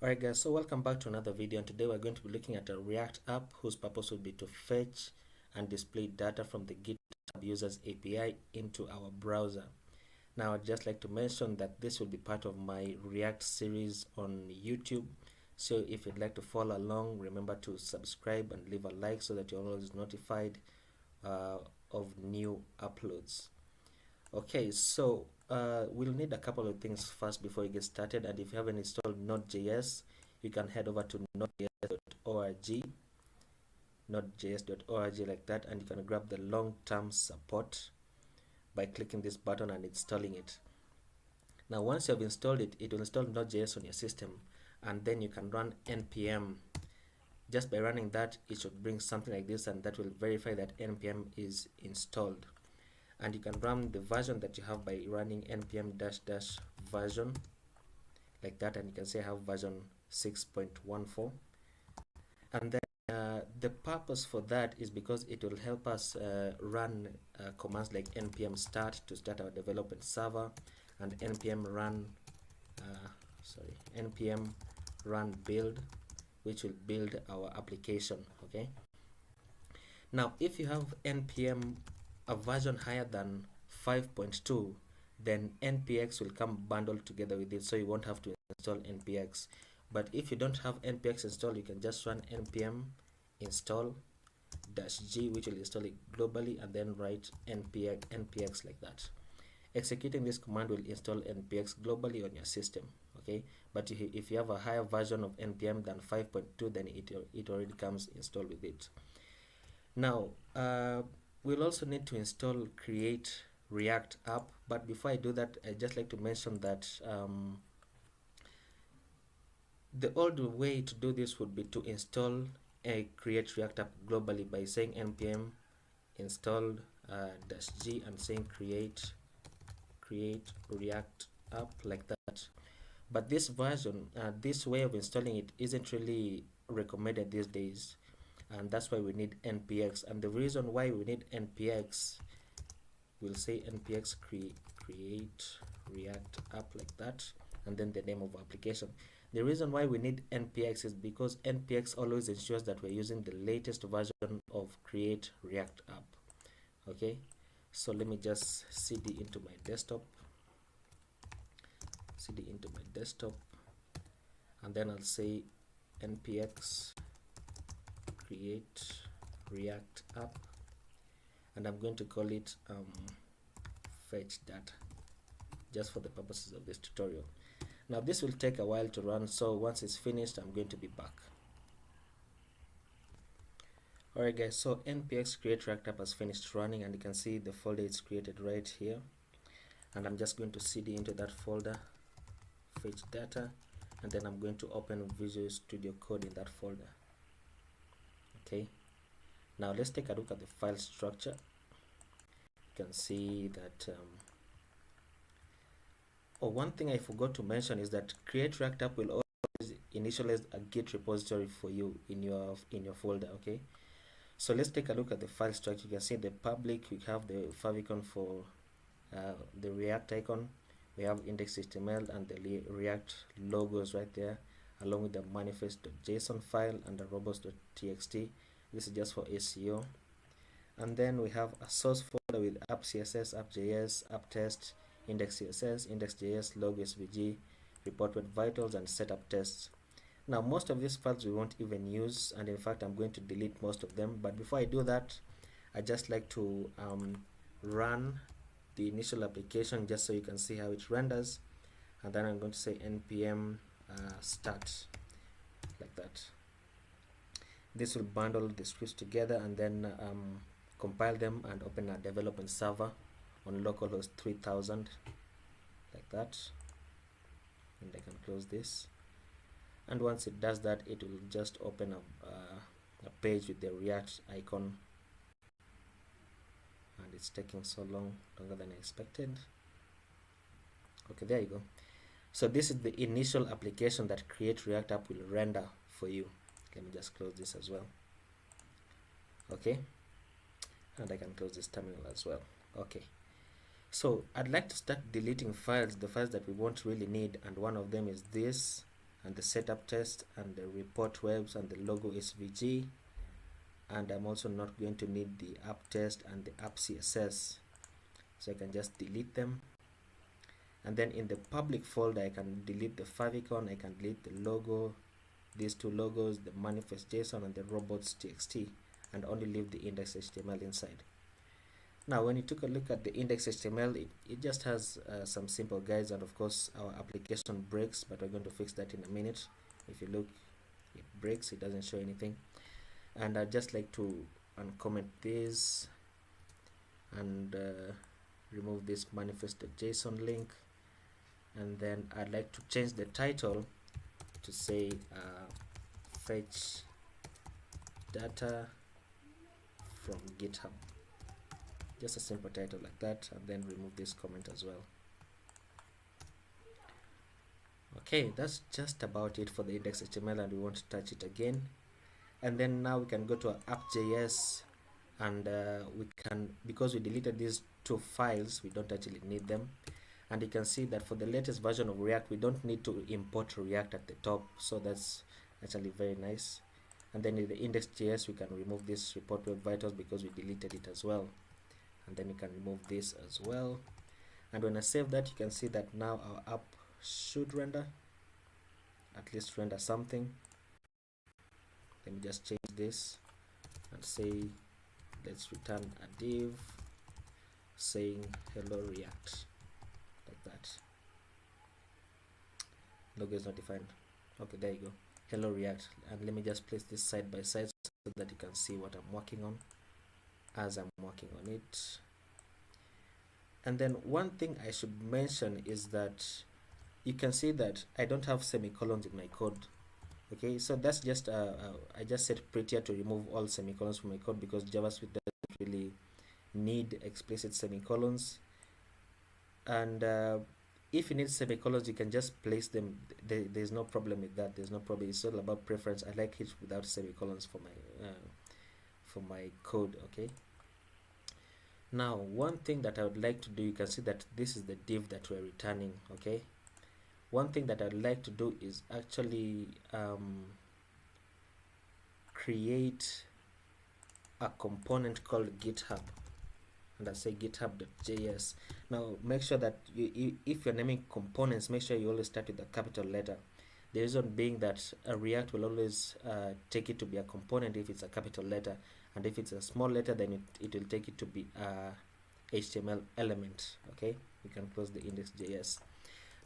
Alright guys, so welcome back to another video, and today we're going to be looking at a React app whose purpose will be to fetch and display data from the GitHub users API into our browser. Now I'd just like to mention that this will be part of my React series on YouTube, so if you'd like to follow along, remember to subscribe and leave a like so that you're always notified of new uploads. Okay, so we'll need a couple of things first before we get started, and if you haven't installed Node.js, you can head over to nodejs.org like that, and you can grab the long-term support by clicking this button and installing it. Now once you have installed it, it will install Node.js on your system, and then you can run npm. Just by running that, it should bring something like this, and that will verify that npm is installed. And you can run the version that you have by running npm -- version like that, and you can say I have version 6.14. and then the purpose for that is because it will help us run commands like npm start to start our development server, and npm run build, which will build our application. Okay, now if you have npm a version higher than 5.2, then npx will come bundled together with it, so you won't have to install npx. But if you don't have npx installed, you can just run npm install -g, which will install it globally, and then write npx like that. Executing this command will install npx globally on your system. Okay, but if you have a higher version of npm than 5.2, then it already comes installed with it. Now we'll also need to install create react app, but before I do that, I'd just like to mention that the old way to do this would be to install a create react app globally by saying npm install -g and saying create react app like that. But this version, this way of installing it isn't really recommended these days, and that's why we need npx. And the reason why we need npx, we'll say npx create react app like that, and then the name of application. The reason why we need npx is because npx always ensures that we're using the latest version of create react app. Okay, so let me just cd into my desktop, and then I'll say npx create react app, and I'm going to call it fetch data, just for the purposes of this tutorial. Now this will take a while to run, so once it's finished, I'm going to be back. Alright guys, so npx create react app has finished running, and you can see the folder it's created right here, and I'm just going to cd into that folder, fetch data, and then I'm going to open Visual Studio Code in that folder. Okay, now let's take a look at the file structure. You can see that one thing I forgot to mention is that create react app will always initialize a git repository for you in your folder. Okay, so let's take a look at the file structure. You can see the public, we have the favicon for the react icon, we have index.html and the react logos right there, along with the manifest.json file and the robots.txt. This is just for SEO. And then we have a source folder with app css, app js, app test, index css, index.js, log svg, report web vitals, and setup tests. Now most of these files we won't even use, and in fact I'm going to delete most of them. But before I do that, I just like to run the initial application just so you can see how it renders, and then I'm going to say npm start like that. This will bundle the scripts together and then compile them and open a development server on localhost 3000 like that, and I can close this. And once it does that, it will just open a page with the react icon, and it's taking so longer than I expected. Okay, there you go. So this is the initial application that create react app will render for you. Let me just close this as well. Okay, and I can close this terminal as well. Okay, so I'd like to start deleting files, the files that we won't really need, and one of them is this, and the setup test and the report webs and the logo SVG, and I'm also not going to need the app test and the app CSS, so I can just delete them. And then in the public folder I can delete the favicon, I can delete the logo, these two logos, the manifest.json and the robots.txt, and only leave the index.html inside. Now when you took a look at the index.html, it just has some simple guides, and of course our application breaks, but we're going to fix that in a minute. If you look, it breaks, it doesn't show anything. And I'd just like to uncomment this and remove this manifest.json link, and then I'd like to change the title to say fetch data from GitHub. Just a simple title like that, and then remove this comment as well. Okay, that's just about it for the index.html, and we won't touch it again. And then now we can go to our app.js, and we can, because we deleted these two files, we don't actually need them. And you can see that for the latest version of React, we don't need to import React at the top, so that's actually very nice. And then in the index.js, we can remove this report web vitals because we deleted it as well. And then you can remove this as well. And when I save that, you can see that now our app should render, at least render something. Let me just change this and say, let's return a div saying hello React, like that. Logo is not defined. Okay, there you go, hello React. And let me just place this side by side so that you can see what I'm working on as I'm working on it. And then one thing I should mention is that you can see that I don't have semicolons in my code. Okay, so that's just I just set prettier to remove all semicolons from my code, because JavaScript doesn't really need explicit semicolons. And if you need semicolons, you can just place them. There's no problem with that. There's no problem. It's all about preference. I like it without semicolons for my code. Okay, now one thing that I would like to do, you can see that this is the div that we're returning. Okay, one thing that I'd like to do is actually create a component called GitHub, and I say github.js. Now make sure that if you're naming components, make sure you always start with a capital letter. The reason being that a React will always take it to be a component if it's a capital letter, and if it's a small letter, then it will take it to be a HTML element. Okay, we can close the index.js.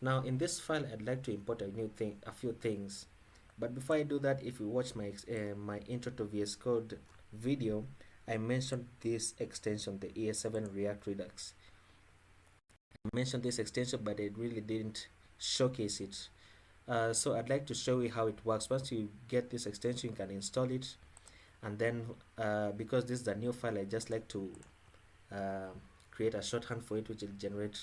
Now in this file, I'd like to import a few things, but before I do that, if you watch my my intro to VS Code video, I mentioned this extension, the ES7 React Redux. I mentioned this extension, but I really didn't showcase it. So I'd like to show you how it works. Once you get this extension, you can install it, and then because this is a new file, I just like to create a shorthand for it, which will generate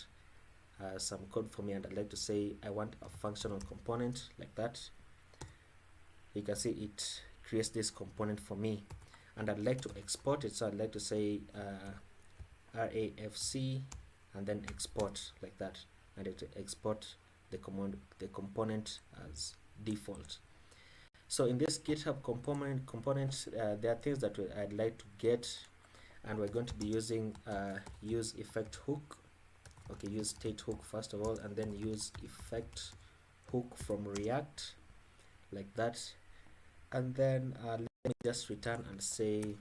some code for me. And I'd like to say I want a functional component like that. You can see it creates this component for me, and I'd like to export it. So I'd like to say RAFC and then export like that, and it export the component as default. So in this GitHub component, there are things that I'd like to get, and we're going to be using use effect hook. Okay, use state hook first of all, and then use effect hook from React like that. And then let me just return and say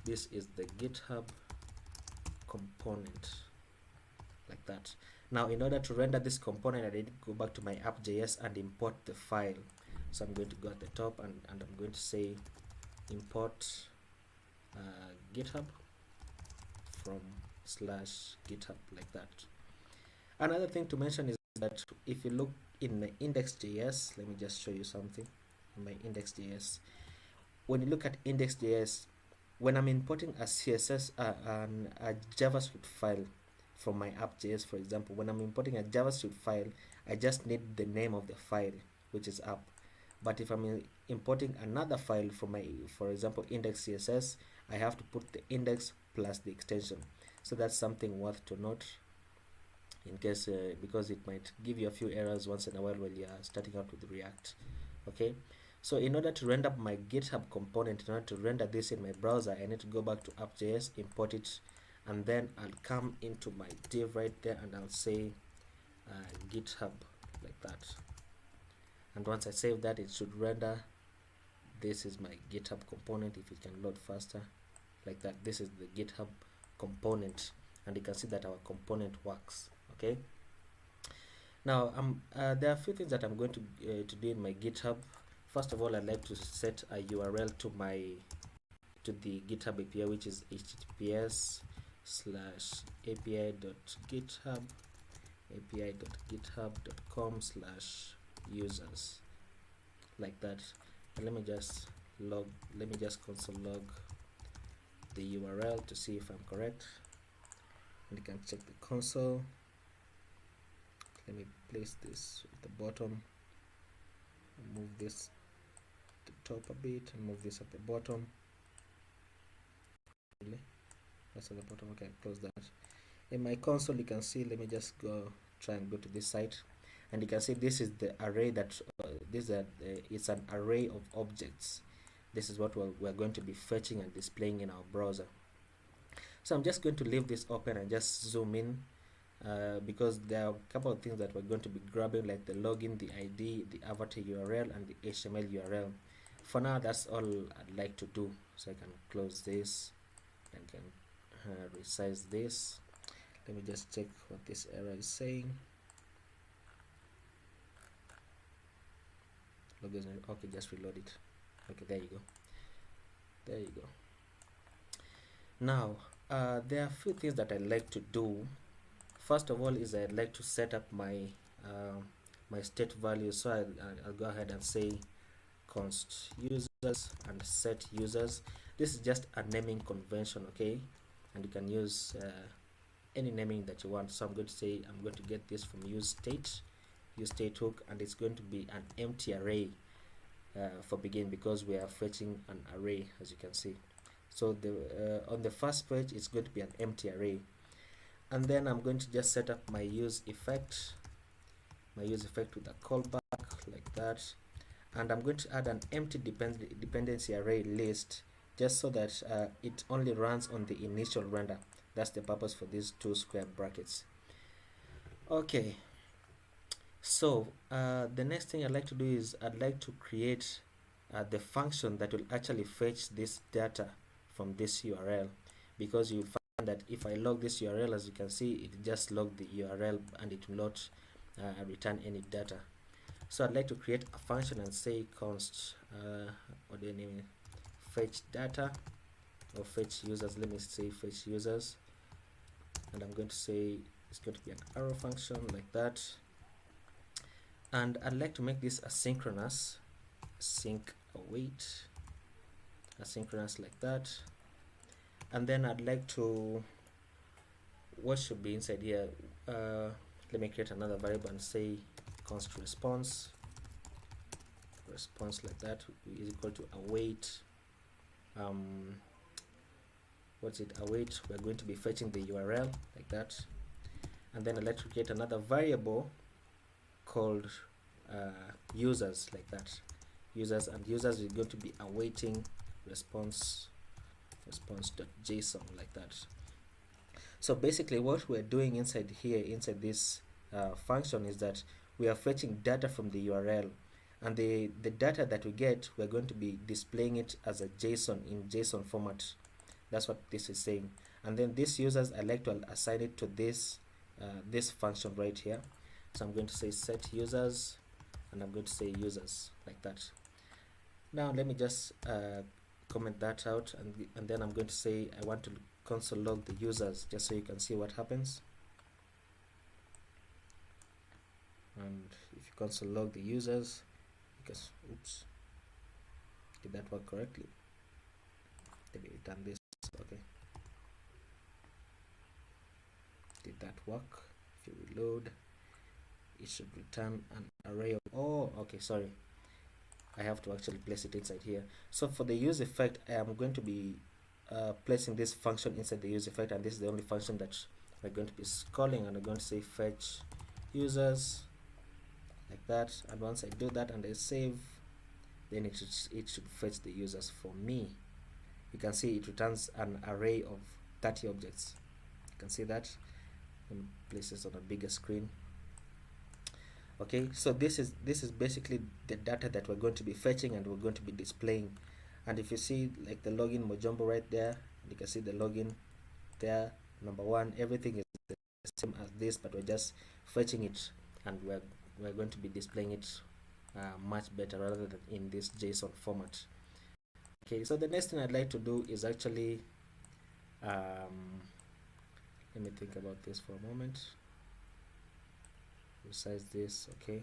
this is the GitHub component like that. Now in order to render this component, I need to go back to my app.js and import the file. So I'm going to go at the top, and I'm going to say import GitHub from /GitHub like that. Another thing to mention is that if you look in the index.js, let me just show you something in my index.js. When you look at index.js, when I'm importing a CSS and a JavaScript file from my app.js, for example, when I'm importing a JavaScript file, I just need the name of the file, which is app. But if I'm importing another file from my, for example, index.css, I have to put the index plus the extension. So that's something worth to note. in case because it might give you a few errors once in a while when you are starting out with React. Okay, so in order to render my GitHub component, in order to render this in my browser, I need to go back to app.js, import it, and then I'll come into my div right there and I'll say GitHub like that. And once I save that, it should render. This is my GitHub component. If it can load faster like that, this is the GitHub component, and you can see that our component works. Okay, now there are a few things that I'm going to do in my GitHub. First of all, I'd like to set a URL to the GitHub API, which is https:/api.github.com/users like that. And let me just console log the URL to see if I'm correct, and you can check the console. Let me place this at the bottom, move this to the top a bit, and move this at the bottom. Really? That's at the bottom. Okay, close that. In my console, you can see, let me just try and go to this site, and you can see this is the array that it's an array of objects. This is what we're going to be fetching and displaying in our browser. So I'm just going to leave this open and just zoom in because there are a couple of things that we're going to be grabbing, like the login, the ID, the avatar URL, and the HTML URL. For now, that's all I'd like to do. So I can close this and can resize this. Let me just check what this error is saying. Okay, just reload it. Okay, there you go. There you go. Now, there are a few things that I'd like to do. First of all is I'd like to set up my my state value. So I'll go ahead and say const users and set users. This is just a naming convention, okay? And you can use any naming that you want. So I'm going to say I'm going to get this from use state hook, and it's going to be an empty array for begin, because we are fetching an array, as you can see. So the on the first page it's going to be an empty array, and then I'm going to just set up my use effect with a callback like that, and I'm going to add an empty dependency array list, just so that it only runs on the initial render. That's the purpose for these two square brackets. Okay, so the next thing I'd like to do is I'd like to create the function that will actually fetch this data from this URL, because you find that if I log this URL, as you can see, it just logged the URL and it will not return any data. So I'd like to create a function and say const what do you name it, fetch data or fetch users. Let me say fetch users, and I'm going to say it's going to be an arrow function like that, and I'd like to make this asynchronous, sync await, asynchronous like that. And then I'd like to, what should be inside here, let me create another variable and say const response like that is equal to await, what's it, await. We're going to be fetching the URL like that. And then I'd like to create another variable called users like that, users, and users is going to be awaiting response.json like that. So basically what we're doing inside here, inside this function, is that we are fetching data from the URL, and the data that we get, we're going to be displaying it as a JSON in JSON format. That's what this is saying. And then this users, I like to assign it to this this function right here. So I'm going to say set users, and I'm going to say users like that. Now let me just comment that out, and then I'm going to say I want to console log the users, just so you can see what happens. And if you console log the users, because oops, did that work correctly? Let me return this. Okay, did that work? If you reload, it should return an array of, oh okay, sorry, I have to actually place it inside here. So for the use effect, I am going to be placing this function inside the use effect, and this is the only function that we're going to be calling, and I'm going to say fetch users, like that. And once I do that and I save, then it should fetch the users for me. You can see it returns an array of 30 objects. You can see that. Let me place this on a bigger screen. Okay, so this is basically the data that we're going to be fetching and we're going to be displaying. And if you see like the login Mojombo right there, you can see the login there, number one, everything is the same as this, but we're just fetching it, and we're going to be displaying it much better rather than in this JSON format. Okay, so the next thing I'd like to do is actually let me think about this for a moment. Resize this. Okay,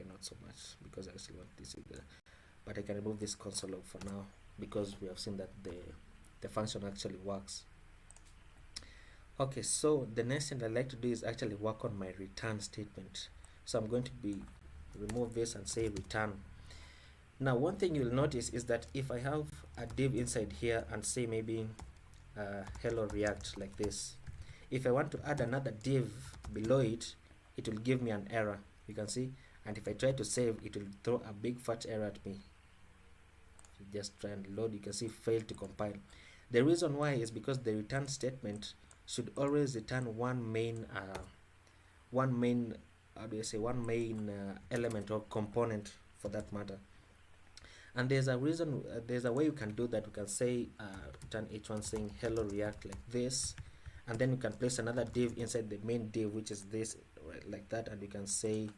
not so much, because I still want this either, but I can remove this console log for now, because we have seen that the function actually works. Okay, so the next thing I'd like to do is actually work on my return statement. So I'm going to remove this and say return. Now one thing you'll notice is that if I have a div inside here and say maybe hello react like this, if I want to add another div below it, it will give me an error, you can see. And if I try to save, it will throw a big fat error at me. If you just try and load, you can see failed to compile. The reason why is because the return statement should always return one main element or component, for that matter. And there's a reason, there's a way you can do that. You can say return h1 saying hello react like this, and then you can place another div inside the main div, which is this, right, like that, and you can say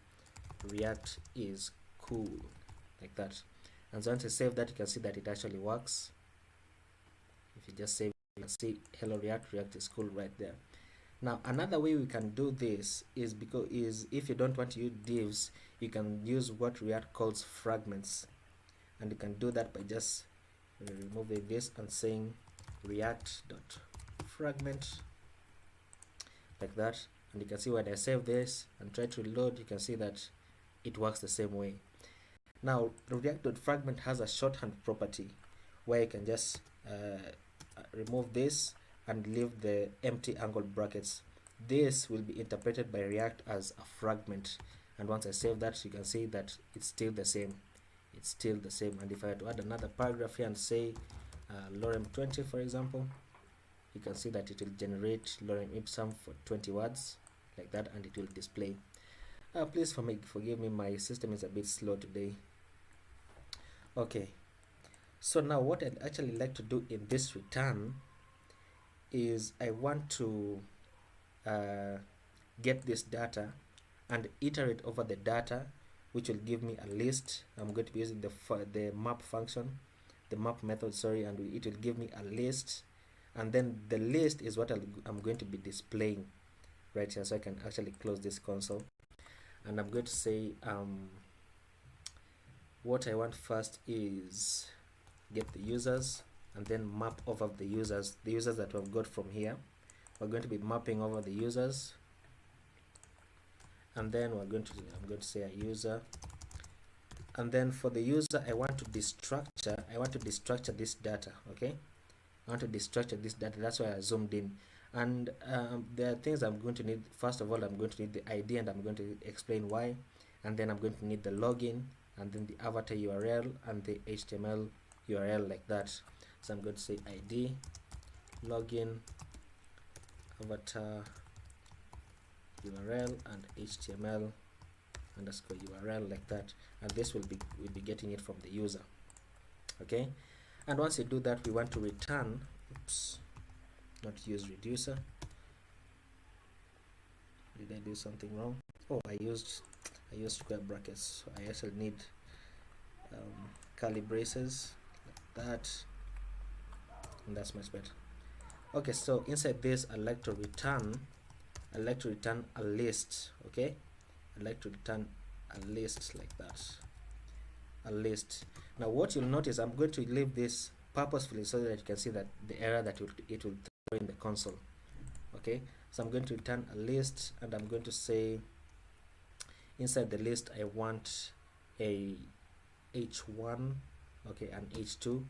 react is cool, like that. And so once you save that, you can see that it actually works. If you just save, you can see hello react is cool right there. Now another way we can do this is if you don't want to use divs, you can use what React calls fragments, and you can do that by just removing this and saying react.fragment, like that. And you can see when I save this and try to reload, you can see that it works the same way. Now react.fragment has a shorthand property where you can just remove this and leave the empty angled brackets. This will be interpreted by React as a fragment, and once I save that, you can see that it's still the same. And if I had to add another paragraph here and say lorem 20, for example, you can see that it will generate lorem ipsum for 20 words, like that, and it will display. Please forgive me, my system is a bit slow today. Okay, so now what I'd actually like to do in this return is I want to get this data and iterate over the data, which will give me a list. I'm going to be using the map function, the map method, sorry, and it will give me a list, and then the list is what I'm going to be displaying right here. So I can actually close this console, and I'm going to say what I want first is get the users, and then map over the users that we've got from here. We're going to be mapping over the users, and then I'm going to say a user, and then for the user I want to destructure this data. Okay, I want to destructure this data. That's why I zoomed in. And there are things I'm going to need. First of all, I'm going to need the ID, and I'm going to explain why, and then I'm going to need the login, and then the avatar URL and the HTML URL, like that. So I'm going to say ID, login, avatar URL, and HTML underscore URL, like that. And this we'll be getting it from the user. Okay, and once you do that, we want to return, oops, not use reducer. Did I do something wrong? Oh, I used square brackets, so I actually need curly braces, like that, and that's much better. Okay, so inside this, I like to return a list. Okay, I like to return a list, like that, a list. Now what you'll notice, I'm going to leave this purposefully so that you can see that the error that it will throw in the console. Okay, so I'm going to return a list, and I'm going to say inside the list I want a h1, okay, and h2,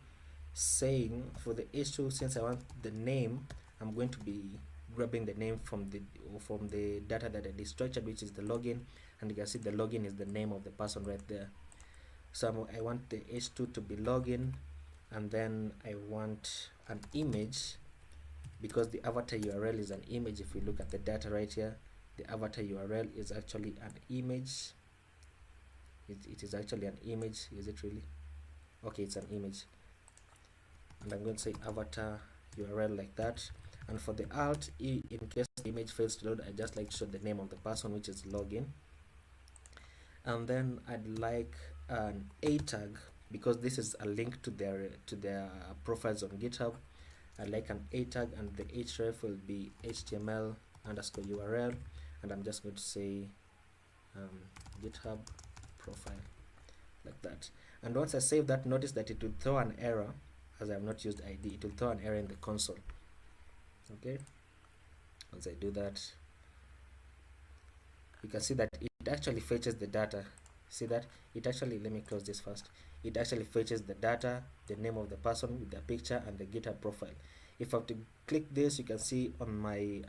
saying for the h2, since I want the name, I'm going to be grabbing the name from the data that I destructured, which is the login, and you can see the login is the name of the person right there. So I want the h2 to be login, and then I want an image, because the avatar URL is an image. If we look at the data right here, the avatar URL is actually an image. It is actually an image. Is it really? Okay, it's an image. And I'm going to say avatar URL like that. And for the alt, in case the image fails to load, I just like to show the name of the person, which is login. And then I'd like an a tag, because this is a link to their profiles on GitHub. I'd like an a tag, and the href will be html underscore URL, and I'm just going to say GitHub profile like that. And once I save that, notice that it will throw an error, as I have not used ID. It will throw an error in the console. Okay, once I do that, you can see that it actually fetches the data. See that it actually, let me close this first, it actually fetches the data, the name of the person with the picture, and the GitHub profile. If I have to click this, you can see on my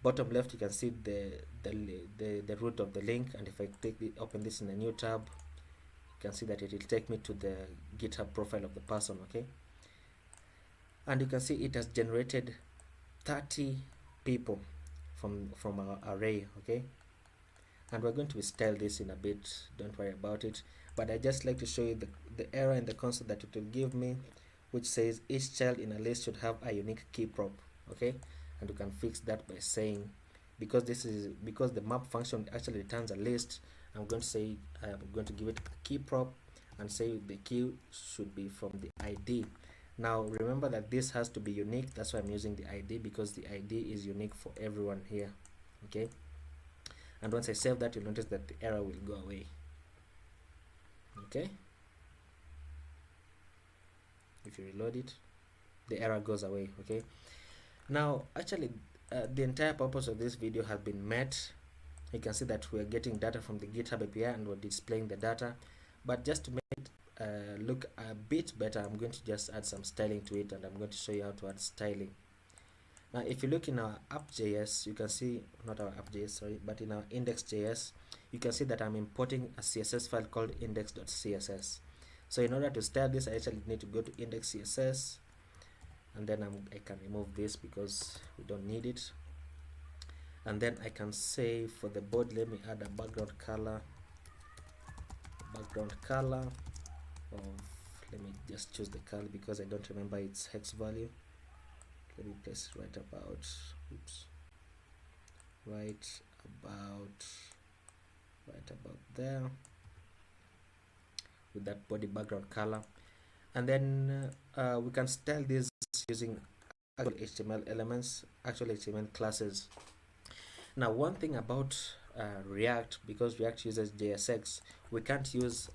bottom left, you can see the root of the link, and if I click open this in a new tab, you can see that it will take me to the GitHub profile of the person. Okay, and you can see it has generated 30 people from our array. Okay, and we're going to style this in a bit, don't worry about it, but I just like to show you the error in the console that it will give me, which says each child in a list should have a unique key prop. Okay, and you can fix that by saying, because the map function actually returns a list, I'm going to say I'm going to give it a key prop and say the key should be from the ID. Now remember that this has to be unique, that's why I'm using the ID, because the ID is unique for everyone here. Okay, and once I save that, you'll notice that the error will go away. Okay, if you reload it, the error goes away. Okay, now actually the entire purpose of this video has been met. You can see that we're getting data from the GitHub API and we're displaying the data, but just to make it look a bit better, I'm going to just add some styling to it, and I'm going to show you how to add styling. Now if you look in our app.js, you can see, not our app.js, sorry, but in our index.js, you can see that I'm importing a CSS file called index.css. So in order to style this, I actually need to go to index.css, and then I can remove this because we don't need it. And then I can say for the body, let me add a background color of, let me just choose the color because I don't remember its hex value. Let me place it right about, oops, right about there, with that body background color. And then we can style this using actual HTML elements, actual HTML classes. Now one thing about React, because React uses JSX, we can't use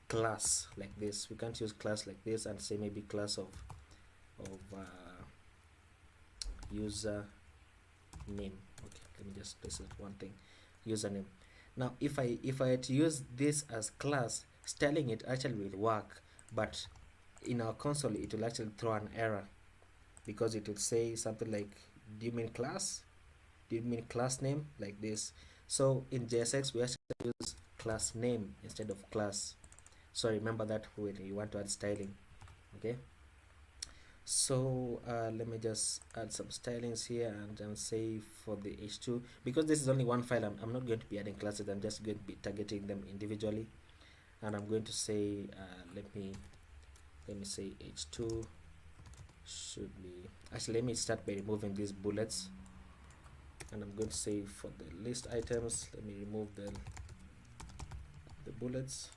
class like this. We can't use class like this and say maybe class of user name. Okay, let me just place it one thing, username. Now if I had to use this as class, styling it actually will work, but in our console it will actually throw an error, because it will say something like, do you mean class? Do you mean class name? Like this. So in JSX we actually use class name instead of class. So remember that when you want to add styling. Okay, so let me just add some stylings here and say for the h2, because this is only one file, I'm not going to be adding classes, I'm just going to be targeting them individually. And I'm going to say let me say h2 should be, actually let me start by removing these bullets, and I'm going to say for the list items, let me remove the bullets.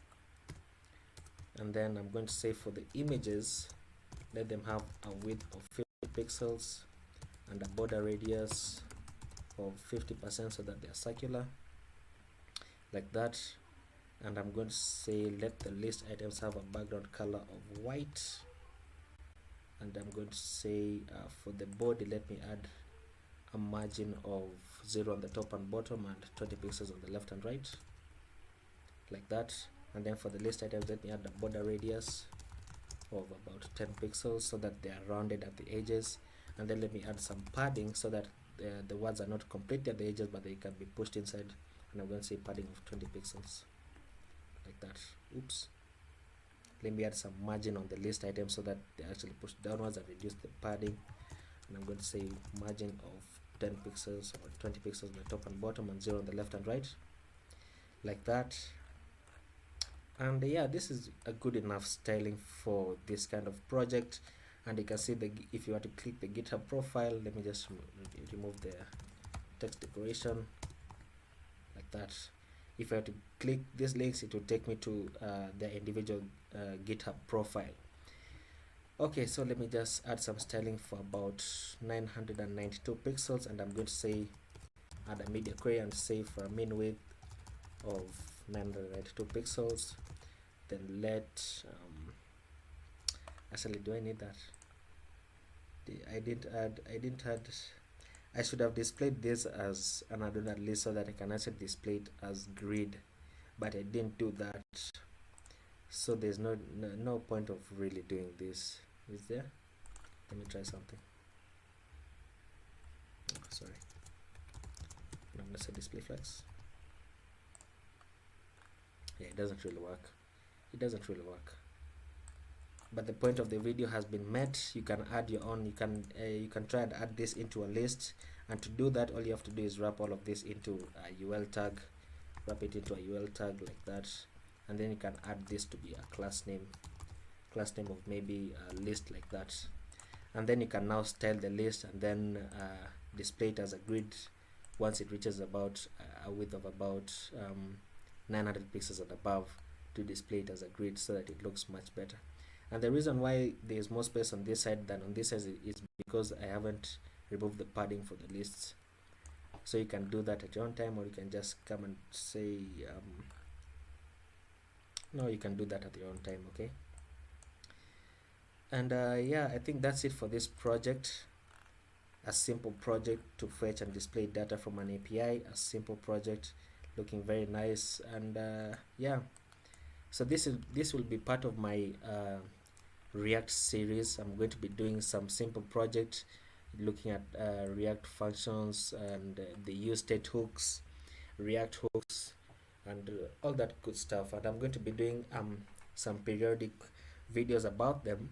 And then I'm going to say for the images, let them have a width of 50 pixels and a border radius of 50% so that they are circular, like that. And I'm going to say let the list items have a background color of white. And I'm going to say for the body, let me add a margin of 0 on the top and bottom and 20 pixels on the left and right, like that. And then for the list items, let me add a border radius of about 10 pixels so that they are rounded at the edges. and then let me add some padding so that the words are not completely at the edges, but they can be pushed inside. And I'm going to say padding of 20 pixels, like that. Oops. Let me add some margin on the list items so that they actually push downwards and reduce the padding. And I'm going to say margin of 10 pixels or 20 pixels on the top and bottom, and 0 on the left and right, like that. And yeah, this is a good enough styling for this kind of project. And you can see if you want to click the GitHub profile, let me just remove the text decoration, like that. If I were to click these links, it will take me to their individual GitHub profile. Okay, so let me just add some styling for about 992 pixels, and I'm going to say add a media query and say for a min width of 992 pixels. Then let actually, do I need that? I should have displayed this as an added list so that I can actually display it as grid, but I didn't do that, so there's no point of really doing this, is there? Let me try something. Oh, sorry, I'm gonna say display flex. Yeah, it doesn't really work. But the point of the video has been met. You can add your own. You can try and add this into a list, and to do that, all you have to do is wrap all of this into a UL tag. Wrap it into a UL tag like that, and then you can add this to be a class name of maybe a list, like that. And then you can now style the list and then display it as a grid once it reaches about a width of about 900 pixels and above, to display it as a grid so that it looks much better. And the reason why there is more space on this side than on this side is because I haven't removed the padding for the lists. So you can do that at your own time, or you can just come and say no, you can do that at your own time. Okay. And yeah, I think that's it for this project. A simple project to fetch and display data from an API. A simple project looking very nice. And yeah, so this will be part of my React series. I'm going to be doing some simple project looking at React functions and the use state hooks, React hooks, and all that good stuff. And I'm going to be doing some periodic videos about them,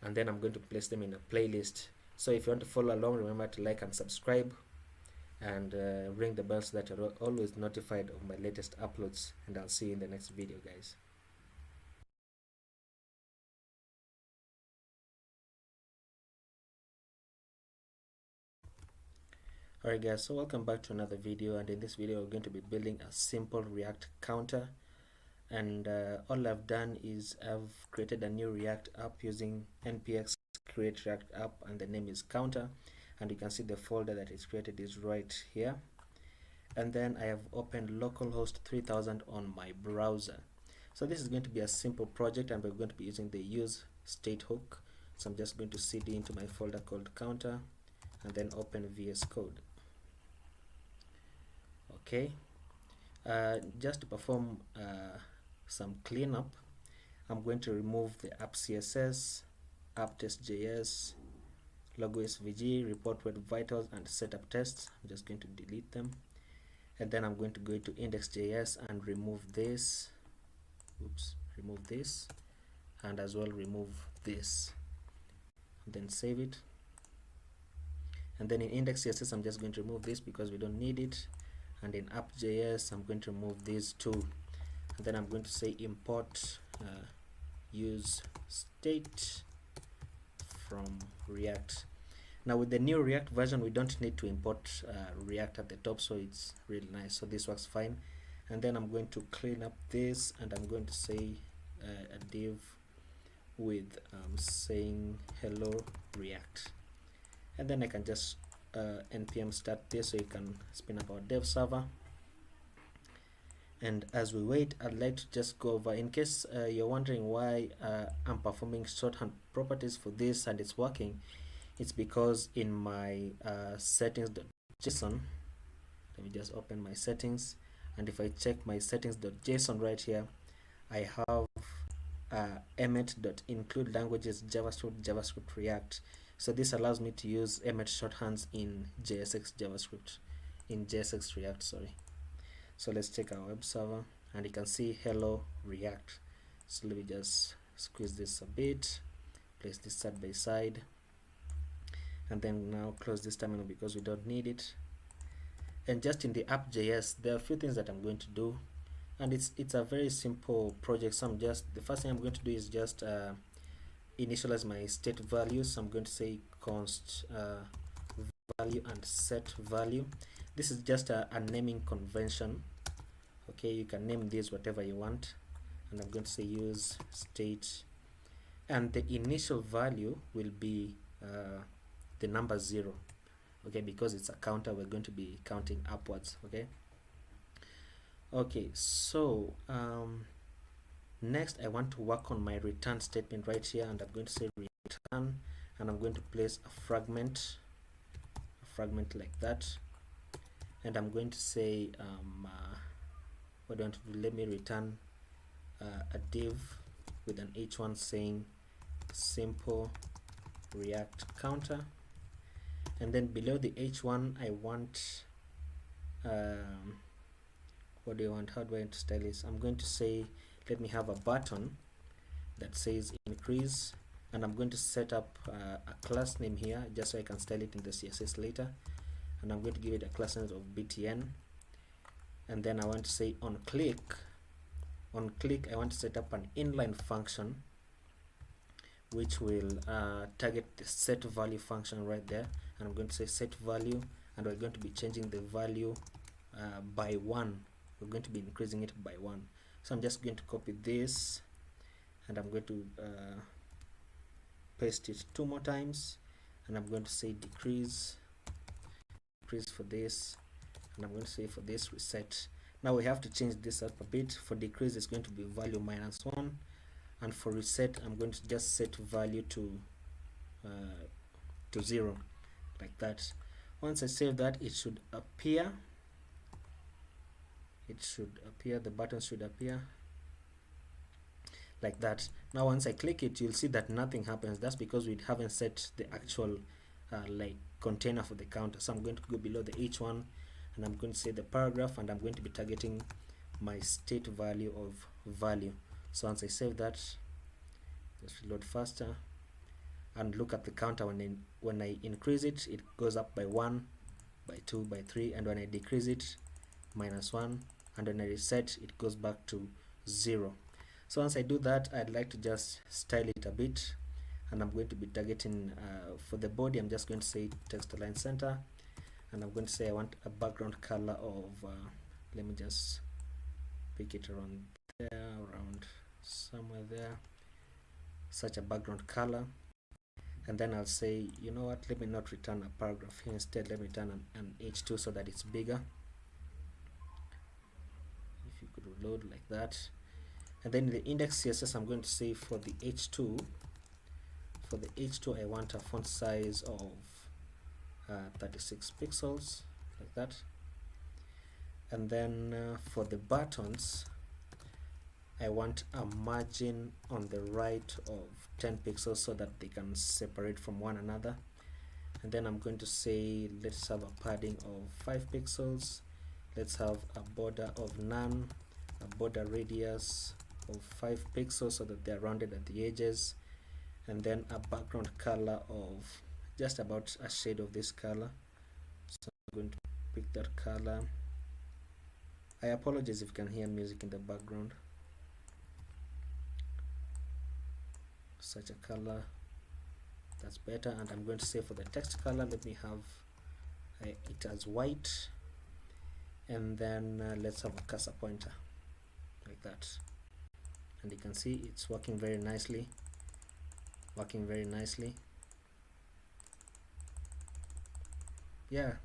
and then I'm going to place them in a playlist. So if you want to follow along, remember to like and subscribe, and ring the bell so that you're always notified of my latest uploads. And I'll see you in the next video, guys. Alright guys, so welcome back to another video, and in this video we're going to be building a simple React counter. And all I've done is I've created a new React app using npx create React app, and the name is counter, and you can see the folder that is created is right here. And then I have opened localhost 3000 on my browser. So this is going to be a simple project, and we're going to be using the use state hook. So I'm just going to cd into my folder called counter, and then open VS Code. Okay, just to perform some cleanup, I'm going to remove the app CSS, app test.js, logo svg, report web vitals, and setup tests. I'm just going to delete them, and then I'm going to go to index.js and remove this. Oops, remove this, and as well remove this, and then save it. And then in index.css, I'm just going to remove this because we don't need it. And in app.js, I'm going to remove these two, and then I'm going to say import use state from React. Now with the new React version, we don't need to import React at the top, so it's really nice. So this works fine. And then I'm going to clean up this, and I'm going to say a div with saying hello React, and then I can just npm start this so you can spin up our dev server. And as we wait, I'd like to just go over, in case you're wondering why I'm performing shorthand properties for this and it's working, it's because in my settings.json, let me just open my settings, and if I check my settings.json right here, I have emmet.include languages JavaScript, JavaScript, React. So this allows me to use emmet shorthands in JSX JavaScript, in JSX React, sorry. So let's check our web server, and you can see hello React. So let me just squeeze this a bit, place this side by side, and then now close this terminal because we don't need it. And just in the app.js, there are a few things that I'm going to do, and it's a very simple project. So the first thing I'm going to do is just initialize my state values. So I'm going to say const value and set value. This is just a naming convention. Okay, you can name this whatever you want, and I'm going to say use state, and the initial value will be the number 0. Okay, because it's a counter, we're going to be counting upwards. Okay, so next I want to work on my return statement right here, and I'm going to say return, and I'm going to place a fragment like that, and I'm going to say what do I want to do? Let me return a div with an h1 saying simple react counter, and then below the h1 I want what do you want? How do I want to style this? I'm going to say let me have a button that says increase, and I'm going to set up a class name here just so I can style it in the CSS later, and I'm going to give it a class name of btn, and then I want to say on click I want to set up an inline function which will target the set value function right there, and I'm going to say set value, and we're going to be changing the value by 1. We're going to be increasing it by 1. So I'm just going to copy this, and I'm going to paste it 2 more times, and I'm going to say decrease for this, and I'm going to say for this reset. Now we have to change this up a bit. For decrease it's going to be value -1, and for reset I'm going to just set value to 0 like that. Once I save that, it should appear, the button should appear like that. Now once I click it, you'll see that nothing happens. That's because we haven't set the actual like container for the counter. So I'm going to go below the h1, and I'm going to say the paragraph, and I'm going to be targeting my state value of value. So once I save that, just reload faster, and look at the counter. When I increase it, it goes up by 1, by 2, by 3, and when I decrease it, -1, and when I reset, it goes back to 0. So once I do that, I'd like to just style it a bit, and I'm going to be targeting for the body, I'm just going to say text align center, and I'm going to say I want a background color of let me just pick it around there, around somewhere there, such a background color. And then I'll say, you know what, let me not return a paragraph here, instead let me return an h2 so that it's bigger. If you could reload like that. And then in the index CSS, I'm going to say for the h2 I want a font size of 36 pixels like that. And then for the buttons, I want a margin on the right of 10 pixels so that they can separate from one another. And then I'm going to say let's have a padding of 5 pixels, let's have a border of none, a border radius of 5 pixels so that they're rounded at the edges, and then a background color of just about a shade of this color. So I'm going to pick that color. I apologize if you can hear music in the background. Such a color, that's better. And I'm going to say for the text color, let me have it as white, and then let's have a cursor pointer like that, and you can see it's working very nicely, yeah.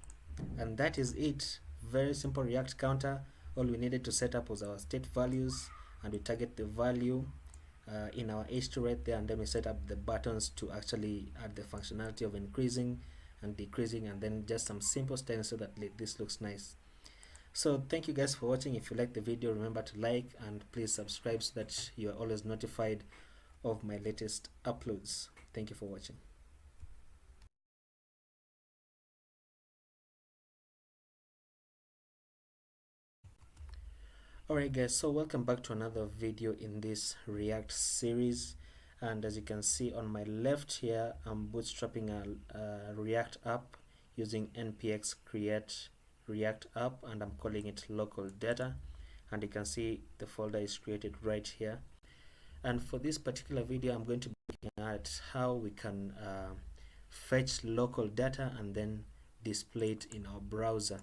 And that is it. Very simple React counter. All we needed to set up was our state values, and we target the value in our h2 right there, and then we set up the buttons to actually add the functionality of increasing and decreasing, and then just some simple styling so that this looks nice. So thank you guys for watching. If you like the video, remember to like and please subscribe so that you are always notified of my latest uploads. Thank you for watching. Alright guys, so welcome back to another video in this React series, and as you can see on my left here, I'm bootstrapping a React app using npx create React app, and I'm calling it local data, and you can see the folder is created right here. And for this particular video, I'm going to be looking at how we can fetch local data and then display it in our browser.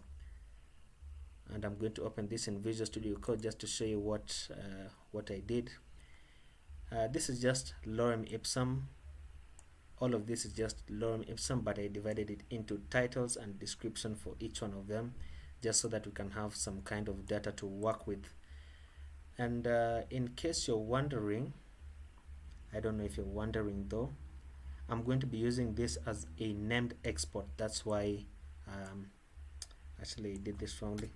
And I'm going to open this in Visual Studio Code just to show you what I did. This is just lorem ipsum. All of this is just lorem ipsum, but I divided it into titles and description for each one of them, just so that we can have some kind of data to work with. And in case you're wondering, I don't know if you're wondering though, I'm going to be using this as a named export. That's why actually I did this wrongly.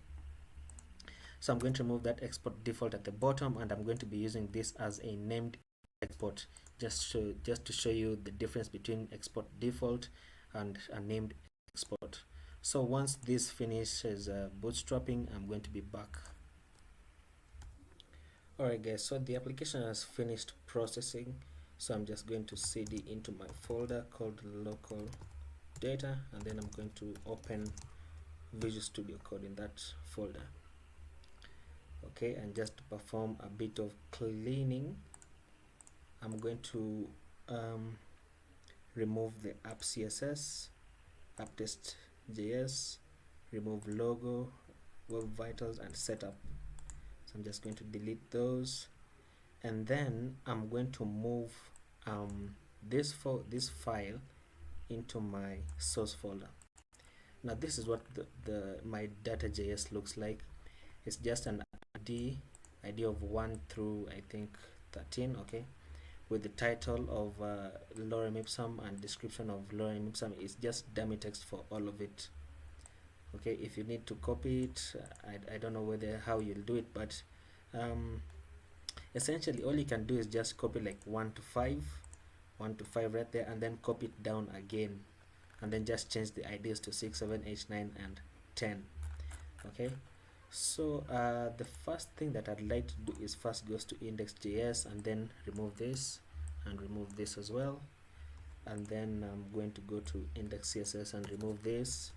So I'm going to remove that export default at the bottom, and I'm going to be using this as a named export just to show you the difference between export default and a named export. So once this finishes bootstrapping, I'm going to be back. Alright guys, so the application has finished processing, so I'm just going to cd into my folder called local data, and then I'm going to open Visual Studio Code in that folder. Okay, and just to perform a bit of cleaning, I'm going to remove the app CSS, app TsbSankara, remove logo, web vitals, and setup. So I'm just going to delete those, and then I'm going to move this file into my source folder. Now this is what my data.js looks like. It's just an ID of 1 through I think 13, okay, with the title of lorem ipsum and description of lorem ipsum. Is just dummy text for all of it. Okay, if you need to copy it, I don't know how you'll do it, but essentially all you can do is just copy like 1 to 5 right there, and then copy it down again, and then just change the IDs to 6, 7, 8, 9, and 10. Okay, so the first thing that I'd like to do is first goes to index.js, and then remove this and remove this as well, and then I'm going to go to index.css and remove this,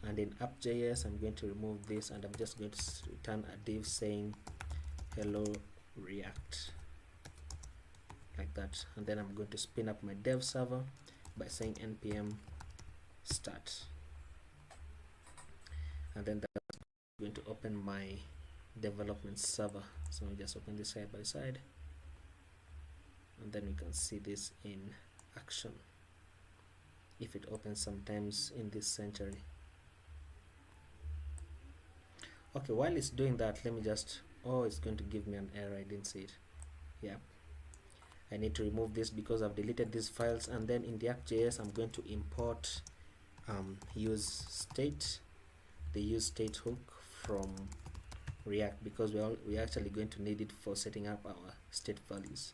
and in app.js I'm going to remove this, and I'm just going to return a div saying hello React, like that. And then I'm going to spin up my dev server by saying npm start, and then that's going to open my development server. So we just open this side by side, and then we can see this in action if it opens sometimes in this century. Okay, while it's doing that, let me just, it's going to give me an error. I didn't see it. Yeah, I need to remove this because I've deleted these files. And then in the app.js I'm going to import use state, the use state hook from React, because we're actually going to need it for setting up our state values.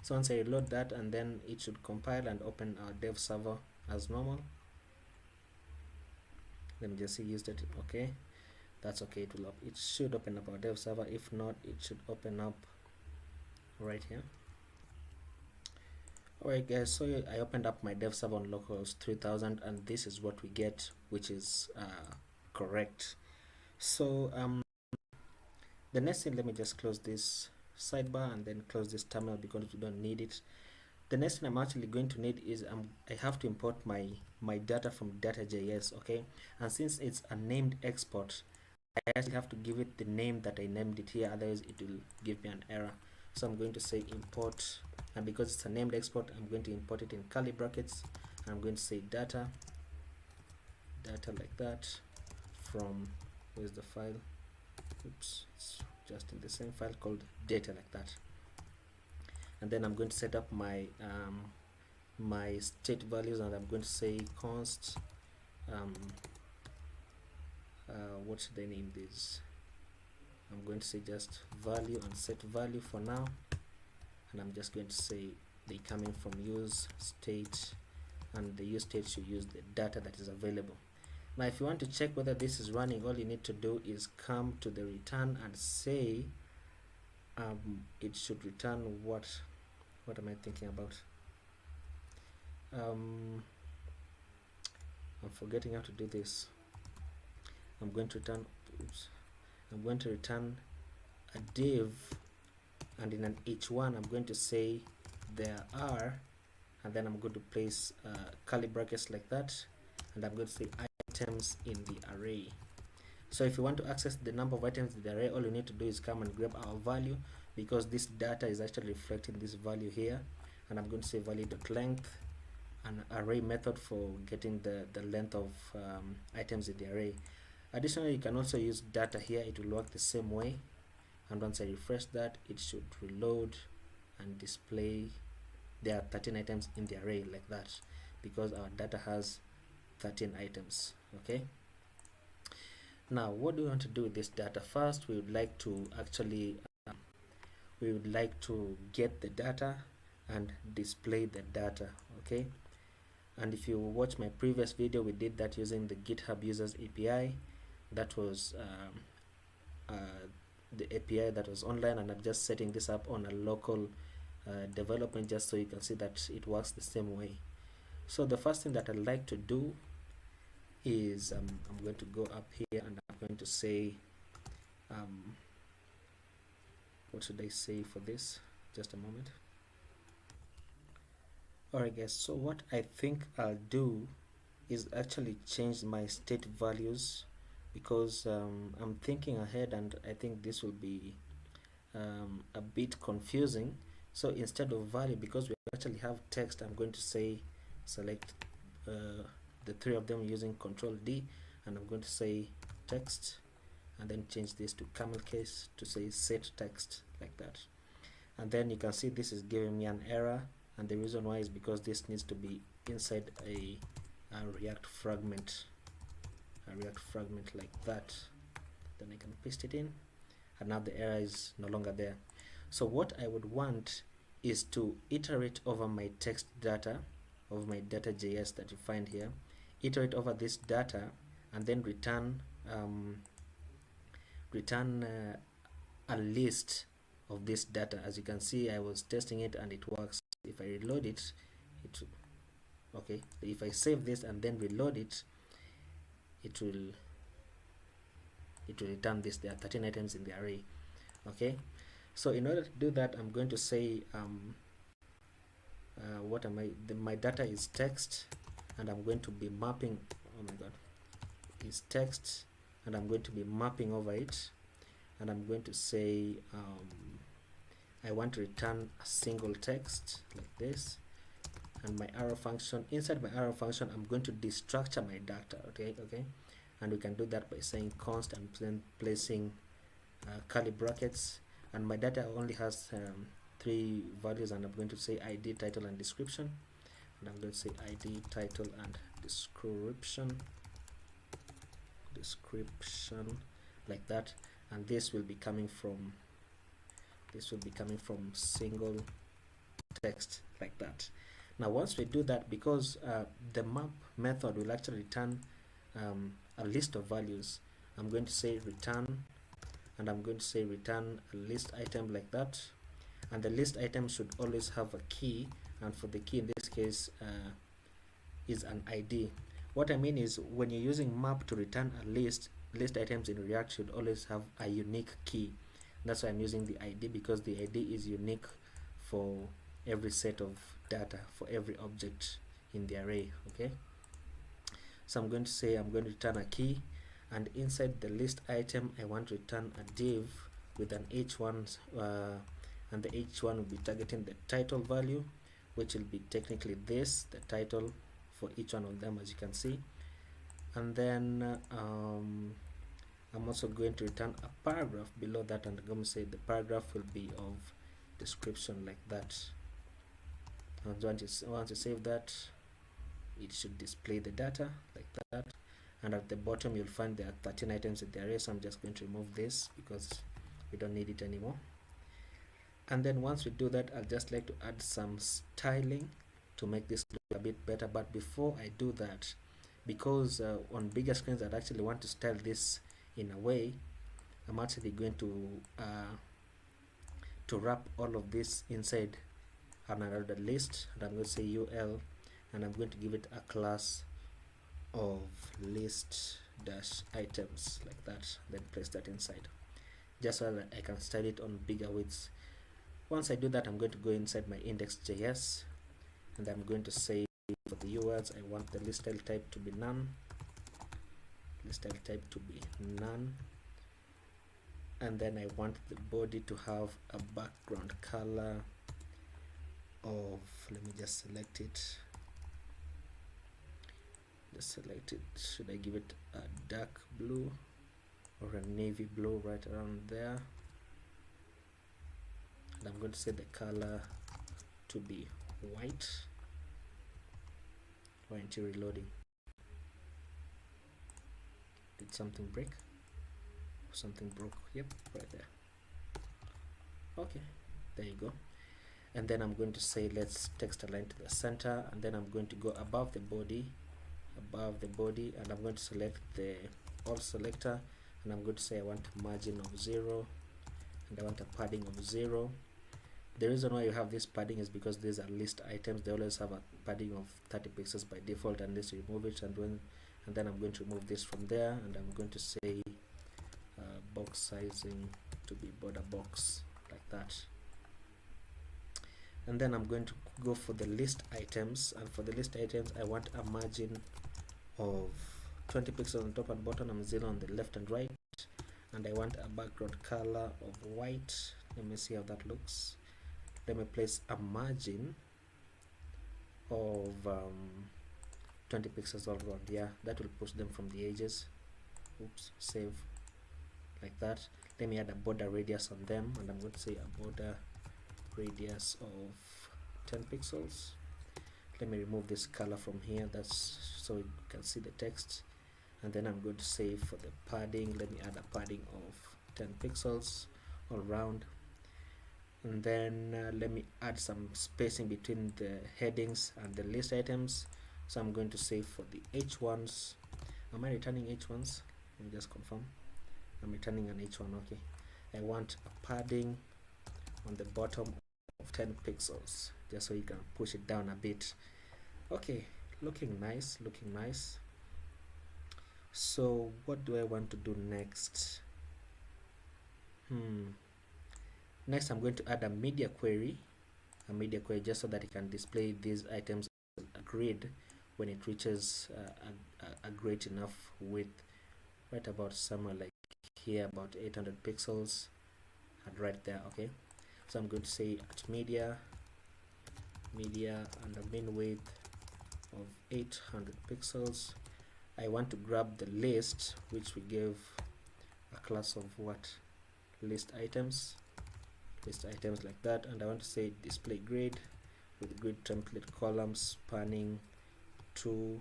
So once I reload that, and then it should compile and open our dev server as normal. Let me just see use state. Okay, that's okay. It should open up our dev server. If not, it should open up right here. Alright guys, so I opened up my dev server on localhost 3000, and this is what we get, which is correct. So the next thing, let me just close this sidebar and then close this terminal because we don't need it. The next thing I'm actually going to need is I have to import my data from data.js, okay, and since it's a named export, I actually have to give it the name that I named it here, otherwise it will give me an error. So I'm going to say import, and because it's a named export, I'm going to import it in curly brackets. I'm going to say data like that from, where's the file, oops, it's just in the same file called data like that. And then I'm going to set up my my state values, and I'm going to say const what should I name this? I'm going to say just value and set value for now, and I'm just going to say they coming from use state, and the use state should use the data that is available. Now if you want to check whether this is running, all you need to do is come to the return and say it should return what am I thinking about? I'm forgetting how to do this. I'm going to return oops, I'm going to return a div, and in an h1 I'm going to say there are, and then I'm going to place curly brackets like that, and I'm going to say items in the array. So if you want to access the number of items in the array, all you need to do is come and grab our value, because this data is actually reflecting this value here, and I'm going to say value.length, an array method for getting the length of items in the array. Additionally, you can also use data here. It will work the same way, and once I refresh that, it should reload and display there are 13 items in the array like that, because our data has 13 items. Okay, now what do we want to do with this data? First, we would like to actually get the data and display the data. Okay, and if you watch my previous video, we did that using the GitHub users API. That was the API that was online, and I'm just setting this up on a local development just so you can see that it works the same way. So the first thing that I'd like to do is I'm going to go up here, and I'm going to say what should I say for this? Just a moment. Alright guys, so what I think I'll do is actually change my state values, because I'm thinking ahead, and I think this will be a bit confusing. So instead of value, because we actually have text, I'm going to say select the three of them using Control D, and I'm going to say text, and then change this to camel case to say set text like that. And then you can see this is giving me an error, and the reason why is because this needs to be inside a React fragment, like that. Then I can paste it in, and now the error is no longer there. So what I would want is to iterate over my text data, of my data.js that you find here, iterate over this data, and then return a list of this data. As you can see, I was testing it and it works. If I reload it, okay, if I save this and then reload it, it will return this. There are 13 items in the array. Okay, so in order to do that, I'm going to say what am I, my data is text, and I'm going to be mapping, oh my god, is text, and I'm going to be mapping over it, and I'm going to say I want to return a single text like this, and my arrow function, inside my arrow function, I'm going to destructure my data. Okay, and we can do that by saying const and then placing curly brackets, and my data only has 3 values, and I'm going to say ID, title, and description, and I'm going to say ID, title, and description like that, and this will be coming from single text like that. Now once we do that, because the map method will actually return a list of values, I'm going to say return, and I'm going to say return a list item like that, and the list item should always have a key, and for the key in this case is an ID. What I mean is, when you're using map to return a list items in React should always have a unique key. That's why I'm using the ID, because the ID is unique for every set of data, for every object in the array. Okay, so I'm going to say I'm going to return a key, and inside the list item I want to return a div with an h1, and the h1 will be targeting the title value, which will be technically this, the title for each one of them, as you can see. And then I'm also going to return a paragraph below that, and I'm going to say the paragraph will be of description like that. And once you save that, it should display the data like that, and at the bottom you'll find there are 13 items in the array, so I'm just going to remove this because we don't need it anymore. And then once we do that, I'll just like to add some styling to make this look a bit better. But before I do that, because on bigger screens I'd actually want to style this in a way, I'm actually going to to wrap all of this inside another list, and I'm going to say ul, and I'm going to give it a class of list dash items like that, then place that inside just so that I can style it on bigger widths. Once I do that, I'm going to go inside my index.js, and I'm going to say for the URLs I want the list style type to be none, and then I want the body to have a background color of, let me just select it, should I give it a dark blue or a navy blue, right around there, and I'm going to set the color to be white. Why aren't you reloading? Did something break? Something broke. Yep, right there. Okay, there you go. And then I'm going to say let's text align to the center, and then I'm going to go above the body, and I'm going to select the all selector, and I'm going to say I want a margin of 0, and I want a padding of 0. The reason why you have this padding is because these are list items. They always have a padding of 30 pixels by default unless you remove it, and then I'm going to remove this from there, and I'm going to say box sizing to be border box like that. And then I'm going to go for the list items, and for the list items I want a margin of 20 pixels on top and bottom and 0 on the left and right, and I want a background color of white. Let me see how that looks. Let me place a margin of 20 pixels all around. Yeah, that will push them from the edges. Oops, save like that. Let me add a border radius on them, and I'm going to say a border radius of 10 pixels. Let me remove this color from here, that's so you can see the text. And then I'm going to say for the padding, let me add a padding of 10 pixels all around. And then let me add some spacing between the headings and the list items. So I'm going to say for the H1s, am I returning H1s? Let me just confirm. I'm returning an H1. Okay, I want a padding on the bottom of 10 pixels, just so you can push it down a bit. Okay, looking nice. So what do I want to do next? Next I'm going to add a media query just so that it can display these items as a grid when it reaches a great enough width, right about somewhere like here, about 800 pixels, and right there. Okay, so I'm going to say at media and a min width of 800 pixels. I want to grab the list, which we gave a class of what, list items like that, and I want to say display grid with grid template columns spanning two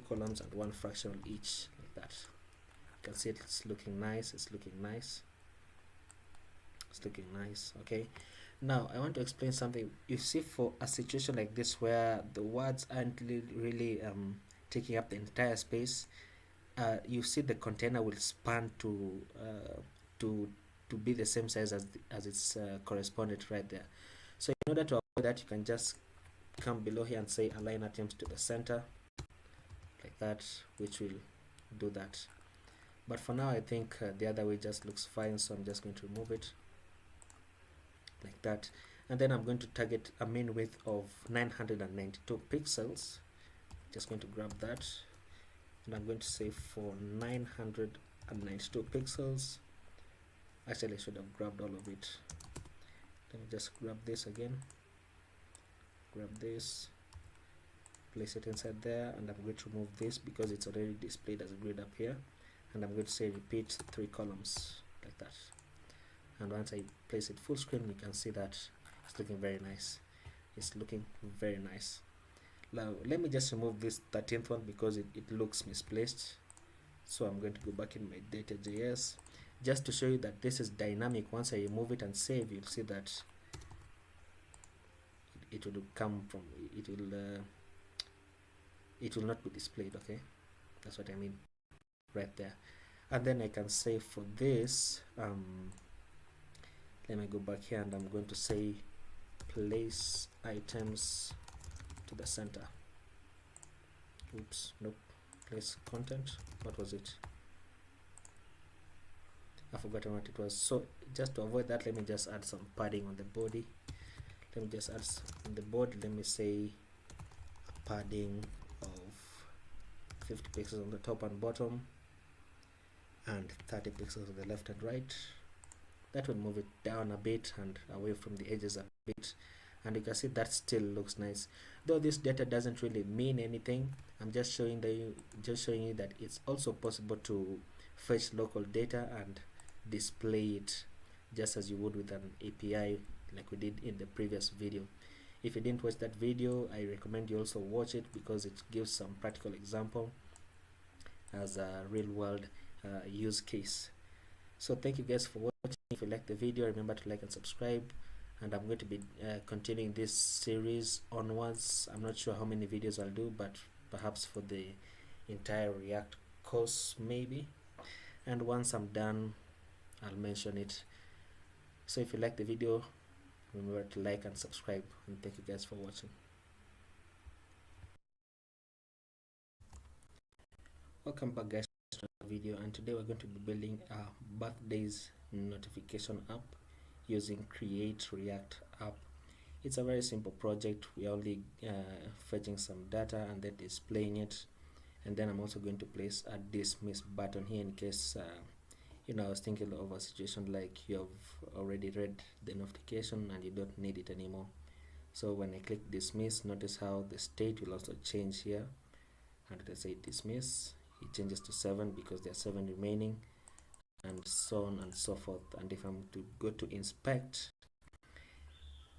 columns and one fractional each, like that. You can see it's looking nice. Okay, now I want to explain something. You see, for a situation like this where the words aren't really taking up the entire space, you see the container will span to be the same size as its correspondent right there. So in order to avoid that, you can just come below here and say align items to the center like that, which will do that. But for now I think the other way just looks fine, so I'm just going to remove it like that. And then I'm going to target a min width of 992 pixels. Just going to grab that, and I'm going to say for 992 pixels. Actually I should have grabbed all of it. Let me just grab this again, grab this, place it inside there, and I'm going to remove this because it's already displayed as a grid up here, and I'm going to say repeat 3 columns like that. And once I place it full screen, you can see that it's looking very nice. Now let me just remove this 13th one because it looks misplaced. So I'm going to go back in my data.js just to show you that this is dynamic. Once I remove it and save, you'll see that it will come from it will not be displayed. Okay, that's what I mean right there. And then I can say for this, let Let me go back here and I'm going to say place items to the center. Oops, nope. Place content. What was it? I've forgotten what it was. So just to avoid that, let me just add some padding on the body. Let me just add on the body, let me say a padding of 50 pixels on the top and bottom and 30 pixels on the left and right. That will move it down a bit and away from the edges a bit, and you can see that still looks nice. Though this data doesn't really mean anything, I'm just showing you that it's also possible to fetch local data and display it just as you would with an API, like we did in the previous video. If you didn't watch that video, I recommend you also watch it because it gives some practical example as a real world use case. So thank you guys for watching. If you like the video, remember to like and subscribe, and I'm going to be continuing this series onwards. I'm not sure how many videos I'll do, but perhaps for the entire React course maybe, and once I'm done I'll mention it. So if you like the video, remember to like and subscribe, and thank you guys for watching. Welcome back guys to the video, and today we're going to be building a birthdays notification app using create react app. It's a very simple project. We're only fetching some data and then displaying it, and then I'm also going to place a dismiss button here in case I was thinking of a situation like you have already read the notification and you don't need it anymore. So when I click dismiss, notice how the state will also change here, and let's say dismiss, it changes to 7 because there are 7 remaining, and so on and so forth. And if I'm to go to inspect,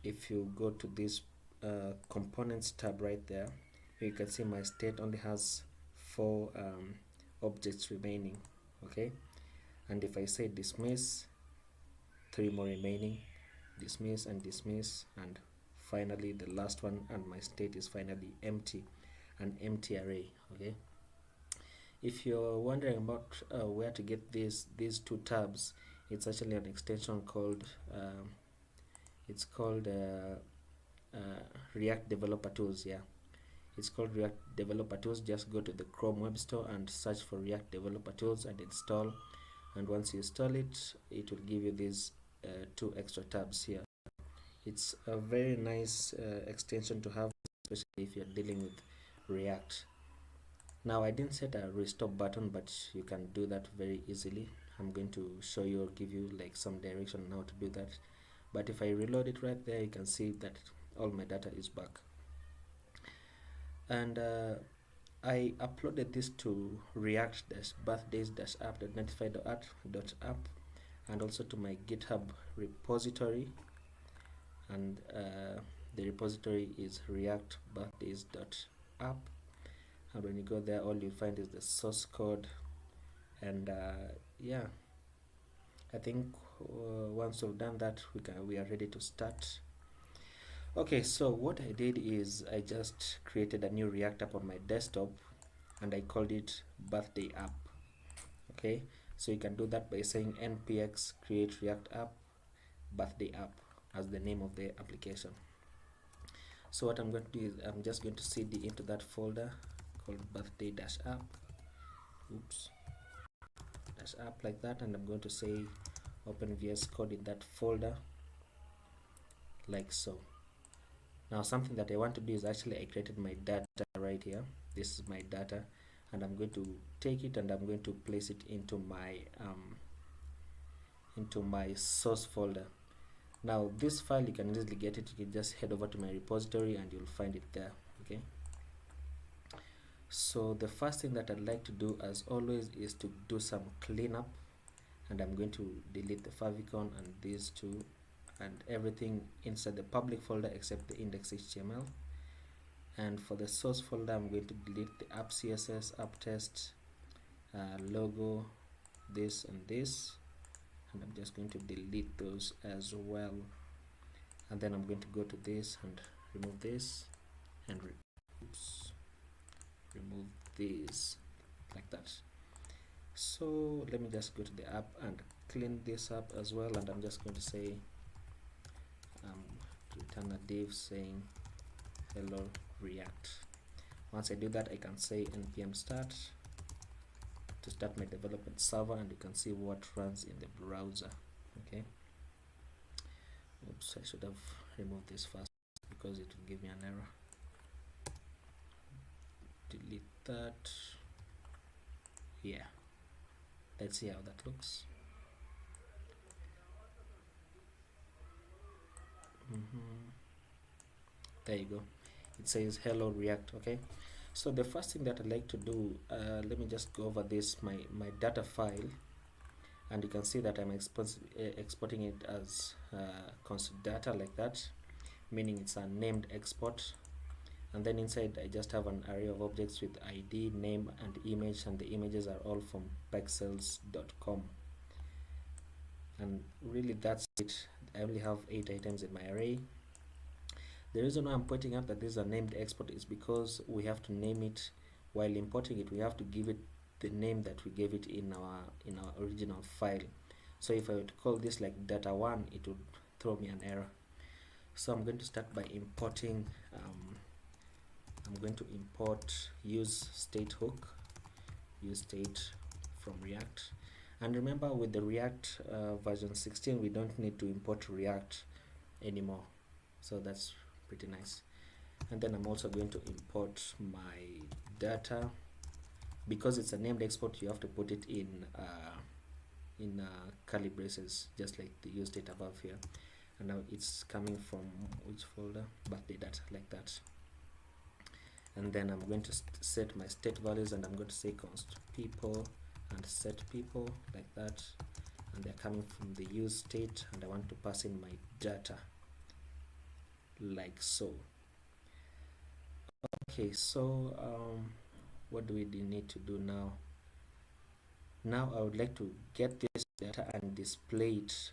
if you go to this components tab right there, you can see my state only has 4 objects remaining. Okay, and if I say dismiss, 3 more remaining, dismiss and dismiss, and finally the last one, and my state is finally empty, an empty array. Okay, if you're wondering about where to get these 2 tabs, it's actually an extension called React Developer Tools. Yeah, it's called React Developer Tools. Just go to the Chrome Web Store and search for React Developer Tools and install, and once you install it, it will give you these 2 extra tabs here. It's a very nice extension to have, especially if you're dealing with React. Now I didn't set a restore button, but you can do that very easily. I'm going to show you or give you like some direction on how to do that. But if I reload it right there, you can see that all my data is back. And I uploaded this to react-birthdays-app.netlify.app and also to my GitHub repository, and the repository is react-birthdays.app, and when you go there, all you'll find is the source code. And yeah, I think once we've done that, we are ready to start. Okay, so what I did is I just created a new React app on my desktop, and I called it birthday app. Okay, so you can do that by saying npx create react app birthday app as the name of the application. So what I'm going to do is I'm just going to cd into that folder called birthday-app, oops, -app like that, and I'm going to say open VS Code in that folder like so. Now something that I want to do is actually I created my data right here. This is my data, and I'm going to take it and I'm going to place it into my source folder. Now this file, you can easily get it. You can just head over to my repository and you'll find it there. Okay, so the first thing that I'd like to do, as always, is to do some cleanup, and I'm going to delete the favicon and these 2 and everything inside the public folder except the index.html. And for the source folder, I'm going to delete the app css, app test, logo, this and this, and I'm just going to delete those as well. And then I'm going to go to this and remove this and remove this like that. So let me just go to the app and clean this up as well, and I'm just going to say to return a div saying hello react. Once I do that, I can say npm start to start my development server, and you can see what runs in the browser. Okay, oops, I should have removed this first because it will give me an error. Delete that. Yeah, let's see how that looks. There you go, it says hello react. Okay, so the first thing that I'd like to do, let me just go over this, my data file, and you can see that I'm exporting it as constant data like that, meaning it's a named export. And then inside I just have an array of objects with ID, name, and image, and the images are all from pexels.com. And really that's it. I only have 8 items in my array. The reason why I'm pointing out that this is a named export is because we have to name it while importing it. We have to give it the name that we gave it in our original file. So if I were to call this like data1, it would throw me an error. So I'm going to start by importing I'm going to import use state hook, use state from React. And remember, with the React version 16, we don't need to import React anymore, so that's pretty nice. And then I'm also going to import my data. Because it's a named export, you have to put it in curly braces, just like the use state above here. And now it's coming from which folder? Birthday data, like that. And then I'm going to set my state values, and I'm going to say const people and set people, like that, and they're coming from the use state, and I want to pass in my data like so. Okay, so what do we need to do now? Now I would like to get this data and display it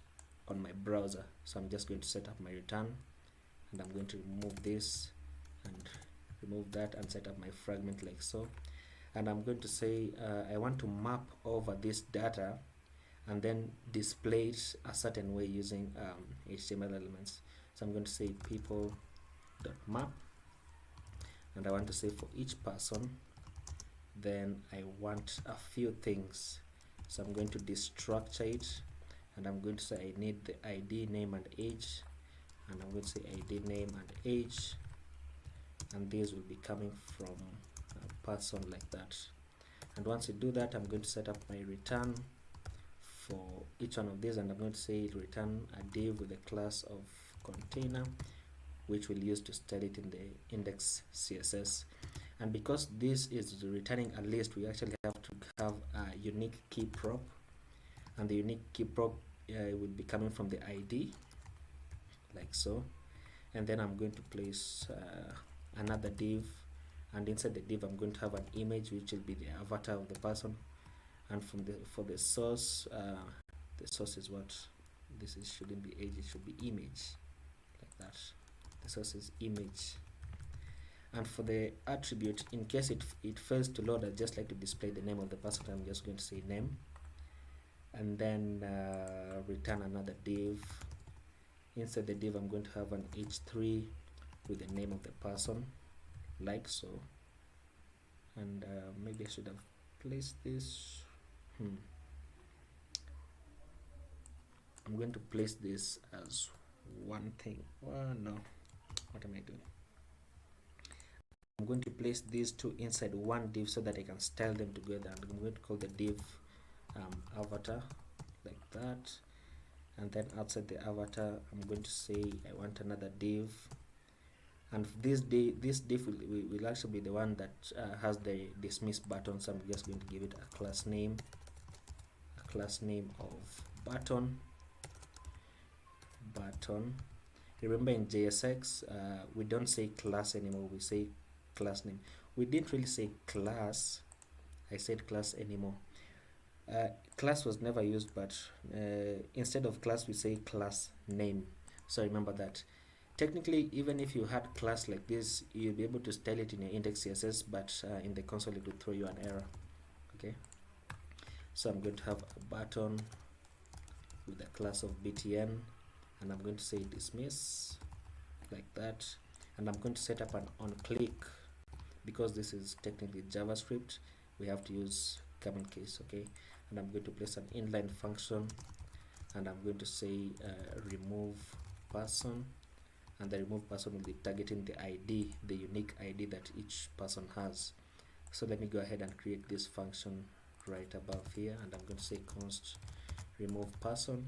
on my browser, so I'm just going to set up my return, and I'm going to remove this and remove that and set up my fragment like so. And I'm going to say I want to map over this data and then display it a certain way using HTML elements. So I'm going to say people.map, and I want to say for each person, then I want a few things. So I'm going to destructure it, and I'm going to say I need the ID, name, and age, and I'm going to say ID, name, and age, and these will be coming from a person like that. And once I do that, I'm going to set up my return for each one of these, and I'm going to say return a div with the class of container, which we'll use to style it in the index CSS. And because this is returning a list, we actually have to have a unique key prop, and the unique key prop will be coming from the ID, like so. And then I'm going to place another div, and inside the div I'm going to have an image, which will be the avatar of the person. And for the source, the source is what this is, shouldn't be age, it should be image, like that. The source is image. And for the attribute, in case it fails to load, I just like to display the name of the person. I'm just going to say name, and then return another div. Inside the div I'm going to have an h3 with the name of the person, like so. And maybe I should have placed this. I'm going to place this as one thing. No, what am I doing? I'm going to place these two inside one div so that I can style them together, and I'm going to call the div avatar, like that. And then outside the avatar I'm going to say I want another div, and this div will actually be the one that has the dismiss button. So I'm just going to give it a class name of button. Remember, in JSX we don't say class anymore, we say class name. We didn't really say class, I said class anymore. Class was never used, but instead of class we say class name. So remember that. Technically, even if you had class like this, you'll be able to style it in your index CSS, but in the console it will throw you an error. Okay, so I'm going to have a button with a class of btn, and I'm going to say dismiss like that, and I'm going to set up an on click. Because this is technically JavaScript, we have to use command case, okay? And I'm going to place an inline function, and I'm going to say remove person, and the remove person will be targeting the ID, the unique ID that each person has. So let me go ahead and create this function right above here, and I'm going to say const remove person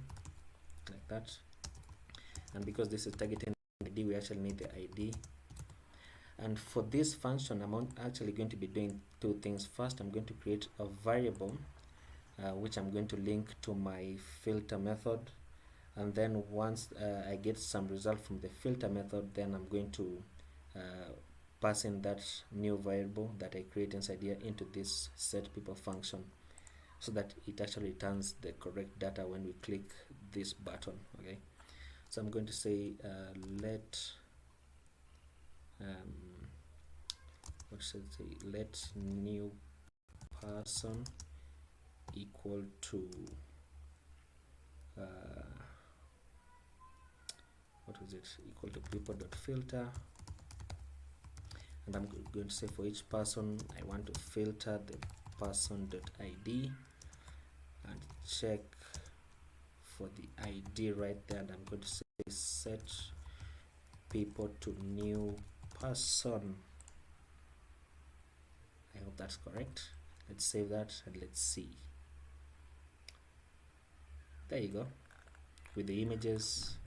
like that. And because this is targeting ID, we actually need the ID. And for this function, I'm actually going to be doing two things. First, I'm going to create a variable which I'm going to link to my filter method, and then once I get some result from the filter method, then I'm going to pass in that new variable that I create inside here into this set people function, so that it actually returns the correct data when we click this button. Okay, so I'm going to say let what should I say, let new person equal to what was it, equal to people.filter, and I'm going to say for each person I want to filter the person.id and check for the ID right there, and I'm going to say set people to new person. I hope that's correct. Let's save that and let's see. There you go, with the images.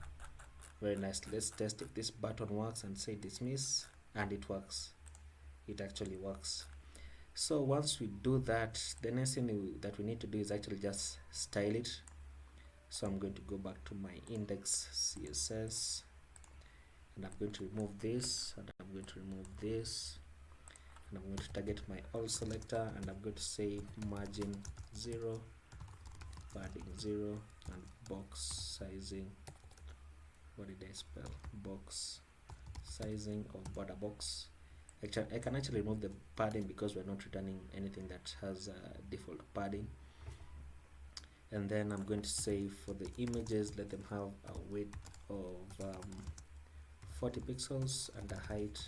Very nice. Let's test if this button works and say dismiss, and it works. It actually works. So once we do that, the next thing that we need to do is actually just style it. So I'm going to go back to my index CSS, and I'm going to remove this, and I'm going to remove this, and I'm going to target my all selector, and I'm going to say margin 0, padding 0, and box sizing, what did I spell, box sizing or border box. Actually, I can actually remove the padding because we're not returning anything that has default padding. And then I'm going to say for the images, let them have a width of 40 pixels and a height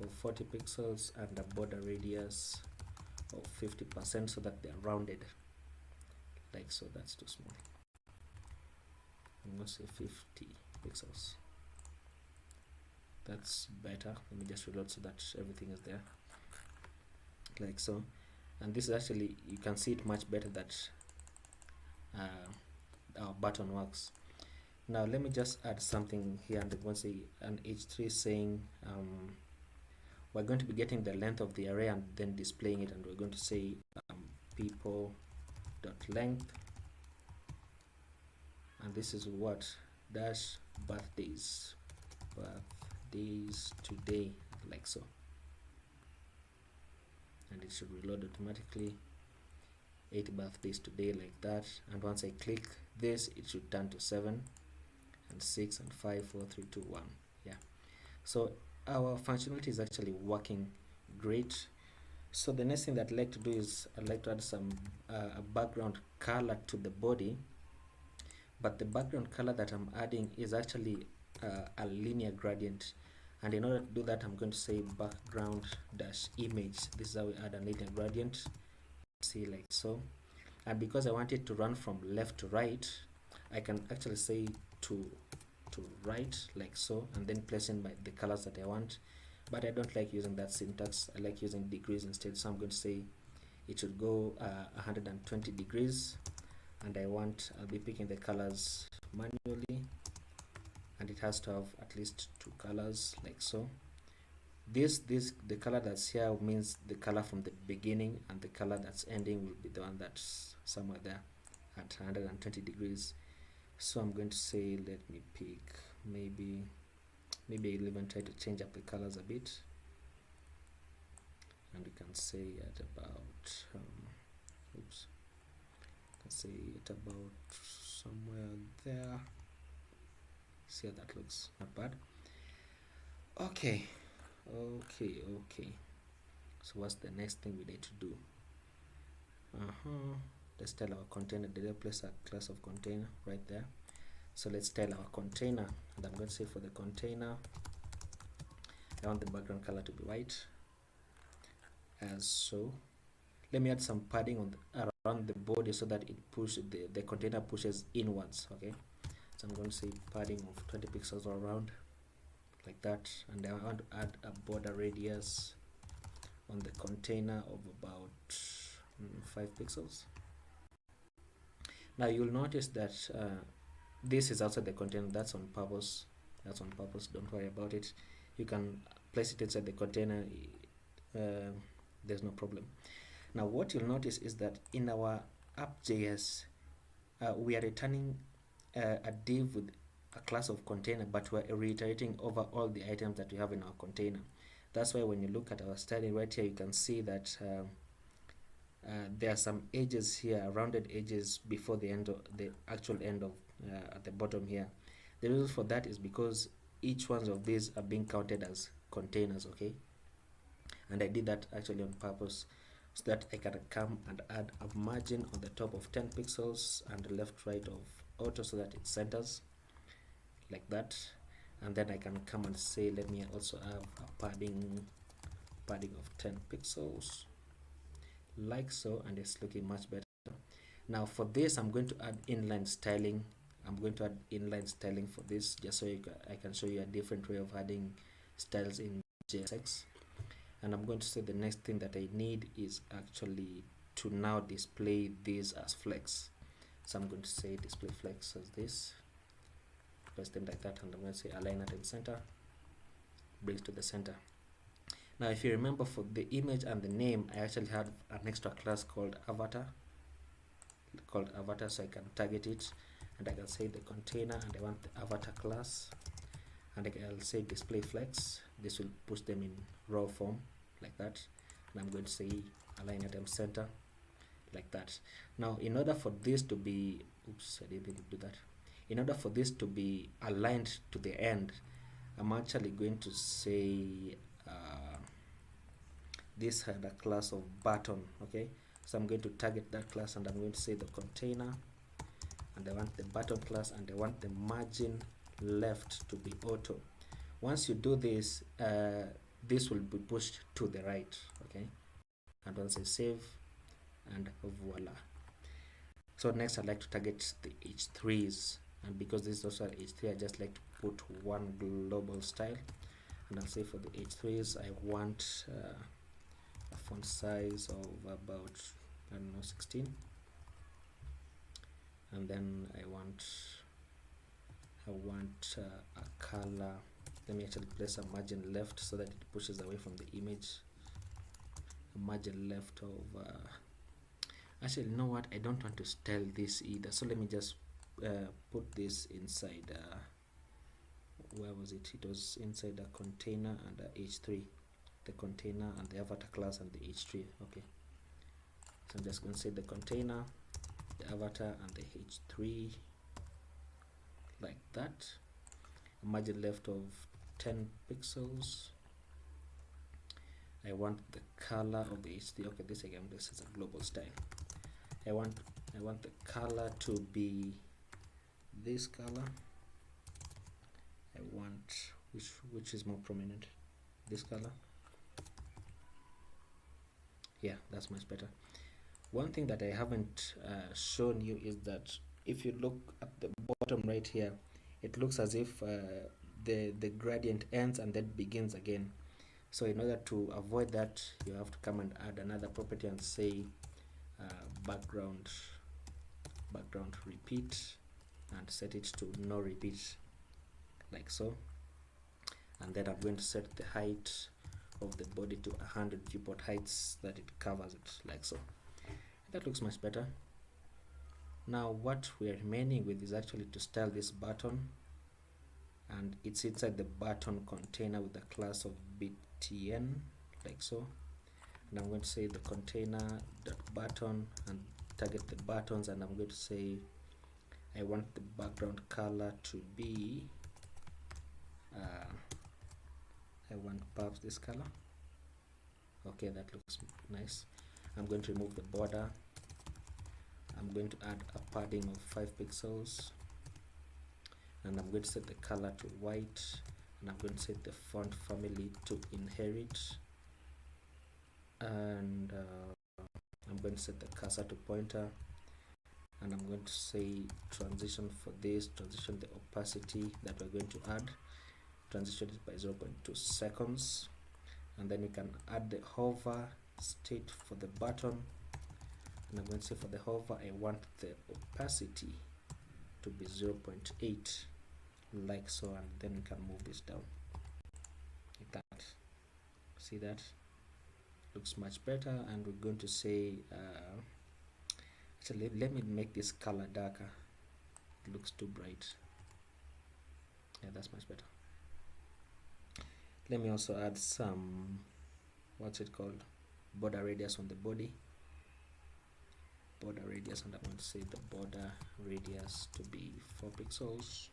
of 40 pixels and a border radius of 50%, so that they're rounded like so. That's too small. I'm going to say 50 pixels. That's better. Let me just reload so that everything is there like so. And this is actually, you can see it much better that our button works. Now let me just add something here, and I'm going to say an h3 saying we're going to be getting the length of the array and then displaying it, and we're going to say people.length, and this is what dash birthdays today, like so, and it should reload automatically. 8 birthdays today, like that. And once I click this, it should turn to 7 and 6 and 5 4 3 2 1. Yeah, so our functionality is actually working great. So the next thing that I'd like to do is I'd like to add some a background color to the body, but the background color that I'm adding is actually a linear gradient, and in order to do that, I'm going to say background dash image. This is how we add a linear gradient. See, like so. And because I want it to run from left to right, I can actually say to right, like so, and then place in the colors that I want. But I don't like using that syntax. I like using degrees instead, so I'm going to say it should go 120 degrees, and I'll be picking the colors manually, and it has to have at least 2 colors, like so. The color that's here means the color from the beginning, and the color that's ending will be the one that's somewhere there at 120 degrees. So I'm going to say, let me pick maybe I'll even try to change up the colors a bit, and we can say at about say it about somewhere there. See how that looks, not bad. Okay, so what's the next thing we need to do? Let's tell our container, did I place a class of container right there? So let's style our container, and I'm going to say for the container I want the background color to be white, as so. Let me add some padding on around the body so that it pushes the container pushes inwards. Okay, so I'm going to say padding of 20 pixels all around, like that, and I want to add a border radius on the container of about 5 pixels. Now you'll notice that this is outside the container. That's on purpose. Don't worry about it. You can place it inside the container. There's no problem. Now what you'll notice is that in our app.js we are returning a div with a class of container, but we're reiterating over all the items that we have in our container. That's why when you look at our styling right here, you can see that there are some edges here, rounded edges before the end of the actual end of at the bottom here. The reason for that is because each one of these are being counted as containers. Okay, and I did that actually on purpose so that I can come and add a margin on the top of 10 pixels and the left right of auto so that it centers like that. And then I can come and say, let me also have a padding of 10 pixels like so, and it's looking much better. Now for this I'm going to add inline styling. For this, just so I can show you a different way of adding styles in JSX. And I'm going to say the next thing that I need is actually to now display this as flex. So I'm going to say display flex as this, press them like that, and I'm going to say align at in center, brings to the center. Now if you remember, for the image and the name I actually had an extra class called avatar, so I can target it, and I can say the container, and I want the avatar class, and I'll say display flex. This will push them in raw form like that, and I'm going to say align at center like that. Now in order for this to be, I didn't do that. In order for this to be aligned to the end, I'm actually going to say this had a class of button. Okay, so I'm going to target that class, and I'm going to say the container, and I want the button class, and I want the margin left to be auto. Once you do this, this will be pushed to the right. Okay, and once I save, and voila. So next I'd like to target the H3s, and because this is also an H3, I just like to put one global style, and I'll say for the H3s I want a font size of about, I don't know, 16, and then I want a color. Let me actually place a margin left so that it pushes away from the image. A margin left of actually, you know what, I don't want to style this either, so let me just put this inside where was it? It was inside a container and a H3, the container and the avatar class and the H3. Okay, so I'm just going to say the container, the avatar and the H3 like that. A margin left of 10 pixels. I want the color of the H3. Okay, this again, this is a global style. I want the color to be this color. I want which is more prominent, this color. Yeah, that's much better. One thing that I haven't shown you is that if you look at the bottom right here, it looks as if the gradient ends and then begins again. So in order to avoid that, you have to come and add another property and say background repeat, and set it to no repeat like so. And then I'm going to set the height of the body to 100 viewport heights, that it covers it like so. That looks much better. Now what we are remaining with is actually to style this button, and it's inside the button container with the class of btn like so. And I'm going to say the container dot button and target the buttons, and I'm going to say I want the background color to be I want perhaps this color. Okay, that looks nice. I'm going to remove the border. I'm going to add a padding of 5 pixels and I'm going to set the color to white, and I'm going to set the font family to inherit, and I'm going to set the cursor to pointer, and I'm going to say transition for this, transition the opacity that we're going to add, transition it by 0.2 seconds, and then we can add the hover state for the button, and I'm going to say for the hover I want the opacity to be 0.8, like so, and then we can move this down like that. See that? Looks much better. And we're going to say actually let me make this color darker, it looks too bright. Yeah, that's much better. Let me also add some, what's it called, border radius on the body, border radius, and I'm going to say the border radius to be 4 pixels.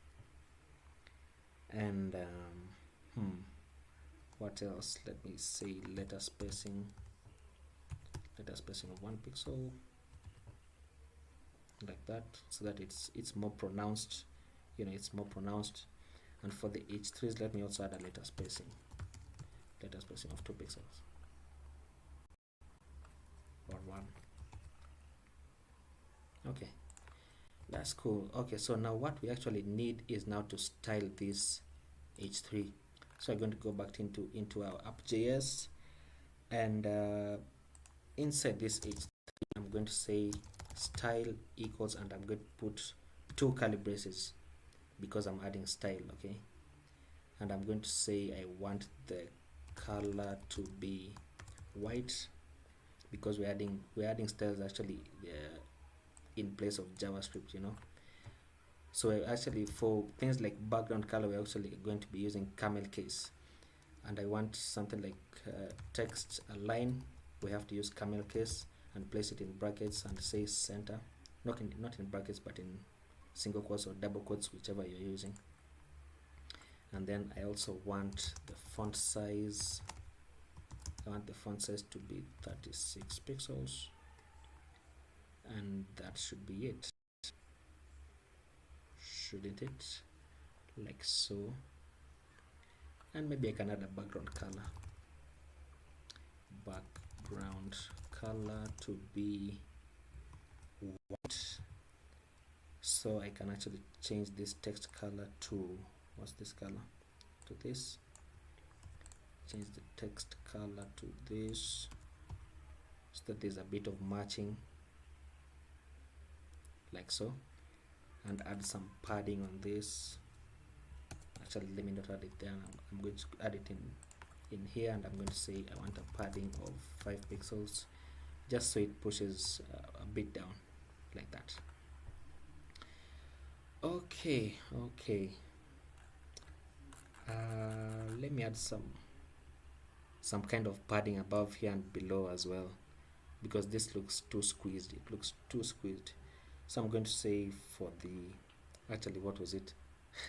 And what else? Let me say letter spacing of 1 pixel, like that, so that it's more pronounced, you know, it's more pronounced. And for the H3s, let me also add a letter spacing of 2 pixels or 1. Okay, that's cool. Okay, so now what we actually need is now to style this H3. So I'm going to go back into our app.js, and inside this H3 I'm going to say style equals, and I'm going to put 2 curly braces because I'm adding style. Okay, and I'm going to say I want the color to be white because we're adding styles actually in place of JavaScript, you know. So actually for things like background color, we're actually going to be using camel case, and I want something like text align, we have to use camel case and place it in brackets and say center, not in brackets but in single quotes or double quotes, whichever you're using. And then I also want the font size, I want the font size to be 36 pixels, and that should be it, shouldn't it? Like so. And maybe I can add a background color to be white, so I can actually change this text color to, what's this color, to this, change the text color to this, so that there's a bit of matching, like so, and add some padding on this. Actually, let me not add it there, I'm going to add it in here, and I'm going to say I want a padding of 5 pixels, just so it pushes a bit down, like that. Okay, let me add some kind of padding above here and below as well, because this looks too squeezed, it looks too squeezed. So I'm going to say for the, actually what was it?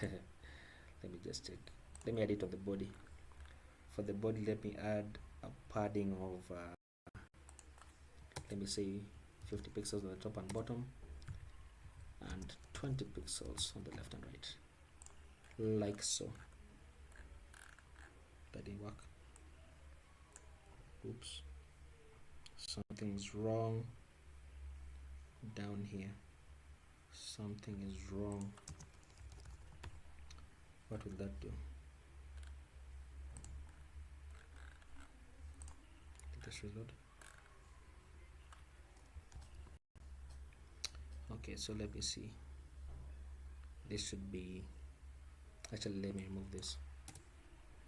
Let me just check. Let me add it on the body. For the body, let me add a padding of let me say 50 pixels on the top and bottom, and 20 pixels on the left and right, like so. That didn't work. Oops, something's wrong down here, something is wrong. What will that do? Just reload. Okay, so let me see, this should be, actually let me remove this,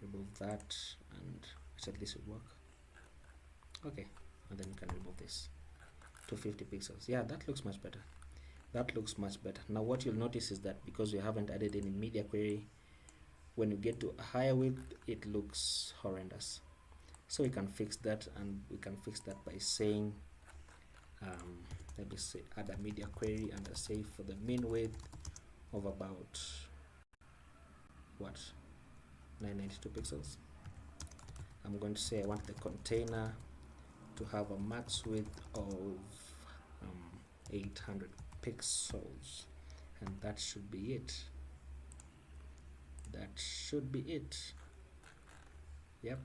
remove that, and actually this would work. Okay, and then you can remove this to 50 pixels. Yeah, that looks much better, that looks much better. Now what you'll notice is that because we haven't added any media query, when you get to a higher width it looks horrendous. So we can fix that, and we can fix that by saying let me say add a media query, and I say for the mean width of about what, 992 pixels, I'm going to say I want the container to have a max width of 800 pixels, and that should be it. that should be it. Yep,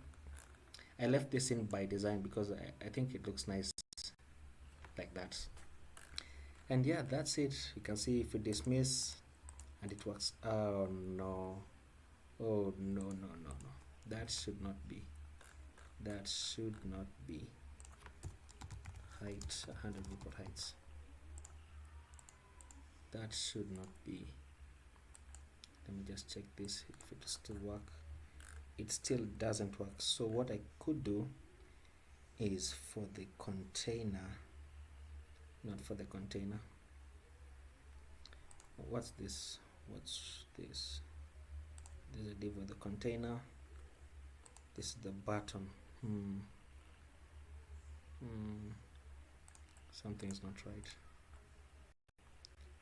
I left this in by design because I think it looks nice like that. And yeah, that's it. You can see if we dismiss and it works. Oh no, oh no, no, no, no, that should not be, that should not be height 100 report heights. That should not be. Let me just check this if it will still work. It still doesn't work. So what I could do is for the container, not for the container. What's this? What's this? This is a div with the container. This is the button. Something's not right.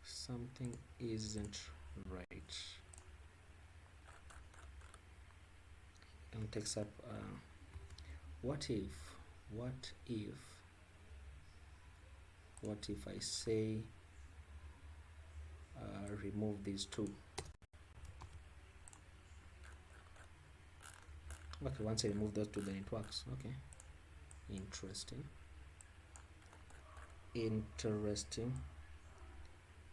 Something isn't right. And takes up what if I say remove these two. Okay, once I remove those two, then it works. Okay, interesting.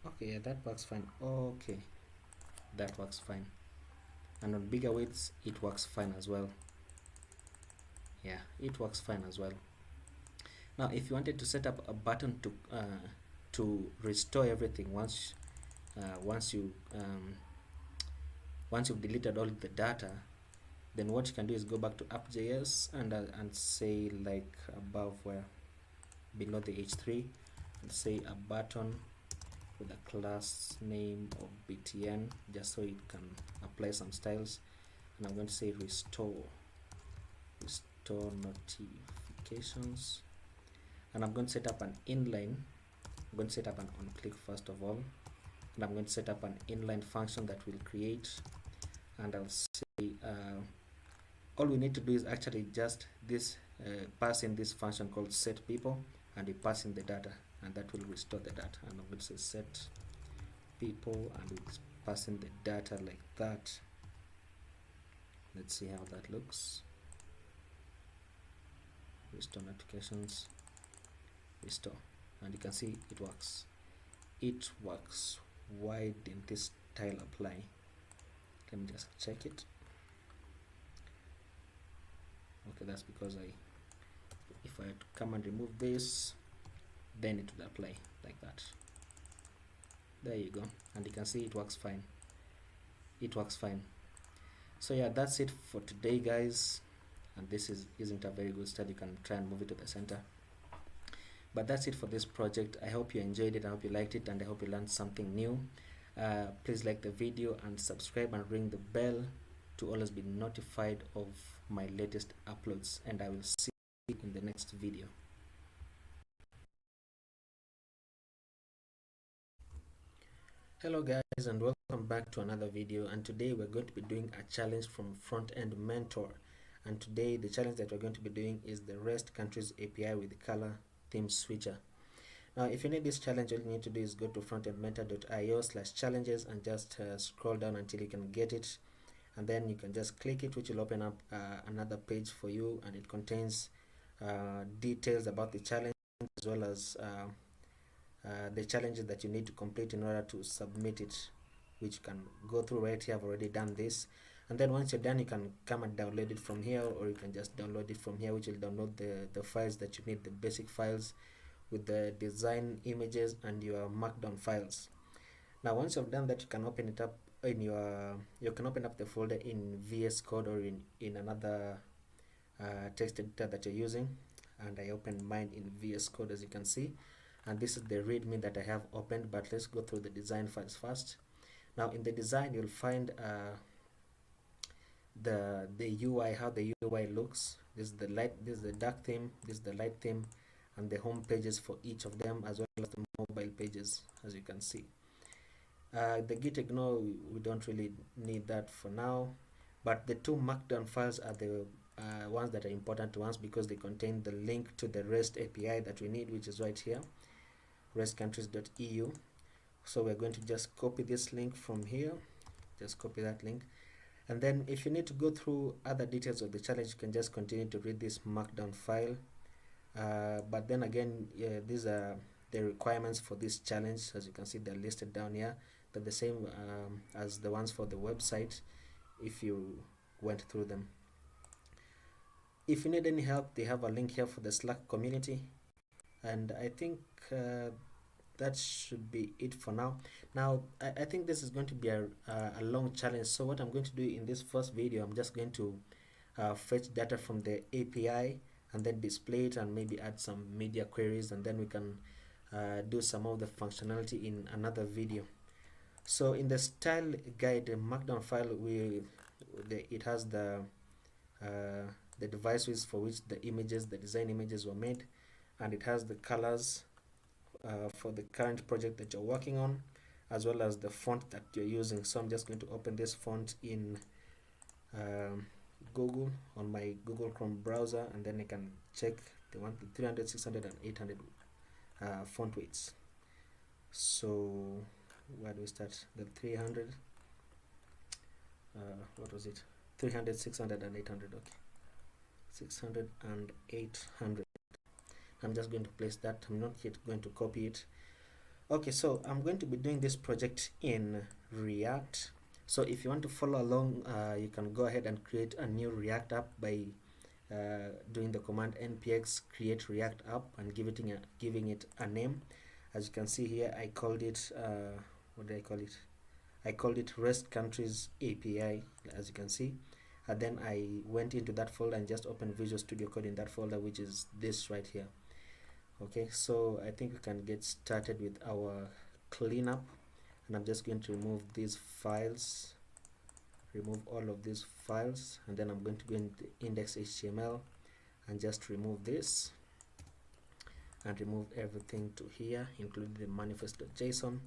Okay, yeah, that works fine. Okay, that works fine. And on bigger widths it works fine as well. Yeah, it works fine as well. Now if you wanted to set up a button to restore everything once you've deleted all the data, then what you can do is go back to app.js and say, like above, where below the h3, and say a button with a class name of btn, just so it can apply some styles. And I'm going to say restore notifications, and I'm going to set up an inline. I'm going to set up an on click first of all, and I'm going to set up an inline function that will create, and I'll say all we need to do is actually just this pass in this function called set people, and we pass in the data, and that will restore the data. And I'm going to say set people, and we pass in the data like that. Let's see how that looks. Restore notifications, restore, and you can see it works. It works. Why didn't this style apply? Let me just check it. Okay, that's because if I come and remove this, then it would apply like that. There you go, and you can see it works fine. It works fine. So yeah, that's it for today, guys. And this isn't a very good start. You can try and move it to the center. But that's it for this project. I hope you enjoyed it. I hope you liked it, and I hope you learned something new. Please like the video and subscribe and ring the bell to always be notified of my latest uploads, and I will see you in the next video. Hello guys, and welcome back to another video. And today we're going to be doing a challenge from Front End Mentor. And today the challenge that we're going to be doing is the REST countries API with the color theme switcher. Now if you need this challenge, all you need to do is go to frontendmentor.io/challenges and just scroll down until you can get it, and then you can just click it, which will open up another page for you, and it contains details about the challenge, as well as the challenges that you need to complete in order to submit it, which you can go through right here. I've already done this, and then once you're done, you can come and download it from here, or you can just download it from here, which will download the files that you need, the basic files with the design images and your markdown files. Now once you've done that, you can open it up in you can open up the folder in VS Code or in another text editor that you're using, and I opened mine in VS Code, as you can see, and this is the readme that I have opened. But let's go through the design files first. Now in the design, you'll find the UI, how the UI looks. This is the dark theme, this is the light theme, and the home pages for each of them, as well as the mobile pages, as you can see. The git ignore, we don't really need that for now, but the two markdown files are the ones that are important to us, because they contain the link to the REST API that we need, which is right here, restcountries.eu. So we're going to just copy this link from here, just copy that link, And then if you need to go through other details of the challenge, you can just continue to read this markdown file. But then again, these are the requirements for this challenge. As you can see, they're listed down here. They're the same as the ones for the website if you went through them. If you need any help, they have a link here for the Slack community. And I think that should be it for now. Now, I think this is going to be a long challenge. So what I'm going to do in this first video, I'm just going to fetch data from the API and then display it and maybe add some media queries, and then we can do some of the functionality in another video. So in the style guide, the markdown file, it has the devices for which the design images were made, and it has the colors for the current project that you're working on, as well as the font that you're using. So I'm just going to open this font in Google on my Google Chrome browser, and then I can check the 300, 600, and 800 font weights. So where do we start? The 300, what was it? 300, 600, and 800. Okay, 600 and 800. I'm just going to place that. I'm not yet going to copy it. Okay, so I'm going to be doing this project in React. So if you want to follow along, you can go ahead and create a new React app by doing the command npx create React app and giving it a name. As you can see here, I called it what did I call it? I called it REST Countries API, as you can see. And then I went into that folder and just opened Visual Studio Code in that folder, which is this right here. Okay, so I think we can get started with our cleanup, and I'm just going to remove these files, remove all of these files, and then I'm going to go into index.html and just remove this and remove everything to here, including the manifest.json,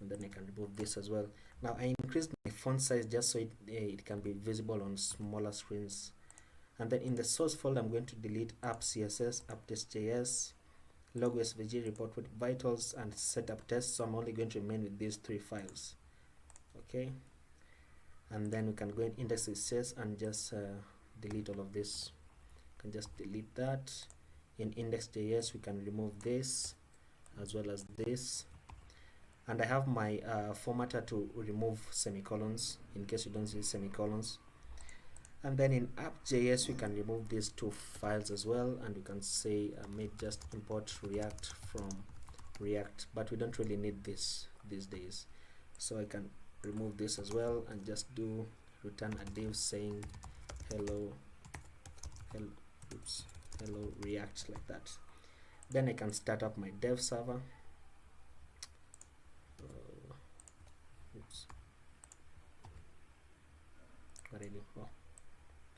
and then I can remove this as well. Now I increased my font size just so it can be visible on smaller screens. And then in the source folder, I'm going to delete app CSS, app test.js, logo svg, report with vitals, and setup test. So I'm only going to remain with these 3 files. Okay, and then we can go in index.js and just delete all of this. You can just delete that. In index.js, we can remove this as well as this. And I have my formatter to remove semicolons in case you don't see semicolons. And then in app.js, we can remove these 2 files as well, and we can say may just import React from React, but we don't really need this these days. So I can remove this as well and just do return a div saying hello React, like that. Then I can start up my dev server. What did I do? Oh,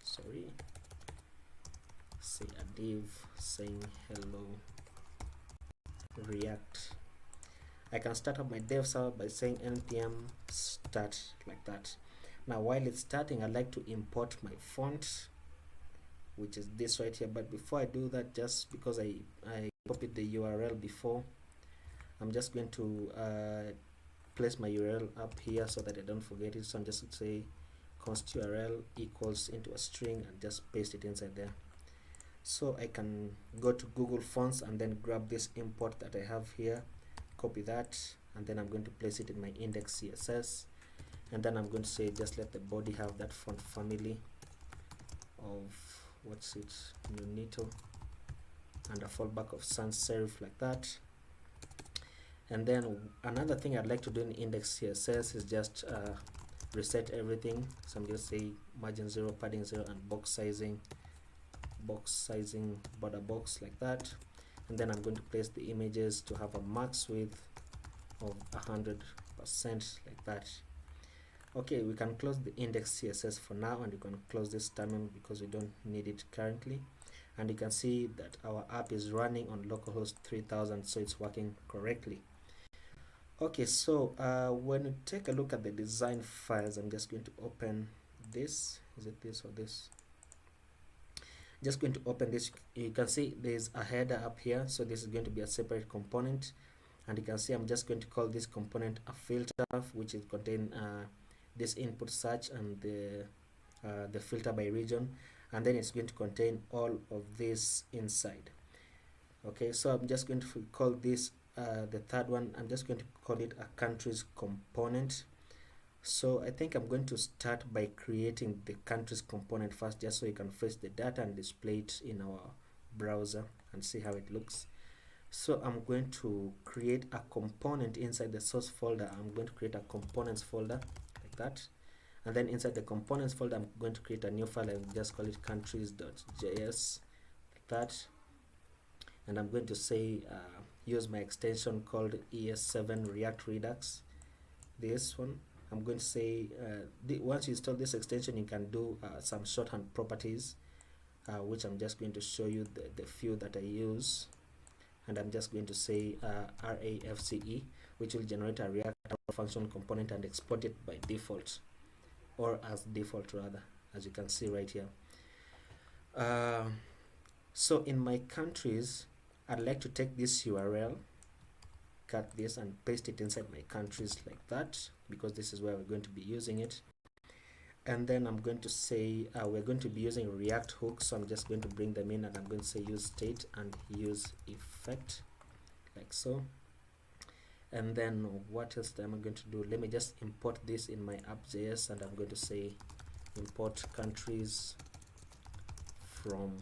sorry. Say a div saying hello React. I can start up my dev server by saying npm start, like that. Now while it's starting, I'd like to import my font, which is this right here. But before I do that, just because I copied the URL before, I'm just going to place my URL up here so that I don't forget it. So I'm just going to say const URL equals into a string and just paste it inside there. So I can go to Google Fonts and then grab this import that I have here, copy that, and then I'm going to place it in my index CSS, and then I'm going to say just let the body have that font family of what's it, Nunito, and a fallback of sans serif, like that. And then another thing I'd like to do in index CSS is just reset everything. So I'm just say margin 0, padding 0, and box sizing border box, like that. And then I'm going to place the images to have a max width of 100%, like that. Okay, we can close the index CSS for now, and you can close this terminal because we don't need it currently. And you can see that our app is running on localhost 3000, so it's working correctly. Okay, so when you take a look at the design files, I'm just going to open this. Is it this or this? Just going to open this. You can see there's a header up here, so this is going to be a separate component. And you can see I'm just going to call this component a filter, which is contain this input search and the filter by region, and then it's going to contain all of this inside. Okay, so I'm just going to call this the third one, I'm just going to call it a countries component. So I think I'm going to start by creating the countries component first, just so you can fetch the data and display it in our browser and see how it looks. So I'm going to create a component inside the source folder. I'm going to create a components folder like that, and then inside the components folder I'm going to create a new file and just call it countries.js like that, and I'm going to say use my extension called ES7 React Redux. This one I'm going to say once you install this extension, you can do some shorthand properties, which I'm just going to show you the few that I use. And I'm just going to say RAFCE, which will generate a React function component and export it by default, or as default rather, as you can see right here. So in my countries, I'd like to take this URL, cut this and paste it inside my countries like that, because this is where we're going to be using it. And then I'm going to say we're going to be using React hooks, so I'm just going to bring them in, and I'm going to say use state and use effect like so. And then what else am I going to do? Let me just import this in my app.js, and I'm going to say import countries from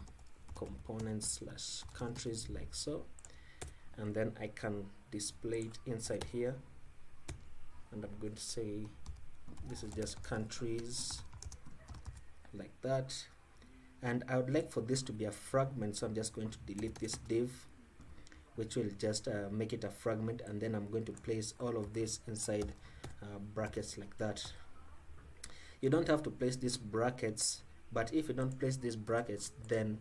components / countries like so, and then I can display it inside here, and I'm going to say this is just countries like that. And I would like for this to be a fragment, so I'm just going to delete this div, which will just make it a fragment, and then I'm going to place all of this inside brackets like that. You don't have to place these brackets, but if you don't place these brackets, then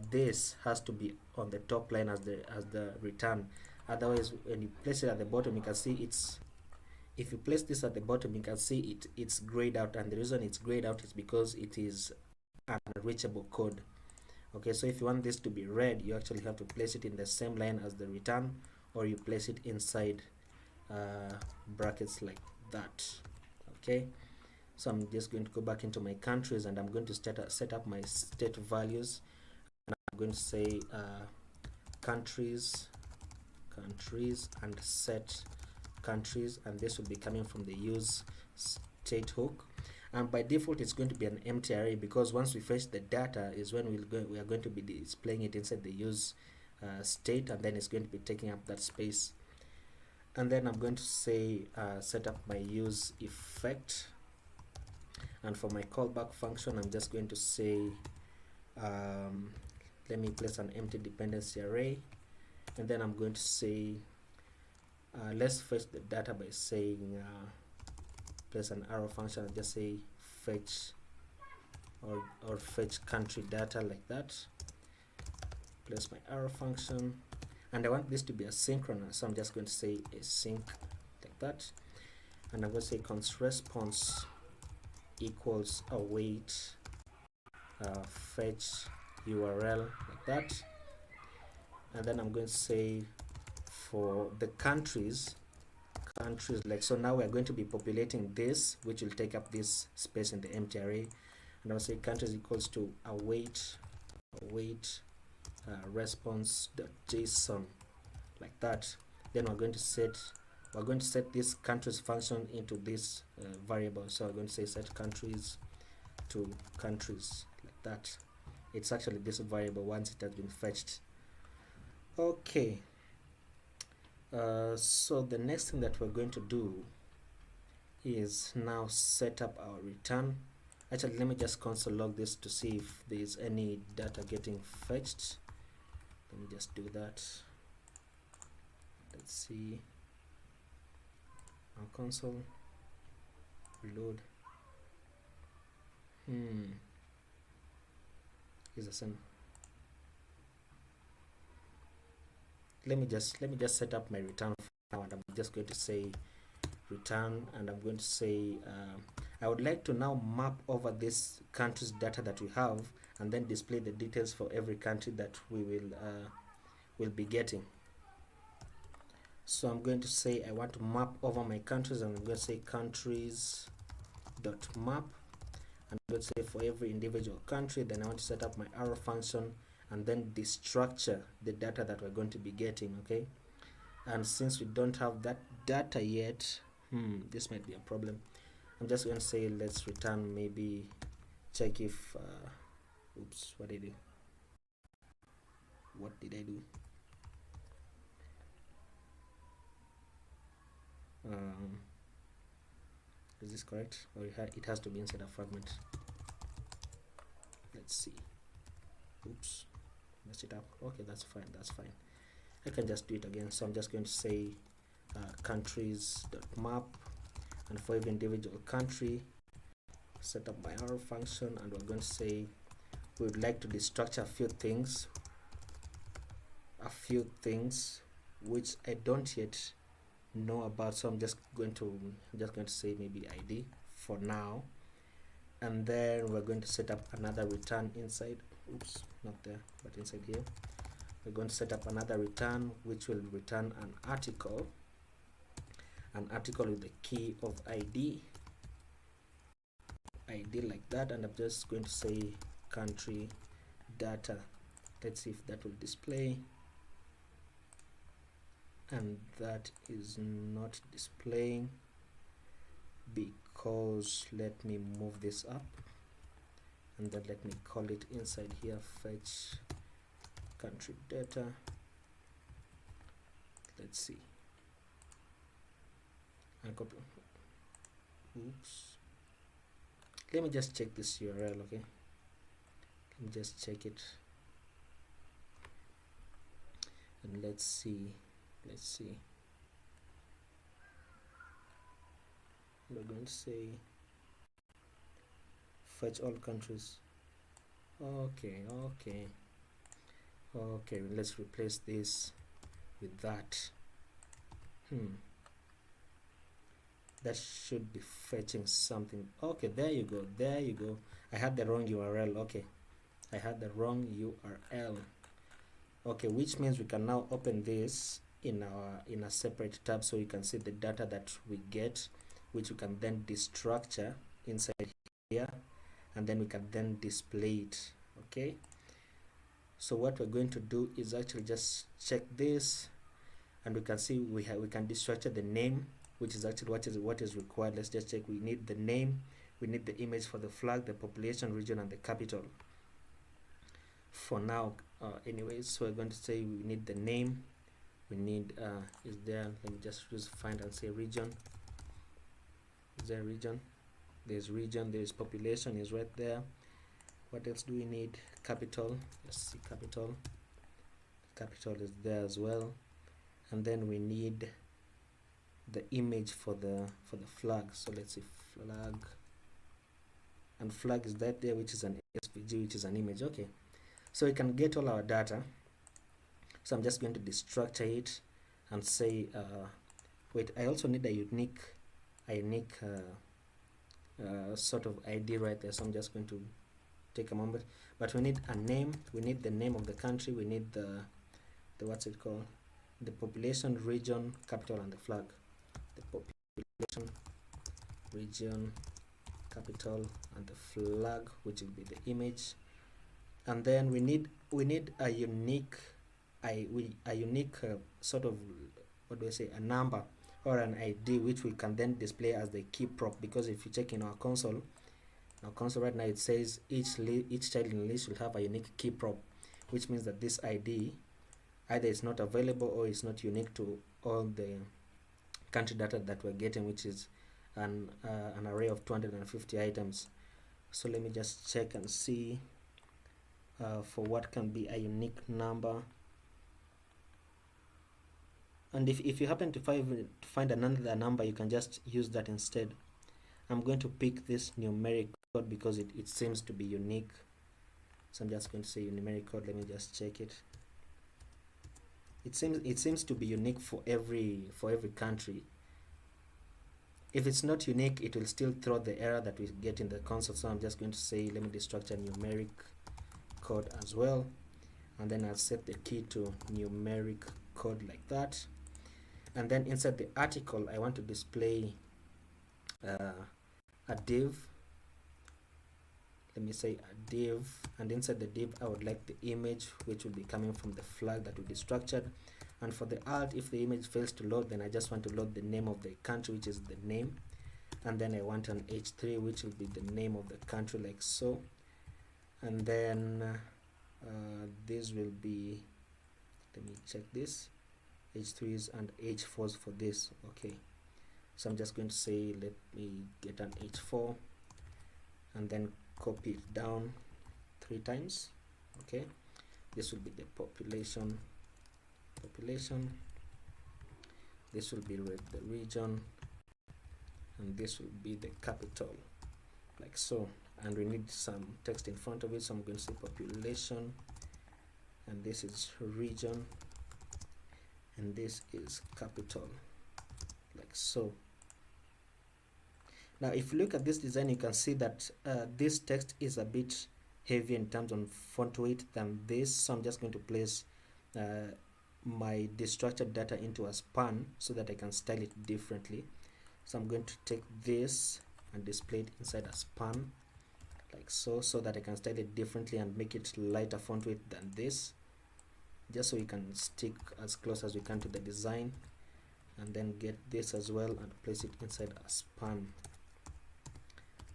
this has to be on the top line as the return. Otherwise, when you place it at the bottom, you can see if you place this at the bottom, you can see it's grayed out, and the reason it's grayed out is because it is unreachable code. Okay, so if you want this to be red, you actually have to place it in the same line as the return, or you place it inside brackets like that. Okay, so I'm just going to go back into my countries, and I'm going to set up my state values, and I'm going to say countries and set countries, and this will be coming from the use state hook. And by default it's going to be an empty array, because once we fetch the data is when we are going to be displaying it inside the use state, and then it's going to be taking up that space. And then I'm going to say set up my use effect, and for my callback function I'm just going to say let me place an empty dependency array, and then I'm going to say let's fetch the data by saying place an arrow function and just say fetch or fetch country data like that. Place my arrow function, and I want this to be asynchronous, so I'm just going to say async like that, and I'm going to say const response equals await fetch URL like that. And then I'm going to say for the countries like so. Now we're going to be populating this, which will take up this space in the empty array, and I'll say countries equals to await response.json like that. Then we're going to set this countries function into this variable, so we're going to say set countries to countries like that. It's actually this variable once it has been fetched. Okay, so the next thing that we're going to do is now set up our return. Actually, let me just console log this to see if there is any data getting fetched. Let me just do that. Let's see. On console, reload. Is the same. Let me just set up my return now, and I'm just going to say return, and I'm going to say I would like to now map over this country's data that we have, and then display the details for every country that we will be getting. So I'm going to say I want to map over my countries, and I'm going to say countries dot map, and let's say for every individual country. Then I want to set up my arrow function and then destructure the data that we're going to be getting. Okay, and since we don't have that data yet, this might be a problem. I'm just going to say let's return, maybe check if oops, what did I do? Is this correct, or it has to be inside a fragment? Let's see. Oops, messed it up. Okay, that's fine, I can just do it again. So I'm just going to say countries.map, and for every individual country, set up my arrow function, and we're going to say we would like to destructure a few things which I don't yet know about. So I'm just going to say maybe ID for now, and then we're going to set up another return inside. Oops, not there, but inside here we're going to set up another return which will return an article with the key of ID like that, and I'm just going to say country data. Let's see if that will display, and that is not displaying because, let me move this up, and then let me call it inside here, fetch country data. Let's see, and copy. Oops, let me just check this URL. Okay, let me just check it, and let's see. We're going to say fetch all countries. Okay, let's replace this with that. That should be fetching something. Okay, there you go. I had the wrong URL. Okay, I had the wrong URL. Okay, which means we can now open this in a separate tab, so you can see the data that we get, which we can then destructure inside here, and then we can then display it. Okay, so what we're going to do is actually just check this, and we can see we can destructure the name, which is actually what is required. Let's just check. We need the name, we need the image for the flag, the population, region, and the capital for now. Anyways, so we're going to say we need the name, we need is there, let me just use find and say region. Is there region? There's region, there's population, is right there. What else do we need? Capital. Let's see, capital is there as well, and then we need the image for the flag. So let's see, flag, and flag is that there, which is an SVG, which is an image. Okay, so we can get all our data. So I'm just going to destructure it and say wait, I also need a unique sort of ID right there. So I'm just going to take a moment, but we need a name, we need the name of the country, we need the what's it called, the population, region, capital, and the flag. The population, region, capital, and the flag, which will be the image. And then we need a unique sort of, what do I say, a number or an ID, which we can then display as the key prop, because if you check in our console right now, it says each child in the list will have a unique key prop, which means that this ID either is not available or is not unique to all the country data that we're getting, which is an array of 250 items. So let me just check and see for what can be a unique number. And if you happen to find another number, you can just use that instead. I'm going to pick this numeric code because it seems to be unique. So I'm just going to say numeric code. Let me just check it. It seems to be unique for every country. If it's not unique, it will still throw the error that we get in the console. So I'm just going to say, let me destructure numeric code as well, and then I'll set the key to numeric code like that. And then inside the article, I want to display a div. Let me say a div, and inside the div I would like the image, which will be coming from the flag that will be structured. And for the alt, if the image fails to load, then I just want to load the name of the country, which is the name, and then I want an h3, which will be the name of the country, like so. And then this will be, let me check this, h3s and h4s for this. Okay, so I'm just going to say let me get an h4 and then copy it down 3 times. Okay, this will be the population, this will be the region, and this will be the capital, like so. And we need some text in front of it, so I'm going to say population, and this is region, and this is capital, like so. Now if you look at this design, you can see that this text is a bit heavier in terms of font weight than this, so I'm just going to place my destructured data into a span so that I can style it differently. So I'm going to take this and display it inside a span, like so, so that I can style it differently and make it lighter font weight than this, just so we can stick as close as we can to the design. And then get this as well and place it inside a span,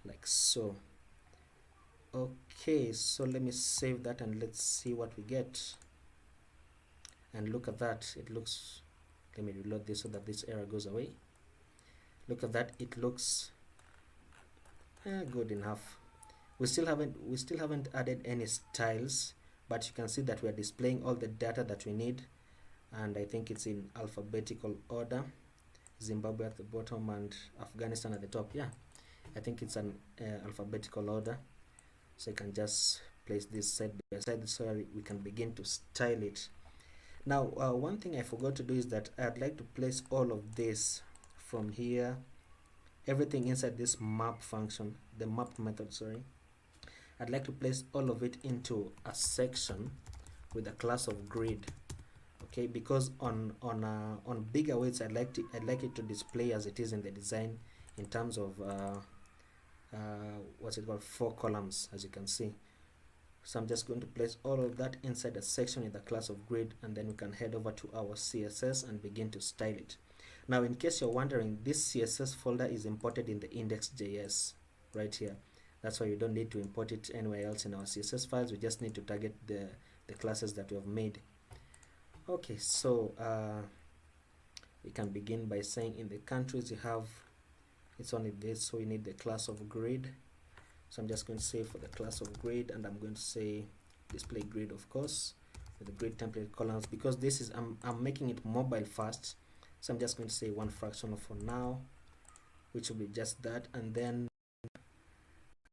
like so. Okay, so let me save that and let's see what we get. And look at that, it looks, let me reload this so that this error goes away. Look at that, it looks good enough. We still haven't added any styles, but you can see that we are displaying all the data that we need, and I think it's in alphabetical order. Zimbabwe at the bottom and Afghanistan at the top. Yeah, I think it's an alphabetical order, so you can just place this side by side so we can begin to style it. Now one thing I forgot to do is that I'd like to place all of this from here, everything inside this map function, the map method, sorry. I'd like to place all of it into a section with a class of grid. Okay, because on bigger weights I'd like it to display as it is in the design in terms of what's it called, 4 columns, as you can see. So I'm just going to place all of that inside a section in the class of grid, and then we can head over to our CSS and begin to style it. Now in case you're wondering, this CSS folder is imported in the index.js right here. That's why you don't need to import it anywhere else in our CSS files. We just need to target the classes that we have made. Okay, so we can begin by saying in the countries you have, it's only this, so we need the class of grid. So I'm just going to say for the class of grid, and I'm going to say display grid, of course, with the grid template columns, because this is I'm making it mobile first. So I'm just going to say 1 fractional for now, which will be just that. And then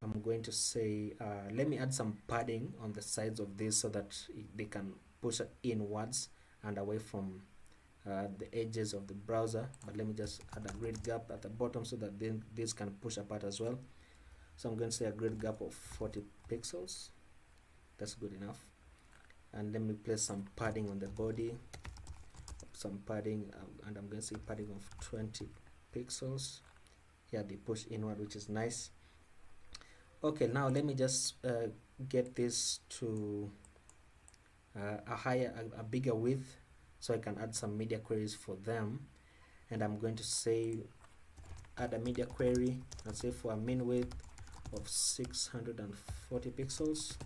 I'm going to say let me add some padding on the sides of this so that they can push inwards and away from the edges of the browser. But let me just add a grid gap at the bottom so that then this can push apart as well. So I'm going to say a grid gap of 40 pixels. That's good enough. And let me place some padding on the body, some padding, and I'm going to say padding of 20 pixels. Here they push inward, which is nice. Okay, now let me just get this to a bigger width, so I can add some media queries for them. And I'm going to say add a media query and say for a min width of 640 pixels.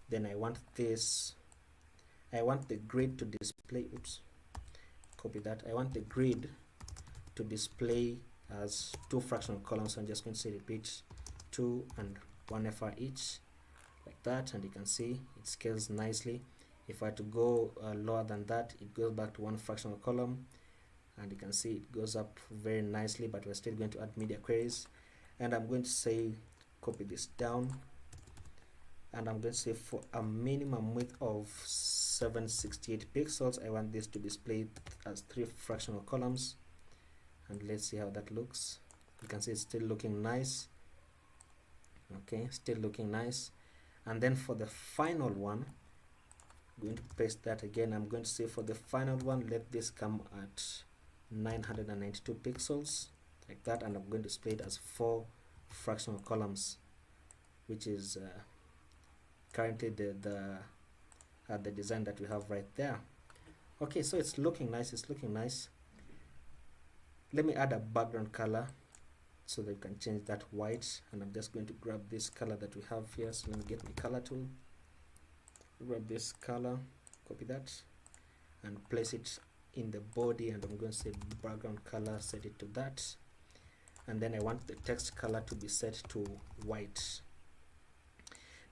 Then I want this, I want the grid to display, oops, copy that. I want the grid to display as 2 fractional columns. So I'm just going to say repeat 2 and 1 FR each, like that, and you can see it scales nicely. If I had to go lower than that, it goes back to 1 fractional column, and you can see it goes up very nicely, but we're still going to add media queries. And I'm going to say copy this down, and I'm going to say for a minimum width of 768 pixels, I want this to display as 3 fractional columns. And let's see how that looks. You can see it's still looking nice. Okay, still looking nice. And then for the final one, I'm going to paste that again. I'm going to say for the final one, let this come at 992 pixels, like that, and I'm going to display it as 4 fractional columns, which is currently the design that we have right there. Okay, so it's looking nice, it's looking nice. Let me add a background color so that you can change that white, and I'm just going to grab this color that we have here. So let me get my color tool, grab this color, copy that, and place it in the body, and I'm going to say background color, set it to that, and then I want the text color to be set to white.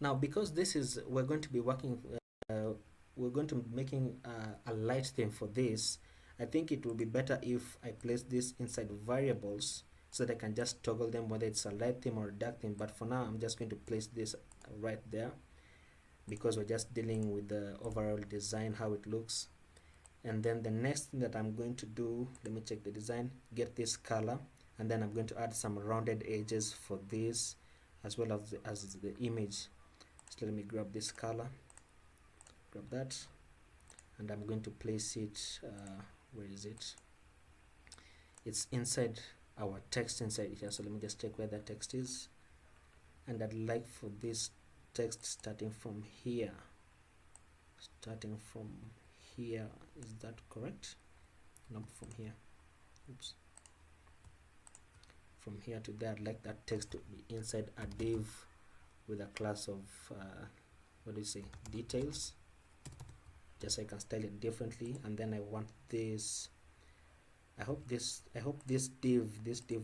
Now, because this is, we're going to be working, we're going to be making a light theme for this, I think it will be better if I place this inside variables so that I can just toggle them whether it's a light theme or a dark theme. But for now, I'm just going to place this right there because we're just dealing with the overall design, how it looks. And then the next thing that I'm going to do, let me check the design, get this color, and then I'm going to add some rounded edges for this as well as the image. So let me grab this color, grab that, and I'm going to place it, where is it? It's inside our text inside here. So let me just check where the text is, and I'd like for this text starting from here. Starting from here, is that correct? Not from here. Oops. From here to there, I'd like that text to be inside a div with a class of what do you say, details, just so I can style it differently. And then I want this, I hope this div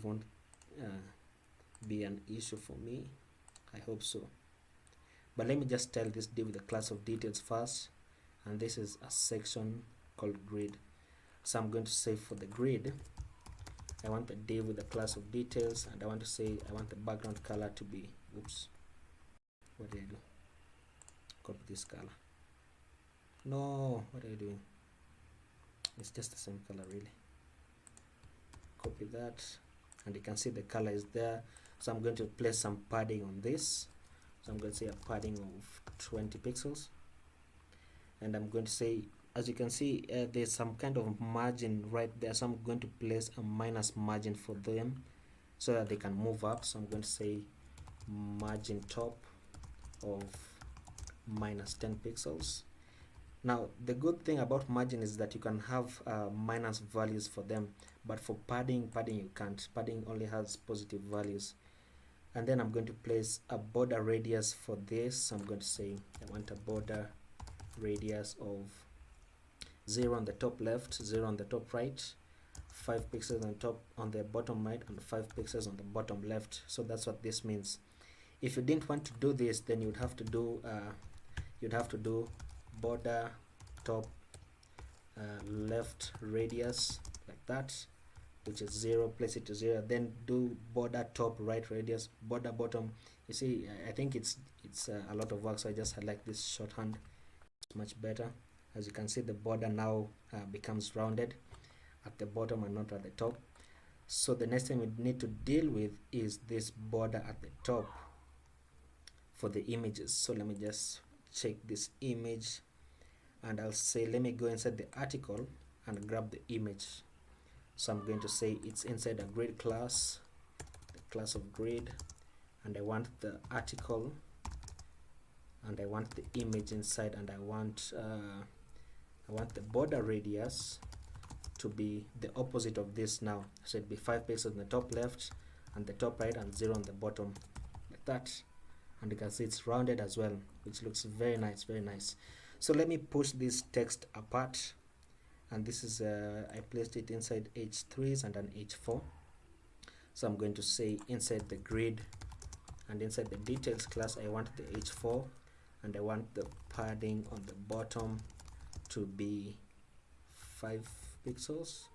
won't be an issue for me. I hope so. But let me just style this div with a class of details first, and this is a section called grid. So I'm going to say for the grid, I want the div with a class of details, and I want to say I want the background color to be, oops, what did I do? Copy this color. No, what are you doing? It's just the same color really. Copy that, and you can see the color is there. So I'm going to place some padding on this. So I'm going to say a padding of 20 pixels, and I'm going to say, as you can see, there's some kind of margin right there, so I'm going to place a minus margin for them so that they can move up. So I'm going to say margin top of minus 10 pixels. Now the good thing about margin is that you can have minus values for them, but for padding you can't. Padding only has positive values. And then I'm going to place a border radius for this. So I'm going to say I want a border radius of 0 on the top left, 0 on the top right, 5 pixels on top on the bottom right, and 5 pixels on the bottom left. So that's what this means. If you didn't want to do this, then you'd have to do border top left radius like that, which is 0, place it to 0, then do border top right radius, border bottom. You see, I think it's a lot of work, so I just like this shorthand. It's much better. As you can see, the border now becomes rounded at the bottom and not at the top. So the next thing we need to deal with is this border at the top for the images. So let me just check this image, and I'll say let me go inside the article and grab the image. So I'm going to say it's inside a grid class, the class of grid, and I want the article, and I want the image inside, and I want the border radius to be the opposite of this now. So it'd be 5 pixels on the top left and the top right, and 0 on the bottom, like that. And you can see it's rounded as well, which looks very nice, very nice. So let me push this text apart, and this is I placed it inside h3s and an h4. So I'm going to say inside the grid and inside the details class, I want the h4, and I want the padding on the bottom to be 5 pixels.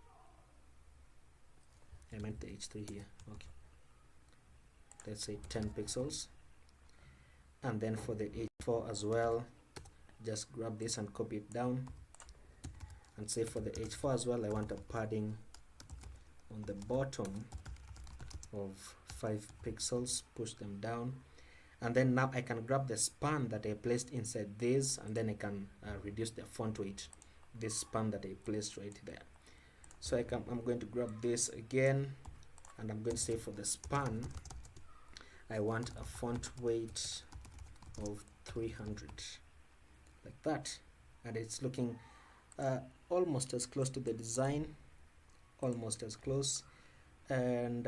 I meant the h3 here. Okay, let's say 10 pixels. And then for the h4 as well, just grab this and copy it down, and say for the h4 as well, I want a padding on the bottom of 5 pixels, push them down. And then now I can grab the span that I placed inside this, and then I can reduce the font weight, this span that I placed right there. So I'm going to grab this again, and I'm going to say for the span, I want a font weight of 300, like that, and it's looking almost as close to the design, almost as close. And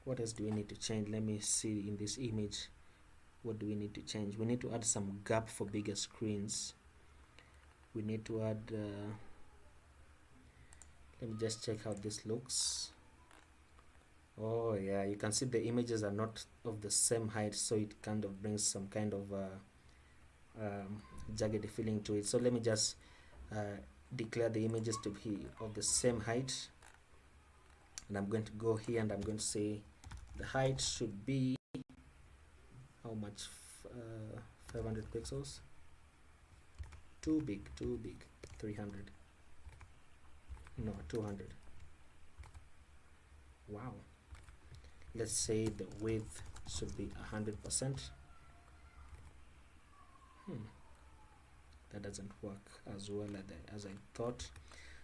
what else do we need to change? Let me see in this image. What do we need to change? We need to add some gap for bigger screens. We need to add let me just check how this looks. Oh yeah, you can see the images are not of the same height, so it kind of brings some kind of jagged feeling to it. So let me just declare the images to be of the same height, and I'm going to go here and I'm going to say the height should be how much? 500 pixels. Too big, 300. No, 200. Wow. Let's say the width should be 100%. That doesn't work as well as I thought.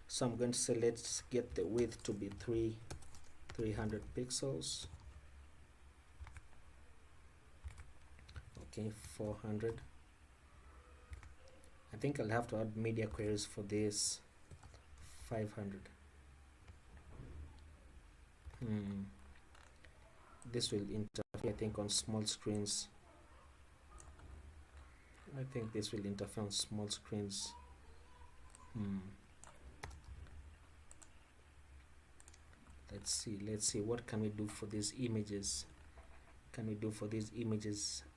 So I'm going to say let's get the width to be 300 pixels. Okay, 400. I think I'll have to add media queries for this. 500. This will interfere, I think, on small screens. I think this will interfere on small screens. Let's see what can we do for these images.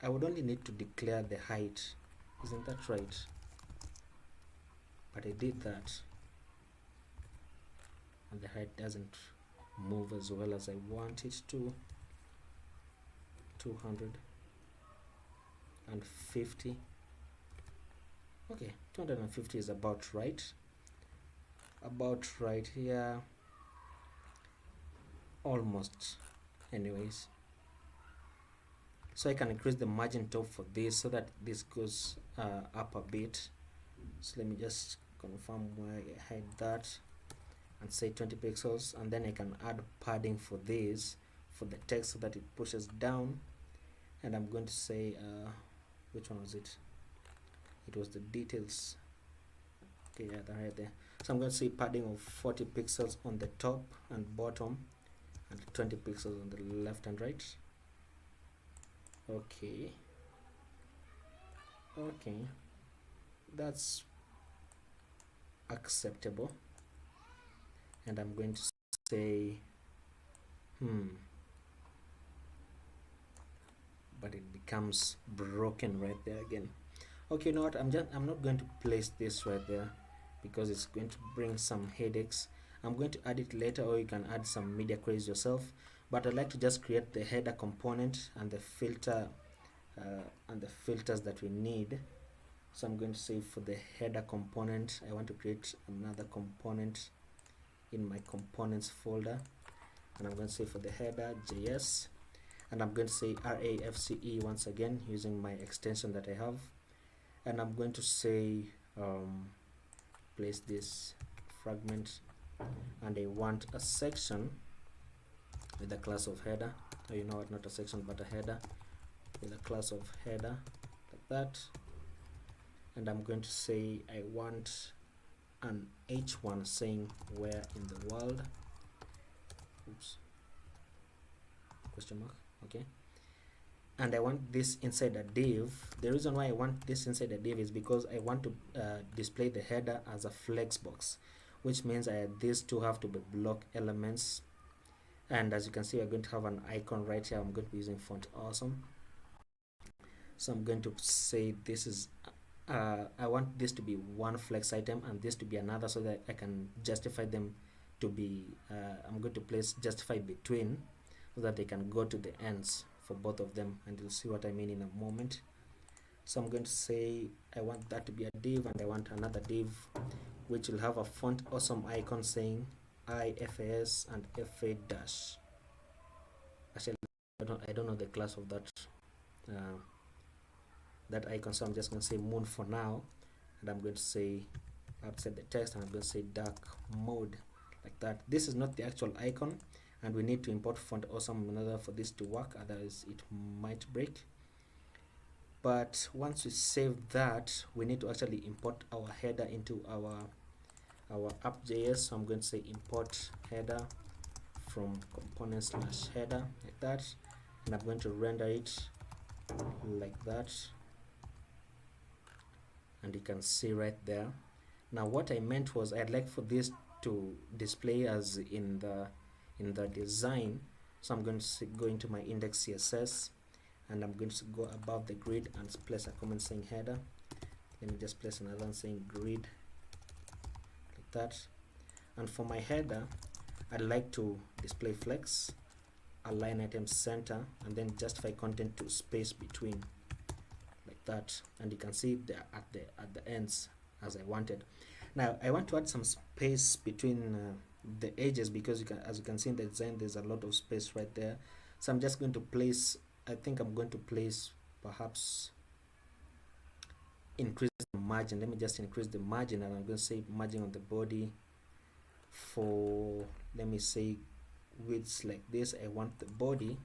I would only need to declare the height, isn't that right? But I did that, and the height doesn't move as well as I want it to. 250. Okay, 250 is about right here, almost. Anyways, so I can increase the margin top for this so that this goes up a bit. So let me just confirm where I hide that and say 20 pixels, and then I can add padding for this, for the text, so that it pushes down. And I'm going to say which one was it? It was the details. Okay, yeah, they're right there. So I'm going to say padding of 40 pixels on the top and bottom, and 20 pixels on the left and right. Okay, that's acceptable. And I'm going to say but it becomes broken right there again. Okay, you know what, I'm not going to place this right there because it's going to bring some headaches. I'm going to add it later, or you can add some media queries yourself, but I'd like to just create the header component and the filter and the filters that we need. So I'm going to say for the header component, I want to create another component in my components folder, and I'm going to say for the header JS, and I'm going to say RAFCE once again using my extension that I have, and I'm going to say place this fragment, and I want a section with a class of header. Oh, you know what, not a section but a header with a class of header, like that. And I'm going to say I want an h1 saying where in the world, question mark, okay. And I want this inside a div. The reason why I want this inside a div is because I want to display the header as a flex box, which means these two have to be block elements. And as you can see, we're going to have an icon right here. I'm going to be using font awesome. So I'm going to say this is I want this to be one flex item and this to be another, so that I can justify them to be I'm going to place justify between, so that they can go to the ends for both of them, and you'll see what I mean in a moment. So I'm going to say I want that to be a div, and I want another div which will have a font awesome icon saying IFAS and FA dash. Actually, I don't know the class of that that icon, so I'm just going to say moon for now, and I'm going to say outside the text, and I'm going to say dark mode, like that. This is not the actual icon, and we need to import font awesome in order for this to work, otherwise it might break. But once we save that, we need to actually import our header into our app.js. So I'm going to say import header from component/header, like that, and I'm going to render it like that, and you can see right there. Now what I meant was I'd like for this to display as in the design. So I'm going to go into my index CSS, and I'm going to go above the grid and place a comment saying header. Let me just place another one saying grid, like that. And for my header, I'd like to display flex, align item center, and then justify content to space between, like that. And you can see there at the ends as I wanted. Now I want to add some space between the edges, because as you can see in the design, there's a lot of space right there. So I'm just going to place, I think I'm going to place, perhaps increase the margin. Let me just increase the margin, and I'm going to say margin on the body for, let me say, widths like this. I want the body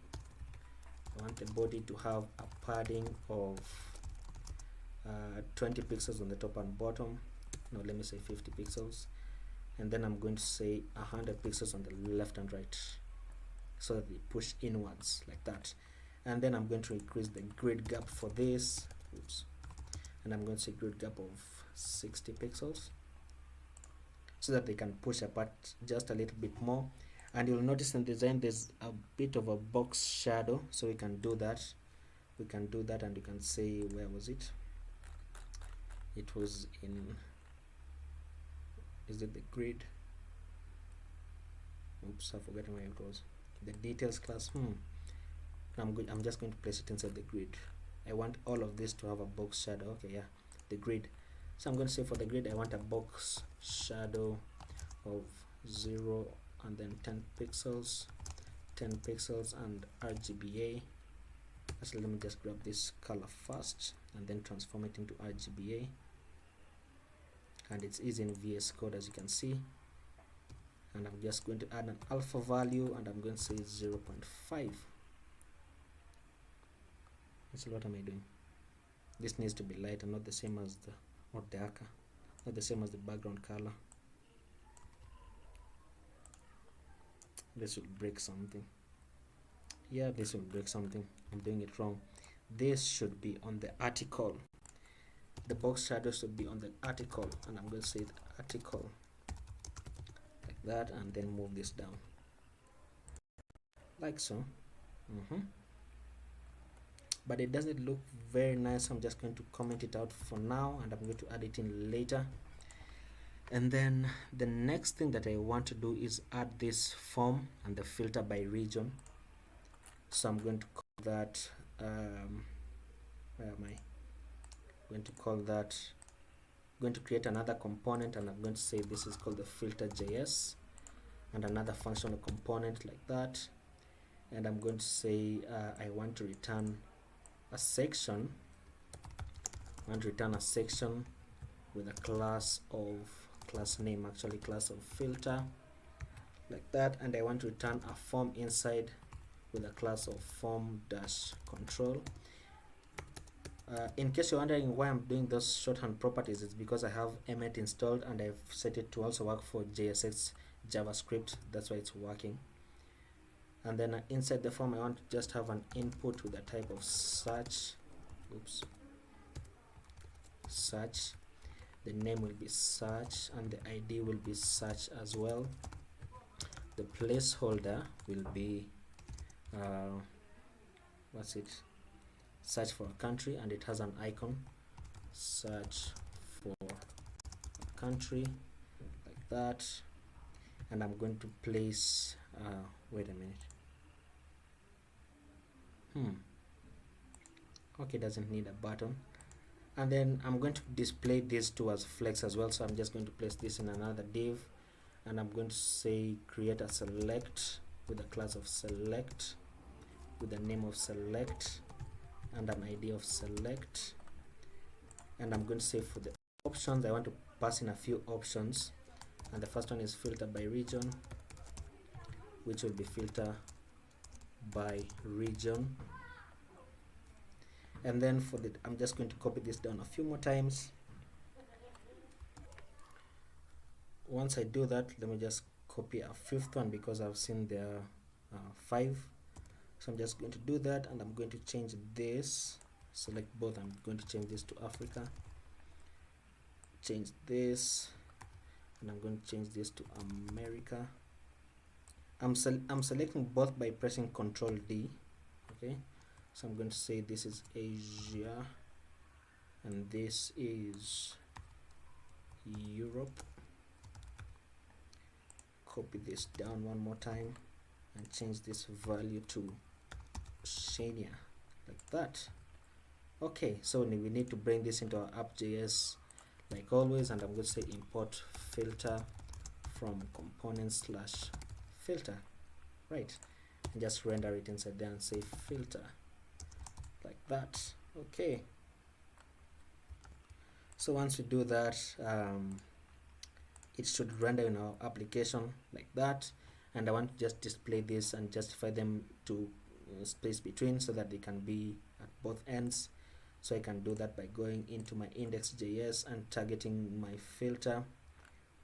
to have a padding of 20 pixels on the top and bottom. No, let me say 50 pixels, and then I'm going to say 100 pixels on the left and right, so that they push inwards, like that. And then I'm going to increase the grid gap for this. Oops. And I'm going to say grid gap of 60 pixels, so that they can push apart just a little bit more. And you'll notice in the design there's a bit of a box shadow, so we can do that. And you can say, where was it? It was in, is it the grid? Oops, I've forgotten where it was. The details class. I'm just going to place it inside the grid. I want all of this to have a box shadow. Okay, yeah, the grid. So I'm going to say for the grid, I want a box shadow of 0 and then 10 pixels and RGBA. So let me just grab this color first and then transform it into RGBA, and it's easy in VS Code, as you can see. And I'm just going to add an alpha value, and I'm going to say 0.5. So what am I doing? This needs to be lighter, not the same as the, or darker, not the same as the background color. This will break something. Yeah, this will break something. I'm doing it wrong. This should be on the article. The box shadow should be on the article, and I'm going to say the article, like that, and then move this down like so. But it doesn't look very nice. I'm just going to comment it out for now, and I'm going to add it in later. And then the next thing that I want to do is add this form and the filter by region. So I'm going to call that where am I going to call that, going to create another component, and I'm going to say this is called the filter.js, and another functional component like that. And I'm going to say I want to return a section. I want to return a section with a class name, actually class of filter, like that. And I want to return a form inside with a class of form-control. In case you're wondering why I'm doing those shorthand properties, it's because I have Emmet installed, and I've set it to also work for JSX JavaScript. That's why it's working. And then inside the form, I want to just have an input with a type of search. Oops. Search. The name will be search, and the ID will be search as well. The placeholder will be what's it? Search for a country, and it has an icon. Search for a country, like that. And I'm going to place wait a minute. Okay, doesn't need a button. And then I'm going to display these two as flex as well, so I'm just going to place this in another div, and I'm going to say create a select with a class of select, with the name of select and an ID of select. And I'm going to say for the options, I want to pass in a few options, and the first one is filter by region, which will be filter by region. And then for the, I'm just going to copy this down a few more times. Once I do that, let me just copy a fifth one because I've seen there are 5. So I'm just going to do that, and I'm going to change this, select both. I'm going to change this to Africa, change this, and I'm going to change this to America. I'm selecting both by pressing Ctrl D. Okay, so I'm going to say this is Asia and this is Europe. Copy this down one more time and change this value to Oceania, like that. Okay, so we need to bring this into our app.js like always, and I'm going to say import filter from components/filter, right, and just render it inside there and say filter, like that. Okay, so once we do that, it should render in our application like that, and I want to just display this and justify them to space between so that they can be at both ends. So I can do that by going into my index.js and targeting my filter,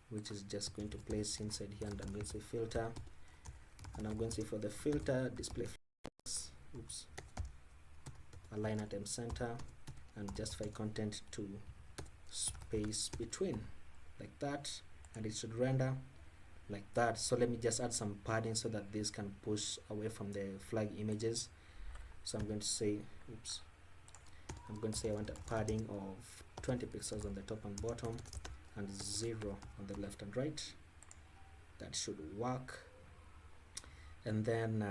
which is just going to place inside here, and I'm going to say filter, and I'm going to say for the filter display flex, oops, align at center, and justify content to space between, like that, and it should render like that. So let me just add some padding so that this can push away from the flag images. So I'm going to say, oops, I'm going to say I want a padding of 20 pixels on the top and bottom and 0 on the left and right. That should work. And then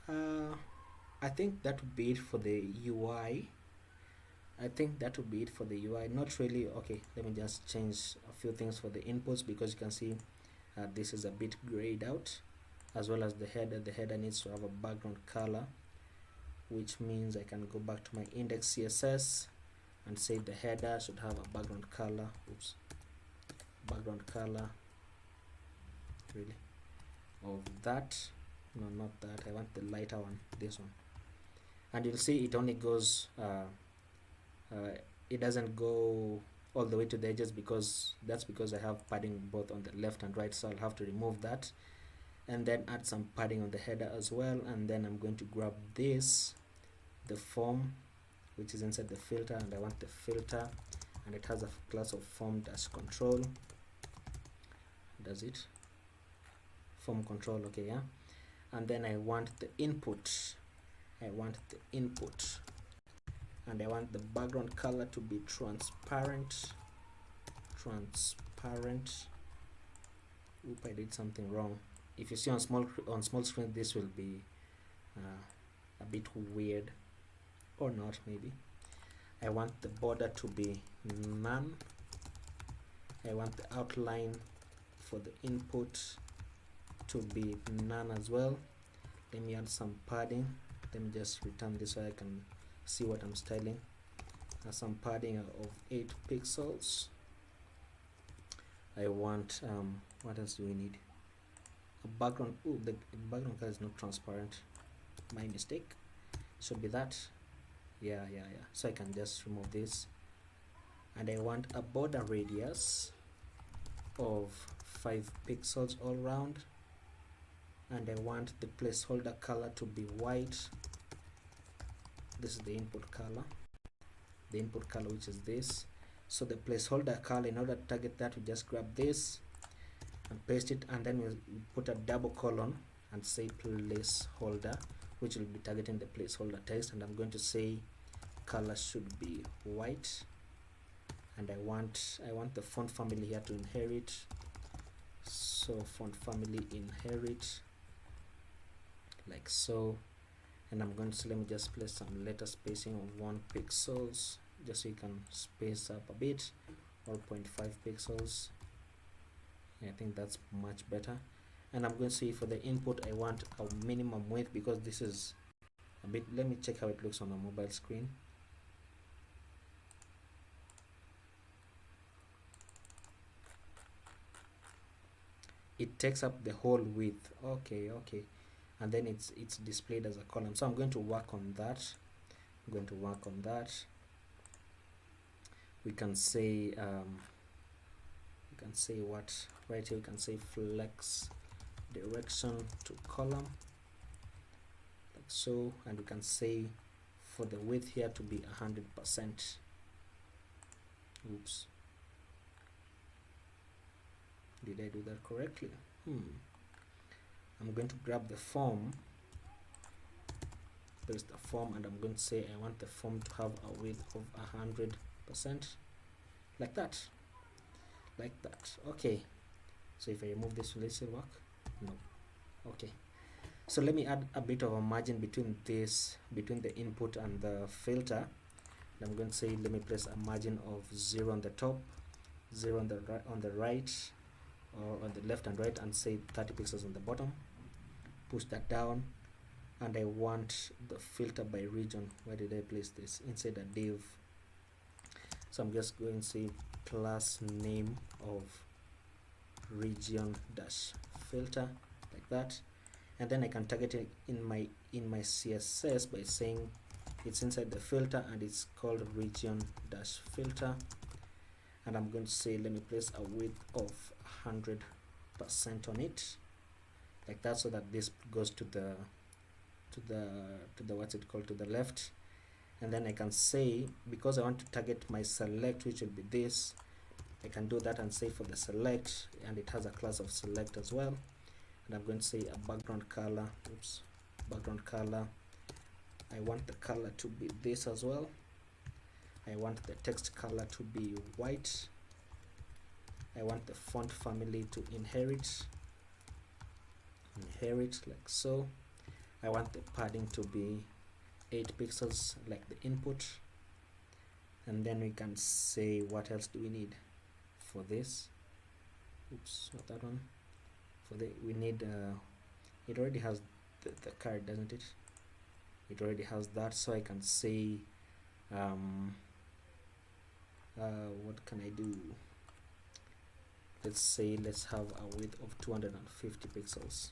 I think that would be it for the UI. Not really. Okay, let me just change a few things for the inputs, because you can see this is a bit grayed out, as well as the header. The header needs to have a background color, which means I can go back to my index CSS and say the header should have a background color. Oops, background color really of that. No, not that. I want the lighter one, this one. And you'll see it only goes it doesn't go all the way to the edges, because I have padding both on the left and right, so I'll have to remove that and then add some padding on the header as well. And then I'm going to grab this, the form, which is inside the filter, and I want the filter, and it has a class of form-control. Does it? Form control, okay, yeah. And then I want the input. And I want the background color to be transparent. Oop, I did something wrong. If you see on small screen, this will be a bit weird, or not, maybe. I want the border to be none. I want the outline for the input to be none as well. Let me add some padding. Let me just return this so I can see what I'm styling. Some padding of 8 pixels. I want what else do we need? A background. Oh, the background color is not transparent. My mistake. Should be that. Yeah. So I can just remove this. And I want a border radius of 5 pixels all around. And I want the placeholder color to be white. This is the input color, which is this. So the placeholder color, in order to target that, we just grab this and paste it, and then we put a double colon and say placeholder, which will be targeting the placeholder text. And I'm going to say color should be white, and I want the font family here to inherit. So font family inherit, like so. And I'm going to let me just place some letter spacing of 1 pixels, just so you can space up a bit, or 0.5 pixels. I think that's much better. And I'm going to say for the input, I want a minimum width, because this is a bit. Let me check how it looks on a mobile screen. it takes up the whole width. Okay, okay, and then it's displayed as a column. So I'm going to work on that. I'm going to work on that. We can say what right here. We can say flex direction to column, like so, and we can say for the width here to be 100%. Oops, did I do that correctly? I'm going to grab the form, paste the form, and I'm going to say I want the form to have a width of 100%, like that, like that. Okay, so if I remove this, will it still work? No. Okay, so let me add a bit of a margin between this, between the input and the filter. I'm going to say let me place a margin of 0 on the top, 0 on the right, or on the left and right, and say 30 pixels on the bottom. Push that down, and I want the filter by region. Where did I place this? Inside a div. So I'm just going to say class name of region dash filter, like that, and then I can target it in my CSS by saying it's inside the filter and it's called region dash filter, and I'm going to say let me place a width of 100% on it, like that, so that this goes to the what's it called, to the left. And then I can say, because I want to target my select, which will be this, I can do that and say for the select, and it has a class of select as well, and I'm going to say a background color. Oops, background color, I want the color to be this as well. I want the text color to be white. I want the font family to inherit like so. I want the padding to be 8 pixels like the input, and then we can say what else do we need for this. Oops, not that one. For the we need it already has the card, doesn't it? It already has that, so I can say what can I do? Let's say let's have a width of 250 pixels.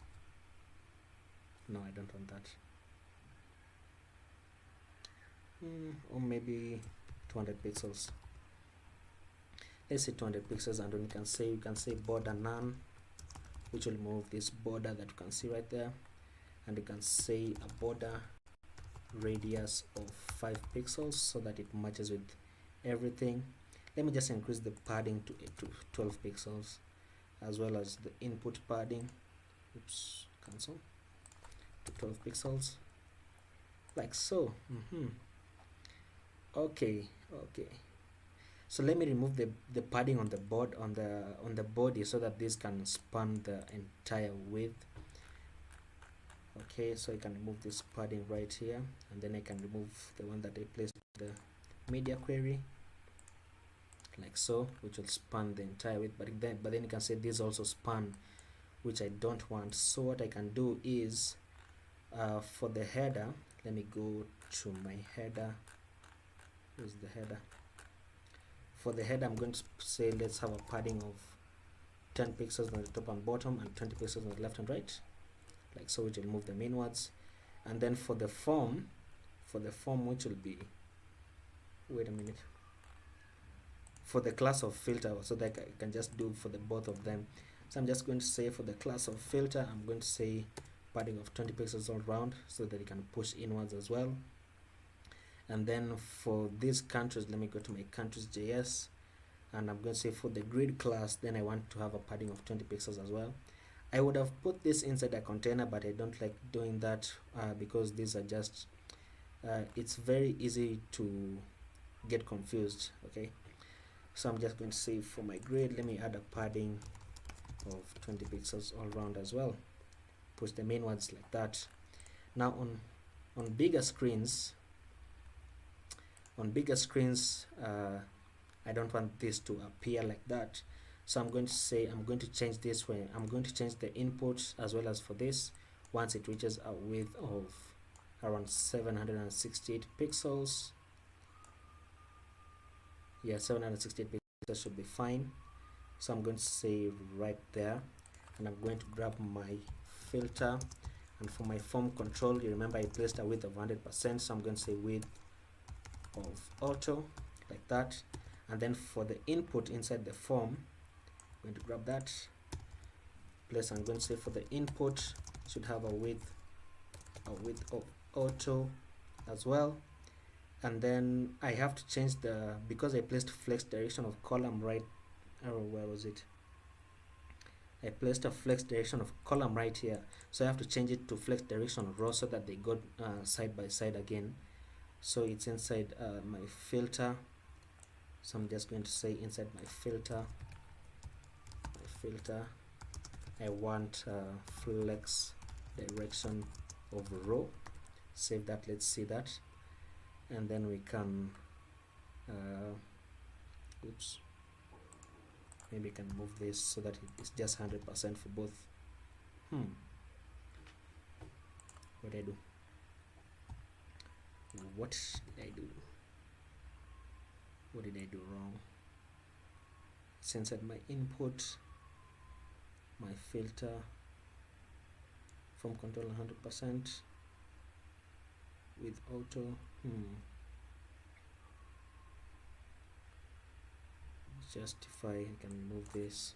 No, I don't want that. Or maybe 200 pixels. Let's say 200 pixels, and then you can say border none, which will move this border that you can see right there, and you can say a border radius of 5 pixels so that it matches with everything. Let me just increase the padding to 12 pixels, as well as the input padding. Oops, cancel, to 12 pixels, like so. Okay, so let me remove the padding on the board, on the body, so that this can span the entire width. Okay, so I can remove this padding right here, and then I can remove the one that I placed in the media query, like so, which will span the entire width. But then you can say this also span, which I don't want. So what I can do is for the header, let me go to my header. Here's the header. For the header, I'm going to say let's have a padding of 10 pixels on the top and bottom, and 20 pixels on the left and right, like so, which will move them inwards. And then for the form, which will be, wait a minute, for the class of filter, so that I can just do for the both of them. So I'm just going to say for the class of filter, I'm going to say padding of 20 pixels all around, so that it can push inwards as well. And then for these countries, let me go to my countries.js, and I'm going to say for the grid class, then I want to have a padding of 20 pixels as well. I would have put this inside a container, but I don't like doing that because these are just it's very easy to get confused. Okay, so I'm just going to say for my grid, let me add a padding of 20 pixels all around as well, push them inwards like that. Now on bigger screens, I don't want this to appear like that, so I'm going to say I'm going to change this way. I'm going to change the input as well as for this. Once it reaches a width of around 768 pixels, yeah, 768 pixels should be fine. So I'm going to say right there, and I'm going to grab my filter, and for my form control, you remember I placed a width of 100%, so I'm going to say width of auto, like that. And then for the input inside the form, I'm going to grab that place. I'm going to say for the input should have a width of auto as well. And then I have to change the, because I placed flex direction of column right, or where was it? I placed a flex direction of column right here, so I have to change it to flex direction of row so that they go side by side again. So it's inside my filter, so I'm just going to say inside my filter, I want flex direction of row. Save that, let's see that, and then we can oops, maybe I can move this so that it's just 100% for both. What did I do? What did I do? What did I do wrong? It's inside my input, my filter, form control 100% with auto. Justify, I can move this,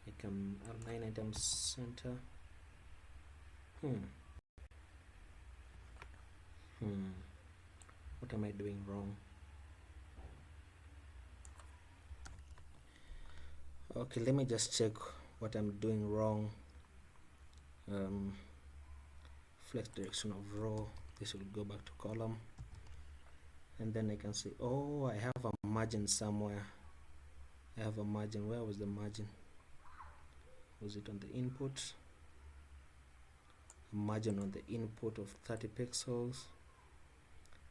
I can align items center. What am I doing wrong? Okay, let me just check what I'm doing wrong. Flex direction of row, this will go back to column, and then I can say, oh, I have a margin somewhere. I have a margin. Where was the margin? Was it on the input? A margin on the input of 30 pixels.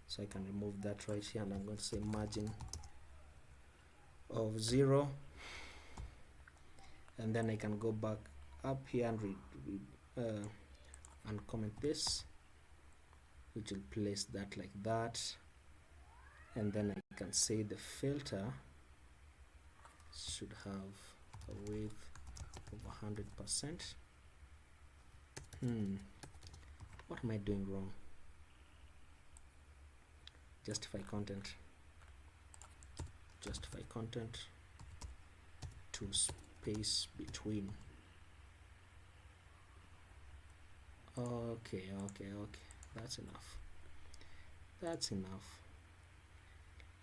So I can remove that right here, and I'm going to say margin of 0, and then I can go back up here and comment this, which will place that like that, and then I can say the filter should have a width of 100%. What am I doing wrong? Justify content to space between. Okay, that's enough.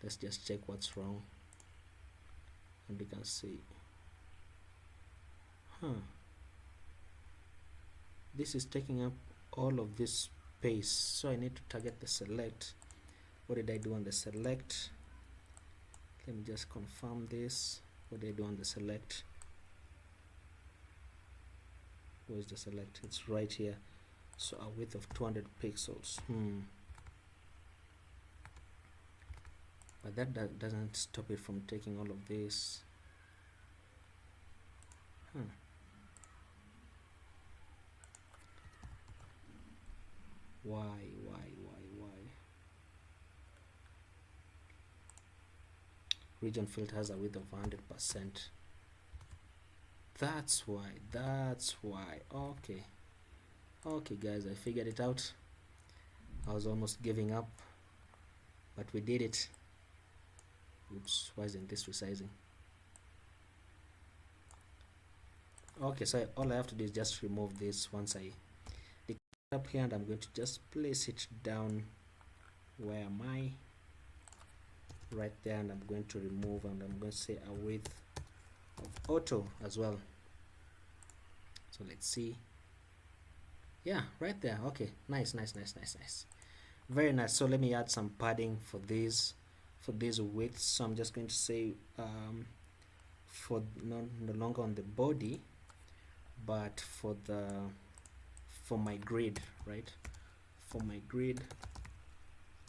Let's just check what's wrong, and we can see, this is taking up all of this space, so I need to target the select. What did I do on the select? Let me just confirm this. What did I do on the select? Where's the select? It's right here. So a width of 200 pixels. But that doesn't stop it from taking all of this. Why? Region filter has a width of 100%. That's why. Okay guys, I figured it out. I was almost giving up, but we did it. Oops, why isn't this resizing? Okay, so all I have to do is just remove this. Once I declare up here, and I'm going to just place it down. Where am I? Right there, and I'm going to remove, and I'm going to say a width of auto as well. So let's see. Yeah, right there. Okay, nice. Very nice. So let me add some padding for these widths. So I'm just going to say for no longer on the body, but for my grid, right? For my grid,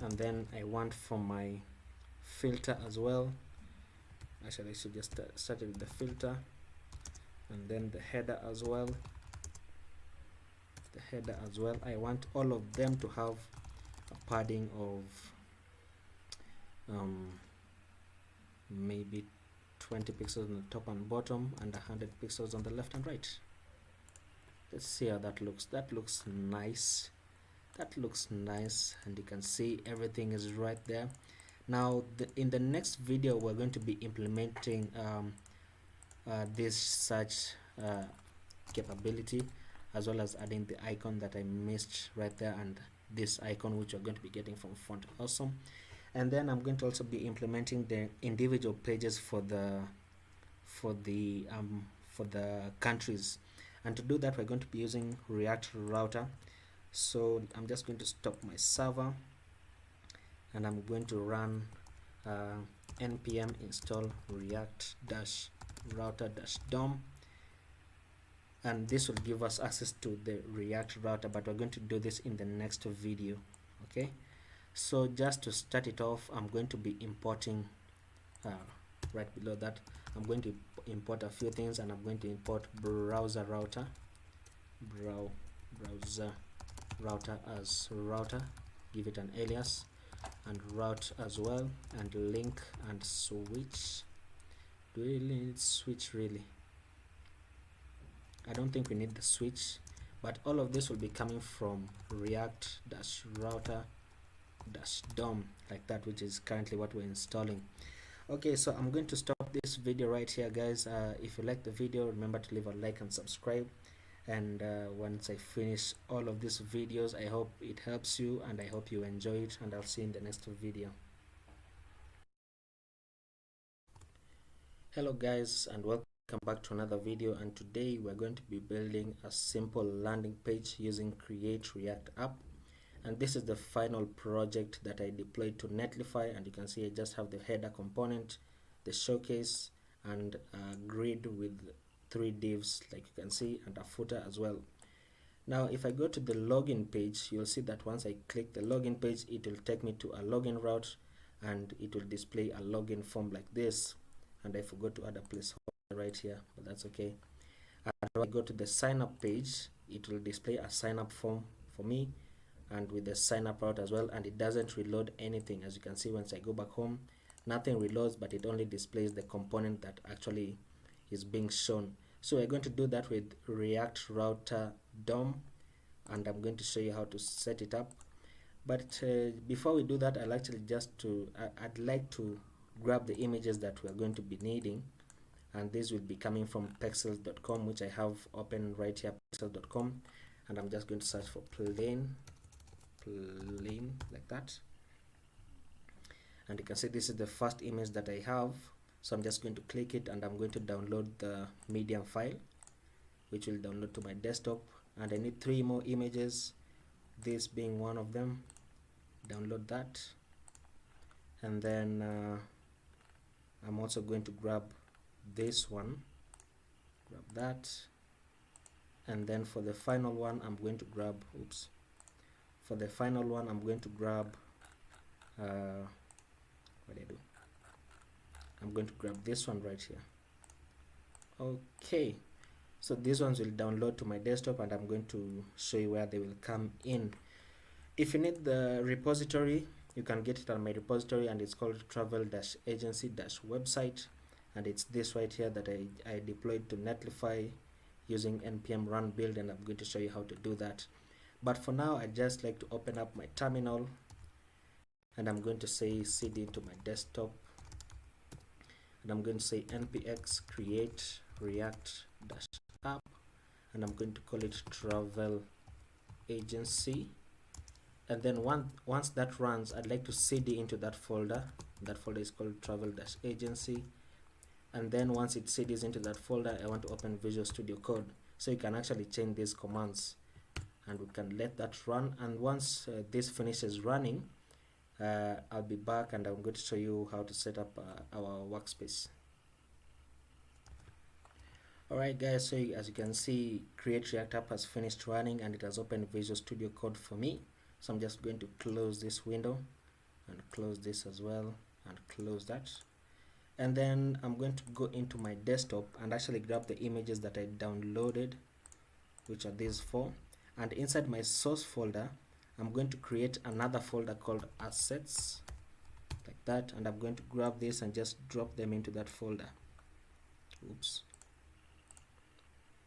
and then I want for my filter as well. Actually, I should just start with the filter, and then the header as well. I want all of them to have a padding of maybe 20 pixels on the top and bottom and 100 pixels on the left and right. Let's see how that looks. That looks nice. That looks nice, and you can see everything is right there. Now in the next video we're going to be implementing this search capability, as well as adding the icon that I missed right there, and this icon which you're going to be getting from Font Awesome. And then I'm going to also be implementing the individual pages for the countries, and to do that we're going to be using React Router. So I'm just going to stop my server, and I'm going to run npm install react-router-dom, and this will give us access to the React Router, but we're going to do this in the next video. Okay, so just to start it off, I'm going to be importing right below that, I'm going to import a few things, and I'm going to import browser router, browser router as router, give it an alias, and route as well, and link and switch. Do we need switch really? I don't think we need the switch, but all of this will be coming from react-router-dom, like that, which is currently what we're installing. Okay, so I'm going to stop this video right here, guys. If you like the video, remember to leave a like and subscribe. And once I finish all of these videos, I hope it helps you, and I hope you enjoy it, and I'll see you in the next video. Hello guys, and welcome back to another video, and today we're going to be building a simple landing page using Create React App. And this is the final project that I deployed to Netlify, and you can see I just have the header component, the showcase, and a grid with 3 divs, like you can see, and a footer as well. Now if I go to the login page, you'll see that once I click the login page, it will take me to a login route, and it will display a login form like this. And I forgot to add a placeholder right here, but that's okay. And when I go to the sign up page, it will display a sign up form for me, and with the sign up route as well, and it doesn't reload anything. As you can see, once I go back home, nothing reloads, but it only displays the component that actually is being shown. So we're going to do that with React Router DOM, and I'm going to show you how to set it up. But before we do that, I'd like to grab the images that we're going to be needing, and this will be coming from pexels.com, which I have open right here, pexels.com, and I'm just going to search for plain like that, and you can see this is the first image that I have. So I'm just going to click it, and I'm going to download the medium file, which will download to my desktop. And I need 3 more images, this being one of them. Download that, and then I'm also going to grab this one, grab that, and then for the final one I'm going to grab what do I do? I'm going to grab this one right here. Okay, so these ones will download to my desktop, and I'm going to show you where they will come in. If you need the repository, you can get it on my repository, and it's called travel-agency-website, and it's this right here that I deployed to Netlify using npm run build, and I'm going to show you how to do that. But for now, I just like to open up my terminal, and I'm going to say cd into my desktop, and I'm going to say npx create react-app, and I'm going to call it travel agency. And then once that runs, I'd like to cd into that folder. That folder is called travel-agency. And then once it cds into that folder, I want to open Visual Studio Code, so you can actually change these commands, and we can let that run. And once this finishes running, I'll be back, and I'm going to show you how to set up our workspace. Alright guys, so as you can see, Create React App has finished running, and it has opened Visual Studio Code for me. So I'm just going to close this window, and close this as well, and close that. And then I'm going to go into my desktop and actually grab the images that I downloaded, which are these 4. And inside my source folder, I'm going to create another folder called assets, like that, and I'm going to grab this and just drop them into that folder. oops,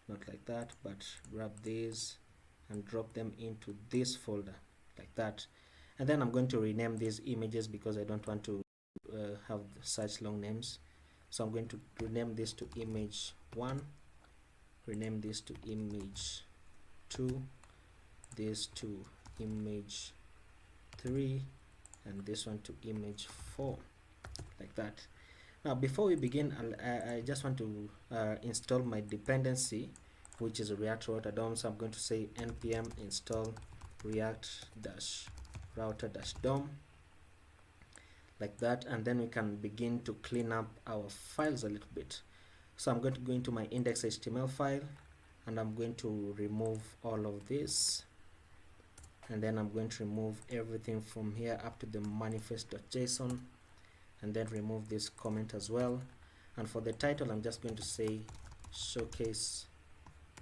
not like that, but grab these and drop them into this folder like that. And then I'm going to rename these images because I don't want to have such long names. So I'm going to rename this to image 1, rename this to image 2, this to image 3, and this one to image 4, like that. Now before we begin, I just want to install my dependency, which is React Router DOM. So I'm going to say npm install react-router-dom, like that, and then we can begin to clean up our files a little bit. So I'm going to go into my index.html file, and I'm going to remove all of this, and then I'm going to remove everything from here up to the manifest.json, and then remove this comment as well. And for the title, I'm just going to say showcase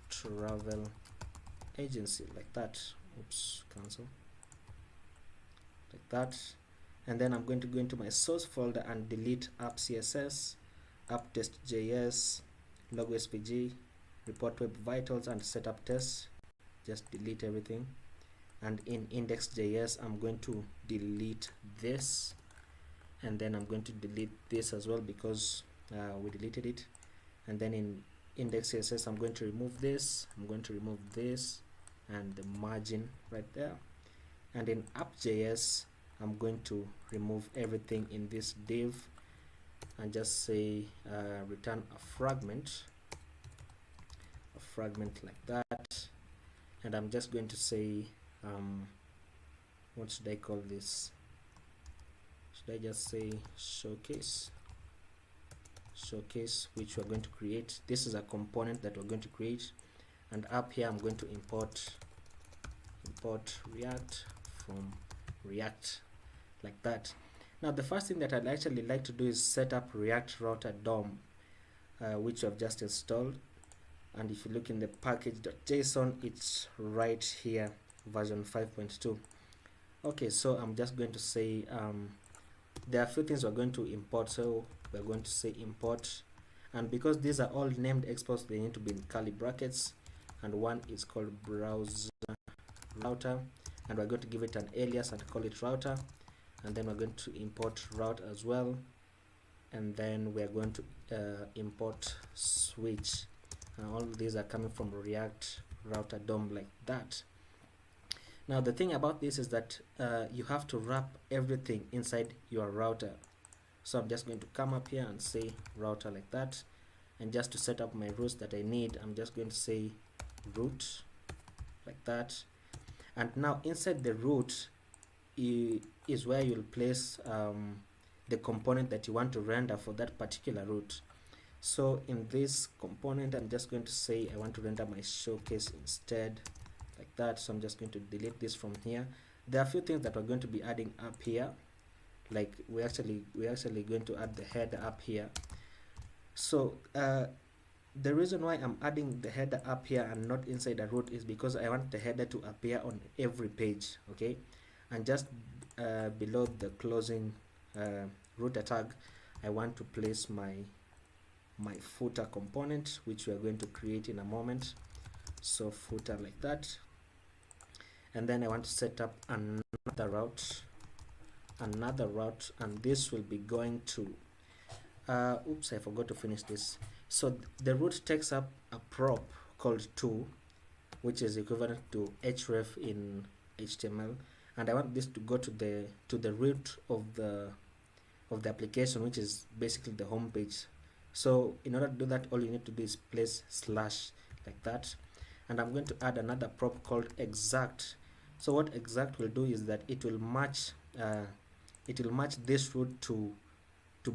travel agency, like that. Oops, cancel, like that. And then I'm going to go into my source folder and delete app.css, app.test.js, logo SVG, report web vitals, and setup tests. Just delete everything. And in index.js, I'm going to delete this, and then I'm going to delete this as well because we deleted it. And then in index.css, I'm going to remove this, I'm going to remove this, and the margin right there. And in app.js, I'm going to remove everything in this div and just say return a fragment like that. And I'm just going to say what should I call this? Should I just say showcase, which we're going to create. This is a component that we're going to create, and up here I'm going to import React from React, like that. Now the first thing that I'd actually like to do is set up React Router DOM, which I've just installed. And if you look in the package.json, it's right here, version 5.2. Okay, so I'm just going to say there are a few things we're going to import, so we're going to say import, and because these are all named exports, they need to be in curly brackets, and one is called browser router, and we're going to give it an alias and call it router. And then we're going to import route as well, and then we're going to import switch, and all these are coming from React Router DOM, like that. Now the thing about this is that you have to wrap everything inside your router. So I'm just going to come up here and say router, like that, and just to set up my routes that I need, I'm just going to say root, like that. And now inside the root is where you'll place the component that you want to render for that particular route. So in this component, I'm just going to say I want to render my showcase instead, like that. So I'm just going to delete this from here. There are a few things that we're going to be adding up here, like we're actually going to add the header up here. So the reason why I'm adding the header up here and not inside the root is because I want the header to appear on every page, okay? And just below the closing router tag, I want to place my footer component, which we are going to create in a moment. So footer, like that. And then I want to set up another route, and this will be going to oops, I forgot to finish this. So the route takes up a prop called to, which is equivalent to href in HTML, and I want this to go to the root of the application, which is basically the home page. So in order to do that, all you need to do is place slash, like that. And I'm going to add another prop called exact. So what exact will do is that it will match this route to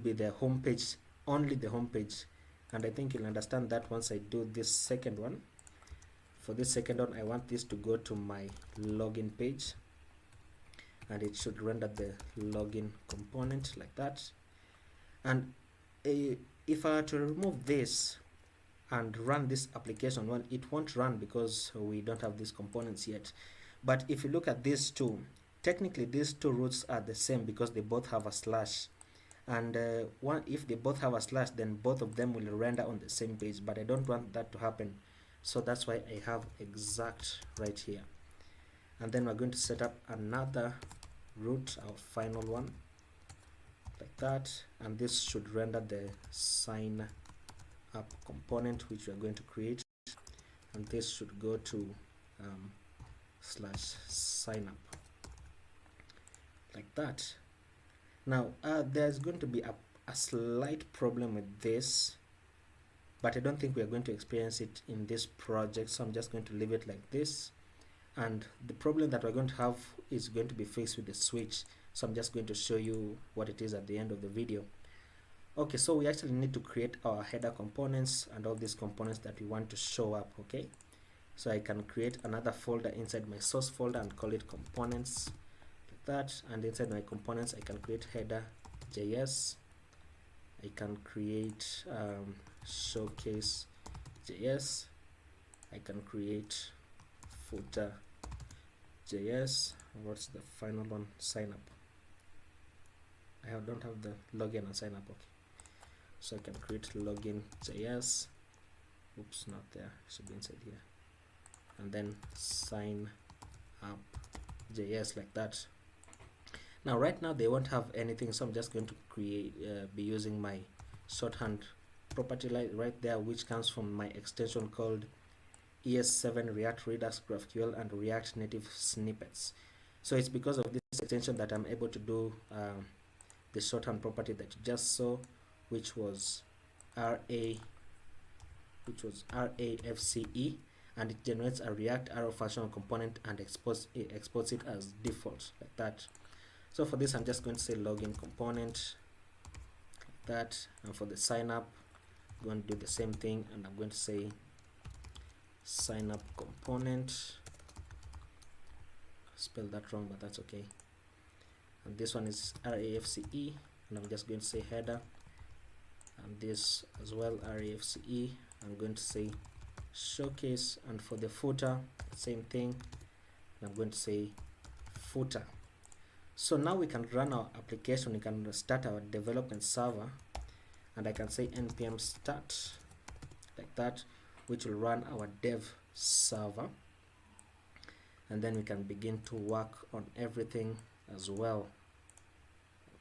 be the home page, only the home page. And I think you'll understand that once I do this second one. For this second one, I want this to go to my login page, and it should render the login component, like that. And if I were to remove this and run this application, well, it won't run because we don't have these components yet. But if you look at these two, technically these two routes are the same because they both have a slash. and one, if they both have a slash, then both of them will render on the same page, but I don't want that to happen, so that's why I have exact right here. And then we're going to set up another root, our final one, like that, and this should render the sign up component which we are going to create, and this should go to slash sign up, like that. Now there's going to be a slight problem with this, but I don't think we are going to experience it in this project, so I'm just going to leave it like this. And the problem that we're going to have is going to be fixed with the switch, so I'm just going to show you what it is at the end of the video. Okay, so we actually need to create our header components and all these components that we want to show up. Okay, so I can create another folder inside my source folder and call it components, like that. And inside my components I can create header.js, I can create showcase.js, I can create footer.js. What's the final one? Sign up. I don't have the login and sign up. Okay, so I can create login.js. Oops, not there, it should be inside here. And then sign up.js, like that. Now right now they won't have anything, so I'm just going to be using my shorthand property right there, which comes from my extension called ES7 React Redux GraphQL and React Native Snippets. So it's because of this extension that I'm able to do the shorthand property that you just saw, which was RAFCE, and it generates a React arrow functional component and exports it as default, like that. So for this I'm just going to say login component, like that. And for the sign up I'm going to do the same thing, and I'm going to say sign up component. Spelled that wrong, but that's okay. And this one is RAFCE, and I'm just going to say header, and this as well RAFCE. I'm going to say showcase, and for the footer same thing, I'm going to say footer. So now we can run our application, we can start our development server, and I can say npm start, like that, which will run our dev server, and then we can begin to work on everything as well.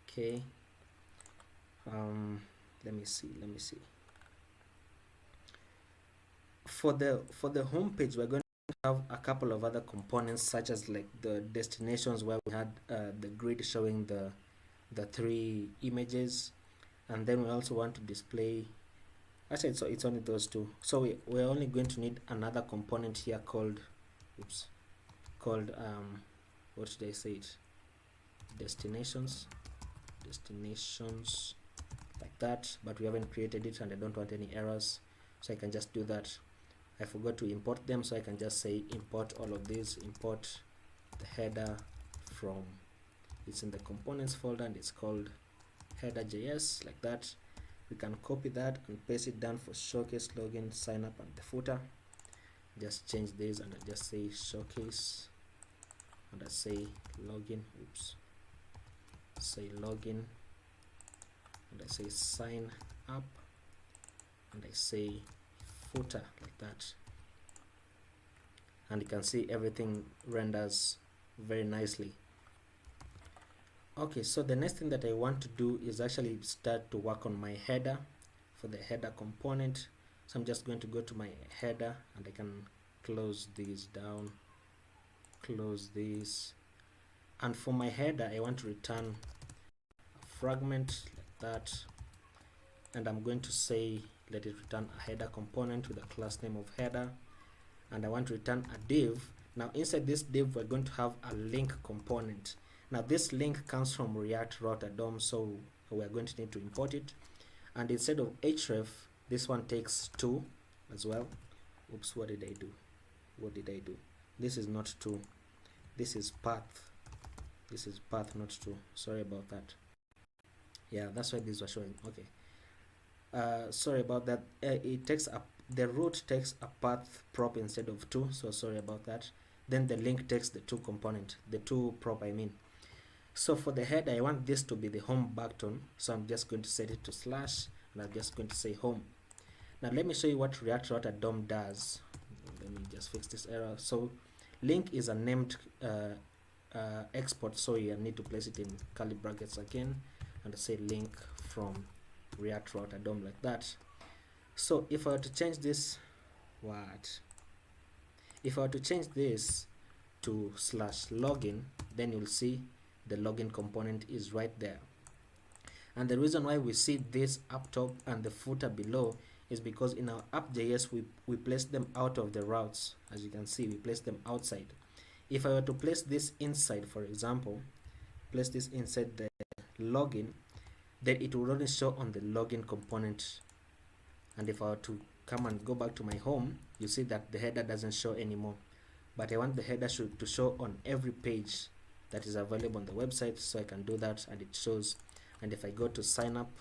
Okay, let me see. For the home page, we're going to have a couple of other components, such as like the destinations, where we had the grid showing the three images, and then we also want to display, actually it's only those two, so we're only going to need another component here called what should I say it, destinations, like that. But we haven't created it and I don't want any errors, so I can just do that. I forgot to import them, so I can just say import all of these, import the header from, it's in the components folder and it's called header.js, like that. We can copy that and paste it down for showcase, login, sign up, and the footer. Just change this and I just say showcase, and I say login, say login, and I say sign up, and I say footer, like that. And you can see everything renders very nicely. Okay, so the next thing that I want to do is actually start to work on my header, for the header component. So I'm just going to go to my header, and I can close these down, close this, and for my header I want to return a fragment, like that, and I'm going to say let it return a header component with a class name of header, and I want to return a div. Now inside this div we're going to have a link component. Now this link comes from React Rotterdam, so we're going to need to import it, and instead of href, this one takes 2 as well. Oops, what did I do? This is not 2, this is path, not 2. Sorry about that. Yeah, that's why these were showing. Okay, sorry about that. It takes the root takes a path prop instead of 2, so sorry about that. Then the link takes the 2 component, the 2 prop I mean. So for the header, I want this to be the home button, so I'm just going to set it to slash, and I'm just going to say home. Now let me show you what React Router DOM does. Let me just fix this error. So link is a named export, so you need to place it in curly brackets again and say link from React Router DOM like that. So if I were to change this, if I were to change this to slash login, then you'll see the login component is right there. And the reason why we see this up top and the footer below is because in our app.js we place them out of the routes. As you can see, we place them outside. If I were to place this inside, for example, place this inside the login, then it will only show on the login component. And if I were to come and go back to my home, you see that the header doesn't show anymore. But I want the header to show on every page that is available on the website, so I can do that and it shows. And if I go to sign up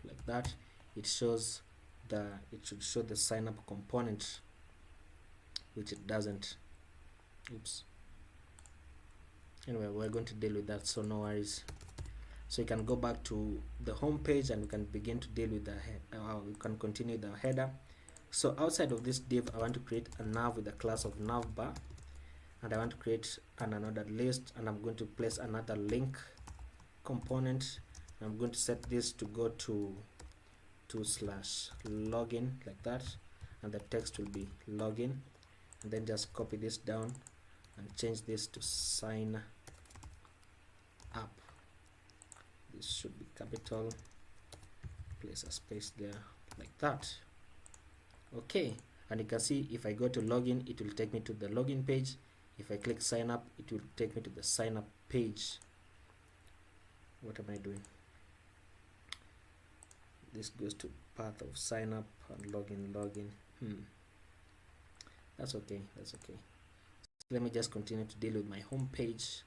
like that, it shows it should show the sign up component, which it doesn't. Oops. Anyway, we're going to deal with that, so no worries. So you can go back to the home page and we can begin to deal with the we can continue the header. So outside of this div, I want to create a nav with a class of navbar, and I want to create an another list, and I'm going to place another link component. I'm going to set this to go to slash login like that, and the text will be login, and then just copy this down and change this to sign up. This should be capital, place a space there like that. Okay, and you can see if I go to login, it will take me to the login page. If I click sign up, it will take me to the sign up page. What am I doing? This goes to path of sign up and login. That's okay. So let me just continue to deal with my home page,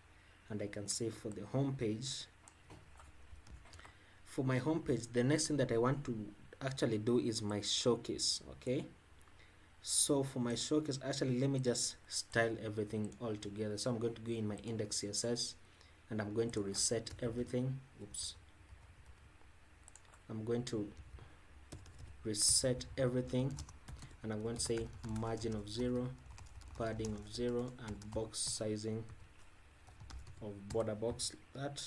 and I can say for the home page, the next thing that I want to actually do is my showcase. Okay, so for my showcase, actually let me just style everything all together. So I'm going to go in my index CSS and I'm going to reset everything. I'm going to reset everything, and I'm going to say margin of 0, padding of 0, and box sizing of border box like that.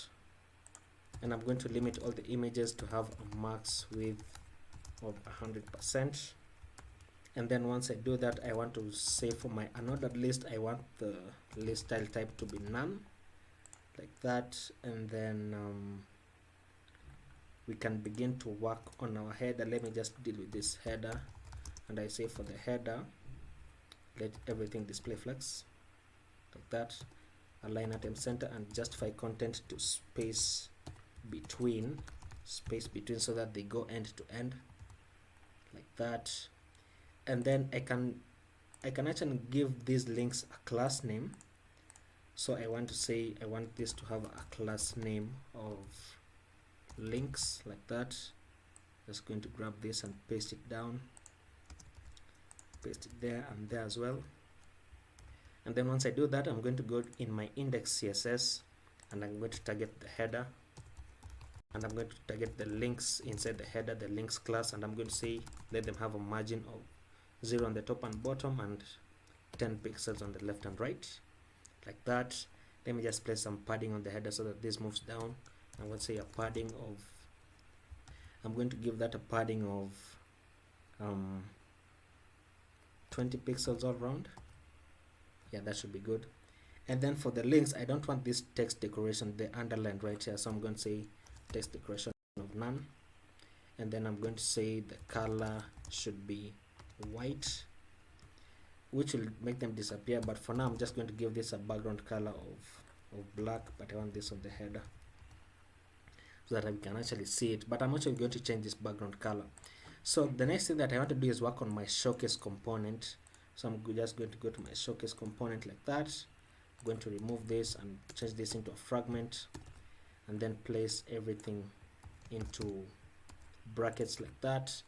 And I'm going to limit all the images to have a max width of 100%. And then once I do that, I want to say for my unordered list, I want the list style type to be none like that. And then we can begin to work on our header. Let me just deal with this header, and I say for the header, let everything display flex like that, align item center, and justify content to space between, so that they go end to end like that. And then I can actually give these links a class name. So I want to say I want this to have a class name of links like that. Just going to grab this and paste it down, paste it there and there as well. And then once I do that, I'm going to go in my index CSS and I'm going to target the header, and I'm going to target the links inside the header, the links class, and I'm going to say let them have a margin of 0 on the top and bottom and 10 pixels on the left and right like that. Let me just place some padding on the header so that this moves down. I'm going to say a padding of, I'm going to give that a padding of 20 pixels all around. Yeah, that should be good. And then for the links, I don't want this text decoration, the underlined right here, so I'm going to say text decoration of none. And then I'm going to say the color should be white, which will make them disappear, but for now I'm just going to give this a background color of black, but I want this on the header so that I can actually see it, but I'm actually going to change this background color. So the next thing that I want to do is work on my showcase component. So I'm just going to go to my showcase component like that. I'm going to remove this and change this into a fragment, and then place everything into brackets like that.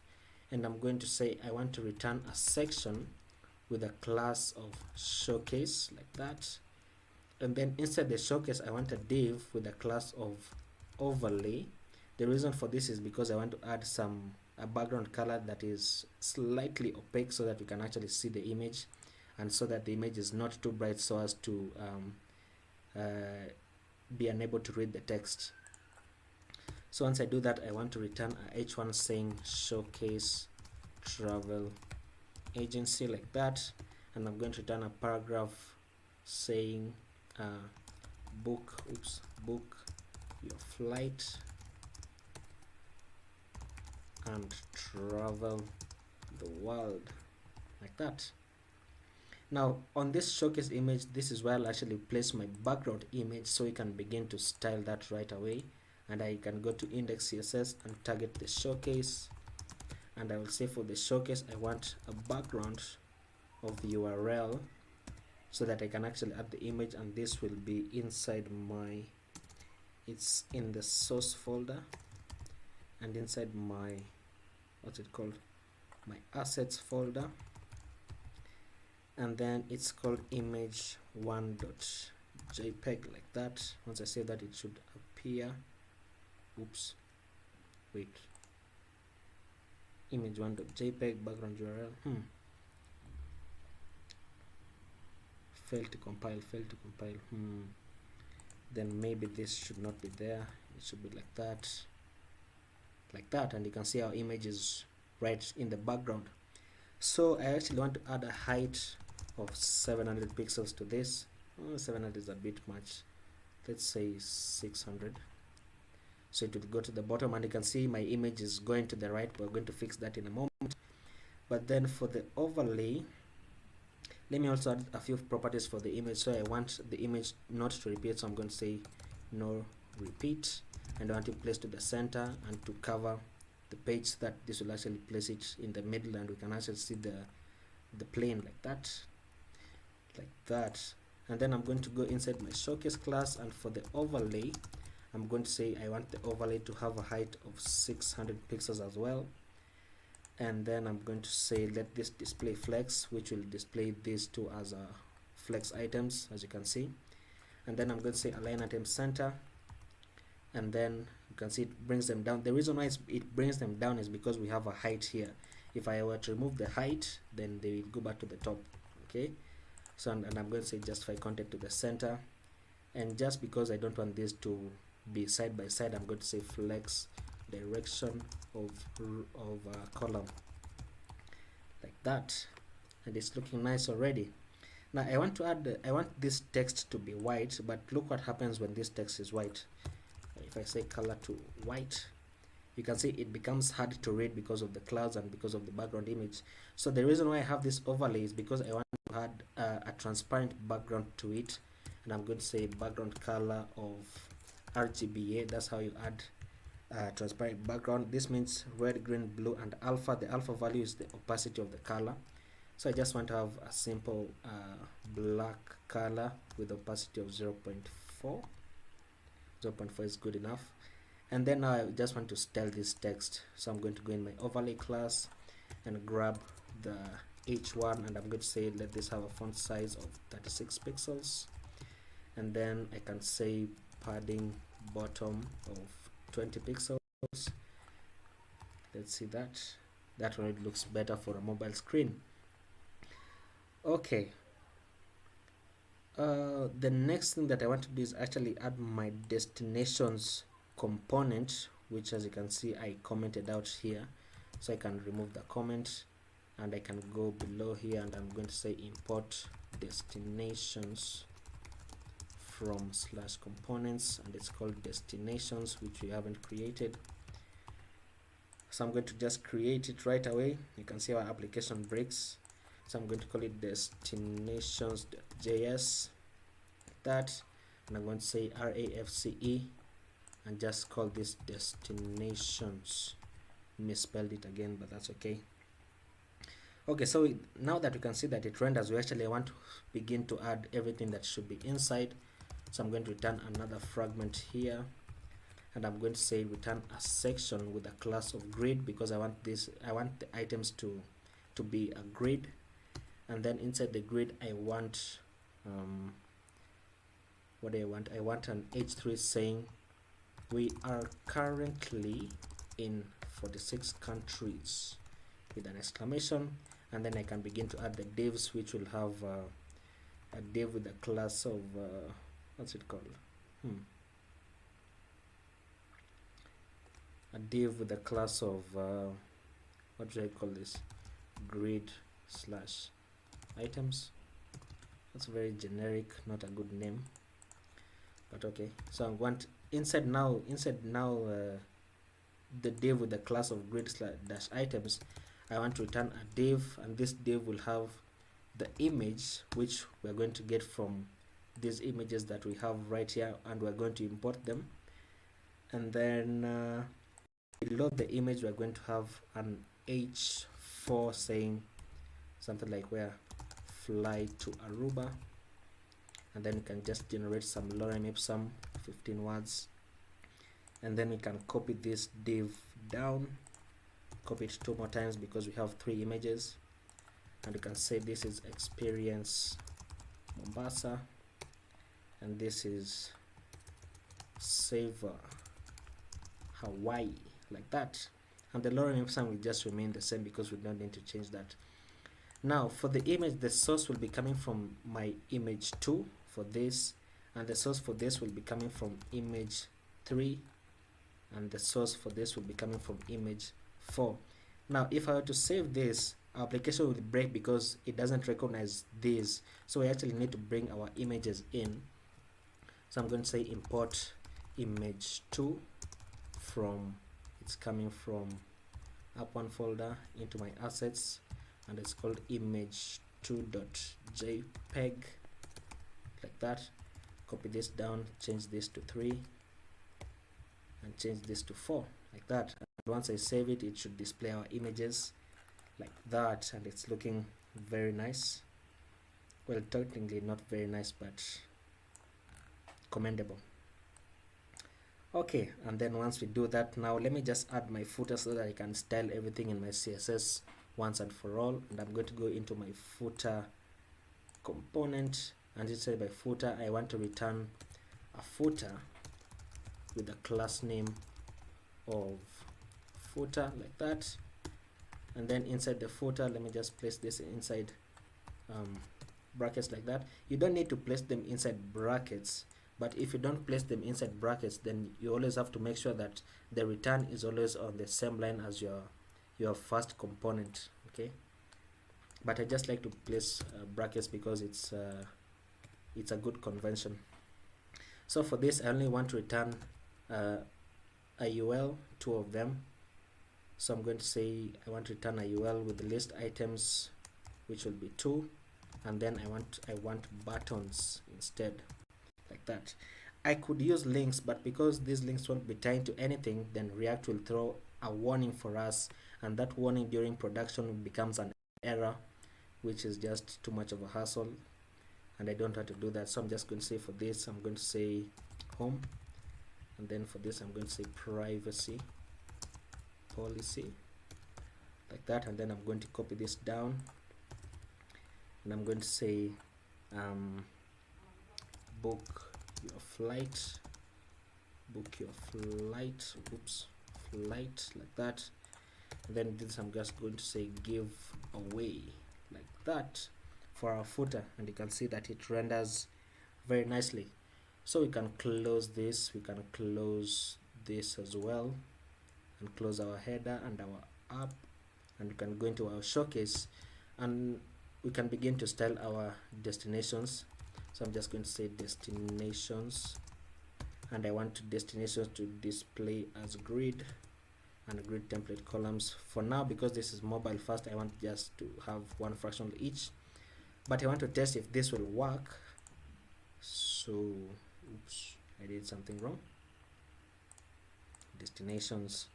And I'm going to say I want to return a section with a class of showcase like that. And then inside the showcase, I want a div with a class of overlay. The reason for this is because I want to add a background color that is slightly opaque so that we can actually see the image, and so that the image is not too bright so as to be unable to read the text. So once I do that, I want to return a h1 saying showcase travel agency, like that, and I'm going to return a paragraph saying book your flight and travel the world, like that. Now on this showcase image, this is where I'll actually place my background image, so you can begin to style that right away. And I can go to index.css and target the showcase, and I will say for the showcase I want a background of the URL so that I can actually add the image, and this will be inside it's in the source folder, and inside my my assets folder, and then it's called image1.jpg, like that. Once I say that, it should appear. Image1.jpg background URL. Failed to compile. Then maybe this should not be there. It should be like that, and you can see our image is right in the background. So I actually want to add a height of 700 pixels to this. 700 is a bit much. Let's say 600. So it will go to the bottom, and you can see my image is going to the right. We're going to fix that in a moment. But then for the overlay, let me also add a few properties for the image. So I want the image not to repeat, so I'm going to say no repeat, and I want to place to the center and to cover the page, so that this will actually place it in the middle, and we can actually see the plane, like that. And then I'm going to go inside my showcase class, and for the overlay, I'm going to say I want the overlay to have a height of 600 pixels as well. And then I'm going to say let this display flex, which will display these two as flex items, as you can see. And then I'm going to say align item center, and then you can see it brings them down. The reason why it brings them down is because we have a height here. If I were to remove the height, then they will go back to the top. Okay, so and I'm going to say justify content to the center, and just because I don't want this to be side by side, I'm going to say flex direction of column, like that, and it's looking nice already. Now I want to add I want this text to be white, but look what happens when this text is white. If I say color to white, you can see it becomes hard to read because of the clouds and because of the background image. So the reason why I have this overlay is because I want to add a transparent background to it, and I'm going to say background color of RGBA. That's how you add transparent background. This means red, green, blue, and alpha. The alpha value is the opacity of the color. So I just want to have a simple black color with opacity of 0.4. 0.4 is good enough. And then I just want to style this text. So I'm going to go in my overlay class and grab the H1, and I'm going to say let this have a font size of 36 pixels. And then I can say padding bottom of 20 pixels. Let's see that one. It looks better for a mobile screen. Okay, the next thing that I want to do is actually add my destinations component, which, as you can see, I commented out here. So I can remove the comment, and I can go below here, and I'm going to say import destinations from /components, and it's called destinations, which we haven't created. So I'm going to just create it right away. You can see our application breaks. So I'm going to call it destinations.js, like that, and I'm going to say RAFCE and just call this destinations. Misspelled it again, but that's okay. Okay, so now that you can see that it renders, we actually want to begin to add everything that should be inside. So I'm going to return another fragment here, and I'm going to say return a section with a class of grid, because I want the items to be a grid. And then inside the grid I want what do I want? I want an H3 saying we are currently in 46 countries with an exclamation, and then I can begin to add the divs, which will have a div with a class of what's it called? A div with a class of what do I call this? Grid slash items. That's very generic, not a good name, but okay. So I want inside now the div with the class of grid slash dash items. I want to return a div, and this div will have the image which we're going to get from these images that we have right here, and we're going to import them. And then below the image we're going to have an H4 saying something like where fly to Aruba, and then we can just generate some lorem ipsum 15 words, and then we can copy this div down, copy it 2 more times because we have 3 images, and we can say this is experience Mombasa, and this is savor Hawaii, like that. And the lorem ipsum will just remain the same because we don't need to change that. Now for the image, the source will be coming from my image 2 for this, and the source for this will be coming from image 3, and the source for this will be coming from image 4. Now if I were to save this, our application will break because it doesn't recognize these, so we actually need to bring our images in. So I'm going to say import image 2 from, it's coming from app1 folder into my assets, and it's called image2.jpg, like that. Copy this down, change this to 3, and change this to 4, like that. And once I save it, it should display our images like that, and it's looking very nice. Well, technically not very nice, but commendable. Okay, and then once we do that, now let me just add my footer so that I can style everything in my CSS once and for all. And I'm going to go into my footer component, and inside my footer I want to return a footer with a class name of footer, like that. And then inside the footer, let me just place this inside brackets, like that. You don't need to place them inside brackets, but if you don't place them inside brackets, then you always have to make sure that the return is always on the same line as your first component, okay? But I just like to place brackets because it's a good convention. So for this, I only want to return a UL, 2 of them. So I'm going to say I want to return a UL with the list items, which will be 2, and then I want buttons instead, like that. I could use links, but because these links won't be tied to anything, then React will throw a warning for us, and that warning during production becomes an error, which is just too much of a hassle, and I don't want to do that. So I'm just going to say for this, I'm going to say home, and then for this I'm going to say privacy policy, like that. And then I'm going to copy this down, and I'm going to say book your flight, oops, flight, like that. And then this I'm just going to say give away, like that, for our footer, and you can see that it renders very nicely. So we can close this, we can close this as well, and close our header and our app, and we can go into our showcase, and we can begin to style our destinations. So I'm just going to say destinations, and I want destinations to display as grid and grid template columns. For now, because this is mobile first, I want just to have one fractional each, but I want to test if this will work. So oops, I did something wrong. Destinations,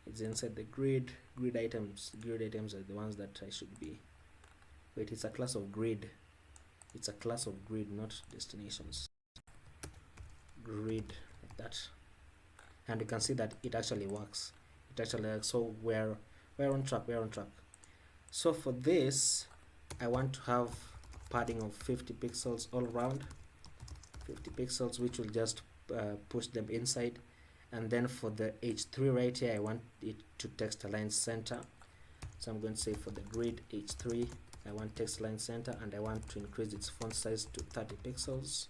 it's inside the grid items. Grid items are the ones that I should be. Wait, it's a class of grid. It's a class of grid, not destinations. Grid, like that. And you can see that it actually works. It actually works. So we're on track. So for this, I want to have padding of 50 pixels all around. 50 pixels, which will just push them inside. And then for the H3 right here, I want it to text align center. So I'm going to say for the grid H3, I want text align center, and I want to increase its font size to 30 pixels.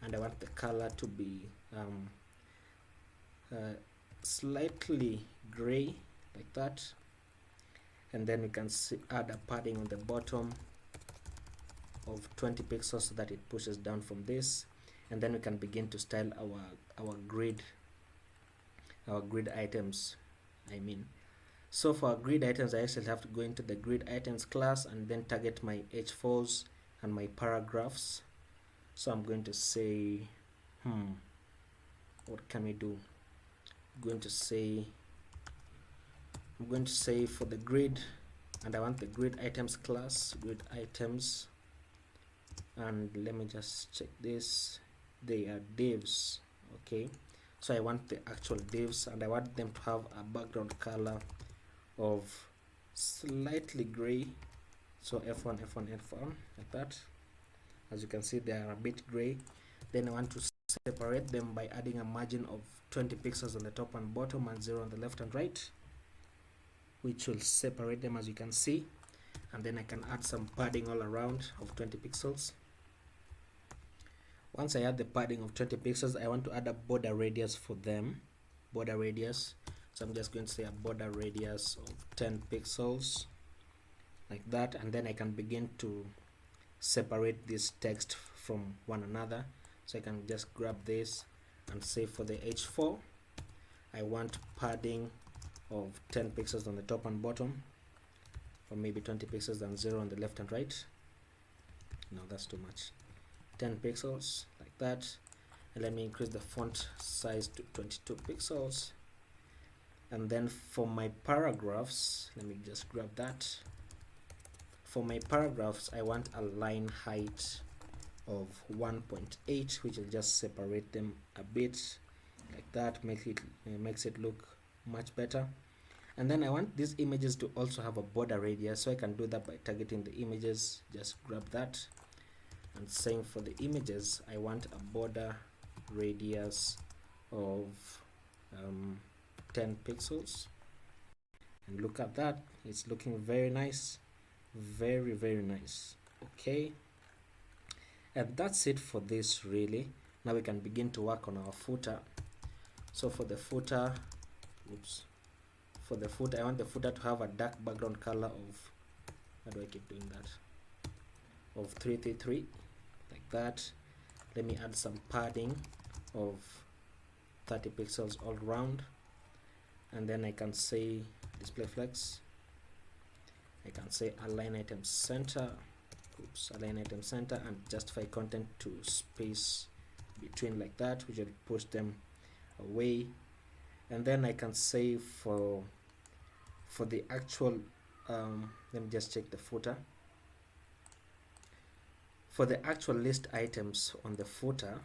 And I want the color to be slightly gray, like that. And then we can add a padding on the bottom of 20 pixels so that it pushes down from this. And then we can begin to style our grid items, So for our grid items, I actually have to go into the grid items class and then target my H4s and my paragraphs. So I'm going to say, what can we do? I'm going to say for the grid, and I want the grid items class, grid items, and let me just check this. They are divs, okay? So I want the actual divs, and I want them to have a background color of slightly gray. So F1, F1, F1, like that. As you can see, they are a bit gray. Then I want to separate them by adding a margin of 20 pixels on the top and bottom and 0 on the left and right, which will separate them, as you can see. And then I can add some padding all around of 20 pixels. Once I add the padding of 20 pixels, I want to add a border radius for them, border radius. So I'm just going to say a border radius of 10 pixels, like that. And then I can begin to separate this text from one another. So I can just grab this and say for the H4, I want padding of 10 pixels on the top and bottom, or maybe 20 pixels and 0 on the left and right. No, that's too much. 10 pixels, like that. And let me increase the font size to 22 pixels. And then for my paragraphs, let me just grab that. For my paragraphs, I want a line height of 1.8, which will just separate them a bit, like that. Makes it look much better. And then I want these images to also have a border radius, so I can do that by targeting the images. Just grab that and saying for the images, I want a border radius of 10 pixels. And look at that, it's looking very nice, very nice. Okay, and that's it for this really. Now we can begin to work on our footer. So for the footer, I want the footer to have a dark background color of, how do I keep doing that, of 333, like that. Let me add some padding of 30 pixels all around, and then I can say display flex, I can say align item center, align item center, and justify content to space between, like that, which will push them away. And then I can say for the actual let me just check the footer. For the actual list items on the footer,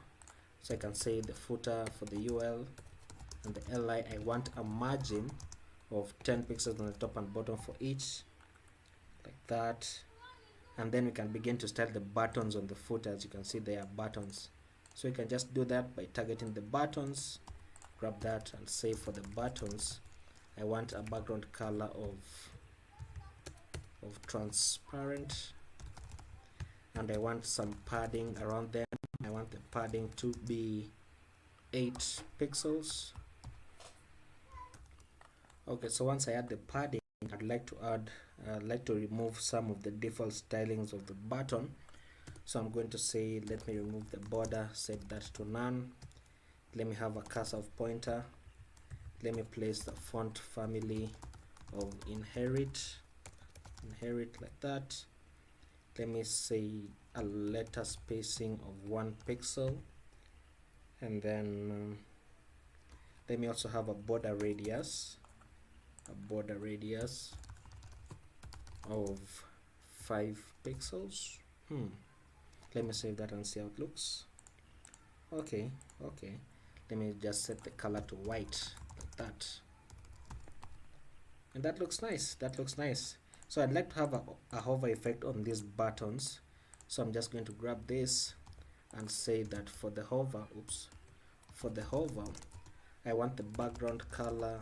so I can say the footer for the UL and the LI, I want a margin of 10 pixels on the top and bottom for each, like that. And then we can begin to style the buttons on the footer. As you can see, they are buttons, so you can just do that by targeting the buttons. Grab that and say for the buttons, I want a background color of transparent, and I want some padding around them. I want the padding to be 8 pixels. Okay, so once I add the padding, I'd like to remove some of the default stylings of the button. So I'm going to say, let me remove the border, set that to none. Let me have a cursor of pointer. Let me place the font family of inherit, like that. Let me say a letter spacing of 1 pixel, and then let me also have a border radius, of 5 pixels. Let me save that and see how it looks. Okay, let me just set the color to white, like that, and that looks nice. So I'd like to have a hover effect on these buttons, so I'm just going to grab this and say that for the hover, I want the background color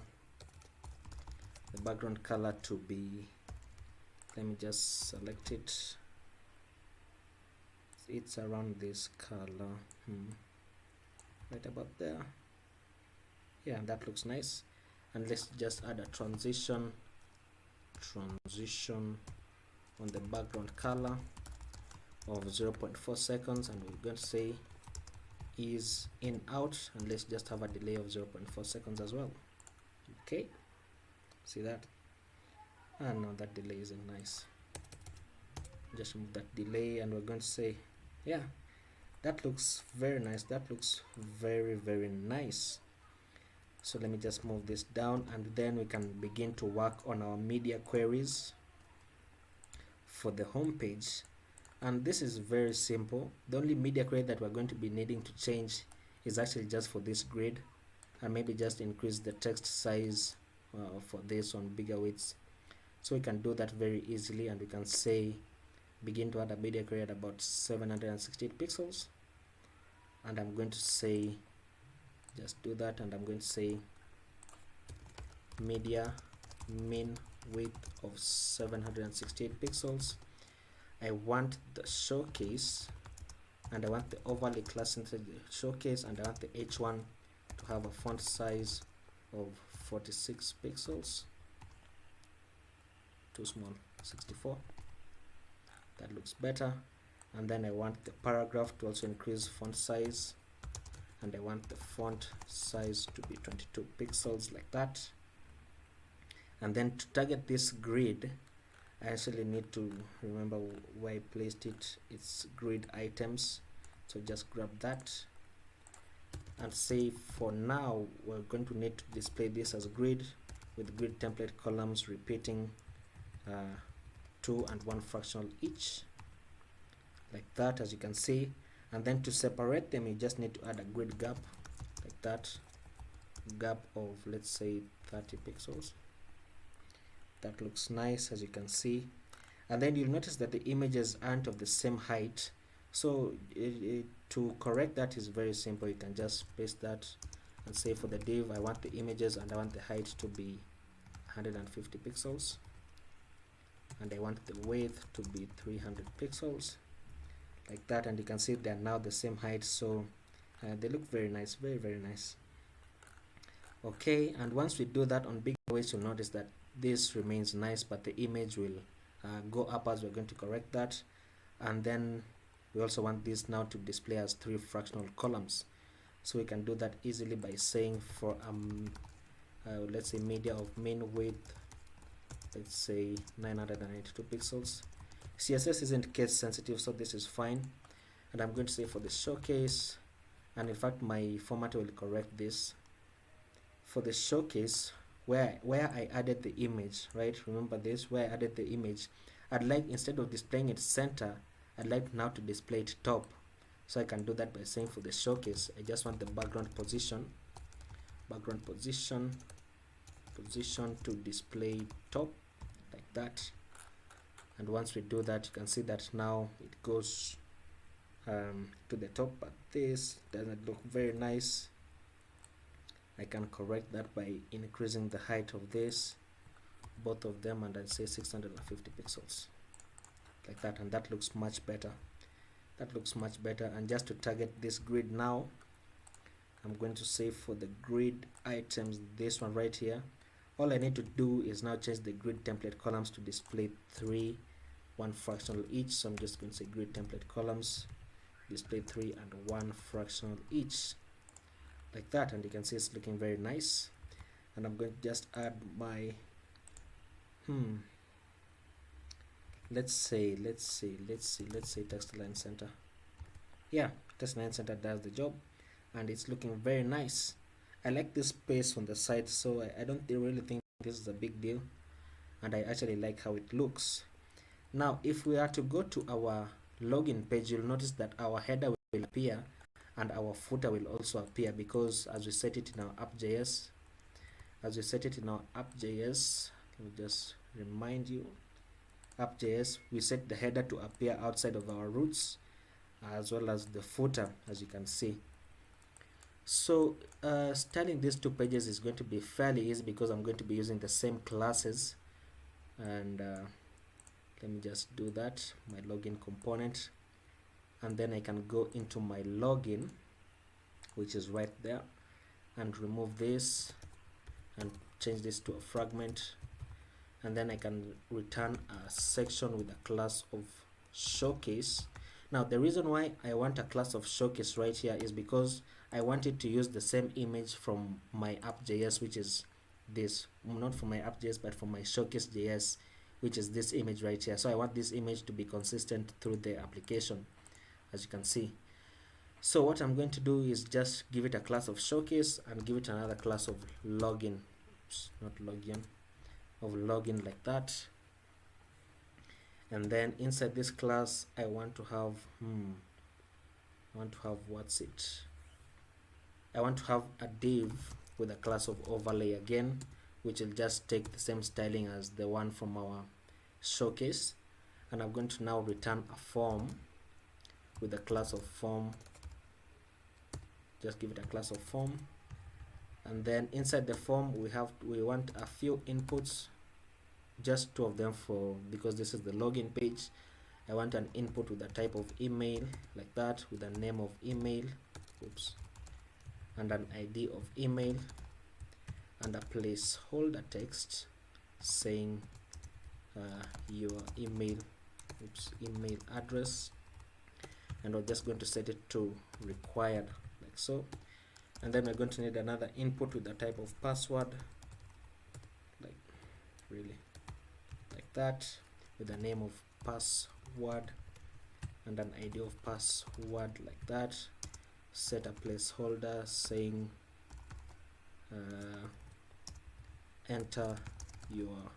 to be, let me just select it, it's around this color, right about there. Yeah, that looks nice. And let's just add a transition on the background color of 0.4 seconds, and we're going to say is in out, and let's just have a delay of 0.4 seconds as well. Okay, see that? And no, that delay isn't nice. Just remove that delay, and we're going to say, yeah, that looks very nice. That looks very, very nice. So let me just move this down, and then we can begin to work on our media queries for the home page. And this is very simple. The only media query that we're going to be needing to change is actually just for this grid, and maybe just increase the text size for this on bigger widths. So we can do that very easily, and we can say begin to add a media query at about 768 pixels, and I'm going to say just do that, and I'm going to say media min width of 768 pixels. I want the showcase, and I want the overlay class inside the showcase, and I want the h1 to have a font size of 46 pixels, too small, 64. That looks better. And then I want the paragraph to also increase font size, and I want the font size to be 22 pixels, like that. And then to target this grid, I actually need to remember where I placed it. It's grid items, so just grab that and say for now we're going to need to display this as a grid with grid template columns repeating 2 and 1 fractional each, like that, as you can see. And then to separate them, you just need to add a grid gap, like that, gap of, let's say, 30 pixels. That looks nice, as you can see. And then you'll notice that the images aren't of the same height, so to correct that is very simple. You can just paste that and say for the div, I want the images and I want the height to be 150 pixels, and I want the width to be 300 pixels, like that. And you can see they're now the same height, so they look very nice, very, very nice. Okay, and once we do that on big ways, you'll notice that this remains nice, but the image will go up as we're going to correct that. And then we also want this now to display as 3 fractional columns, so we can do that easily by saying for let's say media of min width, let's say 992 pixels. CSS isn't case sensitive, so this is fine. And I'm going to say for the showcase, and in fact my format will correct this. For the showcase, where I added the image, right? Remember this, where I added the image, I'd like, instead of displaying it center, I'd like now to display it top. So I can do that by saying for the showcase, I just want the background position to display top, like that. And once we do that, you can see that now it goes to the top, but this doesn't look very nice. I can correct that by increasing the height of this, both of them, and I say 650 pixels, like that, and that looks much better. That looks much better. And just to target this grid now, I'm going to say for the grid items, this one right here, all I need to do is now change the grid template columns to display 3, 1 fractional each. So I'm just going to say grid template columns display 3 and 1 fractional each, like that. And you can see it's looking very nice. And I'm going to just add my let's say text align center. Yeah, text align center does the job, and it's looking very nice. I like this space on the side, so I don't really think this is a big deal, and I actually like how it looks. Now if we are to go to our login page, you'll notice that our header will appear and our footer will also appear, because as we set it in our app.js, let me just remind you, app.js, we set the header to appear outside of our roots, as well as the footer, as you can see. So styling these two pages is going to be fairly easy because I'm going to be using the same classes. And let me just do that, my login component, and then I can go into my login, which is right there, and remove this and change this to a fragment, and then I can return a section with a class of showcase. Now the reason why I want a class of showcase right here is because I wanted to use the same image from my app.js, which is this, not from my app.js but from my showcase.js, which is this image right here. So I want this image to be consistent through the application, as you can see. So what I'm going to do is just give it a class of showcase and give it another class of login. Oops, not login, of login, like that. And then inside this class I want to have what's it, I want to have a div with a class of overlay again, which will just take the same styling as the one from our showcase. And I'm going to now return a form with a class of form, just give it a class of form. And then inside the form we want a few inputs, just 2 of them, because this is the login page. I want an input with a type of email, like that, with a name of email, oops, and an ID of email, and a placeholder text saying your email address, and we're just going to set it to required, like so. And then we're going to need another input with a type of password, like that, with a name of password and an ID of password, like that. Set a placeholder saying enter your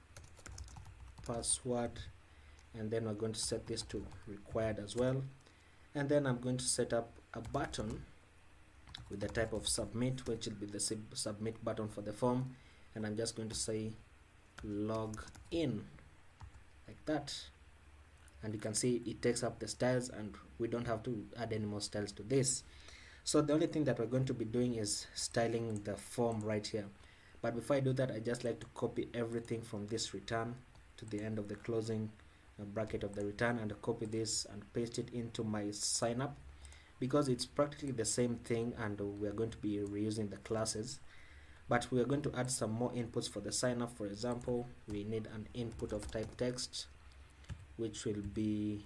password, and then we're going to set this to required as well. And then I'm going to set up a button with the type of submit, which will be the submit button for the form, and I'm just going to say log in, like that. And you can see it takes up the styles, and we don't have to add any more styles to this. So the only thing that we're going to be doing is styling the form right here. But before I do that, I just like to copy everything from this return to the end of the closing bracket of the return, and copy this and paste it into my sign up, because it's practically the same thing, and we're going to be reusing the classes. But we are going to add some more inputs for the sign up. For example, we need an input of type text, which will be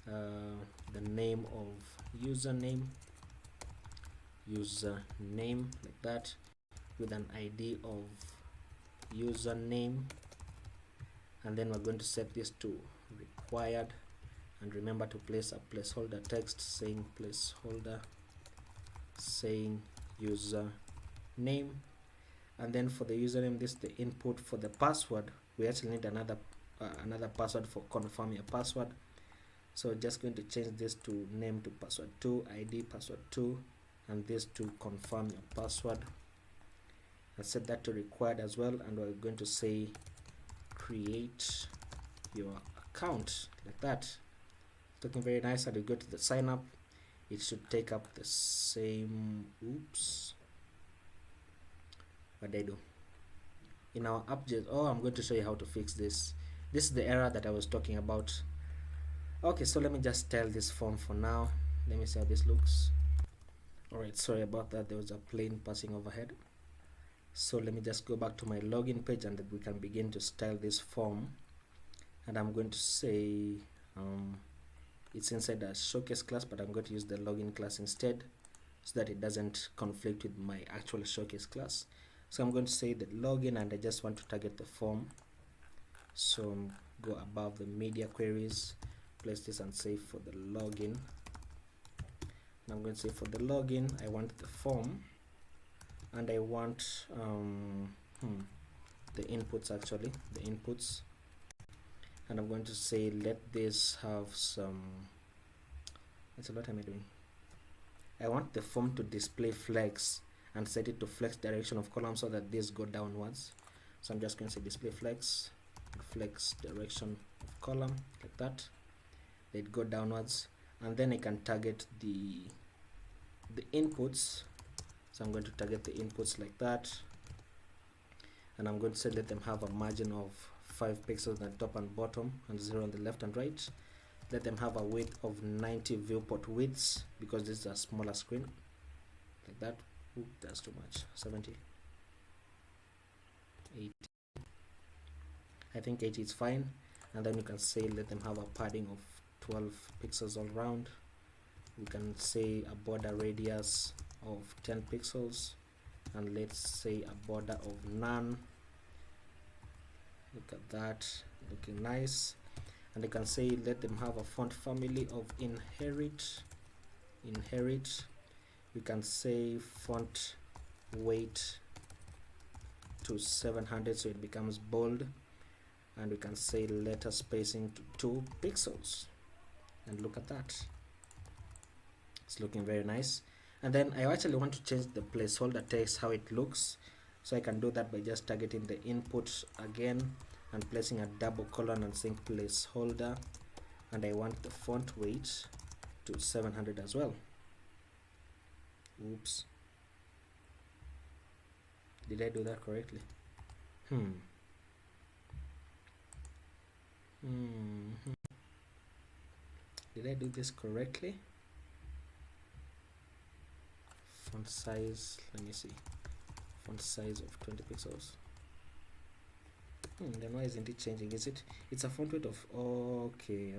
the name of username, like that, with an ID of username. And then we're going to set this to required, and remember to place a placeholder text saying username. And then for the username, this is the input. For the password, we actually need another password for confirm your password. So just going to change this to name to password 2, ID password 2, and this to confirm your password, and set that to required as well. And we're going to say create your account, like that. It's looking very nice. And we go to the sign up, it should take up the same, oops, what did I do in our app.js? Oh, I'm going to show you how to fix this. This is the error that I was talking about. Okay, so let me just style this form for now. Let me see how this looks. Alright, sorry about that, there was a plane passing overhead. So let me just go back to my login page, and we can begin to style this form. And I'm going to say it's inside a showcase class, but I'm going to use the login class instead, so that it doesn't conflict with my actual showcase class. So I'm going to say the login, and I just want to target the form. So go above the media queries, place this and say for the login. And I'm going to say for the login, I want the form, and I want the inputs, actually the inputs. And I'm going to say let this have some, what am I doing? I want the form to display flex, and set it to flex direction of column, so that these go downwards. So I'm just going to say display flex direction of column, like that. Let it go downwards. and then I can target the inputs. So I'm going to target the inputs like that, and I'm going to say let them have a margin of 5 pixels on the top and bottom and 0 on the left and right. Let them have a width of 90 viewport widths, because this is a smaller screen, like that. Ooh, that's too much. 70, 80. I think 80 is fine. And then we can say let them have a padding of 12 pixels all around. We can say a border radius of 10 pixels, and let's say a border of none. Look at that, looking nice. And I can say let them have a font family of inherit. We can say font weight to 700, so it becomes bold. And we can say letter spacing to 2 pixels, and look at that, it's looking very nice. And then I actually want to change the placeholder text, how it looks, so I can do that by just targeting the input again and placing a double colon and saying placeholder, and I want the font weight to 700 as well. Oops, did I do that correctly? Did I do this correctly? Font size, let me see, font size of 20 pixels. Then why isn't it changing? It's a font weight of, okay,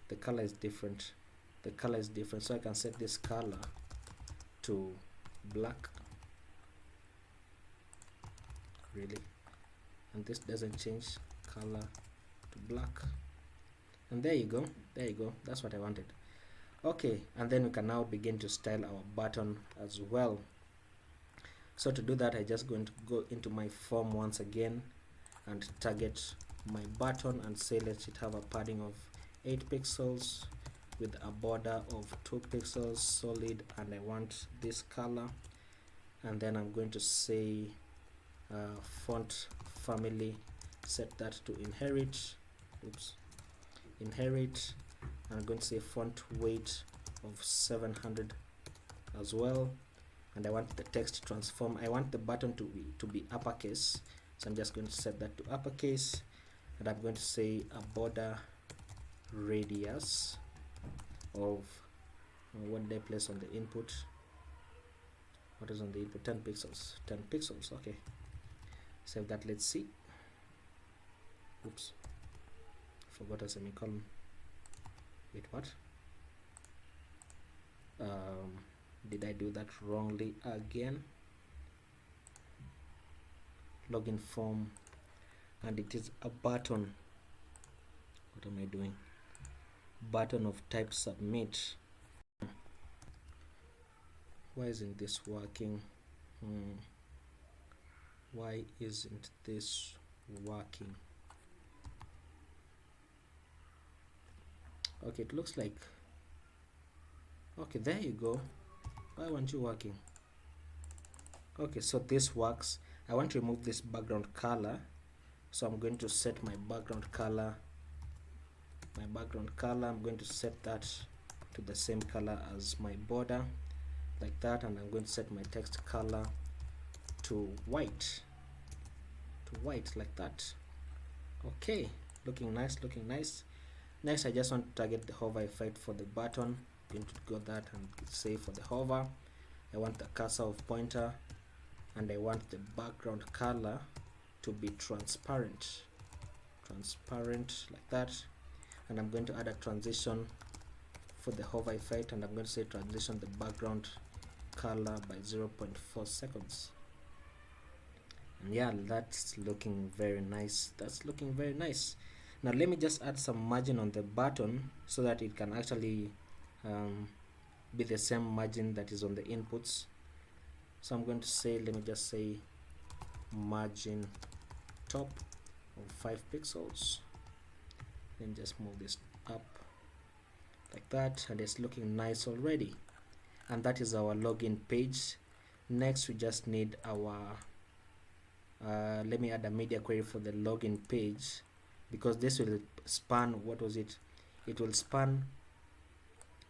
the color is different, so I can set this color to black, really, and this doesn't change, color to black, and there you go, that's what I wanted. Okay, and then we can now begin to style our button as well. So to do that, I just going to go into my form once again and target my button and say let it have a padding of 8 pixels with a border of 2 pixels solid, and I want this color. And then I'm going to say font family, set that to inherit. Inherit. I'm going to say font weight of 700 as well, and I want the text transform. I want the button to be uppercase, so I'm just going to set that to uppercase, and I'm going to say a border radius of what did I place on the input? What is on the input? 10 pixels. 10 pixels. Okay, save that. Let's see. Oops, forgot a semicolon. Wait, what? Did I do that wrongly again? Login form, and it is a button. What am I doing? Button of type submit. Why isn't this working? Why isn't this working? Okay, it looks like, okay, there you go. Why aren't you working? Okay, so this works. I want to remove this background color, so I'm going to set my background color. I'm going to set that to the same color as my border, like that, and I'm going to set my text color to white, like that. Okay, looking nice. Next, I just want to target the hover effect for the button. I'm going to go that and say for the hover, I want the cursor of pointer, and I want the background color to be transparent, like that. And I'm going to add a transition for the hover effect, and I'm going to say transition the background color by 0.4 seconds. And yeah, that's looking very nice. Now let me just add some margin on the button so that it can actually be the same margin that is on the inputs. So I'm going to say, let me just say margin top of 5 pixels. Then just move this up like that, and it's looking nice already. And that is our login page. Next, we just need our let me add a media query for the login page, because this will span, what was it, it will span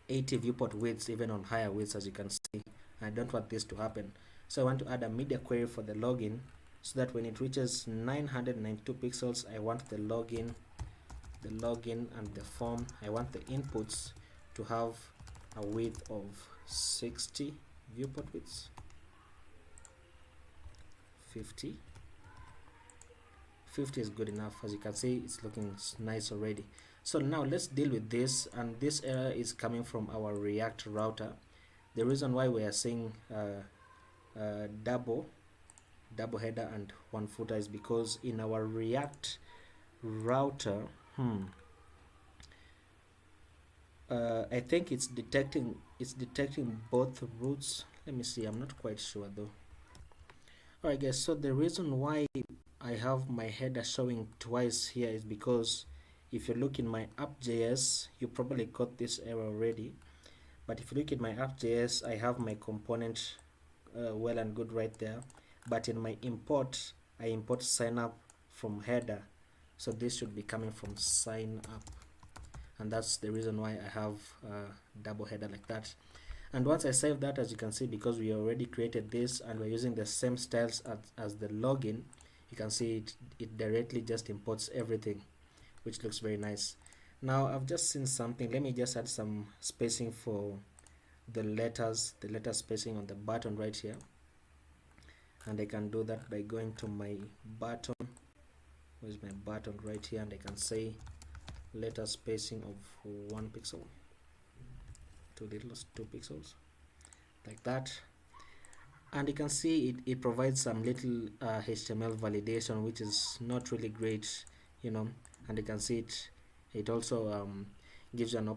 80 viewport widths, even on higher widths, as you can see. I don't want this to happen, so I want to add a media query for the login, so that when it reaches 992 pixels, I want the login and the form, I want the inputs to have a width of 60 viewport widths. 50 is good enough. As you can see, it's looking nice already. So now let's deal with this, and this error is coming from our React router. The reason why we are seeing double header and one footer is because in our React router, I think it's detecting both routes. Let me see, I'm not quite sure though. Alright guys, so the reason why I have my header showing twice here is because if you look in my app.js, you probably got this error already, but if you look at my app.js, I have my component well and good right there, but in my import, I import sign up from header, so this should be coming from sign up, and that's the reason why I have double header like that. And once I save that, as you can see, because we already created this and we're using the same styles as the login, you can see it directly just imports everything, which looks very nice. Now I've just seen something. Let me just add some spacing for the letters spacing on the button right here, and I can do that by going to my button. Where's my button? Right here, and I can say letter spacing of 1 pixel, 2 pixels, like that. And you can see it provides some little HTML validation, which is not really great, you know. And you can see it also gives you an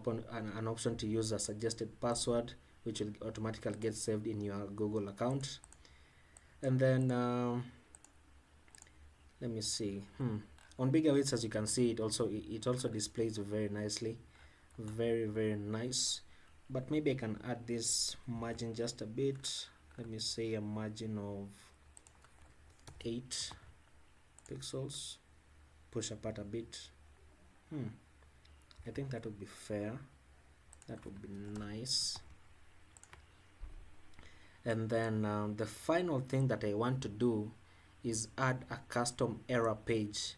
option to use a suggested password, which will automatically get saved in your Google account. And then let me see, on bigger widths, as you can see, it also displays very nicely, very nice. But maybe I can add this margin just a bit. Let me say a margin of 8 pixels, push apart a bit. I think that would be fair, that would be nice. And then the final thing that I want to do is add a custom error page,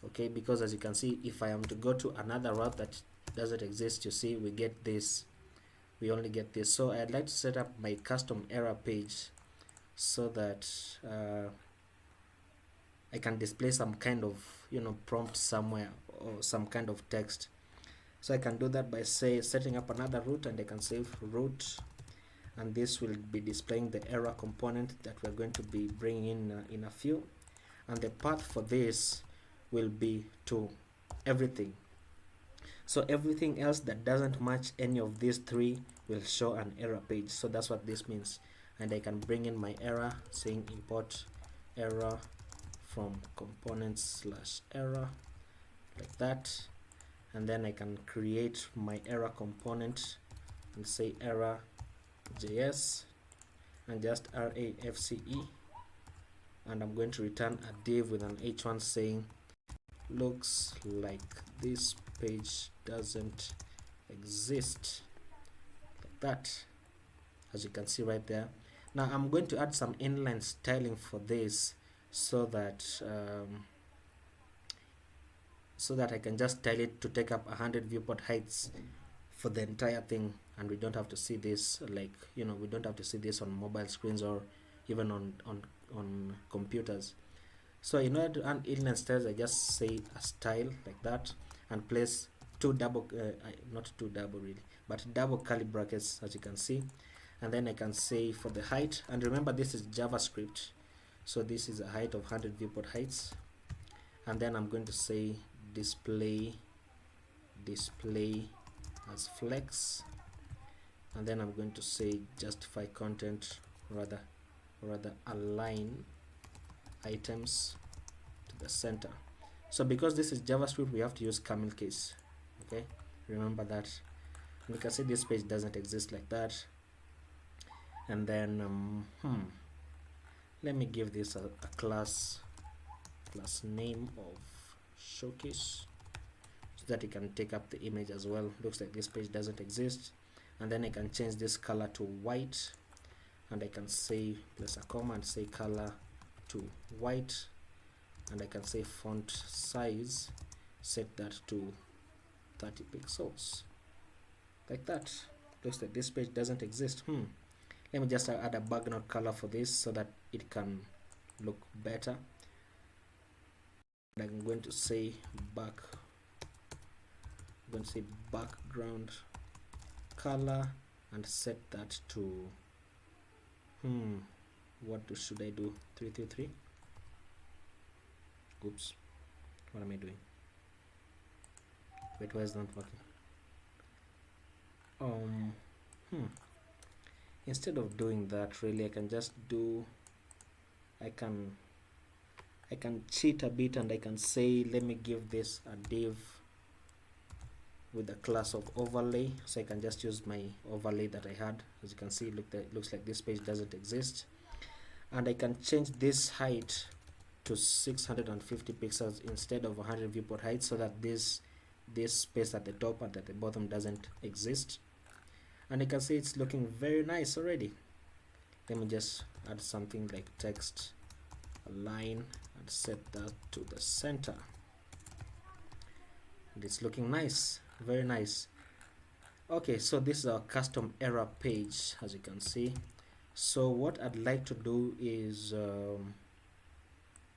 okay, because as you can see, if I am to go to another route that doesn't exist, you see, we get this, we only get this. So I'd like to set up my custom error page so that I can display some kind of, you know, prompt somewhere or some kind of text. So I can do that by setting up another route, and I can say route, and this will be displaying the error component that we're going to be bringing in a few, and the path for this will be to everything. So everything else that doesn't match any of these three will show an error page. So that's what this means. And I can bring in my error, saying import error from components/error, like that. And then I can create my error component and say error.js and just RAFCE, and I'm going to return a div with an h1 saying looks like this page doesn't exist, like that, as you can see right there. Now I'm going to add some inline styling for this, so that I can just style it to take up 100 viewport heights for the entire thing, and we don't have to see this, like, you know, we don't have to see this on mobile screens or even on computers. So in order to add inline styles, I just say a style like that and place double curly brackets, as you can see. And then I can say for the height, and remember this is JavaScript, so this is a height of 100 viewport heights. And then I'm going to say display as flex, and then I'm going to say justify content, rather align items to the center. So because this is JavaScript, we have to use camel case, okay, remember that. And you can see this page doesn't exist like that. And then let me give this a class name of showcase. so that you can take up the image as well. Looks like this page doesn't exist. And then I can change this color to white, and I can say place a comma and say color to white, and I can say font size, set that to 30 pixels, like that. Looks like this page doesn't exist. Let me just add a background color for this so that it can look better. I'm going to say background color and set that to what should I do? 333. Oops, what am I doing? Wait, why is it not working? Instead of doing that, really, I can just do, I can cheat a bit, and I can say, let me give this a div with the class of overlay. So I can just use my overlay that I had. As you can see, looks like this page doesn't exist. And I can change this height to 650 pixels instead of 100 viewport height, so that this space at the top and at the bottom doesn't exist. And you can see it's looking very nice already. Let me just add something like text align and set that to the center. And it's looking nice, very nice. Okay, so this is our custom error page, as you can see. So what I'd like to do is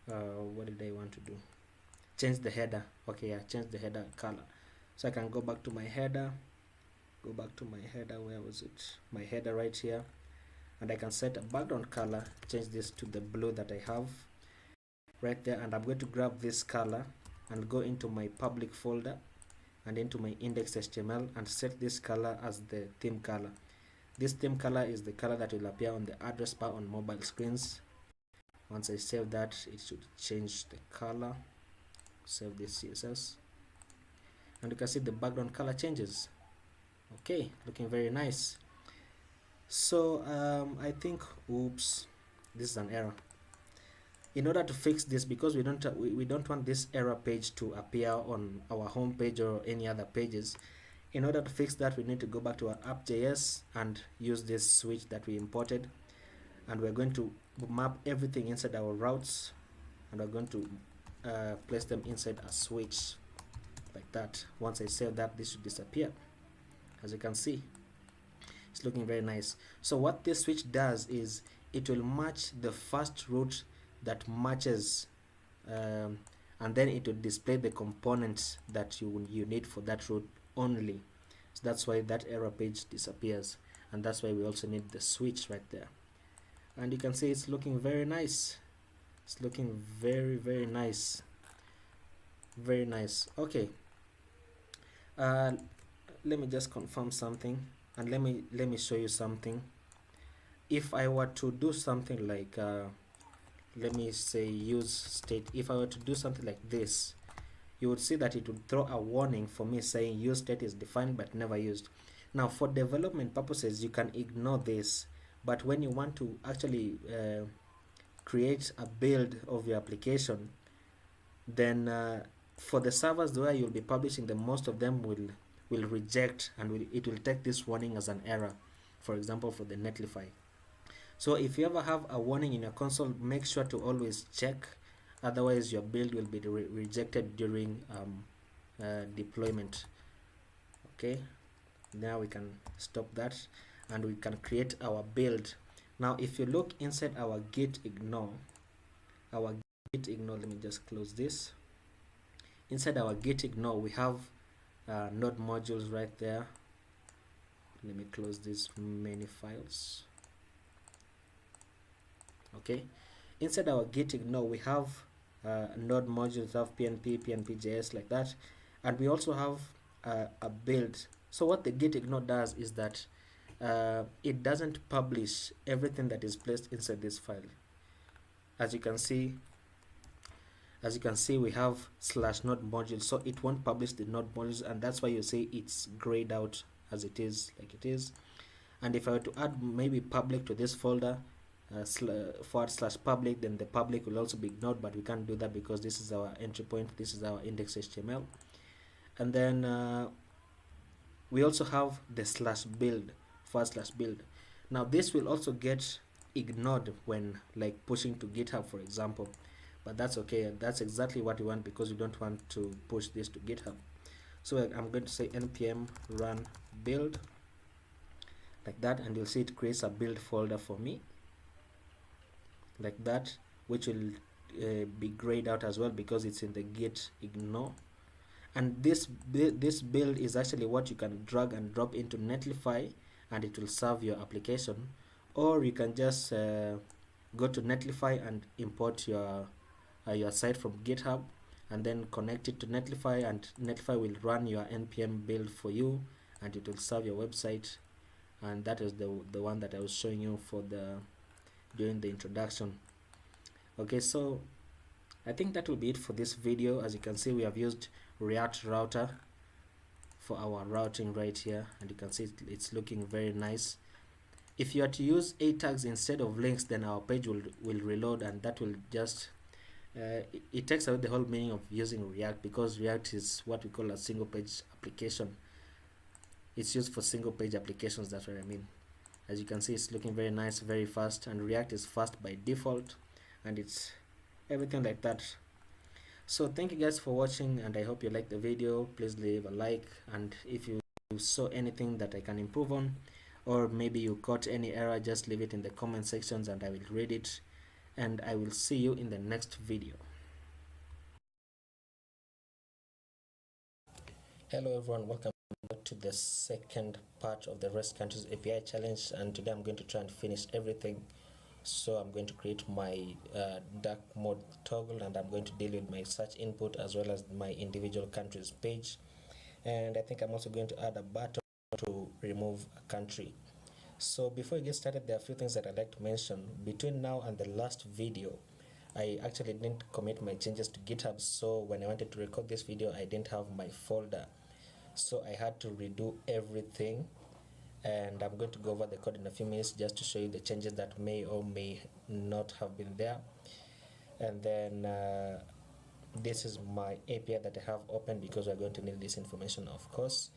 what did I want to do? Change the header. Okay, yeah, change the header color. So I can go back to my header, where was it? My header right here, and I can set a background color, change this to the blue that I have right there, and I'm going to grab this color and go into my public folder and into my index.html and set this color as the theme color. This theme color is the color that will appear on the address bar on mobile screens. Once I save that, it should change the color. Save this CSS, and you can see the background color changes. Okay, looking very nice. So I think, oops, this is an error. In order to fix this, because we don't want this error page to appear on our home page or any other pages, in order to fix that, we need to go back to our app.js and use this switch that we imported, and we're going to map everything inside our routes, and we're going to place them inside a switch like that. Once I save that, this should disappear. As you can see, it's looking very nice. So what this switch does is it will match the first route that matches, and then it will display the components that you need for that route only. So that's why that error page disappears, and that's why we also need the switch right there. And you can see it's looking very nice. It's looking very, very nice, very nice. Okay, let me just confirm something, and let me show you something. If I were to do something like let me say use state, if I were to do something like this, you would see that it would throw a warning for me saying use state is defined but never used. Now for development purposes, you can ignore this, but when you want to actually create a build of your application, then for the servers where you'll be publishing them, most of them will reject, and it will take this warning as an error. For example, for the Netlify. So if you ever have a warning in your console, make sure to always check, otherwise your build will be rejected during deployment. Okay, now we can stop that and we can create our build. Now if you look inside our git ignore, let me just close this. Inside our git ignore, we have node modules right there. Let me close these many files. Okay, inside our git ignore, we have node modules of PNP, PNP.js, like that, and we also have a build. So what the git ignore does is that it doesn't publish everything that is placed inside this file. As you can see, we have /node modules, so it won't publish the node modules, and that's why you see it's grayed out as it is, like it is. And if I were to add maybe public to this folder, /public, then the public will also be ignored, but we can't do that because this is our entry point, this is our index.html. And then we also have the slash build, first slash build. Now this will also get ignored when like pushing to GitHub, for example, but that's okay. That's exactly what we want, because we don't want to push this to GitHub. So I'm going to say npm run build, like that, and you'll see it creates a build folder for me, like that, which will be grayed out as well because it's in the git ignore. And this build is actually what you can drag and drop into Netlify, and it will serve your application. Or you can just go to Netlify and import your site from GitHub, and then connect it to Netlify, and Netlify will run your npm build for you, and it will serve your website. And that is the one that I was showing you for the during the introduction. Okay, so I think that will be it for this video. As you can see, we have used React Router for our routing right here, and you can see it's looking very nice. If you are to use A tags instead of links, then our page will reload, and that will just it takes away the whole meaning of using React, because React is what we call a single page application. It's used for single page applications, that's what I mean. As you can see, it's looking very nice, very fast, and React is fast by default, and it's everything like that. So thank you guys for watching, and I hope you liked the video. Please leave a like, and if you saw anything that I can improve on, or maybe you caught any error, just leave it in the comment sections and I will read it, and I will see you in the next video. Hello everyone, welcome to the second part of the REST Countries API challenge, and today I'm going to try and finish everything. So I'm going to create my dark mode toggle, and I'm going to deal with my search input as well as my individual countries page, and I think I'm also going to add a button to remove a country. So before we get started, there are a few things that I'd like to mention. Between now and the last video, I actually didn't commit my changes to GitHub, so when I wanted to record this video, I didn't have my folder, so I had to redo everything. And I'm going to go over the code in a few minutes just to show you the changes that may or may not have been there. And then this is my API that I have open, because we're going to need this information, of course.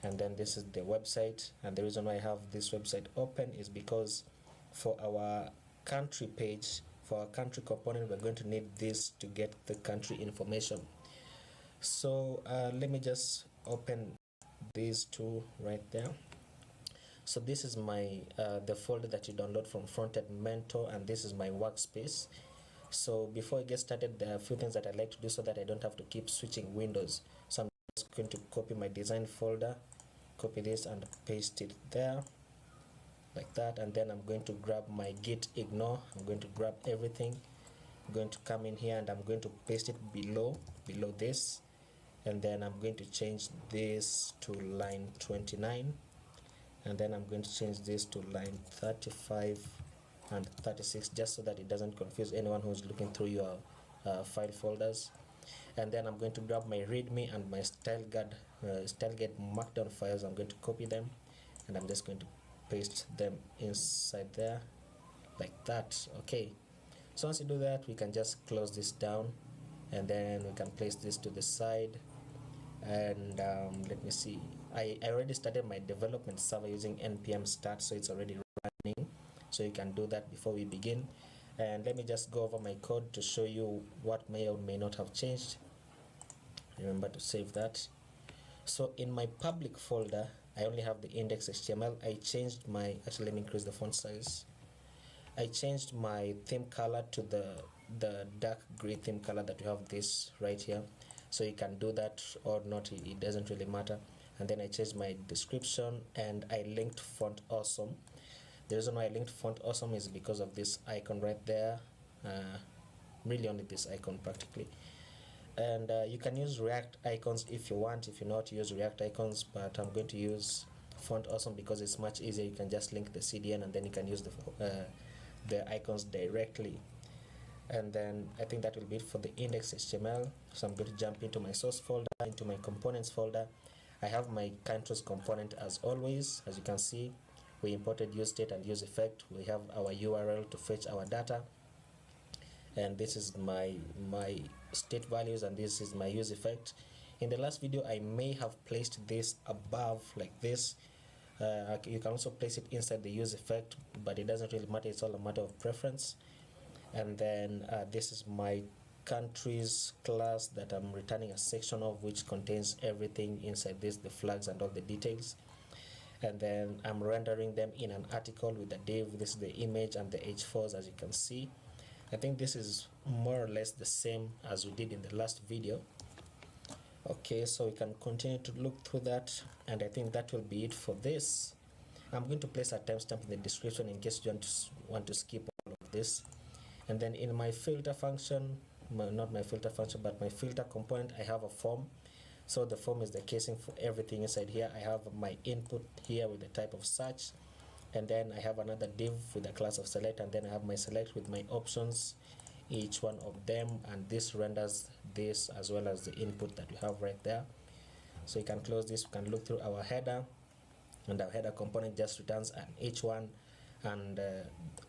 And then this is the website, and the reason why I have this website open is because for our country page, for our country component, we're going to need this to get the country information. So let me just open these two right there. So this is my the folder that you download from Frontend Mentor, and this is my workspace. So before I get started, there are a few things that I like to do so that I don't have to keep switching windows. So I'm just going to copy my design folder, copy this and paste it there, like that. And then I'm going to grab my git ignore. I'm going to grab everything. I'm going to come in here and I'm going to paste it below this. And then I'm going to change this to line 29. And then I'm going to change this to line 35 and 36, just so that it doesn't confuse anyone who's looking through your file folders. And then I'm going to grab my readme and my stylegate markdown files. I'm going to copy them, and I'm just going to paste them inside there, like that. Okay, so once you do that, we can just close this down, and then we can place this to the side. And let me see, I already started my development server using npm start, so it's already running, so you can do that before we begin. And let me just go over my code to show you what may or may not have changed. Remember to save that. So in my public folder, I only have the index.html. I changed my, actually let me increase the font size. I changed my theme color to the dark gray theme color that you have this right here. So you can do that or not, it doesn't really matter. And then I changed my description, and I linked font awesome. The reason why I linked font awesome is because of this icon right there, really only this icon practically. And you can use React icons if you want, if you know how to use React icons, but I'm going to use font awesome because it's much easier. You can just link the CDN and then you can use the icons directly. And then I think that will be it for the index.html. So I'm going to jump into my source folder, into my components folder. I have my countries component as always. As you can see, we imported use state and use effect. We have our URL to fetch our data, and this is my state values, and this is my use effect. In the last video, I may have placed this above like this. You can also place it inside the use effect, but it doesn't really matter. It's all a matter of preference. And then this is my countries class that I'm returning a section of, which contains everything inside this, the flags and all the details. And then I'm rendering them in an article with the div. This is the image and the h4s, as you can see. I think this is more or less the same as we did in the last video. Okay, so we can continue to look through that, and I think that will be it for this. I'm going to place a timestamp in the description in case you want to skip all of this. And then in my filter function, not my filter function, but my filter component, I have a form. So the form is the casing for everything inside here. I have my input here with the type of search, and then I have another div with the class of select, and then I have my select with my options, each one of them, and this renders this as well as the input that we have right there. So you can close this. We can look through our header, and our header component just returns an h1 and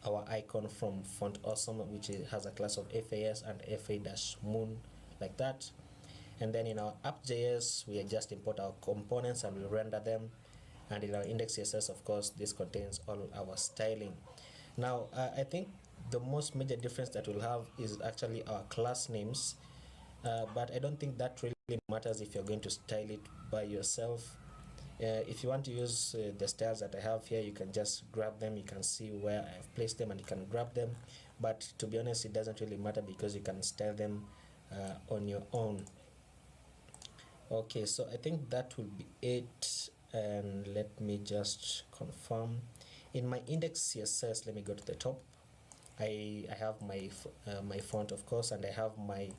our icon from Font Awesome, which has a class of FAS and FA-moon like that. And then in our app.js, we just import our components and we render them. And in our index.css, of course, this contains all our styling. Now, I think the most major difference that we'll have is actually our class names, but I don't think that really matters if you're going to style it by yourself. If you want to use the styles that I have here, you can just grab them. You can see where I've placed them and you can grab them. But to be honest, it doesn't really matter because you can style them on your own. Okay, so I think that will be it. And let me just confirm. In my index CSS, let me go to the top. I have my font, of course, and I have my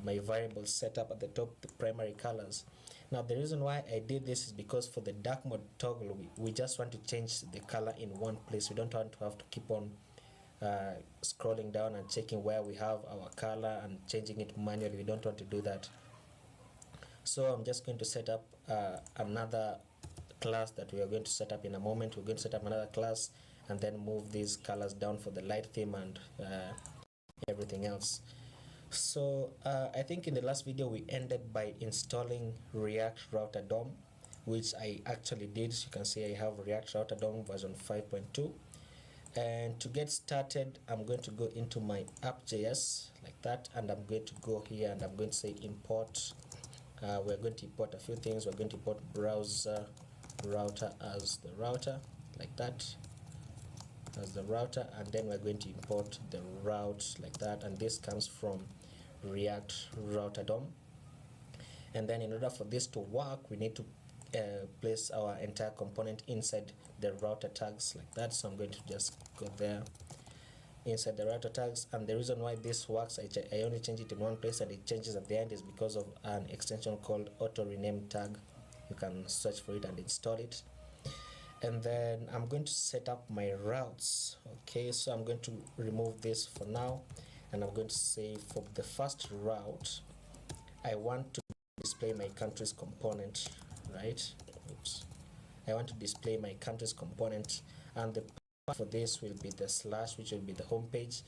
my variable set up at the top, the primary colors. Now the reason why I did this is because for the dark mode toggle, we just want to change the color in one place. We don't want to have to keep on scrolling down and checking where we have our color and changing it manually. We don't want to do that. So I'm just going to set up another class that we are going to set up in a moment. We're going to set up another class and then move these colors down for the light theme and everything else. So I think in the last video we ended by installing React Router DOM, which I actually did. So you can see I have React Router DOM version 5.2. And to get started, I'm going to go into my app.js like that, and I'm going to go here and I'm going to say import. We're going to import a few things. We're going to import browser router as the router like that, as the router, and then we're going to import the route like that, and this comes from React Router DOM. And then in order for this to work, we need to place our entire component inside the router tags like that. So I'm going to just go there inside the router tags, and the reason why this works, I only change it in one place and it changes at the end, is because of an extension called auto rename tag. You can search for it and install it. And then I'm going to set up my routes. Okay, so I'm going to remove this for now, and I'm going to say for the first route I want to display my countries component, right? Oops. I want to display my countries component, and the path for this will be the slash, which will be the home page.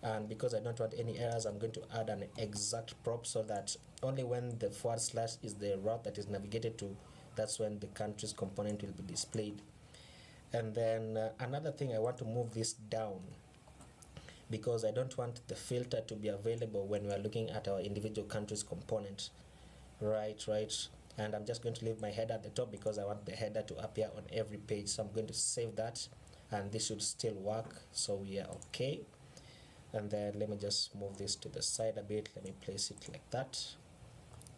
And because I don't want any errors, I'm going to add an exact prop so that only when the / is the route that is navigated to, that's when the countries component will be displayed. And then another thing, I want to move this down because I don't want the filter to be available when we are looking at our individual countries component. Right. And I'm just going to leave my header at the top because I want the header to appear on every page. So I'm going to save that, and this should still work. So we are okay. And then let me just move this to the side a bit. Let me place it like that.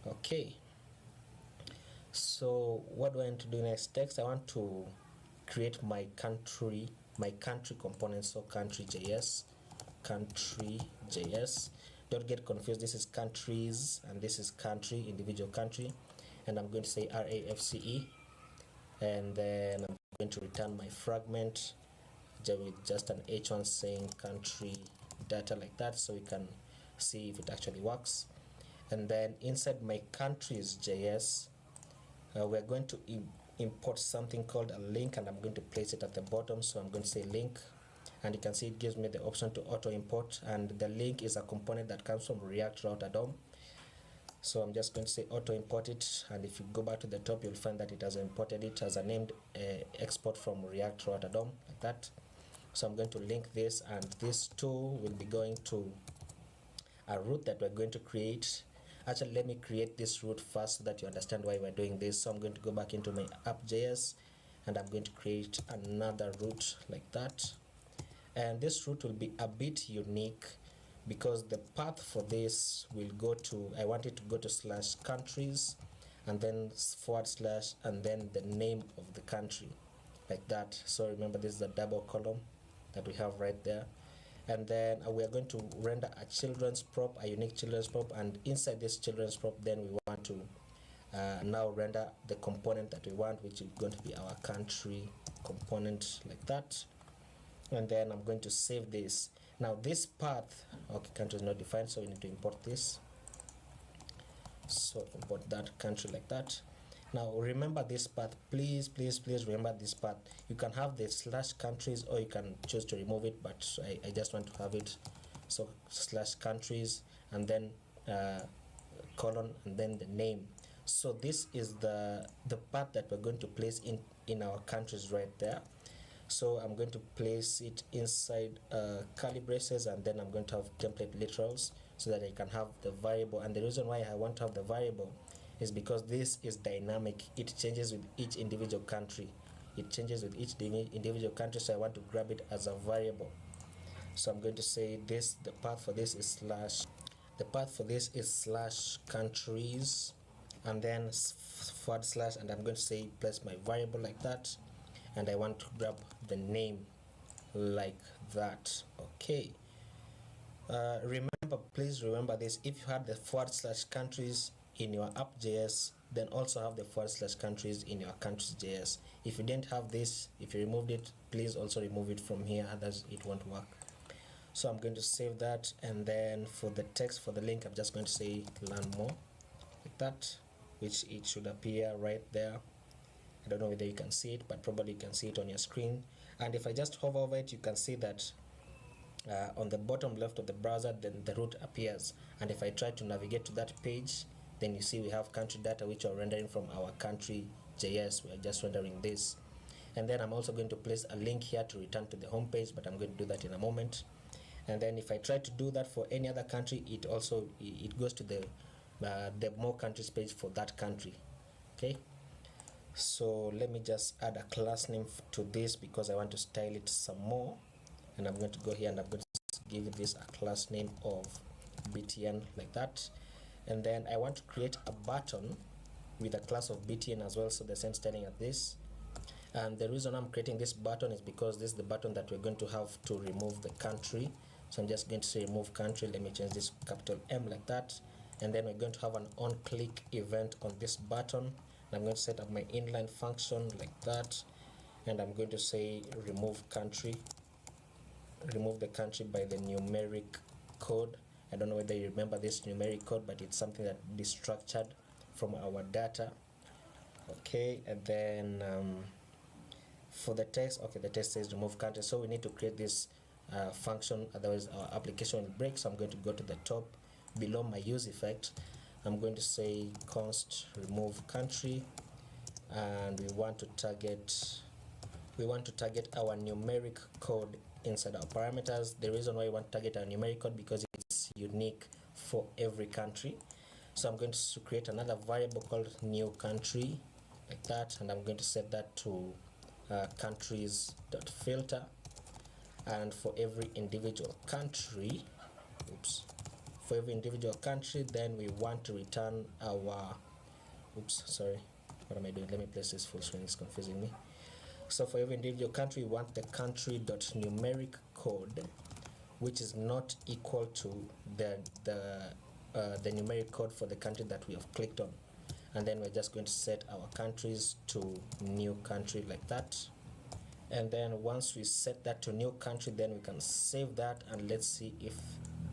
Okay. So what do I want to do next? I want to create my country component. So country.js. Don't get confused. This is countries and this is country, individual country. And I'm going to say RAFCE, and then I'm going to return my fragment with just an h1 saying country data like that, so we can see if it actually works. And then inside my countries.js, we're going to import something called a link, and I'm going to place it at the bottom. So I'm going to say link, and you can see it gives me the option to auto import, and the link is a component that comes from React Router DOM. So I'm just going to say auto import it, and if you go back to the top, you'll find that it has imported it as a named export from React Rotterdam, like that. So I'm going to link this, and this tool will be going to a route that we're going to create. Actually, let me create this route first so that you understand why we're doing this. So I'm going to go back into my app.js, and I'm going to create another route like that. And this route will be a bit unique because the path for this will go to, I want it to go to /countries and then / and then the name of the country, like that. So remember, this is a double column that we have right there. And then we are going to render a children's prop, a unique children's prop, and inside this children's prop, then we want to now render the component that we want, which is going to be our country component, like that. And then I'm going to save this. Now this path, okay, country is not defined, so we need to import this. So import that country, like that. Now remember this path, please remember this path. You can have the /countries, or you can choose to remove it, but I just want to have it. So /countries and then colon and then the name. So this is the path that we're going to place in our countries right there. So I'm going to place it inside curly braces, and then I'm going to have template literals so that I can have the variable. And the reason why I want to have the variable is because this is dynamic. It changes with each individual country. It changes with each individual country, so I want to grab it as a variable. So I'm going to say this, the path for this is /countries and then / and I'm going to say place my variable like that, and I want to grab the name like that. Okay, please remember this. If you had the / countries in your app.js, then also have the / countries in your countries.js. If you didn't have this, if you removed it, please also remove it from here, otherwise it won't work. So I'm going to save that, and then for the text, for the link, I'm just going to say learn more, like that, which it should appear right there. I don't know whether you can see it, but probably you can see it on your screen. And if I just hover over it, you can see that on the bottom left of the browser, then the route appears. And if I try to navigate to that page, then you see we have country data, which are rendering from our country.js. We are just rendering this. And then I'm also going to place a link here to return to the home page, but I'm going to do that in a moment. And then if I try to do that for any other country, it goes to the more countries page for that country. Okay, so let me just add a class name to this because I want to style it some more. And I'm going to go here and I'm going to give this a class name of btn, like that. And then I want to create a button with a class of btn as well, so the same styling as this. And the reason I'm creating this button is because this is the button that we're going to have to remove the country. So I'm just going to say remove country. Let me change this capital M, like that. And then we're going to have an on click event on this button. And I'm going to set up my inline function like that. And I'm going to say remove country. Remove the country by the numeric code. I don't know whether you remember this numeric code, but it's something that is structured from our data. Okay, and then for the text, okay, the text says remove country, so we need to create this function, otherwise our application will break. So I'm going to go to the top below my use effect. I'm going to say const remove country, and we want to target our numeric code inside our parameters. The reason why we want to target our numeric code because it's unique for every country. So I'm going to create another variable called new country, like that, and I'm going to set that to countries.filter. And for every individual country, then we want to return our what am I doing? Let me place this full screen, it's confusing me. So for every individual country, we want the country.numeric code, which is not equal to the numeric code for the country that we have clicked on. And then we're just going to set our countries to new country, like that. And then once we set that to new country, then we can save that, and let's see if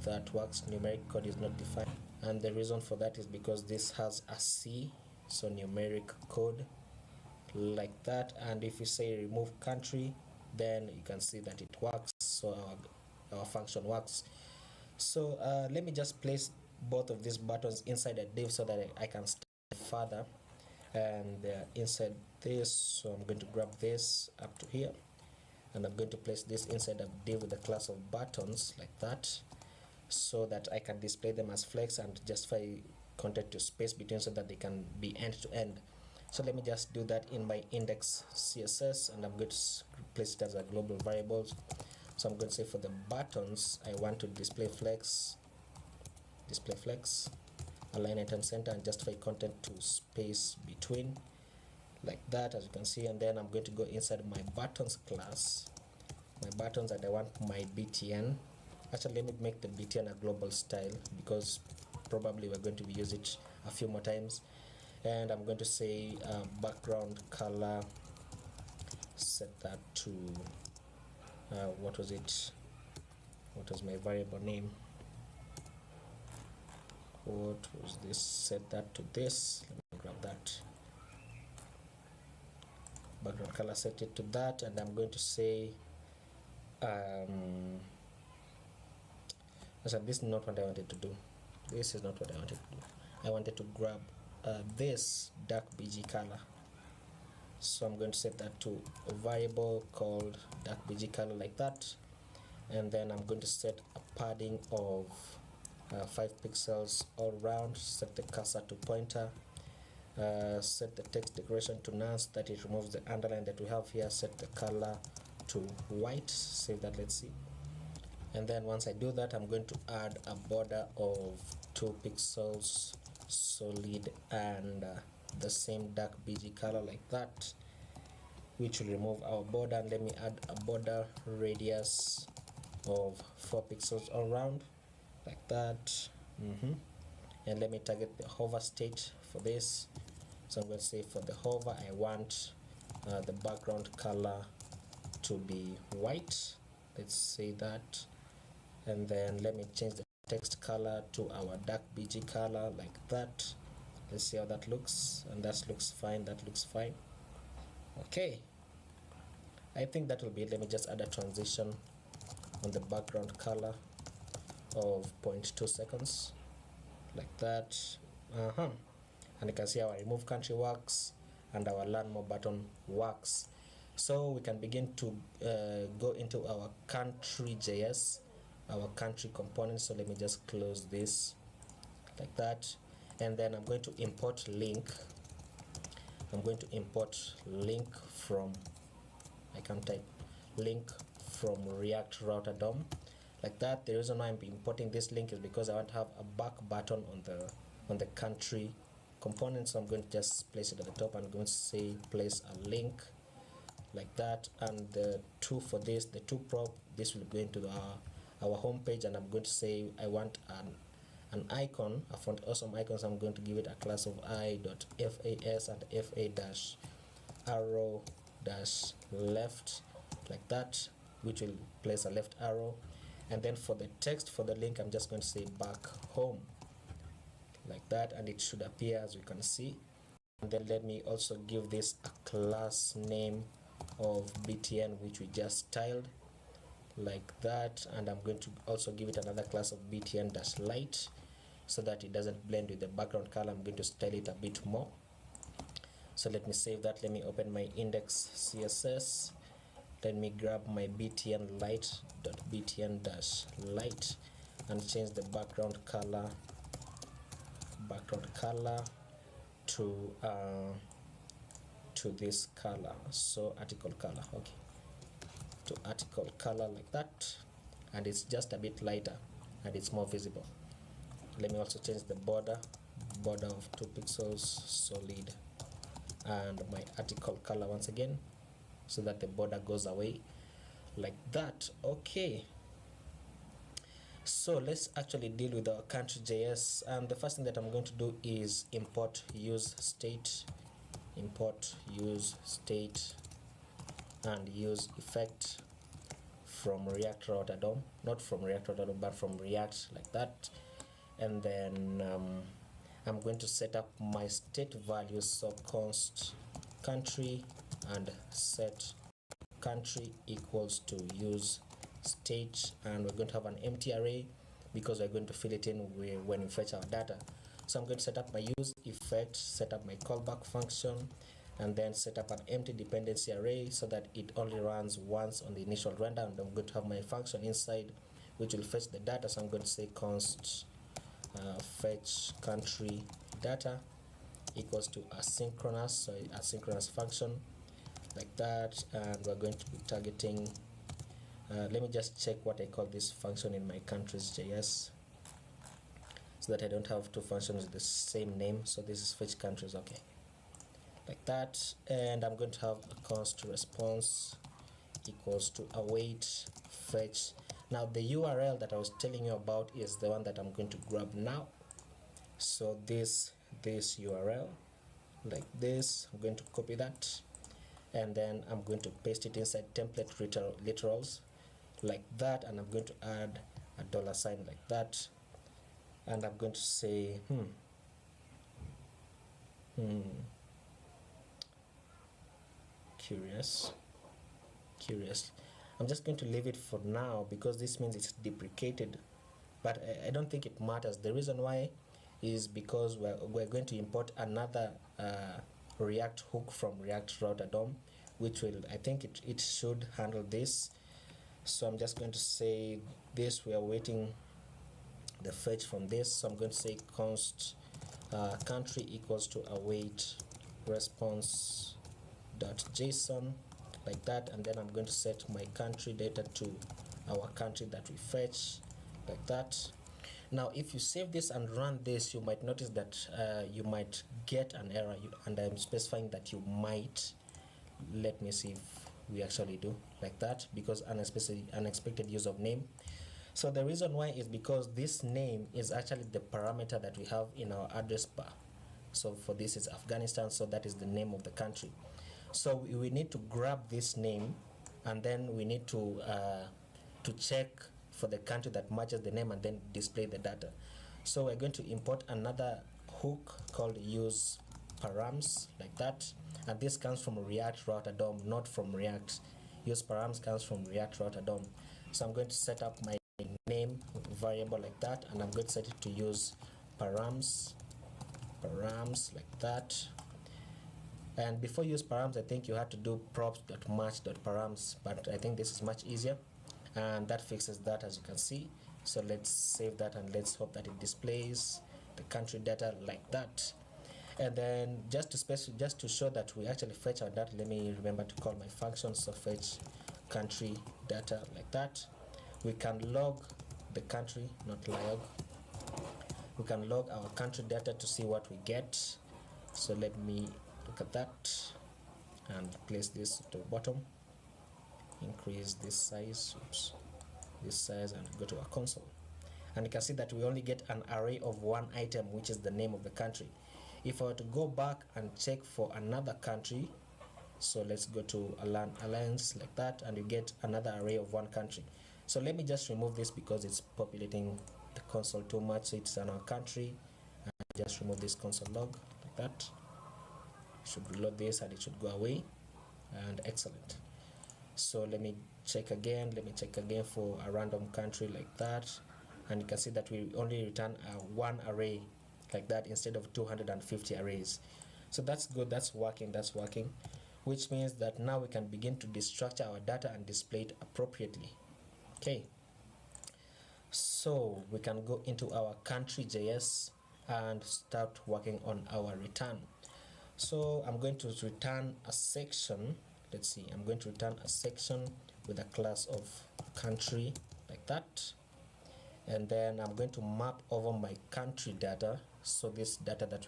that works. Numeric code is not defined, and the reason for that is because this has a C, so numeric code, like that. And if you say remove country, then you can see that it works, so our function works. So let me just place both of these buttons inside a div so that I can step further, and they're inside this. So I'm going to grab this up to here, and I'm going to place this inside a div with a class of buttons like that, so that I can display them as flex and justify content to space between so that they can be end to end. So let me just do that in my index CSS, and I'm going to place it as a global variable. So I'm going to say for the buttons I want to display flex, align item center, and justify content to space between like that, as you can see. And then I'm going to go inside my buttons class, my buttons, and I want my btn. Actually, let me make the btn a global style because probably we're going to use it a few more times. And I'm going to say background color, set that to what was my variable name, what was this, set that to this. Let me grab that background color, set it to that, and I'm going to say so this is not what I wanted to do. This is not what I wanted to do. I wanted to grab this dark bg color, so I'm going to set that to a variable called dark bg color like that. And then I'm going to set a padding of 5 pixels all around, set the cursor to pointer, set the text decoration to none so that it removes the underline that we have here, set the color to white, save that, let's see. And then once I do that, I'm going to add a border of 2 pixels solid and the same dark bg color like that, which will remove our border. And let me add a border radius of 4 pixels all around like that. And let me target the hover state for this. So I'm going to say for the hover I want the background color to be white, let's say that. And then let me change the text color to our dark bg color like that. Let's see how that looks, and that looks fine, that looks fine. Okay, I think that will be it. Let me just add a transition on the background color of 0.2 seconds like that. And you can see our remove country works and our learn more button works. So we can begin to go into our country.js, our country component. So let me just close this like that, and then I'm going to import link. I'm going to import link from, I can type link from React Router DOM like that. The reason why I'm importing this link is because I want to have a back button on the country component. So I'm going to just place it at the top. I'm going to say place a link like that, and the two for this, the two prop, this will go into our home page, and I'm going to say I want an icon, a font awesome icon. So I'm going to give it a class of i.fas and fa-arrow left like that, which will place a left arrow. And then for the text for the link, I'm just going to say back home like that, and it should appear as you can see. And then let me also give this a class name of btn, which we just styled like that. And I'm going to also give it another class of btn-light so that it doesn't blend with the background color. I'm going to style it a bit more. So let me save that. Let me open my index CSS. Let me grab my btn light.btn-light and change the background color to this color, so article color. Okay, to article color like that, and it's just a bit lighter and it's more visible. Let me also change the border of 2 pixels solid and my article color once again, so that the border goes away like that. Okay, so let's actually deal with our country.js, and the first thing that I'm going to do is import use state and use effect from React Router DOM, not from React Router DOM but from React like that. And then I'm going to set up my state values, so const country and set country equals to use state, and we're going to have an empty array because we're going to fill it in when we fetch our data. So I'm going to set up my use effect, set up my callback function, and then set up an empty dependency array so that it only runs once on the initial render, and I'm going to have my function inside which will fetch the data. So I'm going to say const fetch country data equals to asynchronous, so asynchronous function like that, and we're going to be targeting let me just check what I call this function in my countries.js so that I don't have two functions with the same name. So this is fetch countries, okay, like that, and I'm going to have a const response equals to await fetch. Now the URL that I was telling you about is the one that I'm going to grab now. So this URL like this, I'm going to copy that, and then I'm going to paste it inside template literals like that, and I'm going to add a dollar sign like that, and I'm going to say curious. I'm just going to leave it for now because this means it's deprecated, but I don't think it matters. The reason why is because we're going to import another React hook from React router DOM, which will, I think it should handle this. So I'm just going to say this, we are waiting the fetch from this. So I'm going to say const country equals to await response dot JSON like that, and then I'm going to set my country data to our country that we fetch like that. Now if you save this and run this, you might notice that you might get an error, and I'm specifying that you might. Let me see if we actually do like that, because unexpected use of name. So the reason why is because this name is actually the parameter that we have in our address bar. So for this is Afghanistan, so that is the name of the country. So we need to grab this name, and then we need to check for the country that matches the name and then display the data. So we're going to import another hook called use params like that, and this comes from React router DOM, not from React. Use params comes from React router DOM. So I'm going to set up my name variable like that, and I'm going to set it to use params like that. And before you use params, I think you have to do props.match.params, but I think this is much easier, and that fixes that, as you can see. So let's save that, and let's hope that it displays the country data like that. And then just to show that we actually fetch our data, let me remember to call my function. So fetch country data like that. We can log the country, not log. We can log our country data to see what we get. So let me look at that and place this to the bottom, increase this size, and go to our console, and you can see that we only get an array of one item, which is the name of the country. If I were to go back and check for another country, so let's go to alliance like that, and you get another array of one country. So let me just remove this because it's populating the console too much. So it's another country, and just remove this console log like that. Should reload this and it should go away, and excellent. So let me check again for a random country like that, and you can see that we only return one array like that instead of 250 arrays. So that's good, that's working, which means that now we can begin to destructure our data and display it appropriately. Okay, so we can go into our country.js and start working on our return. So I'm going to return a section. Let's see, I'm going to return a section with a class of country like that, and then I'm going to map over my country data. So this data that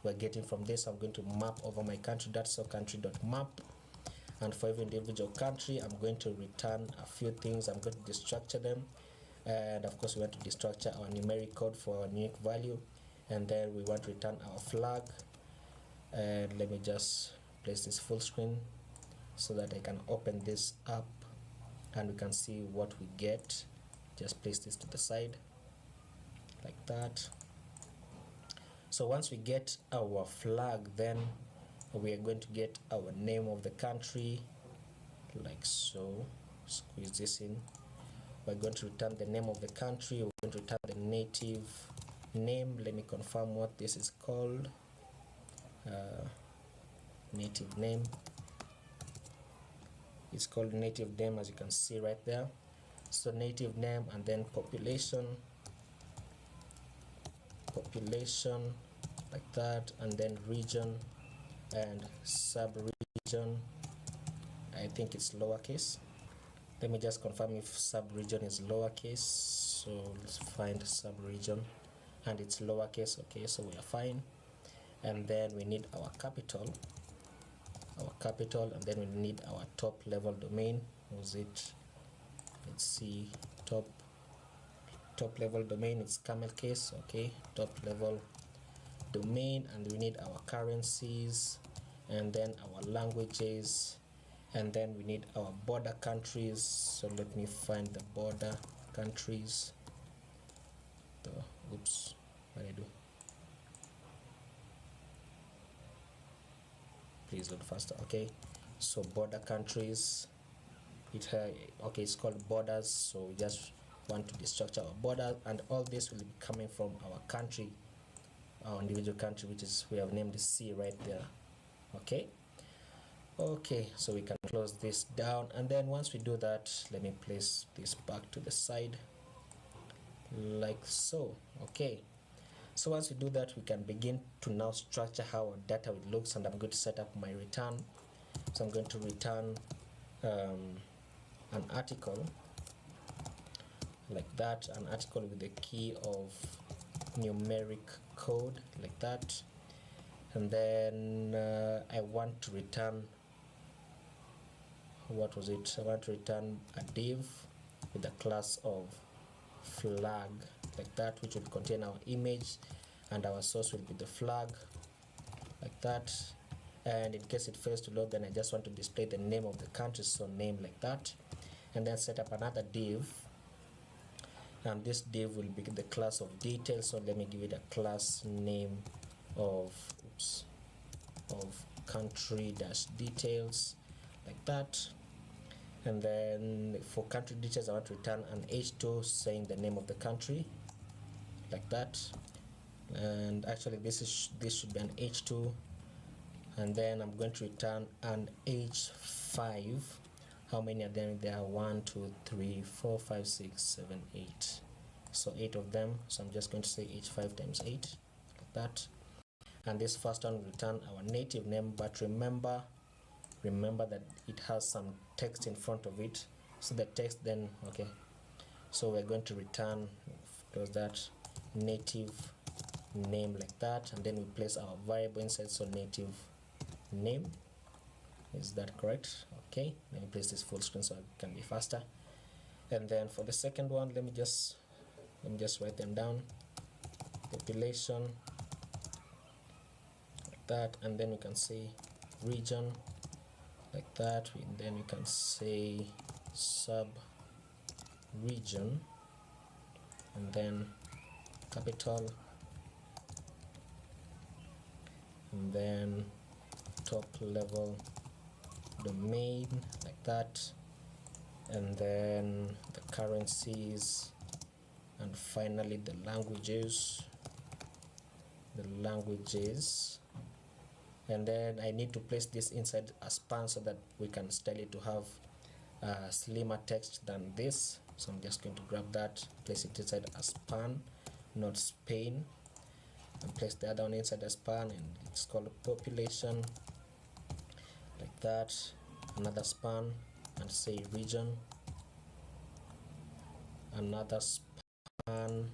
we're getting from this, I'm going to map over my country data, so country.map, and for every individual country I'm going to return a few things. I'm going to destructure them, and of course we want to destructure our numeric code for our unique value, and then we want to return our flag. And let me just place this full screen so that I can open this up and we can see what we get. Just place this to the side like that. So once we get our flag, then we are going to get our name of the country like so. Squeeze this in. we're going to return the name of the country, we're going to return the native name. Let me confirm what this is called. Native name, it's called native name, as you can see right there. So native name, and then population like that, and then region and sub-region. I think it's lowercase. Let me just confirm if sub-region is lowercase. So let's find sub-region, and it's lowercase. Okay, so we are fine. And then we need our capital, and then we need our top level domain. Was it, let's see, top level domain, it's camel case. Okay, top level domain, and we need our currencies, and then our languages, and then we need our border countries. So let me find the border countries. Oops, what did I do? Please load faster. Okay, so border countries, okay, it's called borders. So we just want to destructure our border, and all this will be coming from our country, our individual country, which is, we have named the C right there. Okay, so we can close this down, and then once we do that, let me place this back to the side like so. Okay, so once we do that, we can begin to now structure how our data looks, and I'm going to set up my return. So I'm going to return an article like that, an article with the key of numeric code like that, and then I want to return, what was it? I want to return a div with a class of flag like that, which will contain our image, and our source will be the flag like that. And in case it fails to load, then I just want to display the name of the country, so name like that, and then set up another div, and this div will be the class of details. So let me give it a class name of country dash details like that. And then for country details, I want to return an h2 saying the name of the country like that. And actually this should be an h2, and then I'm going to return an h5. How many are there? There are 1 2 3 4 5 6 7 8, so 8 of them. So I'm just going to say h5 times 8 like that. And this first one will return our native name, but remember that it has some text in front of it. So the text then, okay, so we're going to return, close that, native name like that, and then we place our variable inside, so native name. Is that correct? Okay, let me place this full screen so it can be faster. And then for the second one, let me just write them down. Population like that, and then we can say region like that, and then you can say sub region, and then capital, and then top level domain like that, and then the currencies, and finally the languages, and then I need to place this inside a span so that we can style it to have slimmer text than this. So I'm just going to grab that, place it inside a span, not Spain, and place the other one inside a span, and it's called population like that, another span, and say region, another span,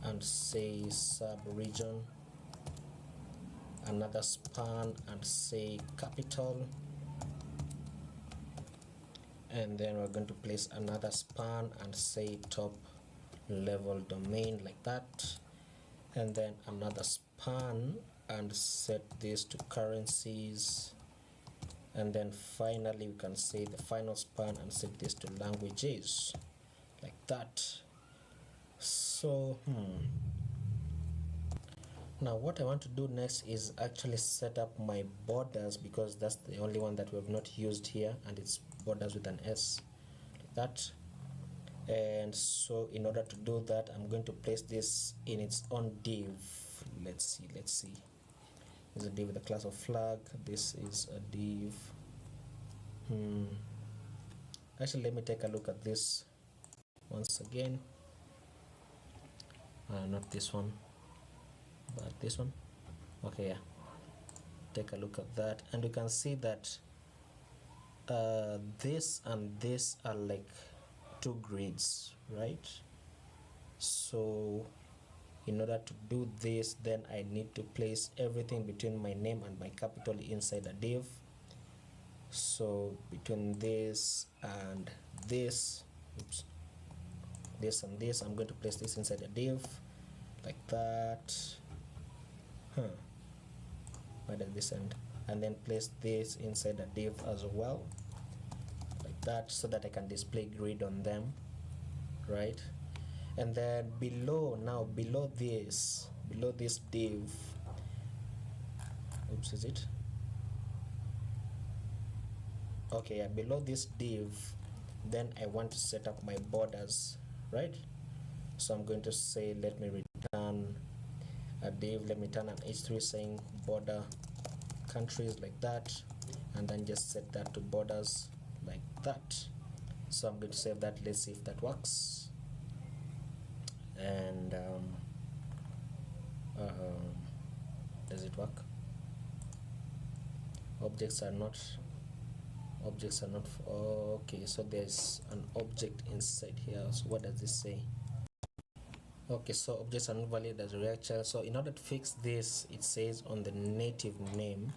and say sub-region, another span, and say capital, and then we're going to place another span and say top level domain like that, and then another span and set this to currencies, and then finally we can say the final span and set this to languages like that. So now what I want to do next is actually set up my borders, because that's the only one that we have not used here, and it's borders with an S like that. And so in order to do that, I'm going to place this in its own div. Let's see, this is a div with a class of flag. This is a div. Actually, let me take a look at this once again. Not this one, but this one. Okay, yeah, take a look at that, and you can see that this and this are like two grids, right? So in order to do this, then I need to place everything between my name and my capital inside a div. So between this and this, oops, this and this, I'm going to place this inside a div like that. Where does this end? And then place this inside a div as well, like that, so that I can display grid on them, right? And then below this div, oops, is it? Okay, yeah, below this div, then I want to set up my borders, right? So I'm going to say, let me return a div, let me return an h3 saying border countries, like that, and then just set that to borders like that. So I'm going to save that. Let's see if that works. And does it work? Objects are not okay, so there's an object inside here. So what does this say? Okay, so objects are not valid as a reactor. So in order to fix this, it says on the native name.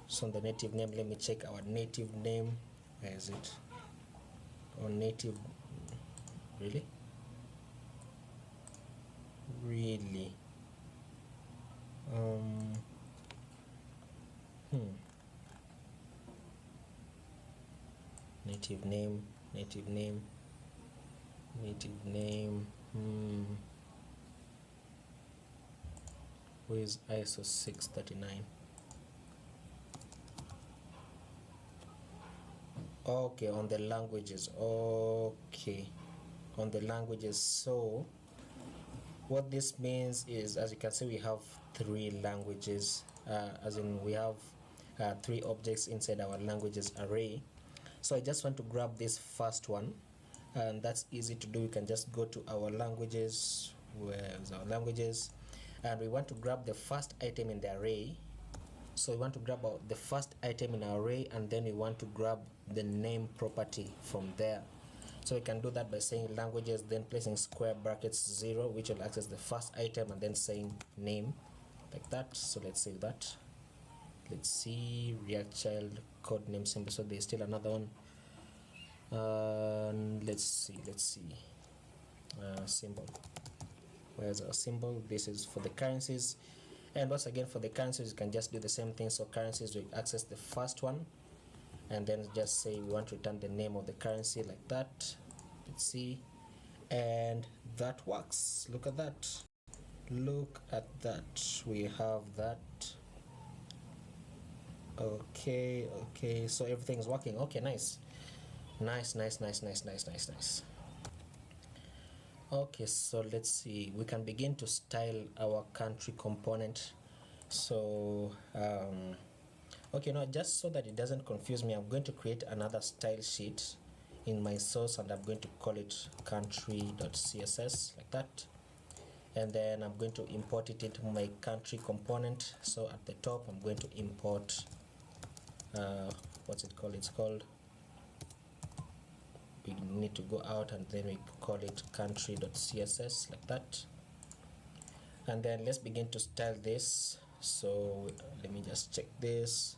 So on the native name, let me check our native name. Where is it? On native, really? Native name. Where is ISO 639? Okay, on the languages. Okay, on the languages. So what this means is, as you can see, we have 3 languages, as in we have 3 objects inside our languages array. So I just want to grab this first one, and that's easy to do. We can just go to our languages. Where's our languages? And we want to grab the first item in the array. So we want to grab the first item in our array, and then we want to grab the name property from there. So we can do that by saying languages, then placing square brackets 0, which will access the first item, and then saying name like that. So let's save that. Let's see, React child code name symbol. So there's still another one. Let's see symbol. Where's our symbol? This is for the currencies. And once again, for the currencies, you can just do the same thing. So currencies, we access the first one, and then just say we want to return the name of the currency like that. Let's see, and that works. Look at that. We have that. Okay, so everything is working. Okay, nice. Okay, so let's see, we can begin to style our country component. So okay, now just so that it doesn't confuse me, I'm going to create another style sheet in my source, and I'm going to call it country.css like that. And then I'm going to import it into my country component. So at the top, I'm going to import what's it called? It's called, we need to go out, and then we call it country.css like that. And then let's begin to style this. So let me just check this.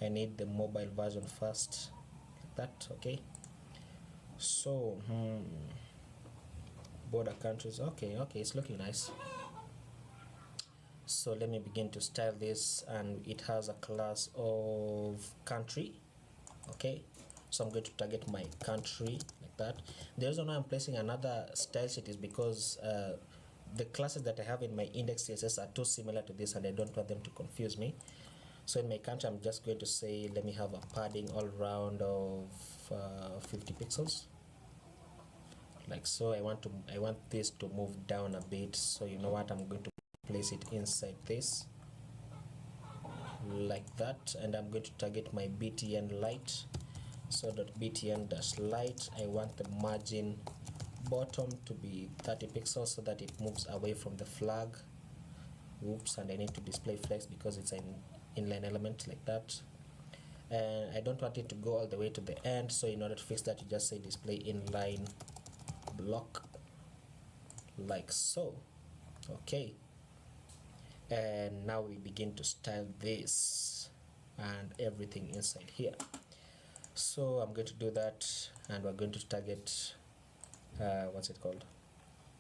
I need the mobile version first like that. Okay, so border countries. Okay, it's looking nice. So let me begin to style this, and it has a class of country. Okay, so I'm going to target my country like that. The reason why I'm placing another style sheet is because the classes that I have in my index CSS are too similar to this, and I don't want them to confuse me. So in my country, I'm just going to say, let me have a padding all round of 50 pixels. like so. I want this to move down a bit, so you know what, I'm going to place it inside this like that, and I'm going to target my btn light. So .btn dash light, I want the margin bottom to be 30 pixels so that it moves away from the flag. Oops, and I need to display flex because it's an inline element like that, and I don't want it to go all the way to the end, so in order to fix that, you just say display inline block like so. Okay, and now we begin to style this and everything inside here. So I'm going to do that, and we're going to target what's it called,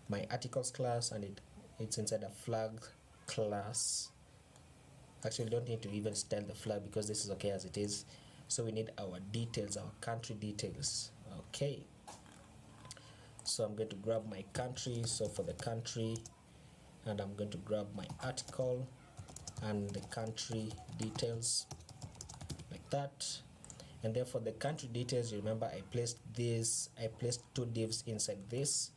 my articles class, and it's inside a flag class. Actually, don't need to even style the flag because this is okay as it is. So we need our details, our country details. Okay, so I'm going to grab my country. So for the country, and I'm going to grab my article and the country details like that. And then for the country details, you remember I placed two divs inside this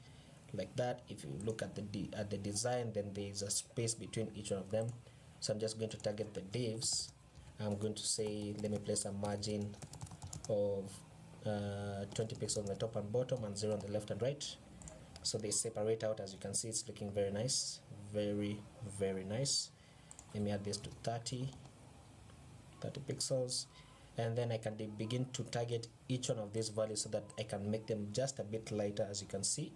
like that. If you look at the design, then there is a space between each one of them. So I'm just going to target the divs. I'm going to say, let me place a margin of 20 pixels on the top and bottom and 0 on the left and right. So they separate out. As you can see, it's looking very nice, very nice. Let me add this to 30 pixels, and then I can begin to target each one of these values so that I can make them just a bit lighter, as you can see.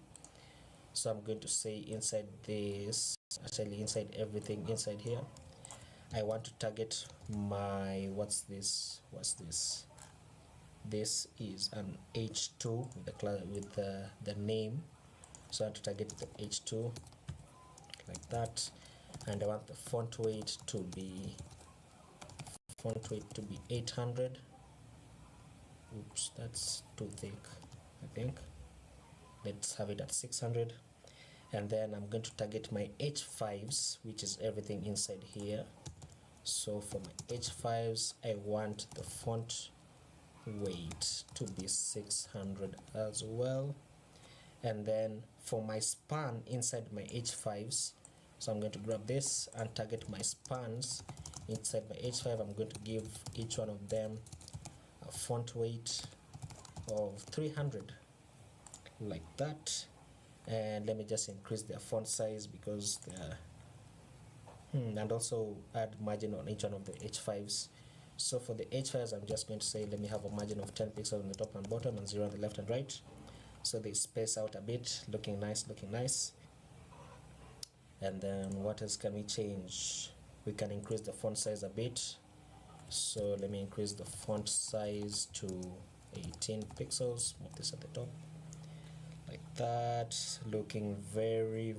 So I'm going to say inside this, actually inside everything inside here, I want to target my, what's this, this is an h2 with the name. So I want to target the h2 like that, and I want the font weight to be 800. Oops, that's too thick, I think. Let's have it at 600. And then I'm going to target my h5s, which is everything inside here. So for my h5s, I want the font weight to be 600 as well. And then for my span inside my h5s, so I'm going to grab this and target my spans inside my h5. I'm going to give each one of them a font weight of 300 like that. And let me just increase their font size because they're and also add margin on each one of the h5s. So for the h5s, I'm just going to say, let me have a margin of 10 pixels on the top and bottom and 0 on the left and right, so they space out a bit, looking nice. And then what else can we change? We can increase the font size a bit. So let me increase the font size to 18 pixels, move this at the top like that, looking very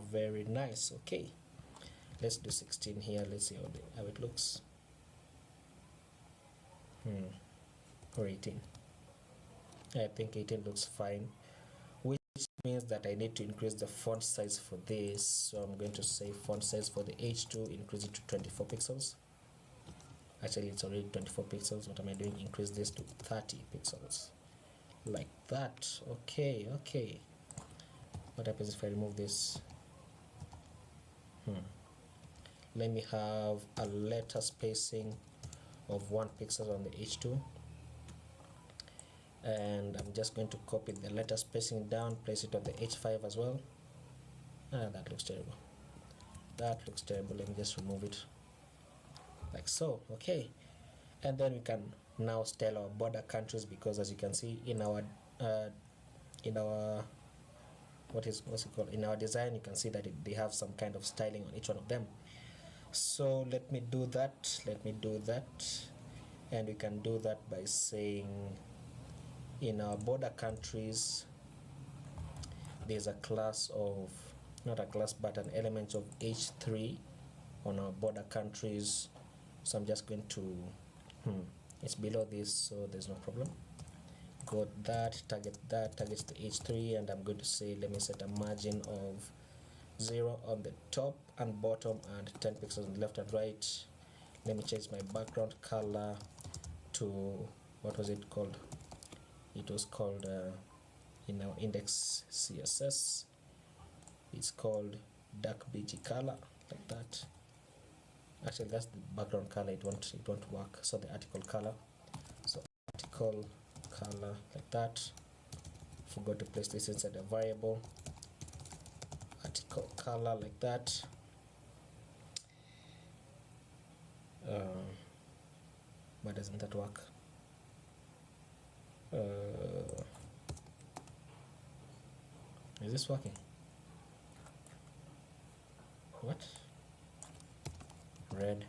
nice. Okay, let's do 16 here. Let's see how it looks. Or 18. I think 18 looks fine, which means that I need to increase the font size for this. So I'm going to say font size for the h2, increase it to 24 pixels. Actually, it's already 24 pixels. What am I doing? Increase this to 30 pixels like that. Okay. What happens if I remove this? Let me have a letter spacing of 1 pixel on the h2, and I'm just going to copy the letter spacing down, place it on the h5 as well. That looks terrible. Let me just remove it like so. Okay, and then we can now style our border countries, because as you can see in our in our design, you can see that they have some kind of styling on each one of them. So let me do that, and we can do that by saying, in our border countries, there's a class of, not a class but an element of h3 on our border countries. So I'm just going to it's below this, so there's no problem. Got that, target targets the h3, and I'm going to say, let me set a margin of 0 on the top and bottom and 10 pixels on the left and right. Let me change my background color to, what was it called? It was called in our index CSS. It's called dark beige color, like that. Actually, that's the background color. It won't work. So the article color. So article color, like that. Forgot to place this inside a variable. Article color, like that. Why doesn't that work? Is this working? What? Red.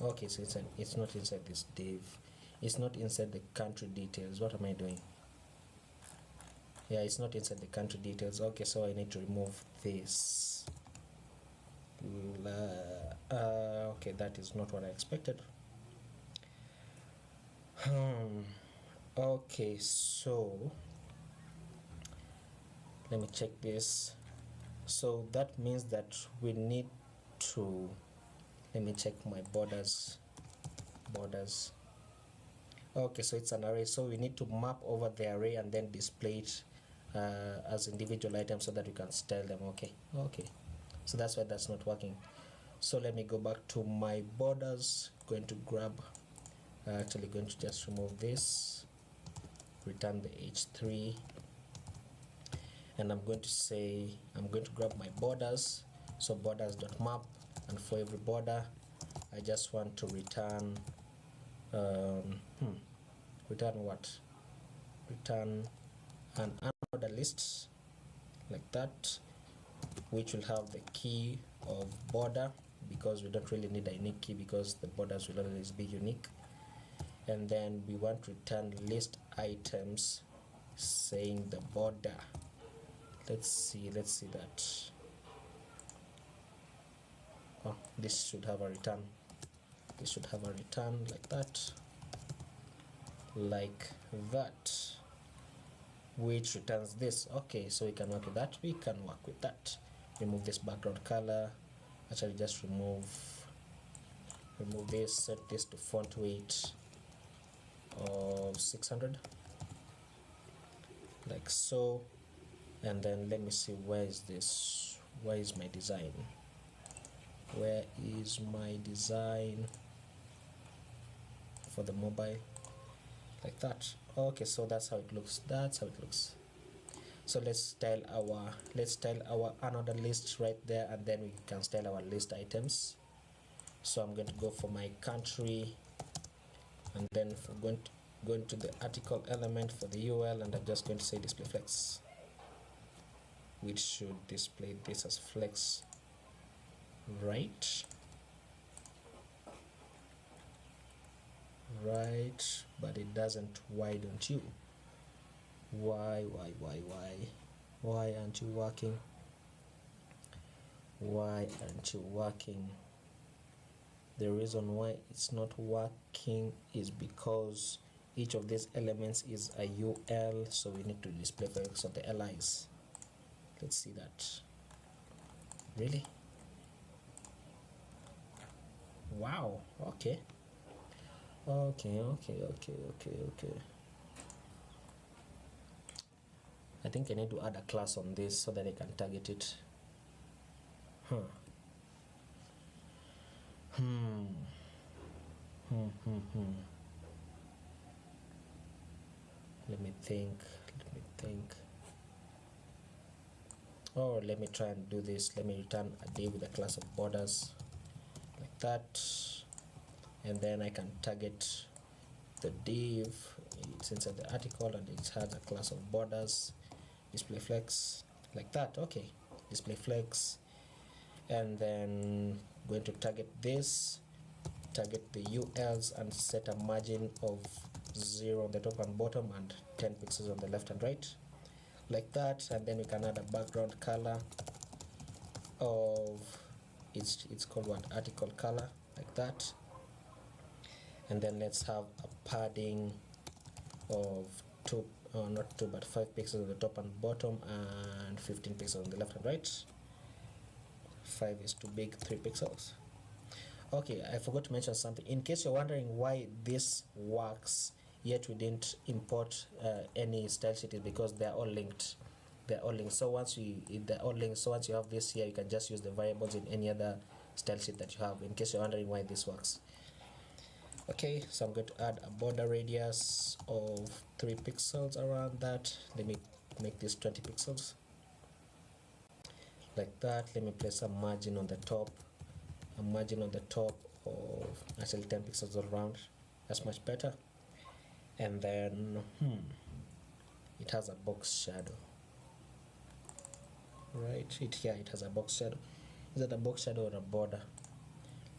Okay, so it's not inside this div. It's not inside the country details. What am I doing? Yeah, it's not inside the country details. Okay, so I need to remove this. Okay, that is not what I expected. Okay, so let me check this. So that means that we need to, let me check my borders. Okay, so it's an array, so we need to map over the array and then display it as individual items so that we can style them. Okay, so that's why that's not working. So let me go back to my borders. Going to grab, actually going to just remove this, return the h3, and I'm going to say, I'm going to grab my borders. So borders.map, and for every border I just want to return return what? Return an unordered list, like that, which will have the key of border, because we don't really need a unique key because the borders will always be unique. And then we want to return list items saying the border. Let's see that. Oh, this should have a return. This should have a return like that, which returns this. Okay, so we can work with that. Remove this background color. Actually, just remove this. Set this to font weight of 600, like so. And then let me see, where is this? Where is my design? Where is my design for the mobile? Like that. Okay, so that's how it looks. So let's style our another list right there, and then we can style our list items. So I'm going to go for my country, and then for going to the article element for the UL, and I'm just going to say display flex, which should display this as flex, right? But it doesn't. Why don't you? Why aren't you working? The reason why it's not working is because each of these elements is a UL, so we need to display flex of the LIs. Let's see that. Really? Wow. Okay. I think I need to add a class on this so that I can target it. Let me think. Oh, let me try and do this. Let me return a div with a class of borders, like that, and then I can target the div. It's inside the article and it has a class of borders, display flex, like that. Okay, display flex, and then going to target this, target the ULs, and set a margin of 0 on the top and bottom and 10 pixels on the left and right, like that. And then we can add a background color of, it's called what, article color, like that. And then let's have a padding of 5 pixels on the top and bottom and 15 pixels on the left and right. 5 is too big, 3 pixels. Okay, I forgot to mention something. In case you're wondering why this works yet we didn't import any style sheet is because they're all linked. So once they're all linked, so once you have this here, you can just use the variables in any other style sheet that you have, in case you're wondering why this works. Okay, so I'm going to add a border radius of 3 pixels around that. Let me make this 20 pixels like that. Let me place a margin on the top, of actually 10 pixels all around. That's much better. And then it has a box shadow, right? It has a box shadow. Is that a box shadow or a border?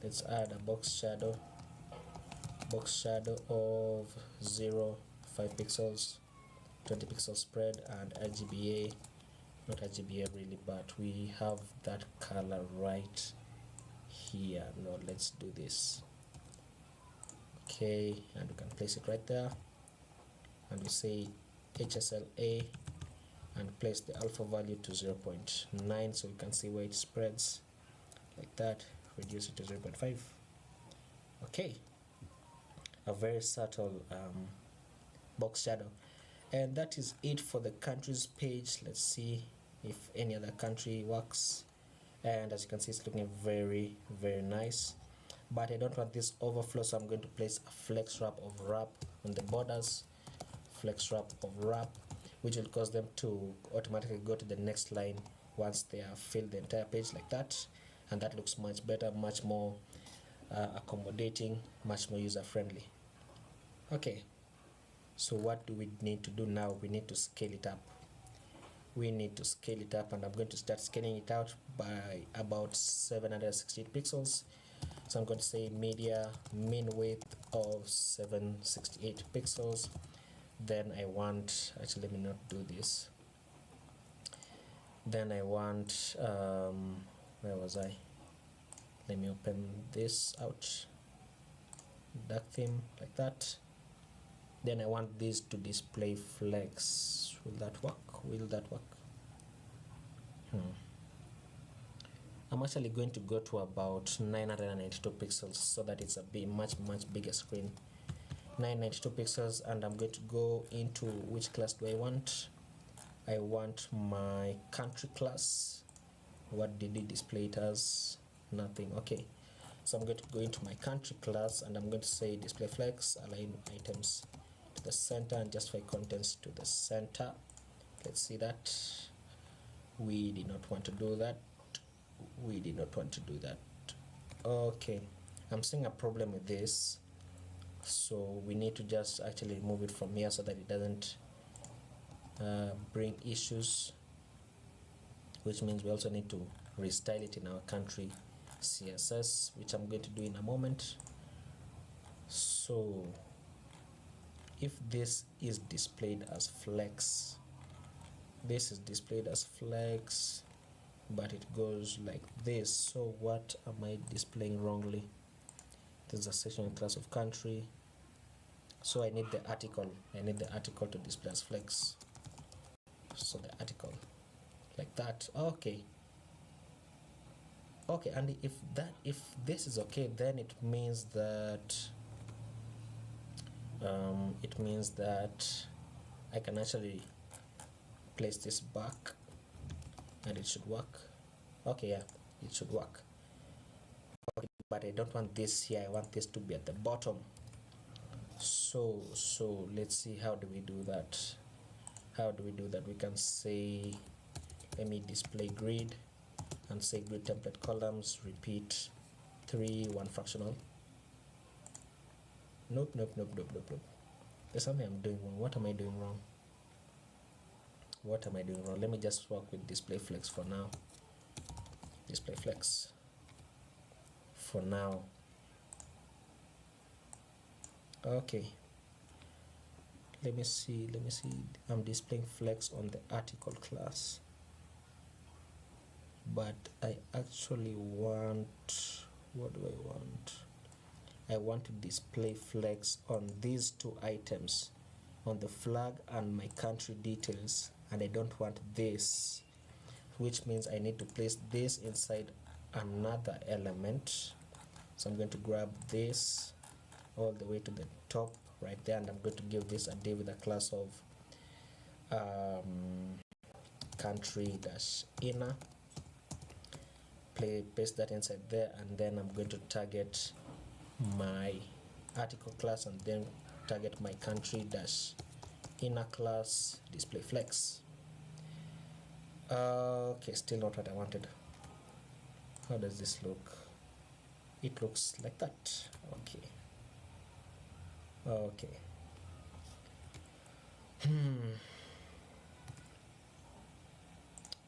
Let's add a box shadow of 0, 5 pixels, 20 pixel spread, and RGBA, not RGBA really, but we have that color right here. No, let's do this. Okay, and we can place it right there, and we say HSLA and place the alpha value to 0.9 so we can see where it spreads like that. Reduce it to 0.5. okay, a very subtle box shadow. And that is it for the countries page. Let's see if any other country works. And as you can see, it's looking very, very nice, but I don't want this overflow, so I'm going to place a flex wrap of wrap on the borders, which will cause them to automatically go to the next line once they have filled the entire page like that. And that looks much better, much more accommodating, much more user friendly. Okay, so what do we need to do now? We need to scale it up. And I'm going to start scaling it out by about 768 pixels. So I'm going to say media min width of 768 pixels. Then I want, actually let me not do this. Then I want, where was I? Let me open this out, dark theme like that. Then I want this to display flex. Will that work? I'm actually going to go to about 992 pixels so that it's a much bigger screen. 992 pixels, and I'm going to go into which class do I want? I want my country class. What did it display it as? Nothing. Okay, so I'm going to go into my country class and I'm going to say display flex, align items to the center and justify contents to the center. Let's see that. We did not want to do that. Okay, I'm seeing a problem with this, so we need to just actually move it from here so that it doesn't bring issues, which means we also need to restyle it in our country CSS, which I'm going to do in a moment. So if this is displayed as flex, but it goes like this, so what am I displaying wrongly? There's a section class of country, so I need the article to display as flex. So the article like that. Okay, and if this is okay, then it means that I can actually place this back and it should work. Okay, yeah, it should work. Okay, but I don't want this here, I want this to be at the bottom. So let's see, how do we do that? We can say, let me display grid and say grid template columns, repeat 3, 1 fractional. Nope. There's something I'm doing wrong. What am I doing wrong? Let me just work with display flex for now. Okay, let me see. I'm displaying flex on the article class, but I actually want, what do I want? I want to display flex on these two items, on the flag and my country details, and I don't want this, which means I need to place this inside another element. So I'm going to grab this all the way to the top right there, and I'm going to give this a div with a class of country dash inner. Paste that inside there, and then I'm going to target my article class, and then target my country dash inner class display flex. Okay, still not what I wanted. How does this look? It looks like that. Okay.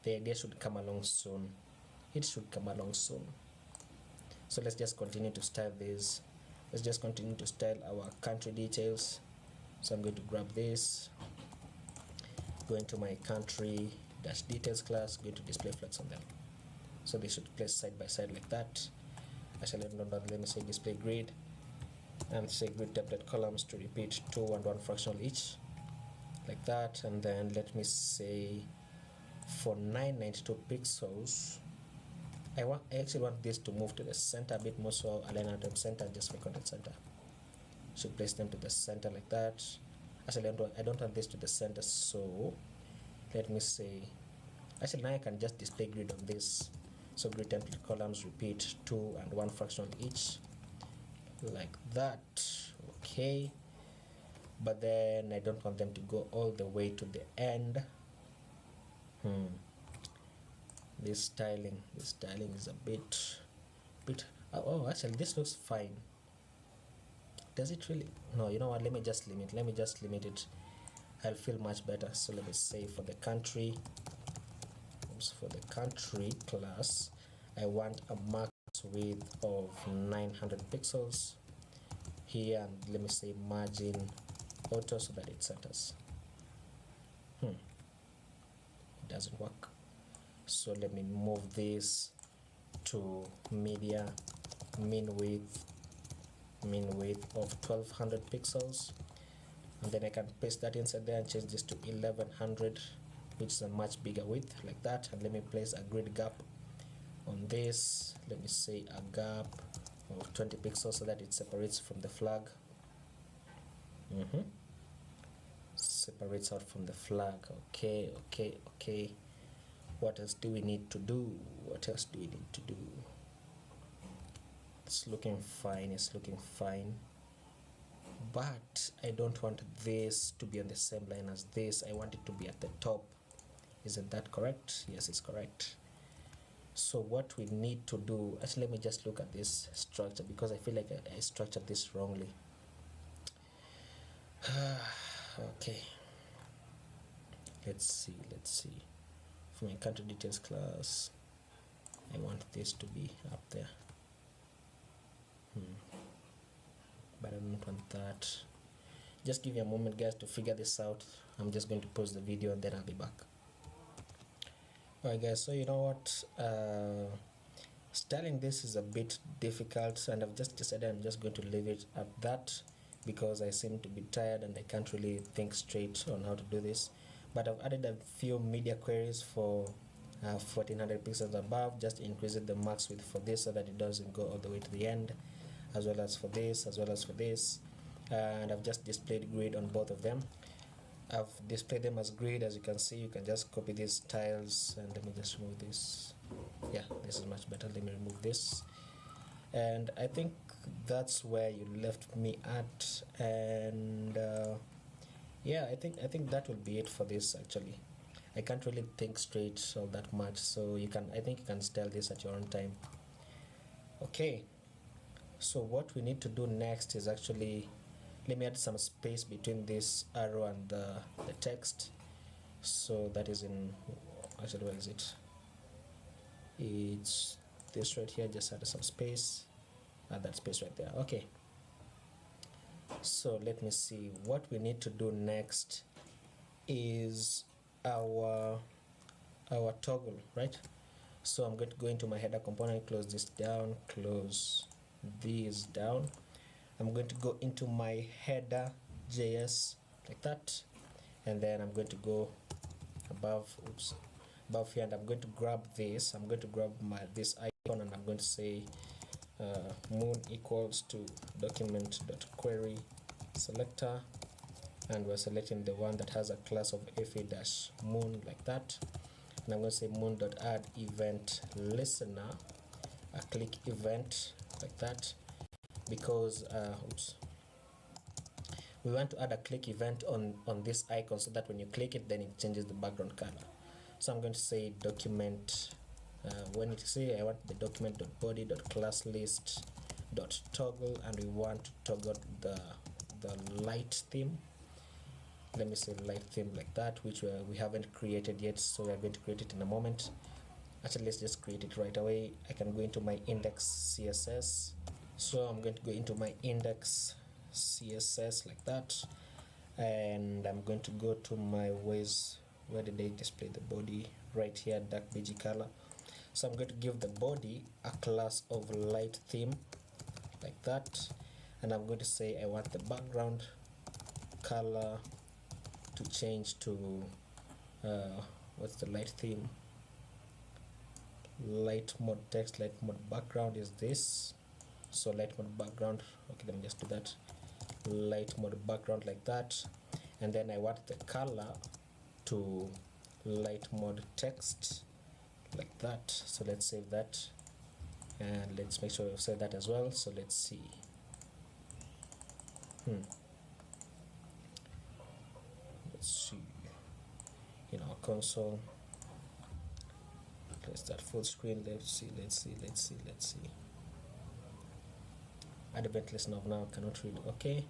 The idea should come along soon. It should come along soon. So let's just continue to style this. Let's just continue to style our country details. So I'm going to grab this, go into my country dash details class, go to display flex on them. So they should place side by side like that. Actually, let me say display grid, and say grid template columns to repeat 2 and 1 fractional each, like that. And then let me say for 992 pixels, I actually want this to move to the center a bit more, so align out them center, just make content center. Should place them to the center like that. Actually, I don't want this to the center, so let me say, actually now I can just display grid on this. So grid template columns repeat 2 and 1 fractional each, like that. Okay, but then I don't want them to go all the way to the end. This styling is a bit oh, actually this looks fine. Does it really? No, you know what, let me just limit it. I'll feel much better. So let me say for the country class, I want a max width of 900 pixels here, and let me say margin auto so that it centers. It doesn't work. So let me move this to media mean width of 1200 pixels, and then I can paste that inside there and change this to 1100, which is a much bigger width, like that. And let me place a grid gap on this. Let me say a gap of 20 pixels so that it separates from the flag. Separates out from the flag. Okay. What else do we need to do? It's looking fine, but I don't want this to be on the same line as this. I want it to be at the top. Isn't that correct? Yes, it's correct. So what we need to do, actually let me just look at this structure, because I feel like I structured this wrongly. Okay, let's see. For my country details class, I want this to be up there, but I don't want that. Just give me a moment, guys, to figure this out. I'm just going to pause the video and then I'll be back. Alright guys, so you know what, styling this is a bit difficult, and I've just decided I'm just going to leave it at that, because I seem to be tired and I can't really think straight on how to do this. But I've added a few media queries for 1400 pixels above, just increasing the max width for this so that it doesn't go all the way to the end, as well as for this, and I've just displayed grid on both of them. I've displayed them as grid. As you can see, you can just copy these tiles, and let me just remove this. Yeah, this is much better. Let me remove this, and I think that's where you left me at. And yeah, I think that will be it for this. Actually, I can't really think straight all that much, so I think you can style this at your own time. Okay, so what we need to do next is actually, let me add some space between this arrow and the text. So that is in, actually, where is it? It's this right here. Just add some space, add that space right there. Okay, so let me see, what we need to do next is our toggle, right? So I'm going to go into my header component, close this down, close these down. I'm going to go into my header JS like that, and then I'm going to go above here, and I'm going to grab this. I'm going to grab this icon, and I'm going to say moon equals to document.query selector, and we're selecting the one that has a class of fa-moon like that. And I'm going to say moon.add event listener, a click event like that, because we want to add a click event on this icon so that when you click it, then it changes the background color. So I'm going to say document, when it say I want the document.body.classlist.toggle, and we want to toggle the light theme. Let me say light theme like that, which we haven't created yet, so we are going to create it in a moment. Actually, let's just create it right away. I can go into my index CSS. So I'm going to go into my index CSS like that, and I'm going to go to my ways. Where did I display the body? Right here, dark beige color. So I'm going to give the body a class of light theme like that, and I'm going to say I want the background color to change to what's the light theme? Light mode text, light mode background is this. So light mode background, okay, let me just do that. Light mode background like that, and then I want the color to light mode text like that. So let's save that, and let's make sure we've saved that as well. So let's see. Let's see in our console. Let's start full screen. Let's see. Add event listener of now cannot read. Okay.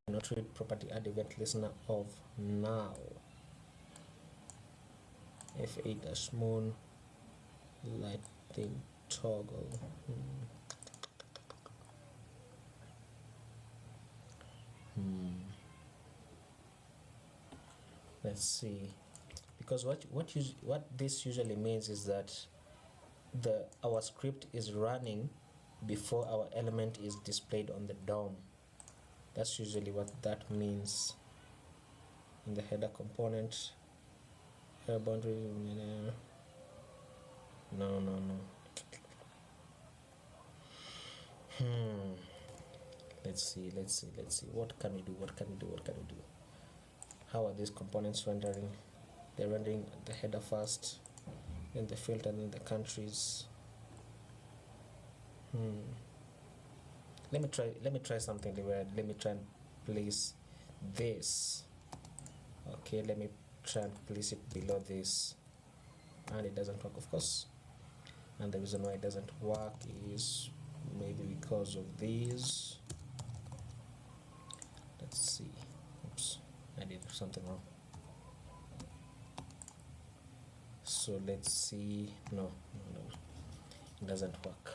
Cannot read property add event listener of now. fa-moon light theme toggle. Let's see, because what this usually means is that our script is running before our element is displayed on the DOM. That's usually what that means. In the header component, header boundary, no. Let's see. What can we do? How are these components rendering? They're rendering the header first, then the filter, then the countries. Let me try something. Let me try and place this. Okay, let me try and place it below this, and it doesn't work, of course. And the reason why it doesn't work is maybe because of these. Let's see. Oops, I did something wrong. So let's see. No, it doesn't work.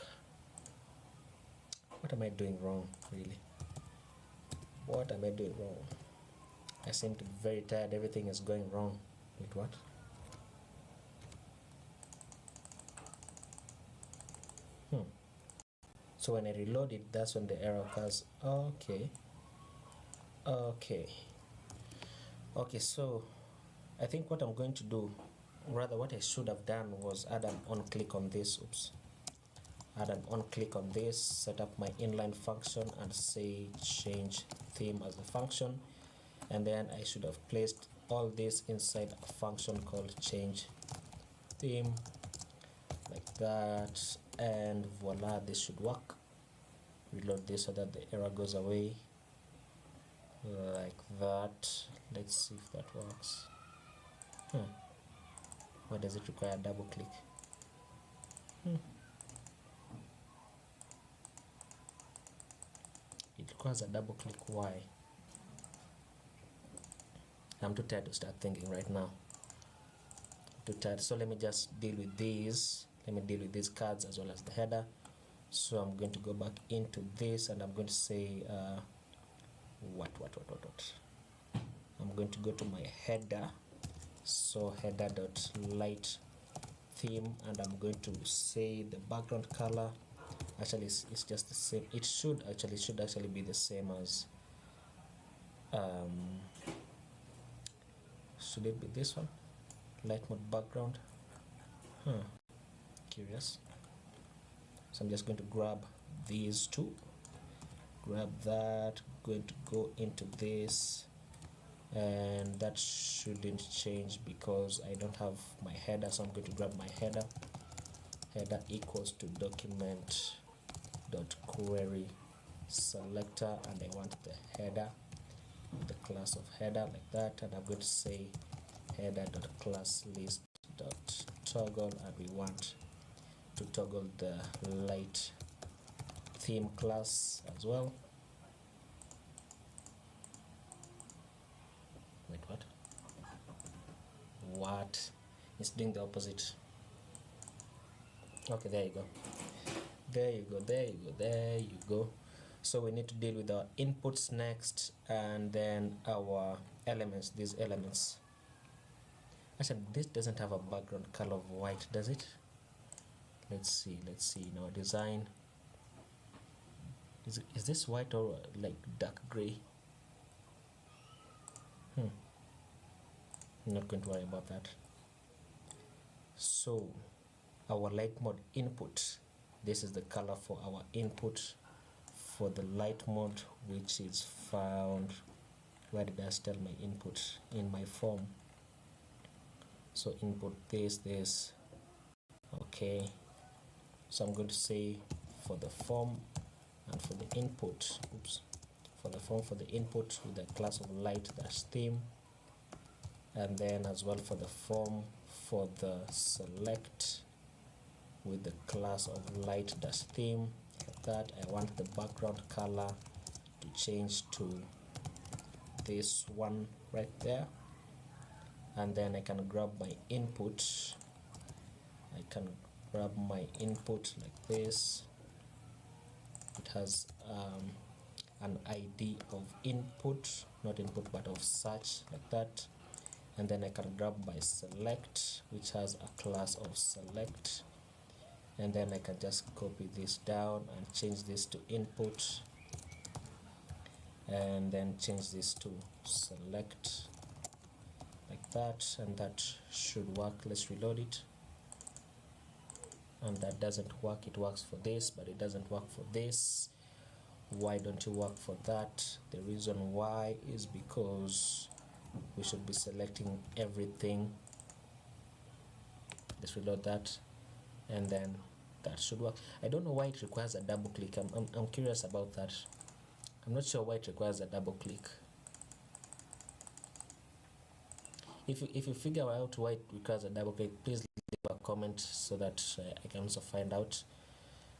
What am I doing wrong, really? What am I doing wrong? I seem to be very tired. Everything is going wrong. Wait, what? So when I reload it, that's when the error occurs. Okay, so I think what I'm going to do, rather what I should have done, was add an on click on this. Add an on click on this, set up my inline function, and say change theme as a function, and then I should have placed all this inside a function called change theme like that, and voila, this should work. Reload this so that the error goes away like that. Let's see if that works. Why does it require a double click? It requires a double click. Why? I'm too tired to start thinking right now. Too tired. So let me just deal with these. Let me deal with these cards as well as the header. So I'm going to go back into this, and I'm going to say what I'm going to go to my header. So header.light theme, and I'm going to say the background color. Actually, it's just the same. It should actually be the same as should it be this one? Light mode background. curious. So I'm just going to grab these two, grab that, going to go into this, and that shouldn't change because I don't have my header. So I'm going to grab my header equals to document dot query selector, and I want the header, the class of header, like that, and I'm going to say header dot class list dot toggle, and we want to toggle the light theme class as well. Wait, what? It's doing the opposite. Okay, there you go. There you go. So we need to deal with our inputs next, and then our elements, these elements. Actually, this doesn't have a background color of white, does it? Let's see in our design. Is this white or like dark gray? I'm not going to worry about that. So our light mode input, this is the color for our input for the light mode, which is found, where did I tell my input? In my form. So input this, okay. So I'm going to say for the form and for the input, for the form, for the input with the class of light dash theme, and then as well for the form for the select with the class of light dash theme, like that. I want the background color to change to this one right there, and then I can grab my input. I can grab my input like this. It has an ID of input, not input but of search, like that. And then I can grab my select, which has a class of select, and then I can just copy this down and change this to input, and then change this to select, like that, and that should work. Let's reload it. And that doesn't work. It works for this, but it doesn't work for this. Why don't you work for that? The reason why is because we should be selecting everything. Let's reload that, and then that should work. I don't know why it requires a double click. I'm curious about that. I'm not sure why it requires a double click. If you figure out why it requires a double click, please leave a comment so that I can also find out.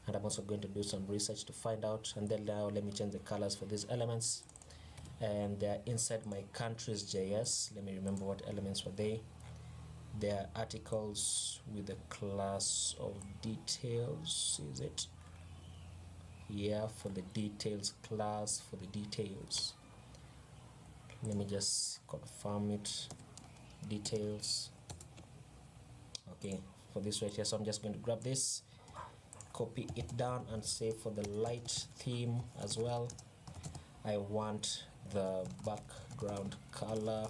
And I'm also going to do some research to find out. And then now let me change the colors for these elements, and they're inside my countries.js. Let me remember what elements were they. They are articles with the class of details. Is it? Yeah, for the details class, for the details. Let me just confirm it. Details. Okay, for this right here. So I'm just going to grab this, copy it down, and say for the light theme as well, I want the background color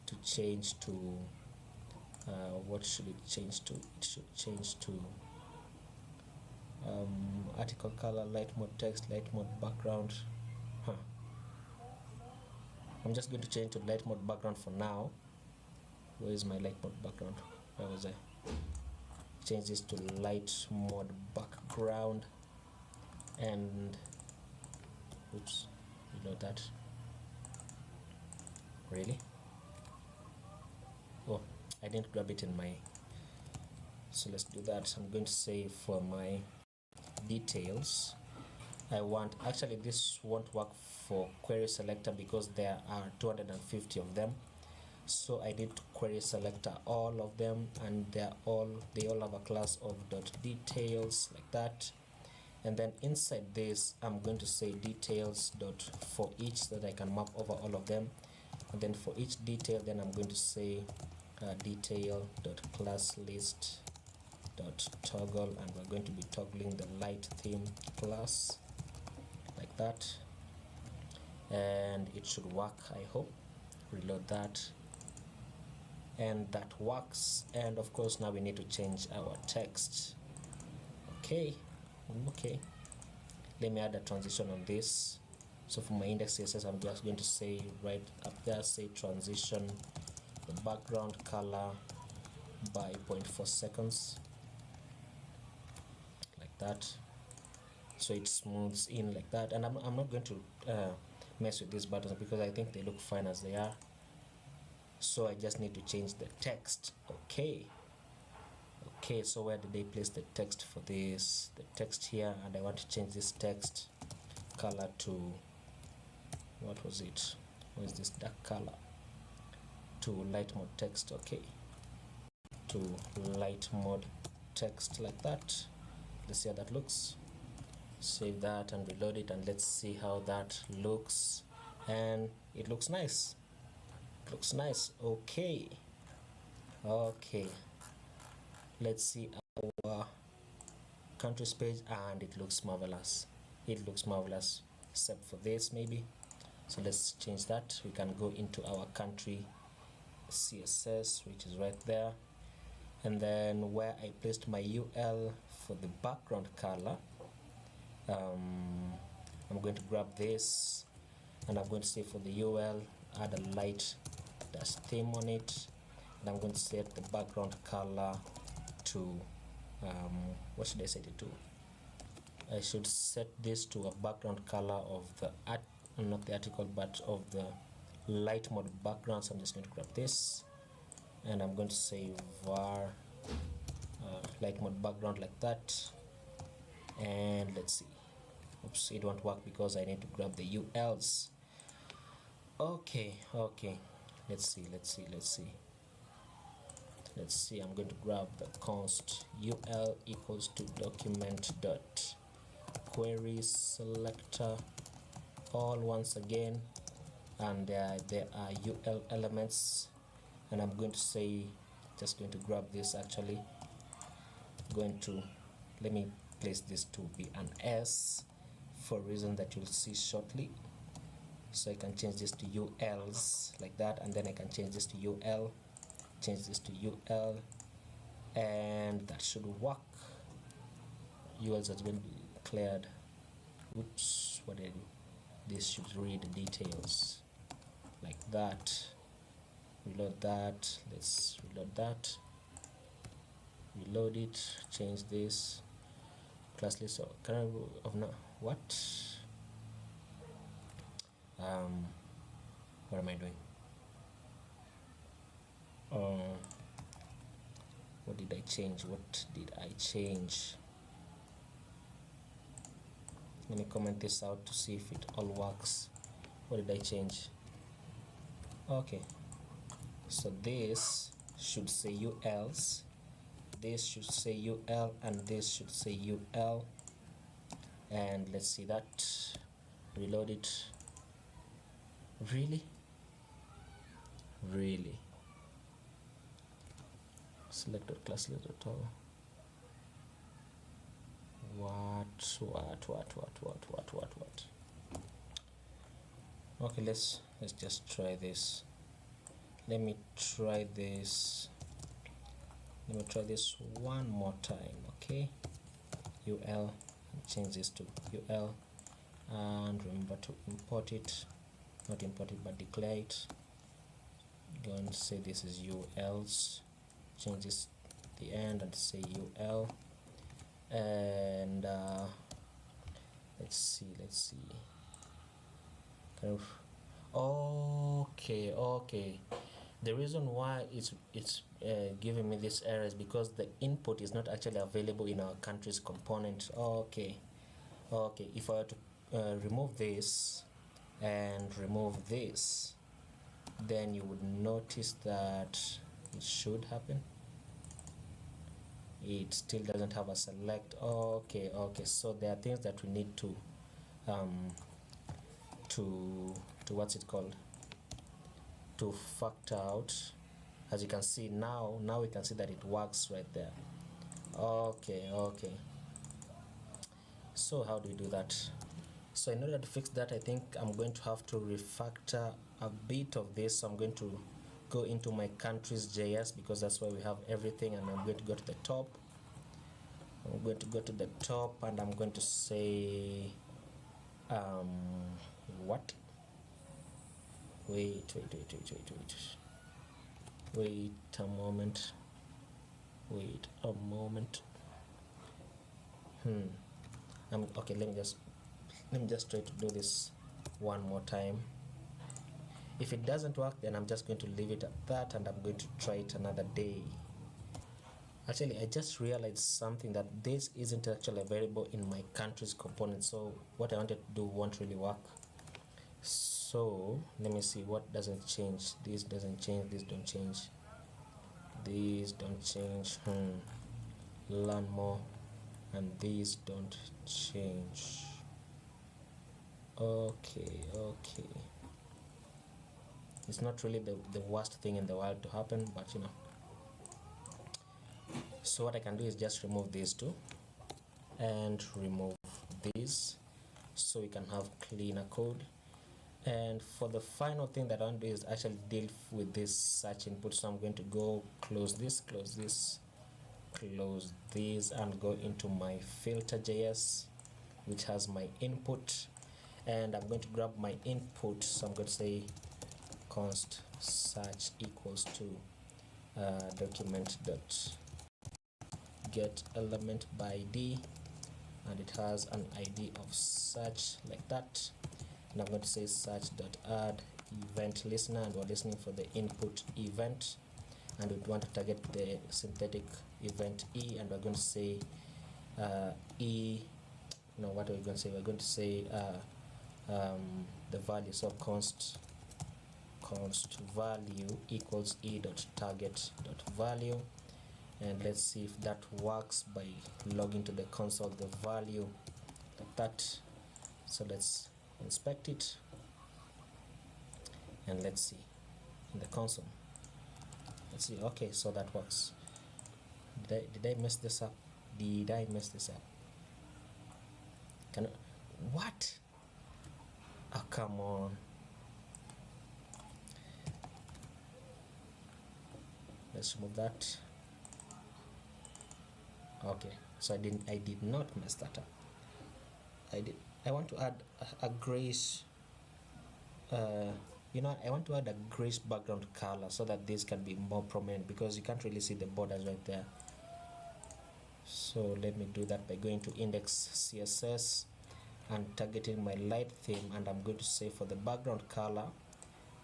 to change to what should it change to? It should change to article color, light mode text, light mode background. I'm just going to change to light mode background for now. Where is my light mode background? Where was I? Change this to light mode background, and oops, reload that. Really? Oh, I didn't grab it in my, so let's do that. I'm going to say for my details, I want, actually this won't work for query selector because there are 250 of them. So I need to query selector all of them, and they all have a class of .details, like that. And then inside this, I'm going to say details dot for each, so that I can map over all of them. And then for each detail, then I'm going to say detail dot class list dot toggle, and we're going to be toggling the light theme class, like that. And it should work, I hope. Reload that, and that works. And of course now we need to change our text. Okay, okay, let me add a transition on this. So for my index CSS, I'm just going to say right up there, say transition the background color by 0.4 seconds, like that, so it smooths in like that. And I'm not going to mess with these buttons because I think they look fine as they are. So I just need to change the text. Okay, so where did they place the text for this? The text here, and I want to change this text color to, what was it? What is this dark color? To light mode text. Okay, to light mode text, like that. Let's see how that looks. Save that and reload it, and let's see how that looks. And it looks nice. It looks nice. Okay, let's see our countries page, and it looks marvelous. It looks marvelous, except for this maybe. So let's change that. We can go into our country CSS, which is right there, and then where I placed my UL for the background color, I'm going to grab this, and I'm going to say for the UL, add a light dash theme on it, and I'm going to set the background color to what should I set it to? I should set this to a background color of the not the article, but of the light mode background. So I'm just going to grab this, and I'm going to say var light mode background, like that. And let's see, oops, it won't work because I need to grab the ULs. Okay, let's see, I'm going to grab the const ul equals to document dot query selector all once again, and there are ul elements, and I'm going to say, just going to grab this, actually going to, let me place this to be an S for a reason that you'll see shortly. So I can change this to ULs, like that, and then I can change this to UL, change this to UL, and that should work. ULs has been declared. Oops, what did I do? This should read details, like that. Reload that. Let's reload that. Reload it. Change this. Class list of current of now. What am I doing? What did I change? Let me comment this out to see if it all works. What did I change? Okay, so this should say ULs, this should say UL, and this should say UL. And let's see that. Reload it. Really? Select class letter at all. What? Okay, let's just try this. Let me try this one more time. Okay, UL, change this to UL, and remember to import it, not import it but declare it. Go and say this is ULs, change this at the end and say UL. And let's see kind of, okay, the reason why it's giving me this error is because the input is not actually available in our country's component. Okay, if I were to remove this and remove this, then you would notice that it should happen. It still doesn't have a select. Okay, so there are things that we need to what's it called, to factor out. As you can see now we can see that it works right there. Okay, so how do we do that? So in order to fix that, I think I'm going to have to refactor a bit of this. So I'm going to go into my countries JS because that's where we have everything, and I'm going to go to the top. I'm going to go to the top and I'm going to say what? Wait a moment. Okay, let me just try to do this one more time. If it doesn't work, then I'm just going to leave it at that and I'm going to try it another day. Actually, I just realized something, that this isn't actually available in my country's component, so what I wanted to do won't really work. So let me see what doesn't change. This doesn't change, this don't change, these don't change. Learn more, and these don't change. Okay, it's not really the worst thing in the world to happen, but you know. So what I can do is just remove these two and remove these, so we can have cleaner code. And for the final thing that I want to do is actually deal with this search input. So I'm going to go close this, and go into my filter.js, which has my input, and I'm going to grab my input. So I'm going to say const search equals to document dot get element by id, and it has an id of search like that. And I'm going to say search dot add event listener, and we're listening for the input event, and we want to target the synthetic event e, and we're going to say what are we going to say? We're going to say the value. So const value equals e dot target dot value, and let's see if that works by logging to the console the value like that. So let's inspect it and let's see in the console. Let's see. Okay, so that works. Did I mess this up? What? Oh, come on. Let's remove that. Okay, so I did not mess that up. I want to add a grayish I want to add a grayish background color so that this can be more prominent, because you can't really see the borders right there. So let me do that by going to index CSS and targeting my light theme, and I'm going to say for the background color,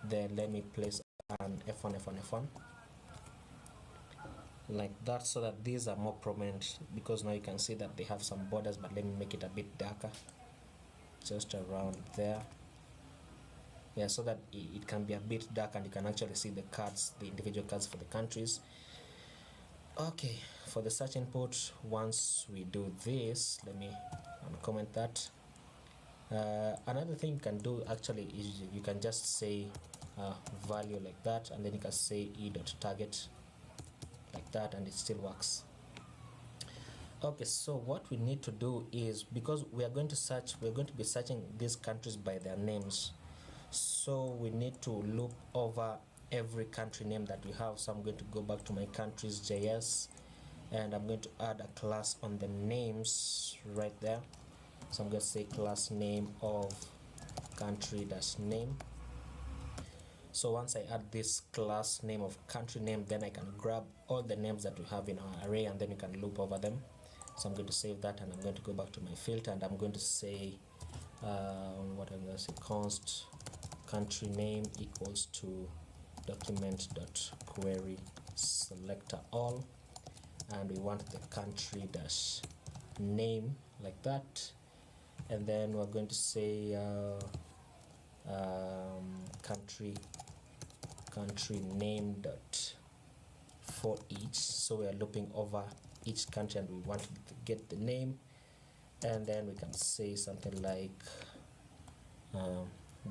then let me place an F1 like that, so that these are more prominent, because now you can see that they have some borders, but let me make it a bit darker, just around there. Yeah, so that it can be a bit dark and you can actually see the cards, the individual cards for the countries. Okay, for the search input, once we do this, let me uncomment that. Another thing you can do actually is you can just say value like that, and then you can say e.target like that, and it still works. Okay, so what we need to do is, because we're going to be searching these countries by their names, so we need to loop over every country name that we have. So I'm going to go back to my countries.js, and I'm going to add a class on the names right there. So I'm going to say class name of country-name. So once I add this class name of country name, then I can grab all the names that we have in our array, and then you can loop over them. So I'm going to save that, and I'm going to go back to my filter, and I'm going to say const country name equals to document dot query selector all, and we want the country dash name like that, and then we're going to say country name dot for each. So we are looping over each country and we want to get the name, and then we can say something like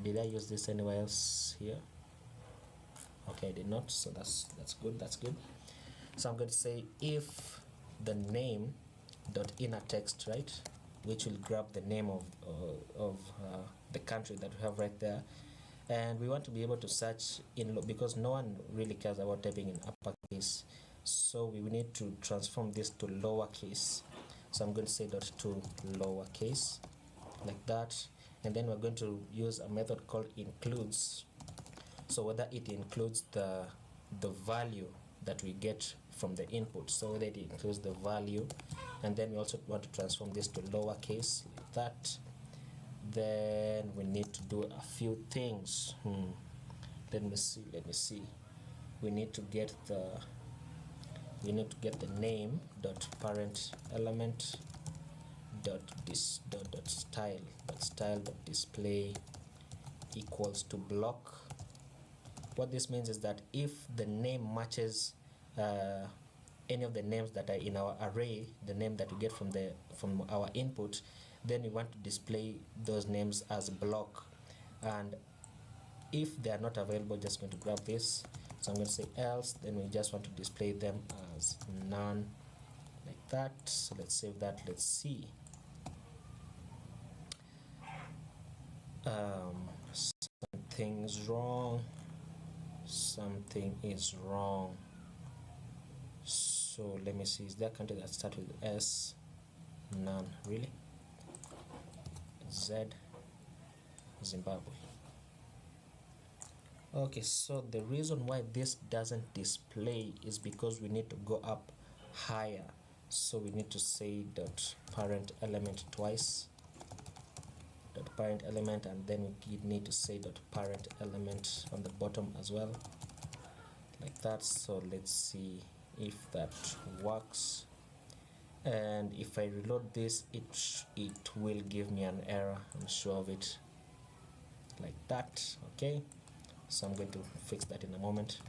did I use this anywhere else here? Okay, I did not, so that's good. So I'm going to say if the name dot inner text, right, which will grab the name of the country that we have right there, and we want to be able to search in because no one really cares about typing in uppercase, so we need to transform this to lowercase. So I'm going to say dot to lowercase, like that, and then we're going to use a method called includes. So whether it includes the value that we get from the input, so whether it includes the value, and then we also want to transform this to lowercase, like that. Then we need to do a few things. Let me see. We need to get the name dot parent element dot style dot display equals to block. What this means is that if the name matches any of the names that are in our array, the name that we get from our input, then we want to display those names as block. And if they are not available, just going to grab this. So I'm going to say else, then we just want to display them as none, like that. So let's save that. Let's see. Something's wrong. Something is wrong. So let me see. Is there a country that starts with S? None. Really? Z? Zimbabwe. Okay, so the reason why this doesn't display is because we need to go up higher. So we need to say dot parent element twice, dot parent element, and then we need to say dot parent element on the bottom as well, like that. So let's see if that works. And if I reload this, it will give me an error. I'm sure of it, like that. Okay, so I'm going to fix that in a moment.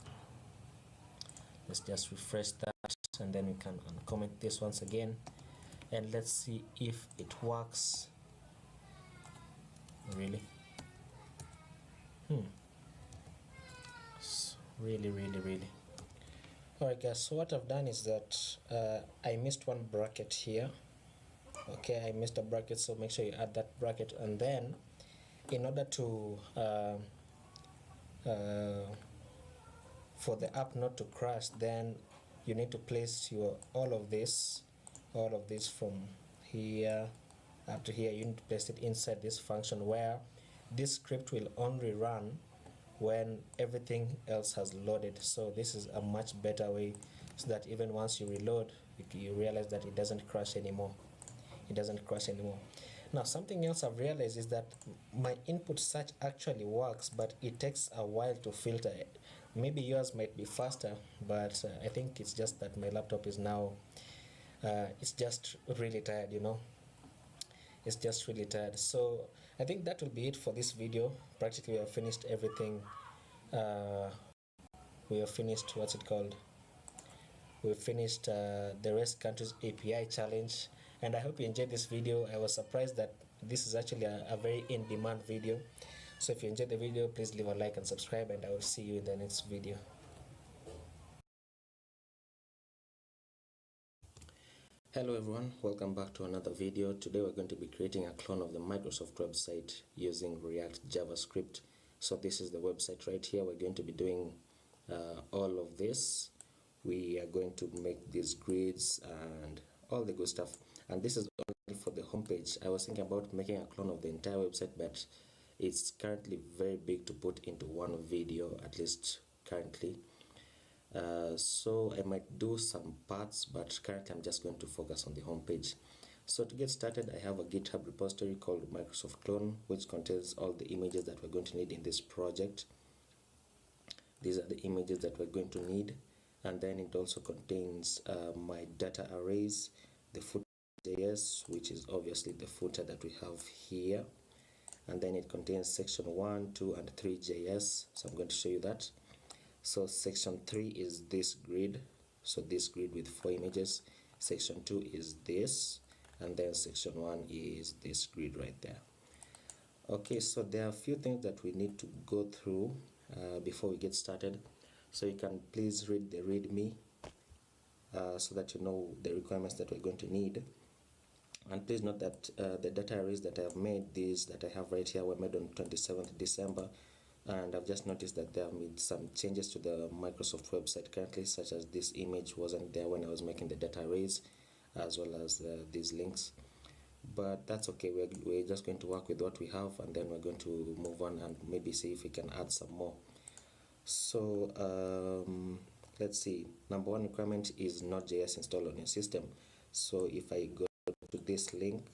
Let's just refresh that, and then we can uncomment this once again, and let's see if it works. Really? Really. Alright guys, so what I've done is that I missed one bracket here. Okay, I missed a bracket, so make sure you add that bracket. And then in order to for the app not to crash, then you need to place all of this from here up to here. You need to place it inside this function, where this script will only run when everything else has loaded. So this is a much better way, so that even once you reload, you realize that it doesn't crash anymore. Now something else I've realized is that my input search actually works, but it takes a while to filter it. Maybe yours might be faster, but I think it's just that my laptop is now it's just really tired, it's just really tired. So I think that will be it for this video. Practically we have finished everything. We have finished we finished the rest countries API challenge, and I hope you enjoyed this video. I was surprised that this is actually a very in-demand video. So if you enjoyed the video, please leave a like and subscribe, and I will see you in the next video. Hello everyone, welcome back to another video. Today we're going to be creating a clone of the Microsoft website using React JavaScript. So this is the website right here. We're going to be doing all of this. We are going to make these grids and all the good stuff. And this is only for the homepage. I was thinking about making a clone of the entire website, but it's currently very big to put into one video, at least currently. So I might do some parts, but currently I'm just going to focus on the home page. So to get started, I have a GitHub repository called Microsoft Clone, which contains all the images that we're going to need in this project. These are the images that we're going to need, and then it also contains my data arrays, the footer.js, which is obviously the footer that we have here, and then it contains section 1, 2, and 3.js. So I'm going to show you that. So section 3 is this grid, so this grid with 4 images. Section 2 is this, and then section 1 is this grid right there. Okay, so there are a few things that we need to go through before we get started. So you can please read the README so that you know the requirements that we're going to need. And please note that the data arrays that I have made, these that I have right here, were made on 27th December. And I've just noticed that there have been some changes to the Microsoft website currently, such as this image wasn't there when I was making the data arrays, as well as these links, but that's okay. We're just going to work with what we have, and then we're going to move on and maybe see if we can add some more. So let's see. Number one requirement is Node.js installed on your system. So if I go to this link,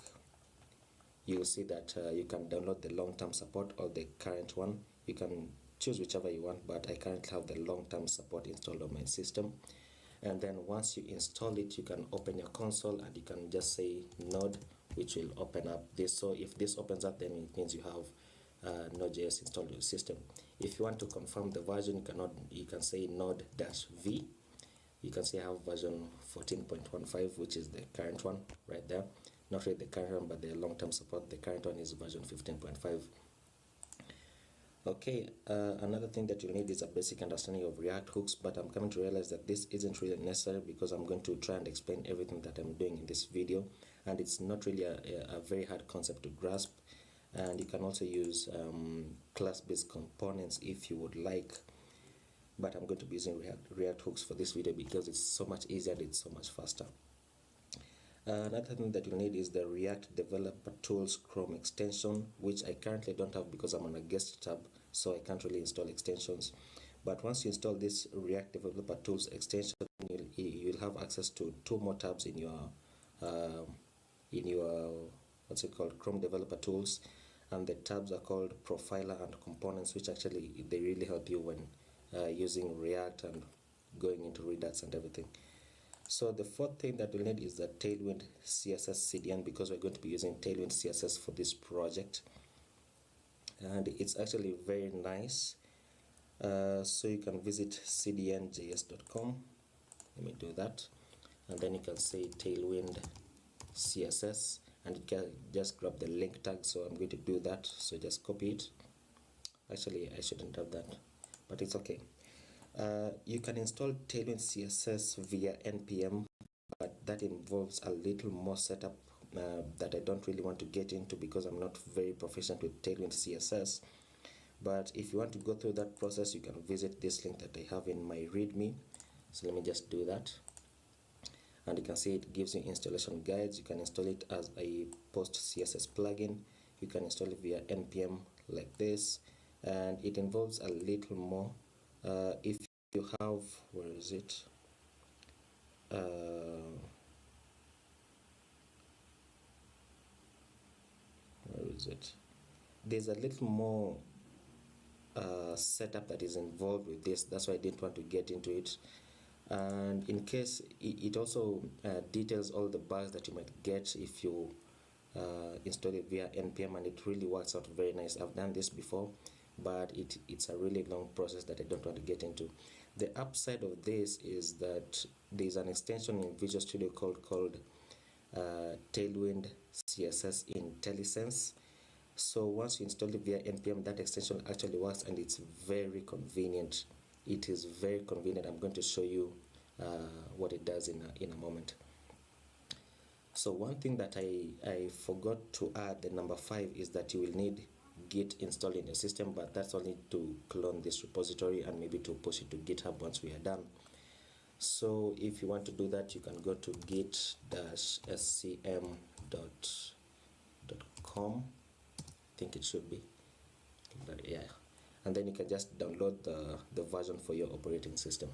you'll see that you can download the long-term support or the current one. You can choose whichever you want, but I currently have the long-term support installed on my system. And then once you install it, you can open your console and you can just say node, which will open up this. So if this opens up, then it means you have Node.js installed on your system. If you want to confirm the version, you can say node-v. You can say I have version 14.15, which is the current one right there. Not really the current one, but the long-term support. The current one is version 15.5. Okay, another thing that you'll need is a basic understanding of React hooks, but I'm coming to realize that this isn't really necessary because I'm going to try and explain everything that I'm doing in this video, and it's not really a very hard concept to grasp. And you can also use class-based components if you would like, but I'm going to be using React hooks for this video because it's so much easier and it's so much faster. Another thing that you'll need is the React Developer Tools Chrome extension, which I currently don't have because I'm on a guest tab, so I can't really install extensions. But once you install this React Developer Tools extension, you'll have access to two more tabs in your what's it called, Chrome Developer Tools, and the tabs are called Profiler and Components, which actually they really help you when using React and going into Redux and everything. So the fourth thing that we'll need is the Tailwind CSS CDN, because we're going to be using Tailwind CSS for this project, and it's actually very nice. So you can visit cdnjs.com. Let me do that, and then you can say Tailwind CSS, and you can just grab the link tag. So I'm going to do that. So just copy it. Actually, I shouldn't have that, but it's okay. You can install Tailwind CSS via npm, but that involves a little more setup that I don't really want to get into because I'm not very proficient with Tailwind CSS. But if you want to go through that process, you can visit this link that I have in my README. So let me just do that, and you can see it gives you installation guides. You can install it as a post CSS plugin. You can install it via npm like this, and it involves a little more. If you have, where is it? Where is it? There's a little more setup that is involved with this. That's why I didn't want to get into it. And in case it also details all the bugs that you might get if you install it via npm, and it really works out very nice. I've done this before, but it's a really long process that I don't want to get into. The upside of this is that there's an extension in Visual Studio called Tailwind CSS IntelliSense. So once you install it via npm, that extension actually works, and it's very convenient. It is very convenient. I'm going to show you what it does in a moment. So one thing that I forgot to add, the number 5, is that you will need Git installed in your system, but that's only to clone this repository and maybe to push it to GitHub once we are done. So if you want to do that, you can go to git-scm.com. I think it should be, but yeah, and then you can just download the version for your operating system.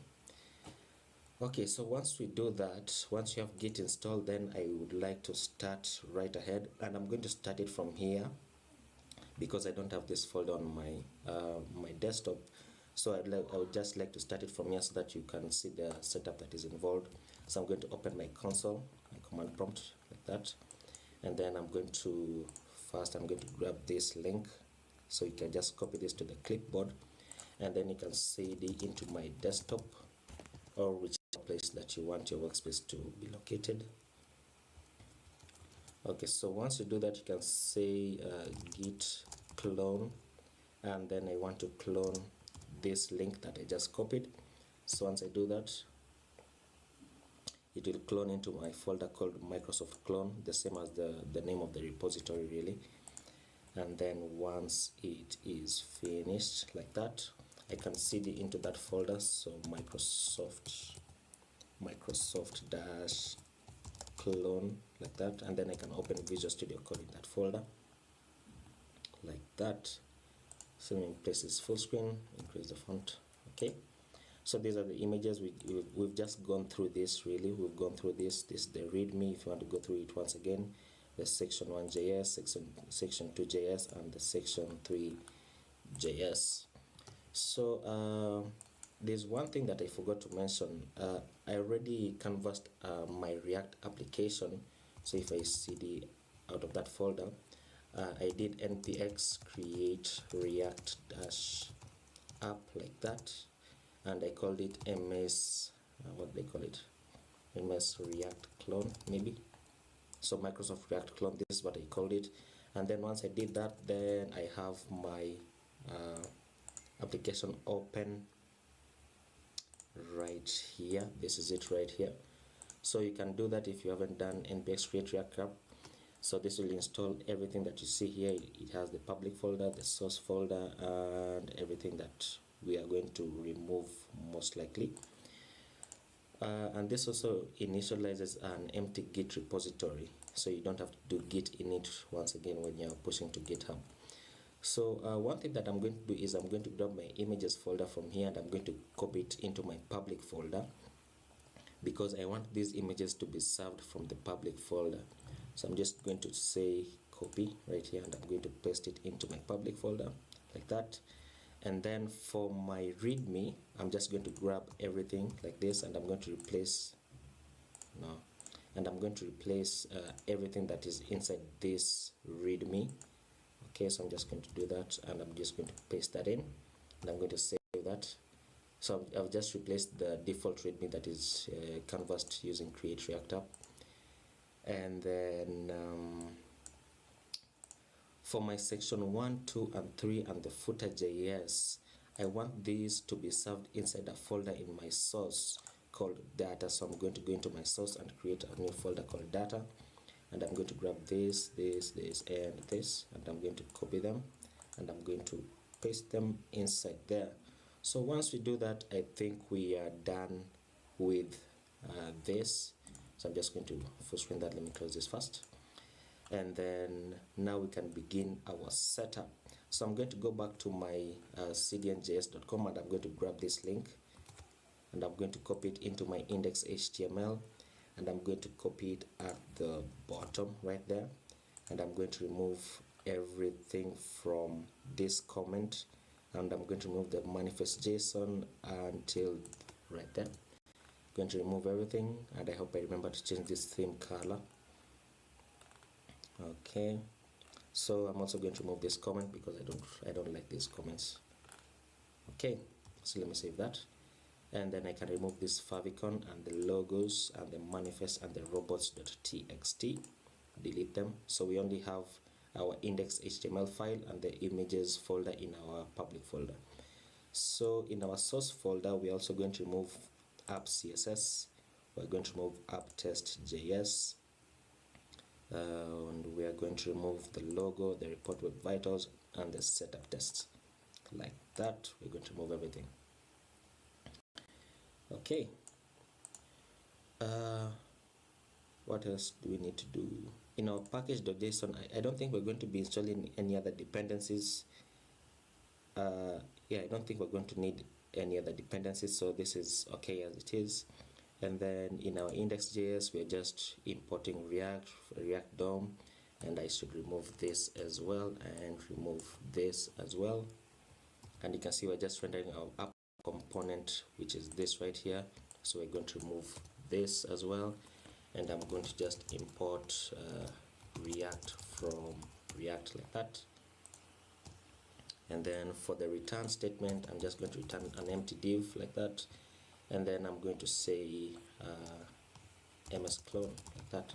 Okay, so once we do that, once you have Git installed, then I would like to start right ahead, and I'm going to start it from here because I don't have this folder on my desktop. So I would just like to start it from here so that you can see the setup that is involved. So I'm going to open my console, my command prompt like that, and then I'm going to grab this link. So you can just copy this to the clipboard, and then you can cd into my desktop or whichever place that you want your workspace to be located. Okay, so once you do that, you can say git clone, and then I want to clone this link that I just copied. So once I do that, it will clone into my folder called Microsoft Clone, the same as the name of the repository really. And then once it is finished like that, I can cd into that folder. So Microsoft dash clone like that, and then I can open Visual Studio Code in that folder like that. So in places full screen, increase the font. Okay, so these are the images. We've just gone through this. Really, we've gone through this. This is the README. If you want to go through it once again, the section 1 JS, section 2 JS, and the section 3 JS. So there's one thing that I forgot to mention. I already canvassed my React application. So if I cd out of that folder, I did npx create react dash app like that, and I called it ms what they call it, ms react clone maybe. So Microsoft React clone, this is what I called it. And then once I did that, then I have my application open right here. This is it right here. So you can do that if you haven't done npx create react app. So this will install everything that you see here. It has the public folder, the source folder, and everything that we are going to remove most likely. And this also initializes an empty Git repository, so you don't have to do Git init once again when you're pushing to GitHub. So one thing that I'm going to do is I'm going to grab my images folder from here, and I'm going to copy it into my public folder, because I want these images to be served from the public folder. So I'm just going to say copy right here, and I'm going to paste it into my public folder like that. And then for my README, I'm just going to grab everything like this, and I'm going to replace everything that is inside this README. Okay, so I'm just going to do that, and I'm just going to paste that in, and I'm going to save that. So I've just replaced the default README that is canvassed using Create React App. And then for my section 1, 2, and 3 and the footer JS, I want these to be served inside a folder in my source called data. So I'm going to go into my source and create a new folder called data, and I'm going to grab this, and this, and I'm going to copy them, and I'm going to paste them inside there. So once we do that, I think we are done with this. So I'm just going to full screen that. Let me close this first. And then now we can begin our setup. So I'm going to go back to my cdnjs.com, and I'm going to grab this link, and I'm going to copy it into my index.html, and I'm going to copy it at the bottom right there, and I'm going to remove everything from this comment, and I'm going to remove the manifest.json until right there. I'm going to remove everything, and I hope I remember to change this theme color. Okay, so I'm also going to remove this comment because I don't like these comments. Okay, so let me save that, and then I can remove this favicon and the logos and the manifest and the robots.txt, delete them. So we only have our index.html file and the images folder in our public folder. So in our source folder, we're also going to remove app CSS, we're going to remove app test.js, and we are going to remove the logo, the report web vitals, and the setup tests. Like that, we're going to remove everything. Okay, what else do we need to do? In our package.json, I don't think we're going to be installing any other dependencies. Yeah, I don't think we're going to need any other dependencies, so this is okay as it is. And then in our index.js, we're just importing React DOM, and I should remove this as well and remove this as well. And you can see we're just rendering our app component, which is this right here. So we're going to remove this as well, and I'm going to just import React from React like that. And then for the return statement, I'm just going to return an empty div like that, and then I'm going to say ms clone like that.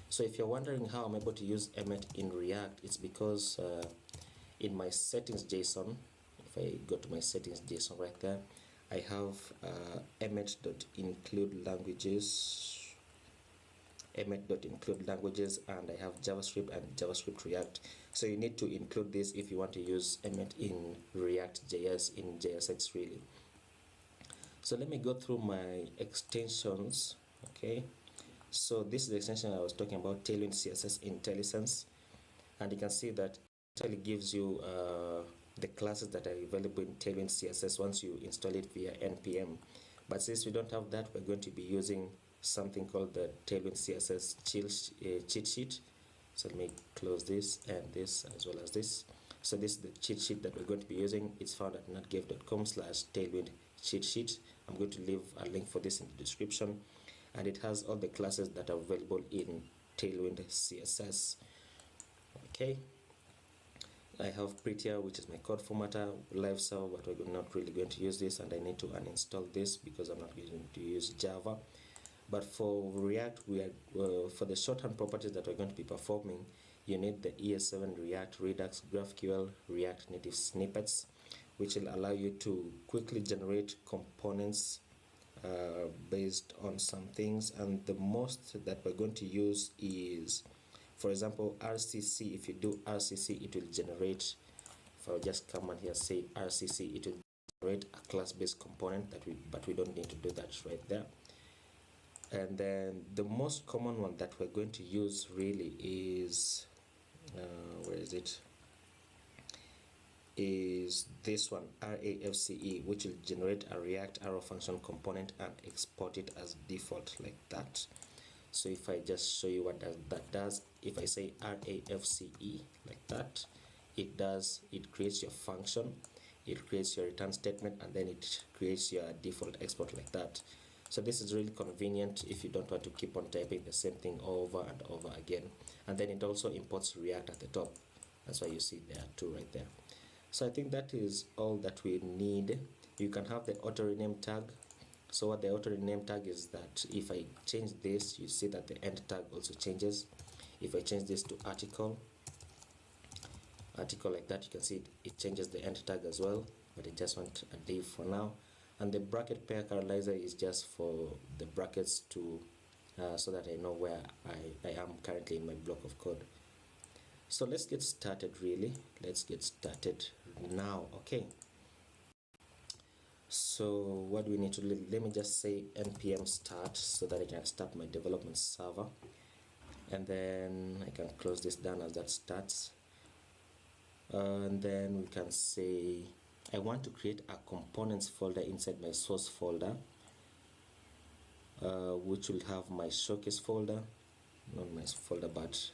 So if you're wondering how I'm able to use emmet in React, it's because in my settings JSON, if I go to my settings JSON right there, I have emmet.include languages, and I have JavaScript and JavaScript React. So you need to include this if you want to use emmet in React.js in JSX really. So let me go through my extensions. Okay, So this is the extension I was talking about, Tailwind CSS IntelliSense, and you can see that it actually gives you the classes that are available in Tailwind CSS once you install it via npm. But since we don't have that, we're going to be using something called the Tailwind CSS cheat sheet. So let me close this and this as well as this. So this is the cheat sheet that we're going to be using. It's found at netgev.com/tailwind cheat sheet. I'm going to leave a link for this in the description, and it has all the classes that are available in Tailwind CSS. Okay, I have Prettier, which is my code formatter, live server, but we're not really going to use this, and I need to uninstall this because I'm not going to use Java. But for React, we are for the shorthand properties that we're going to be performing, you need the ES7 React Redux GraphQL React Native snippets, which will allow you to quickly generate components based on some things. And the most that we're going to use is, for example, RCC. If you do RCC, it will generate, if I'll just come and here say RCC, it will generate a class-based component but we don't need to do that right there. And then the most common one that we're going to use really is where is it? Is this one, RAFCE, which will generate a React arrow function component and export it as default like that. So if I just show you what that does, if I say RAFCE like that, it creates your function, it creates your return statement, and then it creates your default export like that. So this is really convenient if you don't want to keep on typing the same thing over and over again. And then it also imports React at the top. That's why you see there too right there. So I think that is all that we need. You can have the auto rename tag. So what the auto rename tag is that if I change this, you see that the end tag also changes. If I change this to article like that, you can see it changes the end tag as well, but I just want a div for now. And the bracket pair parallelizer is just for the brackets to so that I know where I am currently in my block of code. So let's get started really. Let's get started now. Okay, so what do we need to do? Let me just say npm start so that I can start my development server, and then I can close this down as that starts. And then we can say I want to create a components folder inside my source folder, which will have my showcase folder, not my folder, but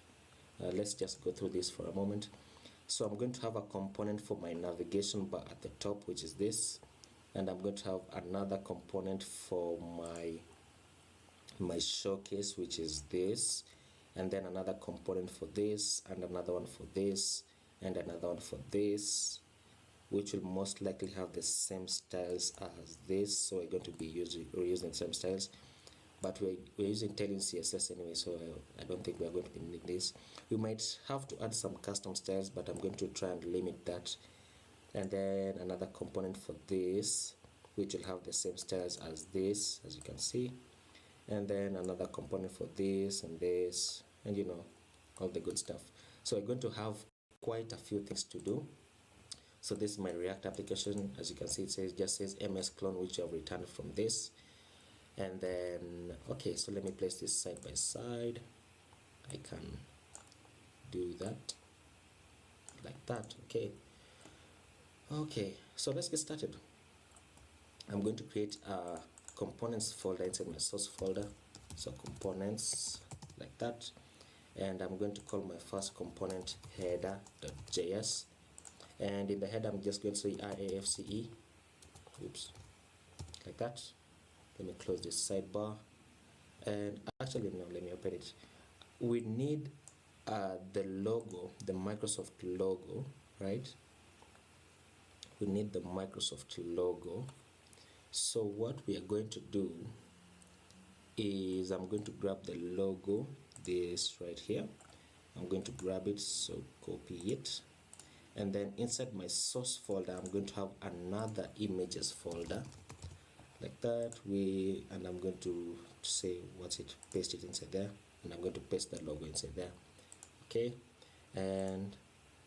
let's just go through this for a moment. So I'm going to have a component for my navigation bar at the top, which is this, and I'm going to have another component for my showcase, which is this, and then another component for this, and another one for this, and another one for this, which will most likely have the same styles as this. So we're going to be using the same styles, but we're using Tailwind CSS anyway, so I don't think we're going to be needing this. We might have to add some custom styles, but I'm going to try and limit that. And then another component for this, which will have the same styles as this, as you can see. And then another component for this and this, and you know, all the good stuff. So we're going to have quite a few things to do. So this is my React application. As you can see, it just says ms clone, which I've returned from this. And then, okay, so let me place this side by side. I can do that like that. Okay, so let's get started. I'm going to create a components folder inside my source folder. So components like that, and I'm going to call my first component header.js, and in the header I'm just going to say RAFCE, oops, like that. Let me close this sidebar, and actually no, let me open it. We need the logo, the Microsoft logo, right? We need the Microsoft logo. So what we are going to do is I'm going to grab the logo, this right here. I'm going to grab it, so copy it, and then inside my source folder I'm going to have another images folder like that. And I'm going to say what's it, paste it inside there, and I'm going to paste that logo inside there. Okay, and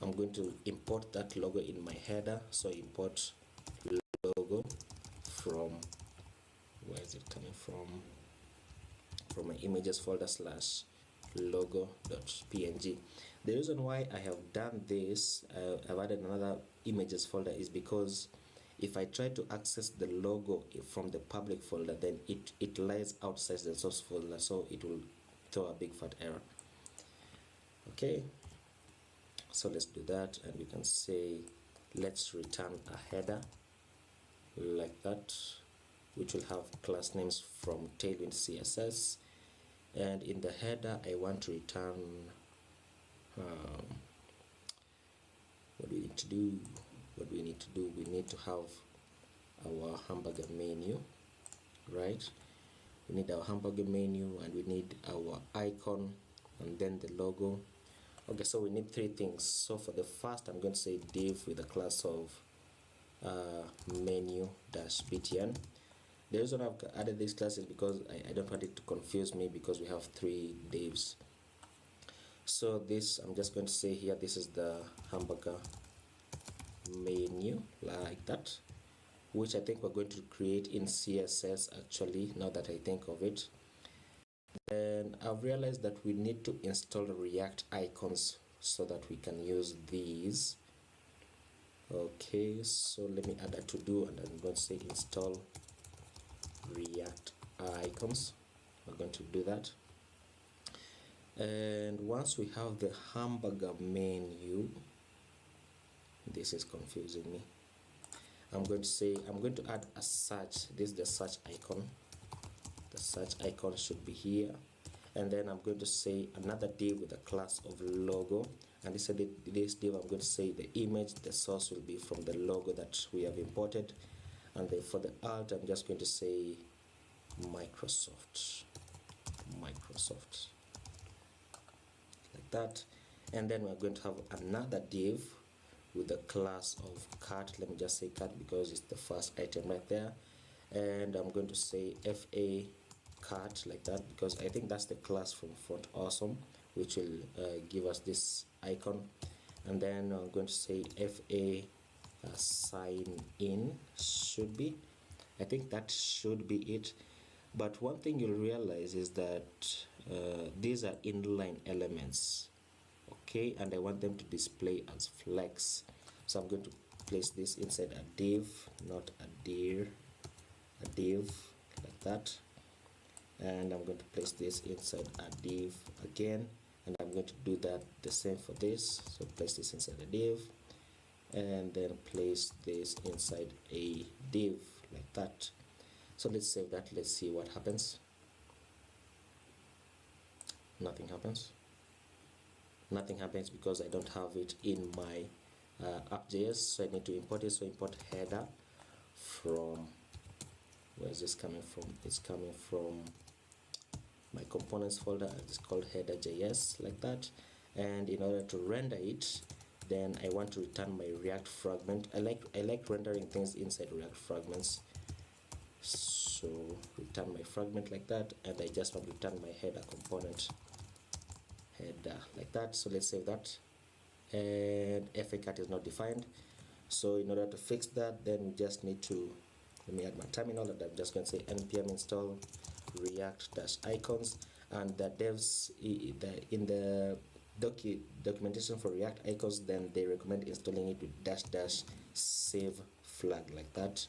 I'm going to import that logo in my header. So import logo from, where is it coming from from my images folder slash logo.png. The reason why I have done this, I've added another images folder, is because if I try to access the logo from the public folder, then it lies outside the source folder, so it will throw a big fat error. Okay, so let's do that, and we can say let's return a header like that, which will have class names from Tailwind CSS, and in the header I want to return what do we need to do? We need to have our hamburger menu, right? We need our hamburger menu, and we need our icon, and then the logo. Okay, so we need three things. So for the first, I'm going to say div with a class of menu-btn. The reason I've added this class is because I don't want it to confuse me, because we have three divs. So this, I'm just going to say here, this is the hamburger menu like that, which I think we're going to create in CSS actually, now that I think of it. Then I've realized that we need to install React icons so that we can use these. Okay, so let me add a to do, and I'm going to say install React icons. We're going to do that. And once we have the hamburger menu, this is confusing me, I'm going to add a search. This is the search icon. The search icon should be here, and then I'm going to say another div with a class of logo, and this div I'm going to say the image, the source will be from the logo that we have imported, and then for the alt I'm just going to say Microsoft like that. And then we're going to have another div with the class of cut. Let me just say cut because it's the first item right there, and I'm going to say fa cut like that, because I think that's the class from Font Awesome, which will give us this icon. And then I'm going to say fa sign in, should be, I think that should be it. But one thing you'll realize is that these are inline elements, okay, and I want them to display as flex, so I'm going to place this inside a div, not a dir, a div like that, and I'm going to place this inside a div again, and I'm going to do that the same for this. So place this inside a div, and then place this inside a div like that. So let's save that. Let's see what happens. Nothing happens. Nothing happens because I don't have it in my app.js, so I need to import it. So import header from, where is this coming from? It's coming from my components folder. It's called header.js like that, and in order to render it, then I want to return my React fragment. I like rendering things inside React fragments, so return my fragment like that, and I just want to return my header component, header like that. So let's save that, and fa cut is not defined. So in order to fix that, then we just need to, let me add my terminal, and I'm just going to say npm install react-icons, and the devs in the documentation for React icons, then they recommend installing it with -- save flag like that.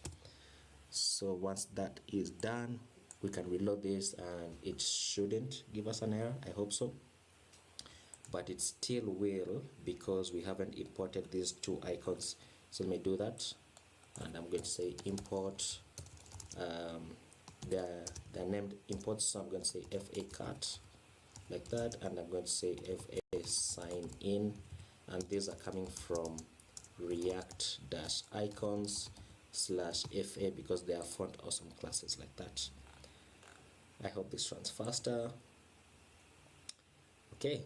So once that is done, we can reload this, and it shouldn't give us an error. I hope so, but it still will, because we haven't imported these two icons. So let me do that, and I'm going to say import, they're named imports, so I'm going to say fa cut like that, and I'm going to say fa sign in, and these are coming from react-icons /fa, because they are Font Awesome classes like that. I hope this runs faster. Okay,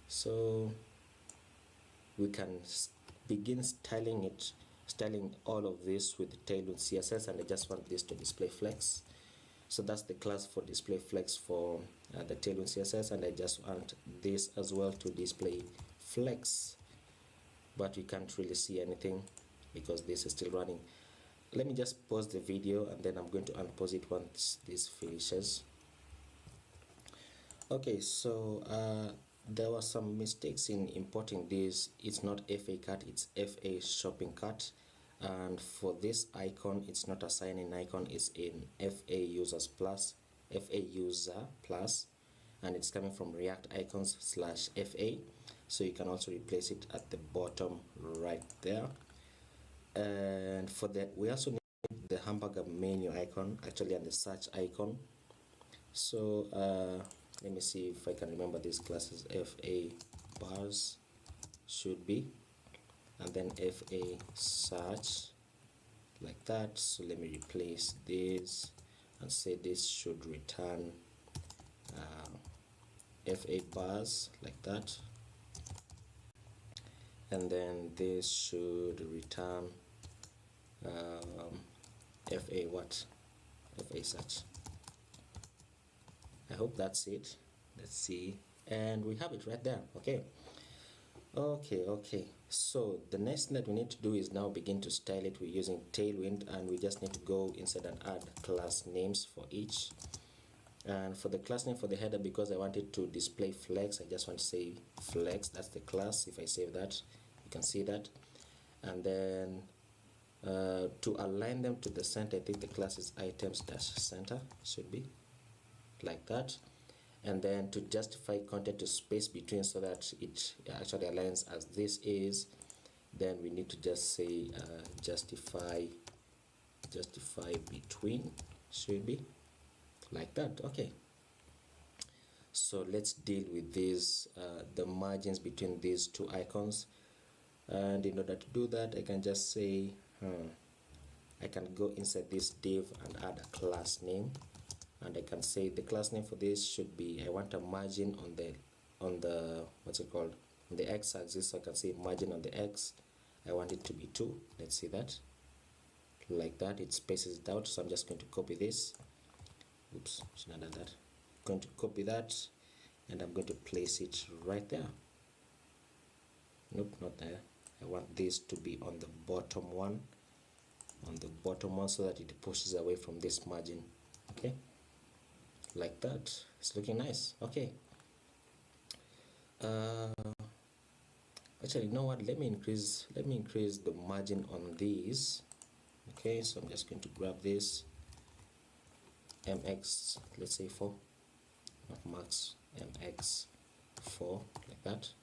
so we can begin styling all of this with Tailwind CSS, and I just want this to display flex. So that's the class for display flex for the Tailwind CSS, and I just want this as well to display flex, but we can't really see anything because this is still running. Let me just pause the video, and then I'm going to unpause it once this finishes. Okay, so there were some mistakes in importing this. It's not FA cart, it's FA shopping cart. And for this icon, it's not a sign-in icon, it's in FA users plus, FA user plus, and it's coming from React icons slash FA. So you can also replace it at the bottom right there. And for that, we also need the hamburger menu icon, actually, and the search icon. So let me see if I can remember these classes. FA bars should be, and then FA search, like that. So let me replace this and say this should return FA bars, like that, and then this should return FA what? FA search. I hope that's it. Let's see, and we have it right there. Okay, so the next thing that we need to do is now begin to style it. We're using Tailwind, and we just need to go inside and add class names for each. And for the class name for the header, because I want it to display flex, I just want to say flex. That's the class. If I save that, you can see that. And then to align them to the center, I think the class is items dash center, should be like that. And then to justify content to space between, so that it actually aligns as this is, then we need to just say justify between, should be like that. Okay, so let's deal with these the margins between these two icons. And in order to do that, I can just say I can go inside this div and add a class name, and I can say the class name for this should be, I want a margin on the what's it called, on the x-axis. So I can say margin on the x, I want it to be 2. Let's see that, like that. It spaces it out. So I'm just going to copy this. Oops, should not have done that. I'm going to copy that, and I'm going to place it right there. Nope, not there. I want this to be on the bottom one, so that it pushes away from this margin. Okay, like that. It's looking nice. Okay, actually, you know what, let me increase the margin on these. Okay, so I'm just going to grab this mx, let's say 4, not max, mx 4, like that.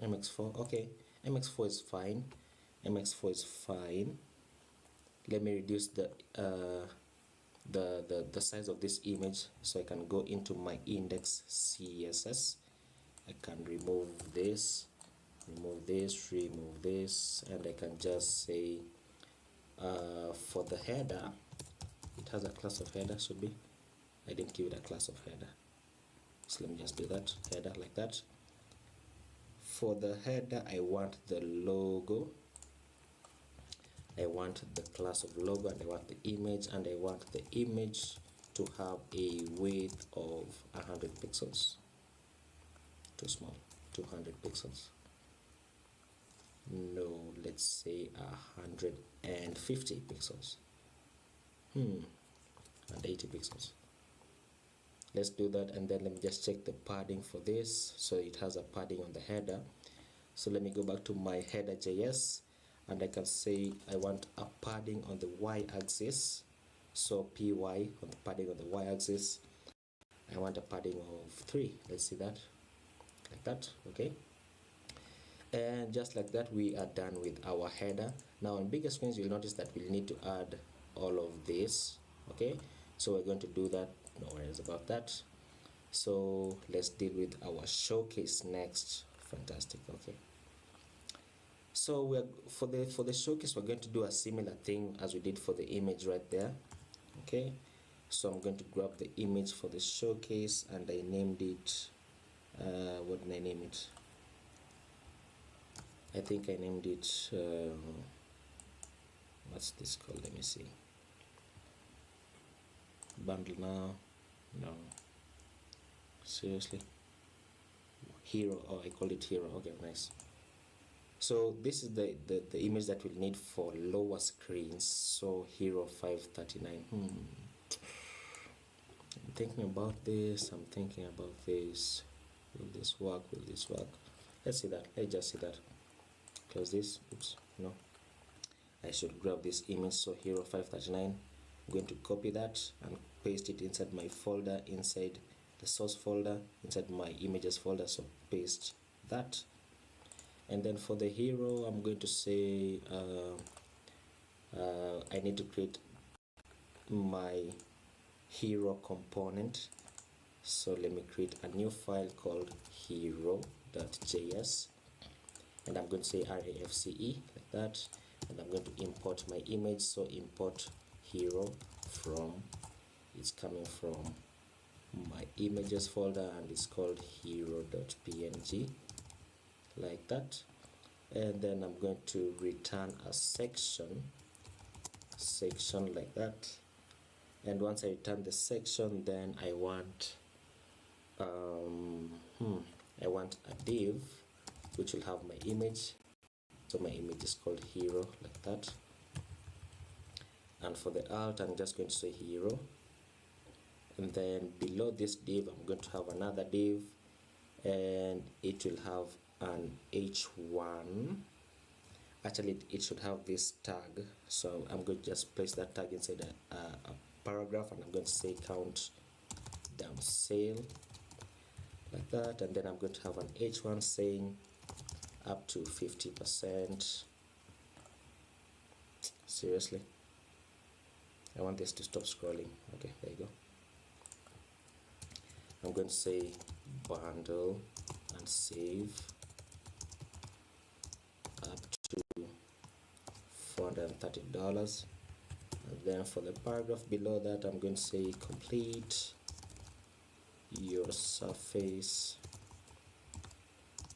mx4, okay, mx4 is fine. mx4 is fine. Let me reduce the size of this image, so I can go into my index css. I can remove this, remove this, and I can just say for the header, it has a class of header, should be. I didn't give it a class of header, so let me just do that, header, like that. For the header, I want the logo, I want the class of logo, and I want the image, and I want the image to have a width of 100 pixels. Too small, 200 pixels. No, let's say 150 pixels. And 80 pixels. Let's do that, and then let me just check the padding for this. So it has a padding on the header. So let me go back to my header.js, and I can say I want a padding on the y-axis. So py on the padding on the y-axis. I want a padding of 3. Let's see that, like that. Okay, and just like that, we are done with our header. Now on bigger screens, you'll notice that we'll need to add all of this. Okay, so we're going to do that, no worries about that. So let's deal with our showcase next. Fantastic. Okay, so we're for the showcase, we're going to do a similar thing as we did for the image right there. Okay, so I'm going to grab the image for the showcase, and I named it what did I name it? I think I named it what's this called? Let me see. Bundle now? No, seriously, hero. Oh, I called it hero. Okay, nice. So this is the image that we'll need for lower screens. So hero 539. I'm thinking about this. I'm thinking about this. Will this work? Will this work? Let's see that. Let's just see that. Close this. Oops, no. I should grab this image. So hero 539. I'm going to copy that and paste it inside my folder, inside the source folder, inside my images folder. So paste that. And then for the hero, I'm going to say I need to create my hero component. So let me create a new file called hero.js, and I'm going to say RAFCE like that, and I'm going to import my image. So import hero from, it's coming from my images folder, and it's called hero.png like that. And then I'm going to return a section like that. And once I return the section, then I want a div which will have my image. So my image is called hero like that. And for the alt, I'm just going to say hero. And then below this div, I'm going to have another div, and it will have an h1. Actually, it should have this tag. So I'm going to just place that tag inside a paragraph, and I'm going to say count down sale like that. And then I'm going to have an h1 saying up to 50%. Seriously, I want this to stop scrolling. Okay, there you go. I'm going to say bundle and save up to $430. And then for the paragraph below that, I'm going to say complete your Surface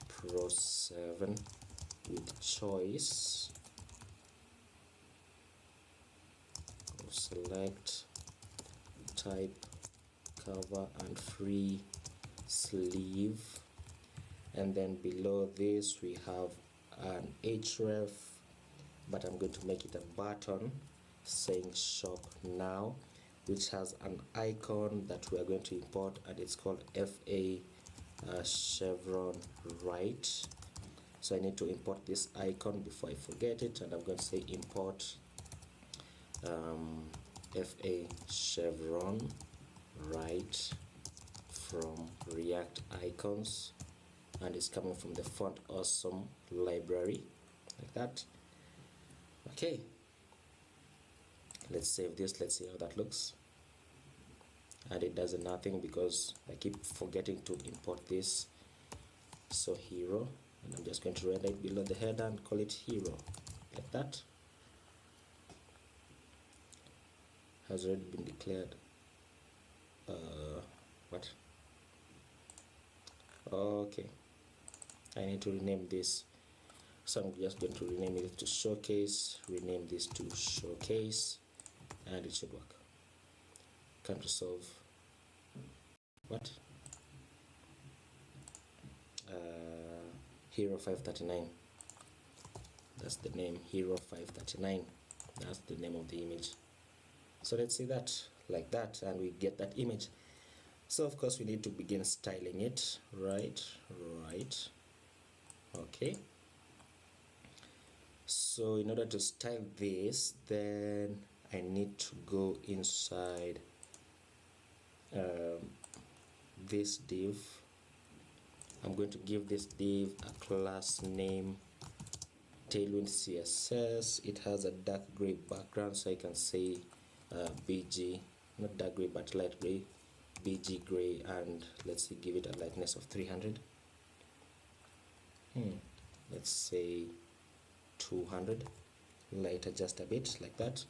Pro 7 with choice of select type, cover, and free sleeve. And then below this we have an href, but I'm going to make it a button saying shop now, which has an icon that we are going to import, and it's called FA chevron right. So I need to import this icon before I forget it, and I'm going to say import FA chevron right from React icons, and it's coming from the Font Awesome library like that. Okay, let's save this. Let's see how that looks. And it does nothing because I keep forgetting to import this. So hero, and I'm just going to render it below the header and call it hero like that. Has already been declared. What? Okay, I need to rename this. So I'm just going to rename it to showcase, rename this to showcase, and it should work. Can't resolve. What? Hero 539. That's the name, Hero 539. That's the name of the image. So let's see that like that, and we get that image. So of course we need to begin styling it, right? Okay. So in order to style this, then I need to go inside this div. I'm going to give this div a class name Tailwind CSS. It has a dark gray background, so I can say BG, not dark gray but light gray, BG gray, and let's see, give it a lightness of 300. Let's say 200. Lighter just a bit like that.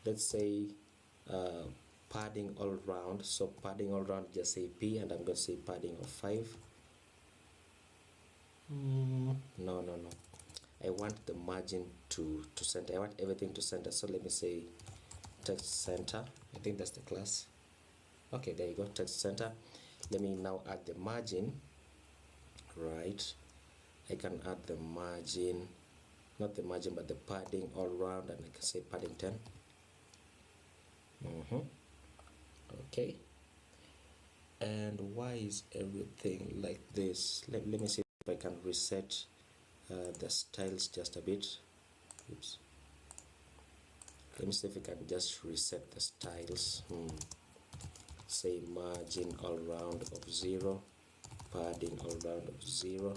Let's say padding all round. So padding all round, just say P, and I'm going to say padding of 5. No. I want the margin to center. I want everything to center. So let me say text center. I think that's the class. Okay, there you go, text center. Let me now add the margin. Right, I can add the margin, not the margin but the padding all round, and I can say padding 10. Okay, And why is everything like this? Let me see if I can reset the styles just a bit. Oops. Let me see if I can just reset the styles. Say margin all round of 0, padding all round of 0,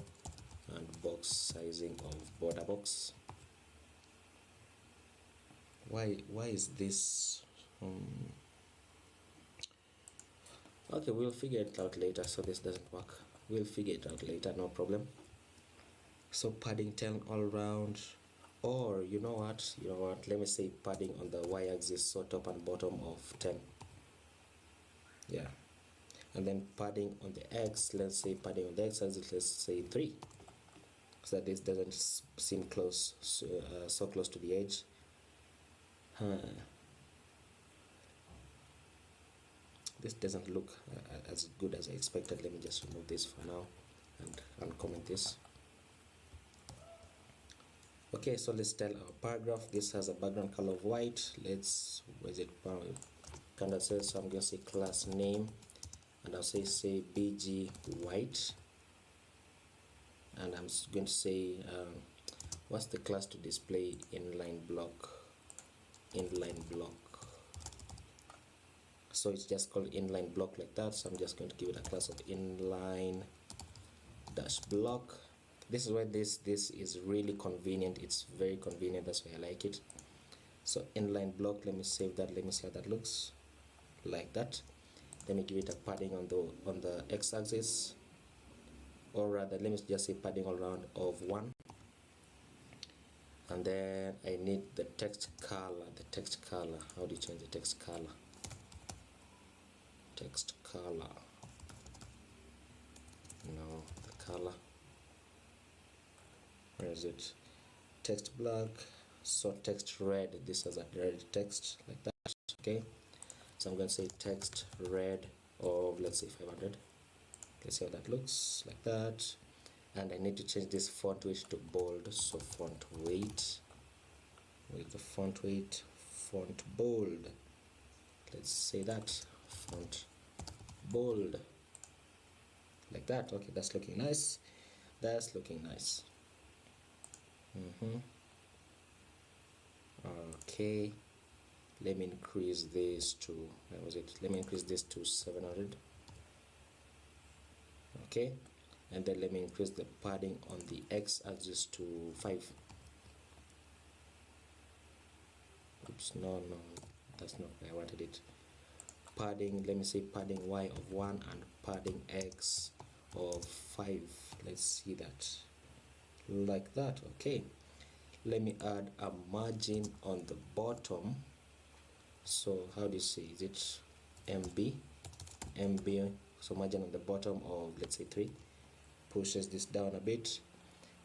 and box sizing of border box. Why is this? Okay, we'll figure it out later. So this doesn't work. We'll figure it out later, no problem. So padding 10 all round, or you know what, let me say padding on the y-axis, so top and bottom of 10. Yeah, and then padding on the x, let's say padding on the x-axis, let's say 3, so that this doesn't seem close, so close to the edge. This doesn't look as good as I expected. Let me just remove this for now and uncomment this. Okay, so let's tell our paragraph. This has a background color of white. Let's, where is it? Canada says, so I'm going to say class name, and I'll say bg white, and I'm going to say what's the class to display inline block. So it's just called inline block like that. So I'm just going to give it a class of inline dash block. This is why this is really convenient. It's very convenient, that's why I like it. So inline block, let me save that. Let me see how that looks, like that. Let me give it a padding on the x-axis, or rather let me just say padding all around of 1. And then I need the text color. How do you change the text color? No, the color, where is it? Text black, so text red. This is a red text like that. Okay, so I'm going to say text red of, let's say 500. Let's see how that looks, like that. And I need to change this font weight to bold. So font weight, font bold. Let's say that, font bold, like that. Okay, that's looking nice. Okay, let me increase this to, where was it? Let me increase this to 700. Okay, and then let me increase the padding on the x-axis to 5. Oops, no, that's not where I wanted it. Padding, let me say padding y of 1 and padding x of 5. Let's see that, like that. Okay, let me add a margin on the bottom. So how do you say, is it MB? So margin on the bottom of, let's say 3, pushes this down a bit.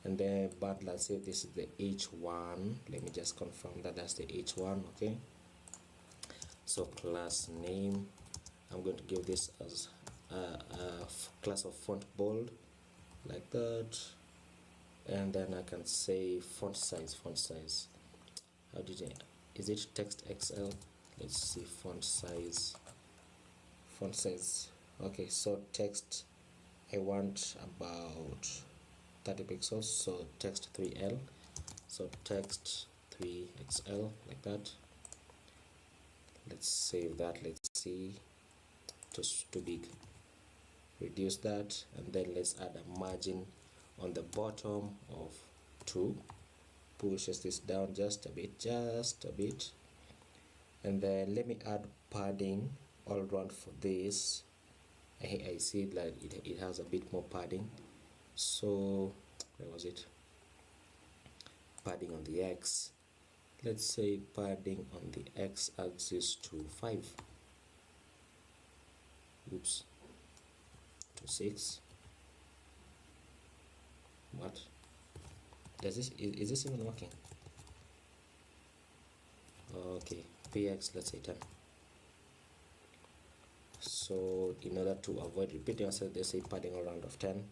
And then, but let's say this is the H1. Let me just confirm that that's the H1. Okay, so class name, I'm going to give this as a class of font bold, like that. And then I can say font size. How did I, is it text XL? Let's see, font size. Okay, so text, I want about 30 pixels, so text 3L, so text 3XL, like that. Let's save that. Let's see, just too big, reduce that, and then let's add a margin on the bottom of 2, pushes this down just a bit, and then let me add padding all around for this. I see that it has a bit more padding. So where was it? Padding on the x, let's say padding on the x-axis to 5. Oops, to 6. What does this, is this even working? Okay, px, let's say 10. So in order to avoid repeating ourselves, let's say padding around of 10,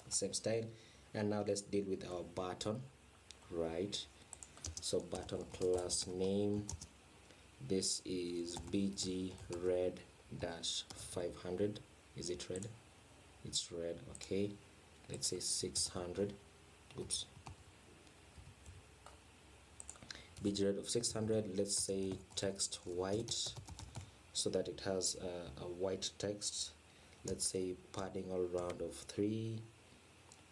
same style. And now let's deal with our button, right? So button class name, this is bg red dash 500. Is it red? It's red. Okay, let's say 600. Oops. Bit red of 600. Let's say text white, so that it has a white text. Let's say padding all around of 3.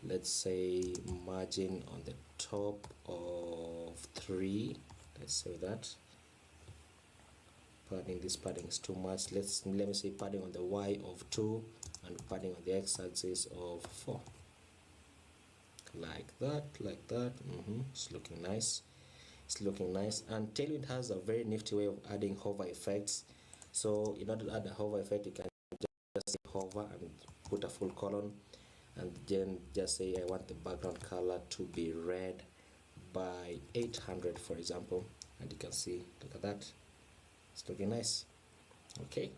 Let's say margin on the top of 3. Let's say that. Padding, this padding is too much. Let me say padding on the y of 2 and padding on the x-axis of 4. Like that, like that. It's looking nice. It's looking nice. And Tailwind has a very nifty way of adding hover effects. So in order to add a hover effect, you can just say hover and put a full colon, and then just say I want the background color to be red by 800, for example, and you can see, look at that, it's looking nice. Okay,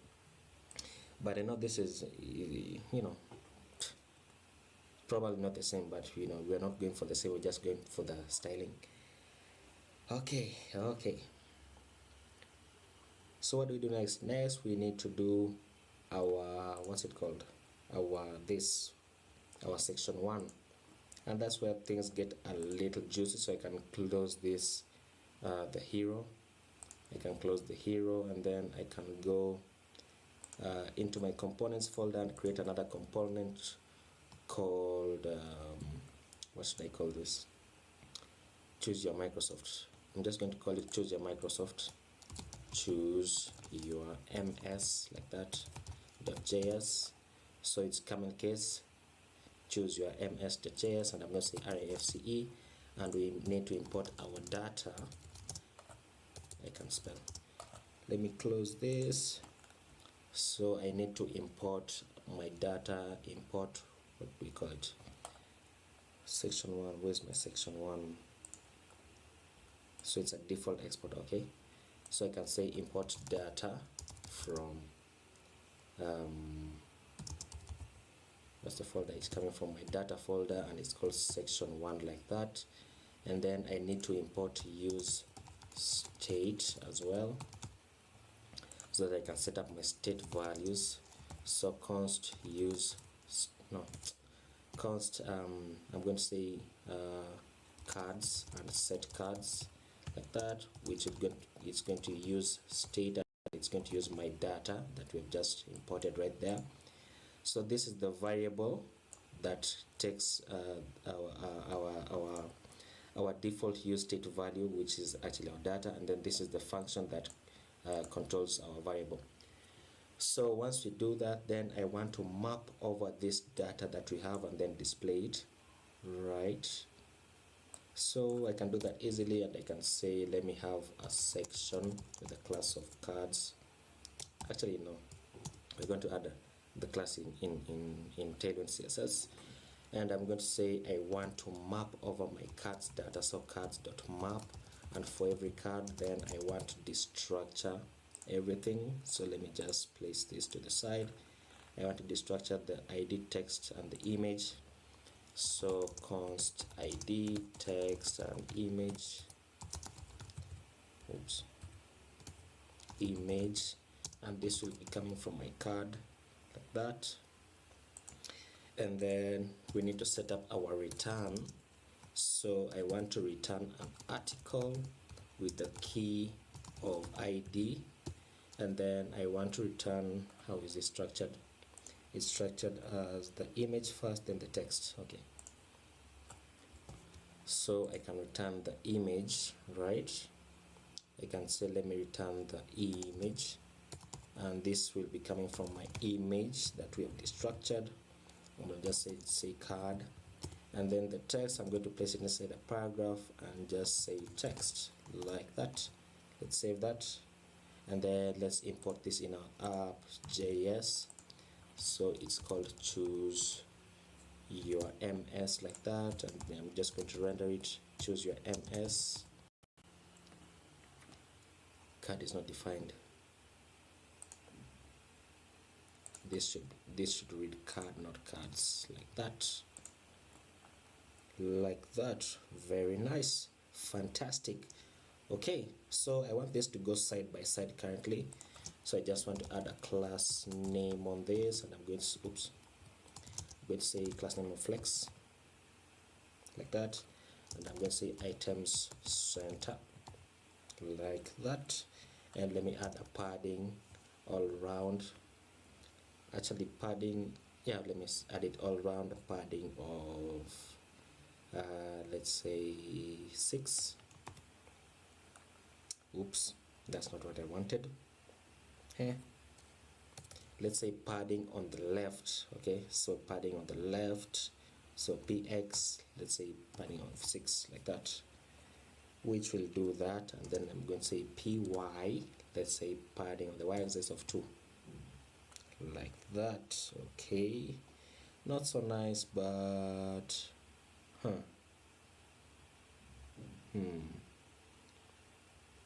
but I know this is, you know, probably not the same, but you know, we're not going for the same, we're just going for the styling. Okay, so what do we do next? Next we need to do our, what's it called, our section 1, and that's where things get a little juicy. So I can close this, the hero. I can close the hero, and then I can go into my components folder and create another component called what should I call this? Choose your Microsoft. I'm just going to call it choose your Microsoft. Choose your ms, like that, .js. So it's camel case. Choose your ms.js, and I'm going to say RAFCE, and we need to import our data. I can spell. Let me close this. So I need to import my data. Import, what do we call it? Section 1. Where's my section 1? So it's a default export. Okay, so I can say import data from what's the folder? It's coming from my data folder, and it's called section 1, like that. And then I need to import use state as well, so that I can set up my state values. So const use, no, const I'm going to say cards, and set cards, like that, which it's going to use state, and it's going to use my data that we've just imported right there. So this is the variable that takes our default use state value, which is actually our data, and then this is the function that controls our variable. So once we do that, then I want to map over this data that we have and then display it, right? So I can do that easily, and I can say let me have a section with a class of cards. Actually no, we're going to add the class in Tailwind CSS, and I'm going to say I want to map over my cards data. So cards.map, and for every card then I want to destructure everything. So let me just place this to the side. I want to destructure the ID, text, and the image. So const ID, text, and image. Oops. Image, and this will be coming from my card, like that. And then we need to set up our return. So I want to return an article with the key of ID, and then I want to return, how is it structured? It's structured as the image first, then the text. Okay, so I can return the image, right? I can say let me return the image, and this will be coming from my image that we have destructured. I'm going to just say card, and then the text, I'm going to place it inside a paragraph and just say text, like that. Let's save that, and then let's import this in our app.js. So it's called choose your ms, like that, and I'm just going to render it. Choose your ms. Card is not defined. This should read card, not cards, like that, like that. Very nice, fantastic. Okay, so I want this to go side by side currently, So I just want to add a class name on this, and I'm going to say class name of flex, like that, and I'm going to say items center, like that, and let me add a padding all around. Actually, padding, yeah, let me add it all around, a padding of let's say 6. Oops, that's not what I wanted. Let's say padding on the left. Okay, so padding on the left, so px, let's say padding of 6, like that, which will do that. And then I'm going to say py, let's say padding on the y-axis of 2, like that. Okay, not so nice, but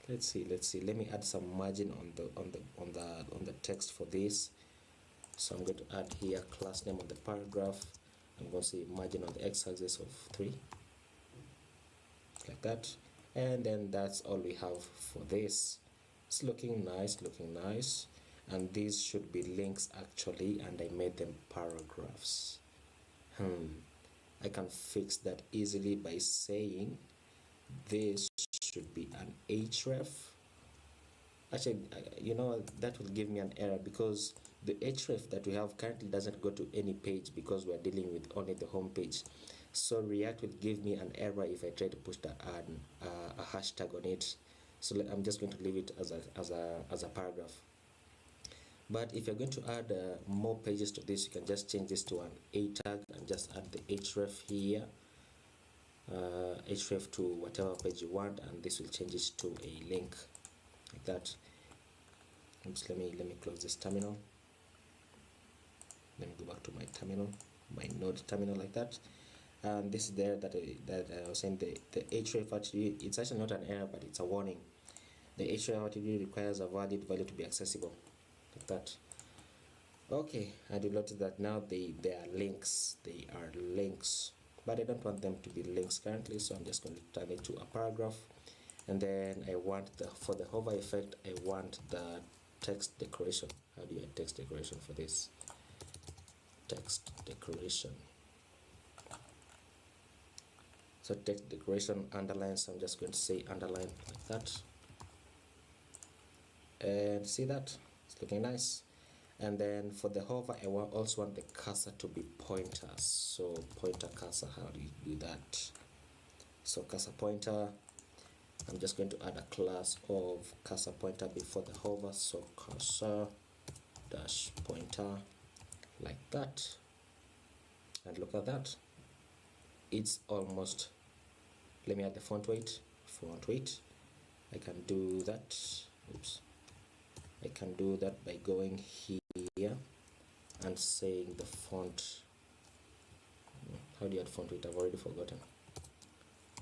let's see, let me add some margin on the text for this. So I'm going to add here class name on the paragraph. I'm going to say margin on the x-axis of 3, like that, and then that's all we have for this. It's looking nice, and these should be links actually, and I made them paragraphs. I can fix that easily by saying this should be an href. Actually, you know, that will give me an error because the href that we have currently doesn't go to any page because we're dealing with only the home page. So React will give me an error if I try to push a hashtag on it. So I'm just going to leave it as a paragraph. But if you're going to add more pages to this, you can just change this to an a tag and just add the href here, href to whatever page you want, and this will change it to a link, like that. Oops, let me close this terminal. Let me go back to my terminal, my node terminal, like that. And this is there that I was saying the href actually, it's actually not an error, but it's a warning. The href attribute requires a valid value to be accessible, like that. Okay, and you notice that now they are links. They are links, but I don't want them to be links currently, so I'm just going to turn it to a paragraph. And then I want for the hover effect, I want the text decoration. How do you add text decoration for this? Text decoration. So text decoration underline, so I'm just going to say underline, like that. And see that? It's looking nice. And then for the hover, I also want the cursor to be pointer. So pointer cursor, how do you do that? So cursor pointer, I'm just going to add a class of cursor pointer before the hover. So cursor dash pointer, like that. And look at that. It's almost, let me add the font weight. I can do that. Oops. I can do that by going here and saying the font. How do you add font weight? I've already forgotten.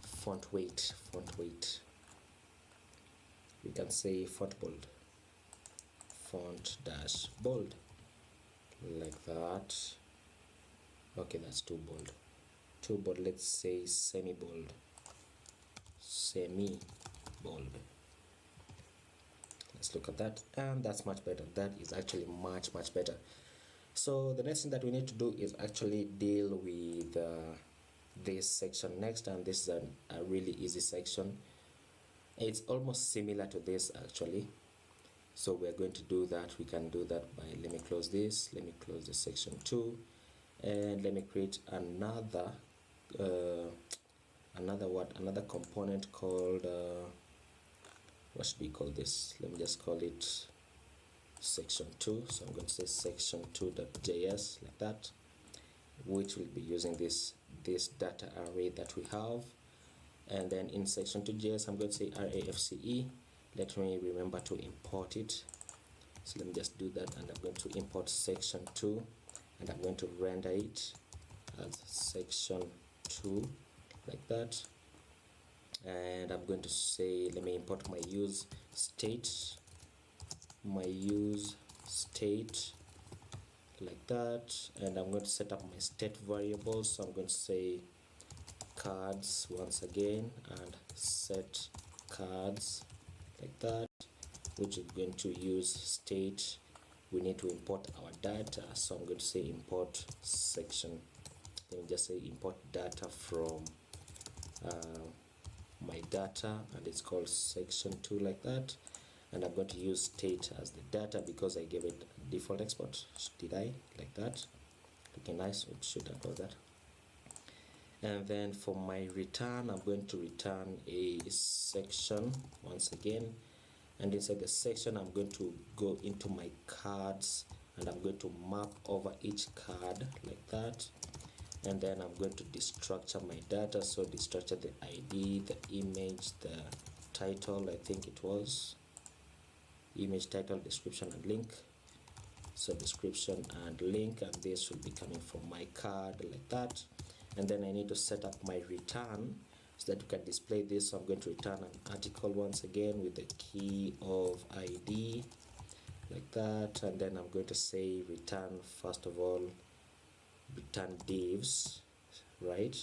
Font weight. You can say font bold. Font dash bold, like that. Okay, that's too bold. Let's say semi bold. Let's look at that, and that's much better. That is actually much better. So the next thing that we need to do is actually deal with this section next, and this is a really easy section. It's almost similar to this actually. So we're going to do that. We can do that by, let me close this, let me close the section 2, and let me create another another component called what should we call this? Let me just call it section 2. So I'm going to say section2.js, like that, which will be using this data array that we have. And then in section2.js, I'm going to say rafce. Let me remember to import it. So let me just do that, and I'm going to import section2, and I'm going to render it as section2, like that. And I'm going to say, let me import my use state, like that. And I'm going to set up my state variables. So I'm going to say cards once again, and set cards, like that. which is going to use state. We need to import our data, so I'm going to say import section. Let me just say import data from my data, and it's called section2 like that. And I'm going to use state as the data because I gave it default export. Did I? Like that. Looking nice. It should have got that. And then for my return, I'm going to return a section once again, and inside the section I'm going to go into my cards and I'm going to map over each card like that. And then I'm going to destructure my data, so destructure the ID, the image, the title, I think it was image, title, description and link. So description and link, and this will be coming from my card like that. And then I need to set up my return so that you can display this. So I'm going to return an article once again with the key of ID like that. And then I'm going to say return, first of all, return divs, right?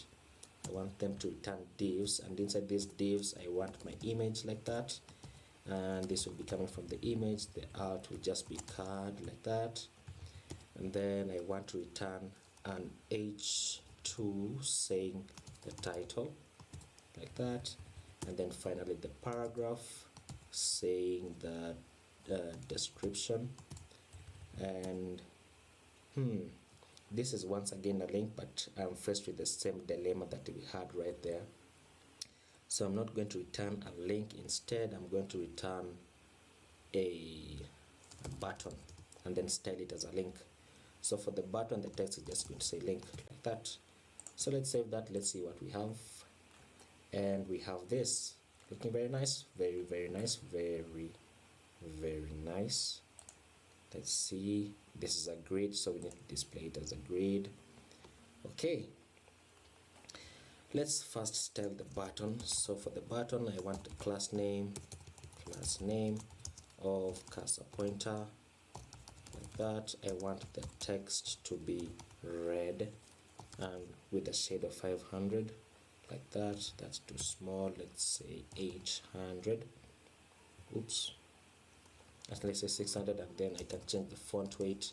I want them to return divs, and inside these divs I want my image like that, and this will be coming from the image. The art will just be card like that. And then I want to return an h2 saying the title like that. And then finally the paragraph saying the description. And this is once again a link, but I'm faced with the same dilemma that we had right there. So I'm not going to return a link. Instead, I'm going to return a button and then style it as a link. So for the button, the text is just going to say link like that. So let's save that. Let's see what we have. And we have this looking very nice, very, very nice, very, very nice. Let's see, this is a grid, so we need to display it as a grid. Okay, let's first style the button. So for the button, I want the class name of cursor pointer like that. I want the text to be red and with a shade of 500 like that. That's too small. Let's say 800. Oops. Let's say 600, and then I can change the font weight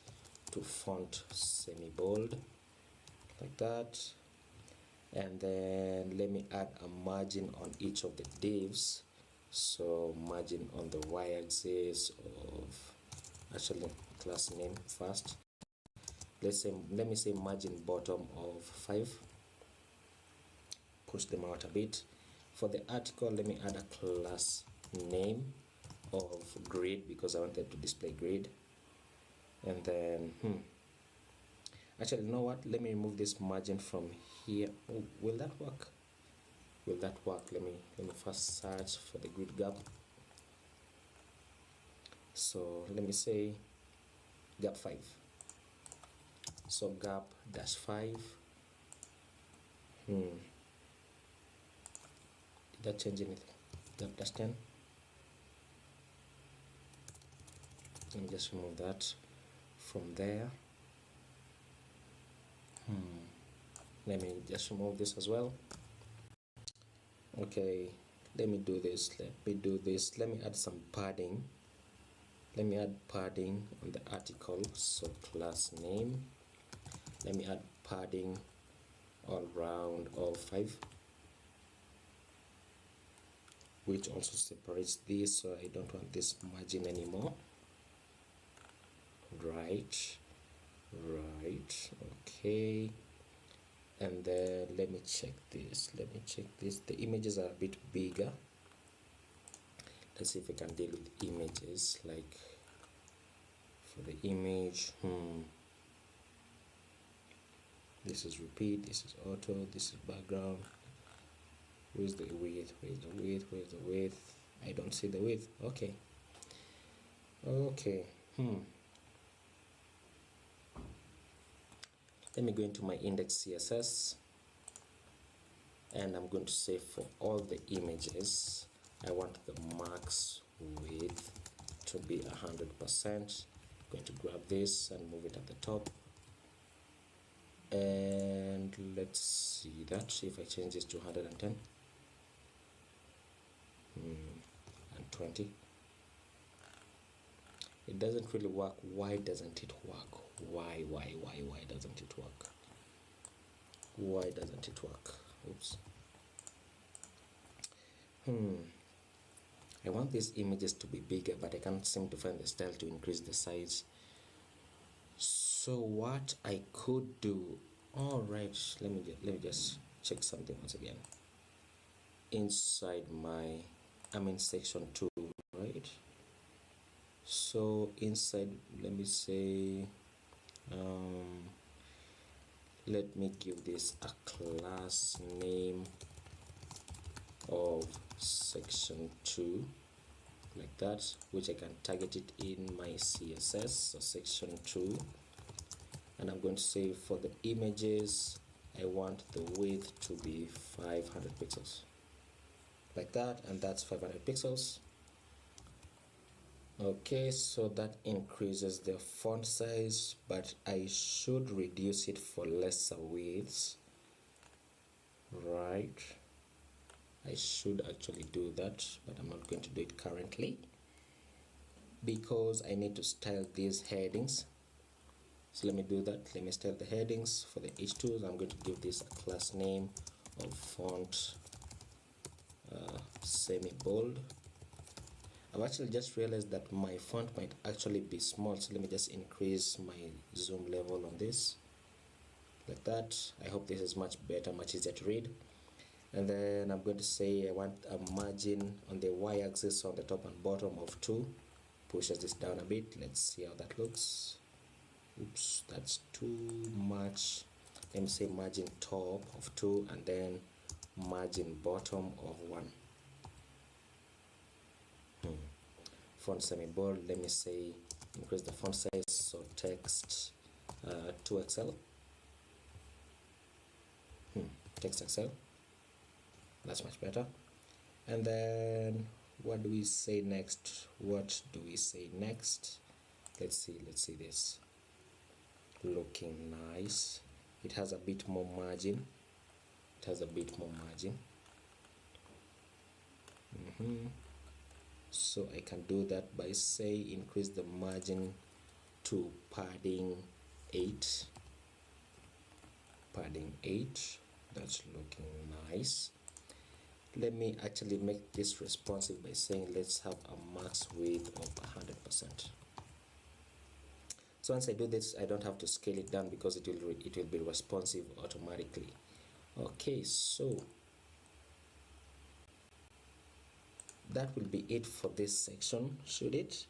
to font semi-bold like that. And then let me add a margin on each of the divs. So margin on the y-axis of actually class name first. Let me say margin bottom of 5. Push them out a bit. For the article, let me add a class name of grid because I wanted to display grid. And then actually, you know what, let me remove this margin from here. Oh, will that work? Will that work? Let me first search for the grid gap. So let me say gap 5. So gap dash 5. Did that change anything? Gap dash 10. Let me just remove that from there. Let me just remove this as well. Okay, let me do this. Let me add some padding. Let me add padding on the article. So class name. Let me add padding all round of 5, which also separates this, so I don't want this margin anymore. Right, okay. And then let me check this. The images are a bit bigger. Let's see if I can deal with images. Like for the image, this is repeat, this is auto, this is background. Where's the width? Where's the width? I don't see the width. Okay. Let me go into my index CSS, and I'm going to say for all the images, I want the max width to be 100%. Going to grab this and move it at the top. And let's see that, if I change this to 110 and 20. It doesn't really work. Why doesn't it work? Why doesn't it work? Why doesn't it work? Oops. I want these images to be bigger, but I can't seem to find the style to increase the size. So what I could do, all right, let me just check something once again. Inside my, I'm in section 2, right? So inside, let me say, let me give this a class name of section 2, like that, which I can target it in my CSS, so section 2. And I'm going to say for the images, I want the width to be 500 pixels, like that, and that's 500 pixels. Okay, so that increases the font size, but I should reduce it for lesser widths, right? I should actually do that, but I'm not going to do it currently because I need to style these headings. So let me do that. Let me style the headings for the H2s. I'm going to give this a class name of font semi-bold. I've actually just realized that my font might actually be small, so let me just increase my zoom level on this, like that. I hope this is much better, much easier to read. And then I'm going to say I want a margin on the y-axis on the top and bottom of 2. Pushes this down a bit. Let's see how that looks. Oops, that's too much. Let me say margin top of 2 and then margin bottom of 1. Font semi-bold, let me say increase the font size, so text 2XL. Text XL, that's much better. And then what do we say next? What do we say next? Let's see this. Looking nice. It has a bit more margin. It has a bit more margin. So I can do that by say increase the margin to padding 8. Padding 8. That's looking nice. Let me actually make this responsive by saying let's have a max width of 100%. So once I do this, I don't have to scale it down because it will be responsive automatically. Okay, so that will be it for this section, should it?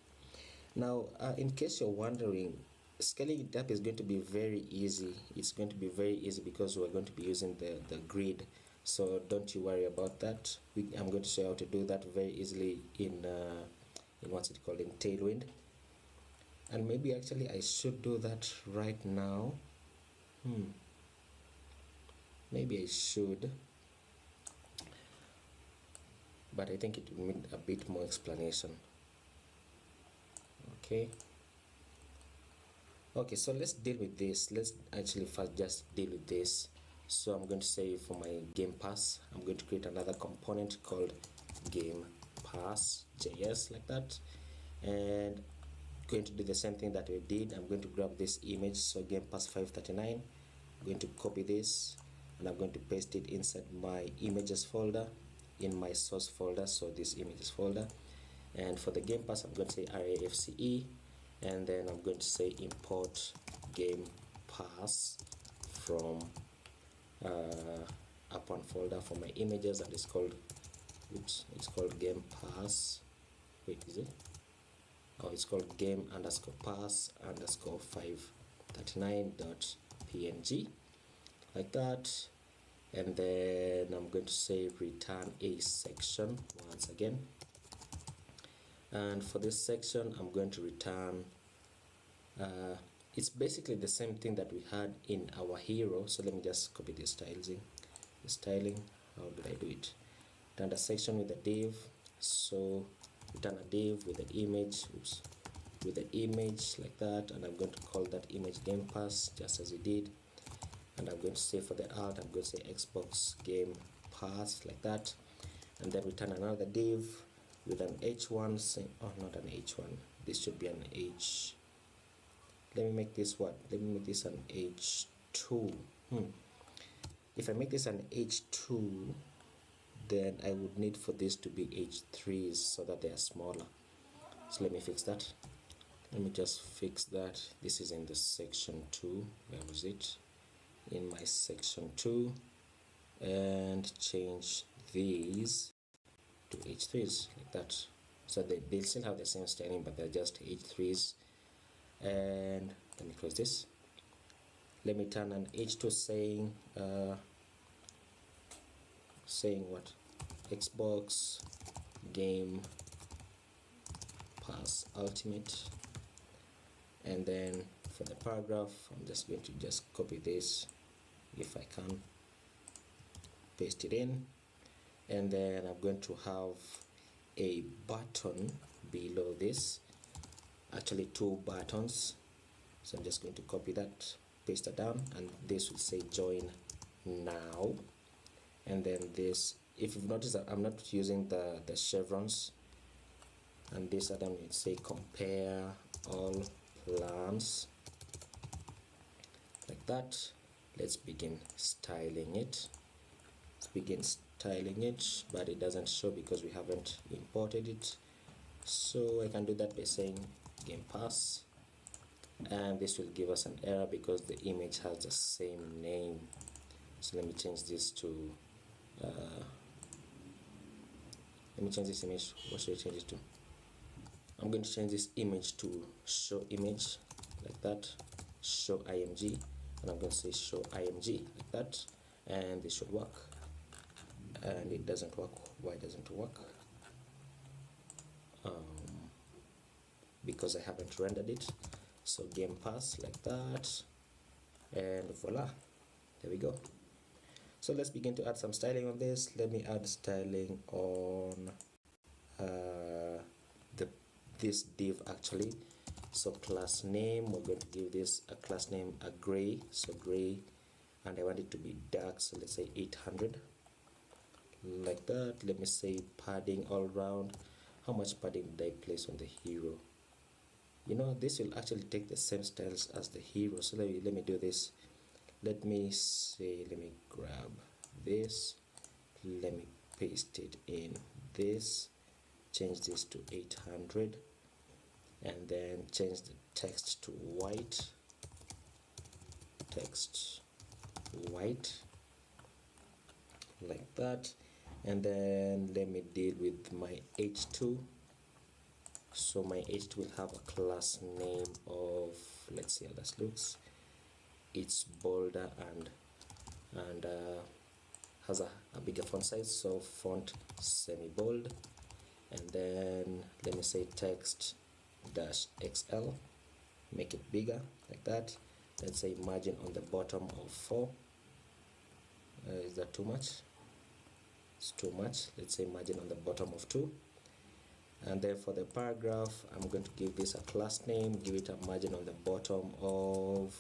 Now, in case you're wondering, scaling it up is going to be very easy. It's going to be very easy because we're going to be using the grid. So don't you worry about that. I'm going to show you how to do that very easily in what's it called, in Tailwind. And maybe actually I should do that right now. Maybe I should, but I think it will need a bit more explanation. Okay, so let's deal with this. Let's actually first just deal with this. So I'm going to say for my game pass, I'm going to create another component called game pass JS, like that, and going to do the same thing that we did. I'm going to grab this image, so game pass 539. I'm going to copy this and I'm going to paste it inside my images folder in my source folder, so this images folder. And for the game pass, I'm going to say rafce, and then I'm going to say import game pass from upon folder for my images, and it's called game pass. Wait, is it? Oh, it's called game underscore pass underscore 539.png, like that. And then I'm going to say return a section once again, and for this section I'm going to return it's basically the same thing that we had in our hero. So let me just copy the styling. How did I do it? Return a section with a div, so return a div with an image, with the image, like that, and I'm going to call that image game pass just as we did. And I'm going to say for the alt, I'm going to say Xbox game pass, like that, and then return another div with an h1, say, oh, not an h1, this should be an H. Let me make this what? Let me make this an H2. If I make this an H2, then I would need for this to be H3s so that they are smaller. So let me fix that. Let me just fix that. This is in the section 2. Where was it? In my section 2. And change these to H3s like that. So they still have the same styling, but they're just H3s. And let me close this. Let me turn an H2 saying what? Xbox Game Pass Ultimate. And then for the paragraph, I'm just going to just copy this if I can, paste it in, and then I'm going to have a button below this, actually 2 buttons. So I'm just going to copy that, paste that down, and this will say join now. And then this, if you've noticed that I'm not using the chevrons, and this other will say compare all plans like that. Let's begin styling it. But it doesn't show because we haven't imported it. So I can do that by saying Game Pass, and this will give us an error because the image has the same name. So let me change this to let me change this image. What should I change it to? I'm going to change this image to show image like that, show img, and I'm going to say show img like that, and this should work. And it doesn't work. Why doesn't it work? Because I haven't rendered it. So Game Pass like that, and voila, there we go. So let's begin to add some styling on this. Let me add styling on this div actually. So class name, we're going to give this a class name, a gray, so gray, and I want it to be dark, so let's say 800 like that. Let me say padding all around. How much padding did I place on the hero? You know, this will actually take the same styles as the hero, so let me do this. Let me grab this, let me paste it in this, change this to 800, and then change the text to white, like that. And then let me deal with my H2. So my H2 will have a class name of, let's see how this looks. It's bolder and has a bigger font size, so font semi-bold. And then let me say text dash XL, make it bigger like that. Let's say margin on the bottom of 4. Is that too much? It's too much. Let's say margin on the bottom of 2. And then for the paragraph, I'm going to give this a class name, give it a margin on the bottom of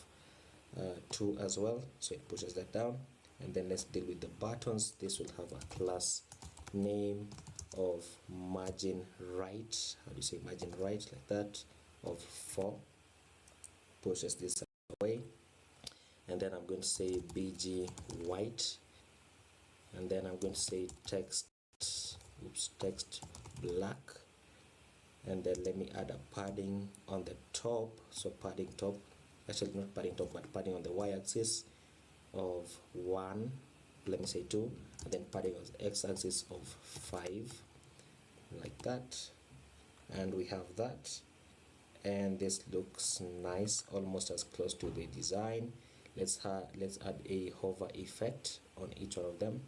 2 as well, so it pushes that down. And then let's deal with the buttons. This will have a class name of margin right, how do you say margin right, like that, of 4, pushes this away. And then I'm going to say bg white, and then I'm going to say text black, and then let me add a padding on the top, so padding top, actually not padding top but padding on the y-axis of 1, let me say 2, and then padding on the x-axis of 5, like that. And we have that, and this looks nice, almost as close to the design. Let's add a hover effect on each one of them,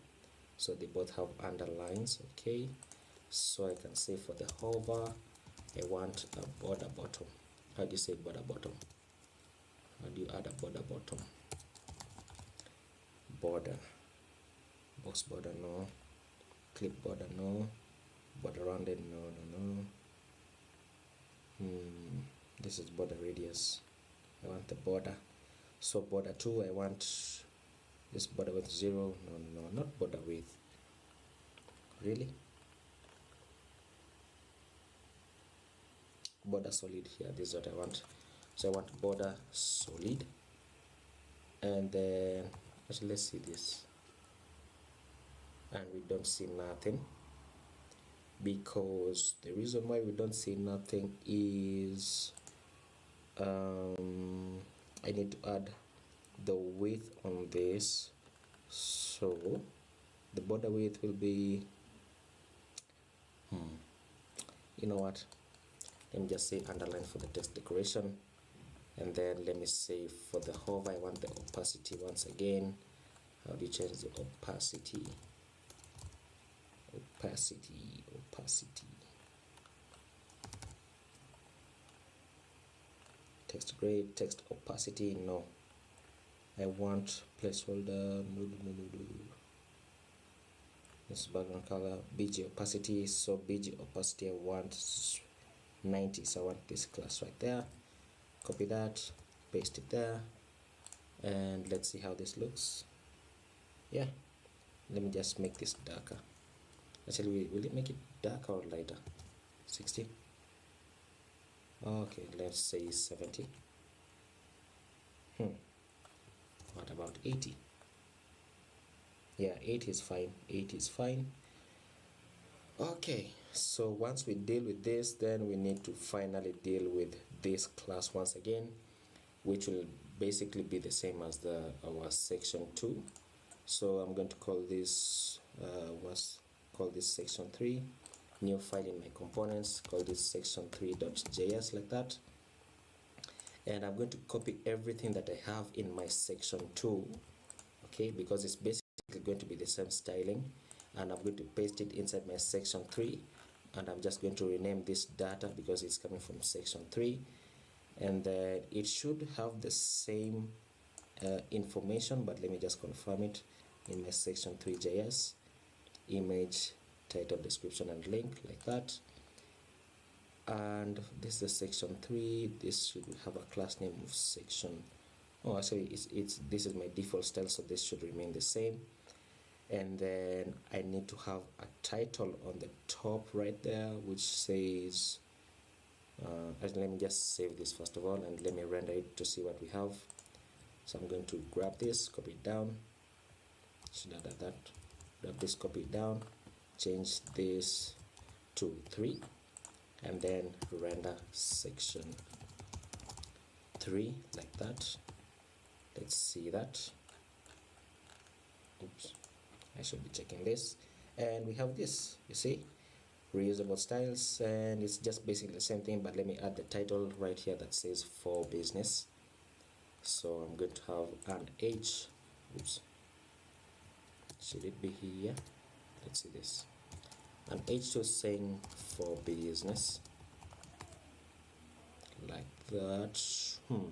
so they both have underlines. Okay, so I can say for the hover I want a border bottom. How do you say border bottom? How do you add a border bottom? Border, box border, no. Clip border, no. Border rounded, no. This is border radius. I want the border. So border 2, I want this border with 0. No, not border width. Really? border solid here. This is what I want. So I want border solid, and then actually let's see this, and we don't see nothing, because the reason why we don't see nothing is I need to add the width on this. So the border width will be you know what, let me just say underline for the text decoration, and then let me say for the hover I want the opacity once again. How do you change the opacity? Opacity. Text grade, text opacity, no. I want placeholder, this background color, BG opacity. So BG opacity I want 90, so I want this class right there. Copy that, paste it there, and let's see how this looks. Yeah, let me just make this darker. Actually, will it make it darker or lighter? 60. Okay, let's say 70. What about 80? Yeah, 80 is fine. 80 is fine. Okay, so once we deal with this, then we need to finally deal with this class once again, which will basically be the same as our section 2. So I'm going to call this section 3, new file in my components, call this section 3.js like that, and I'm going to copy everything that I have in my section 2, okay, because it's basically going to be the same styling, and I'm going to paste it inside my section 3, and I'm just going to rename this data because it's coming from section 3, and it should have the same information, but let me just confirm it in my section 3.js, image, title, description, and link like that. And this is section 3. This should have a class name of section. Oh, actually, this is my default style, so this should remain the same. And then I need to have a title on the top right there, which says. Let me just save this first of all, and let me render it to see what we have. So I'm going to grab this, copy it down. Should add that. Grab this, copy it down, change this to 3, and then render section 3 like that. Let's see that. Oops, I should be checking this, and we have this, you see, reusable styles, and it's just basically the same thing, but let me add the title right here that says for business. So I'm going to have an H. Oops, should it be here? Let's see this. An H2 saying for business like that. No.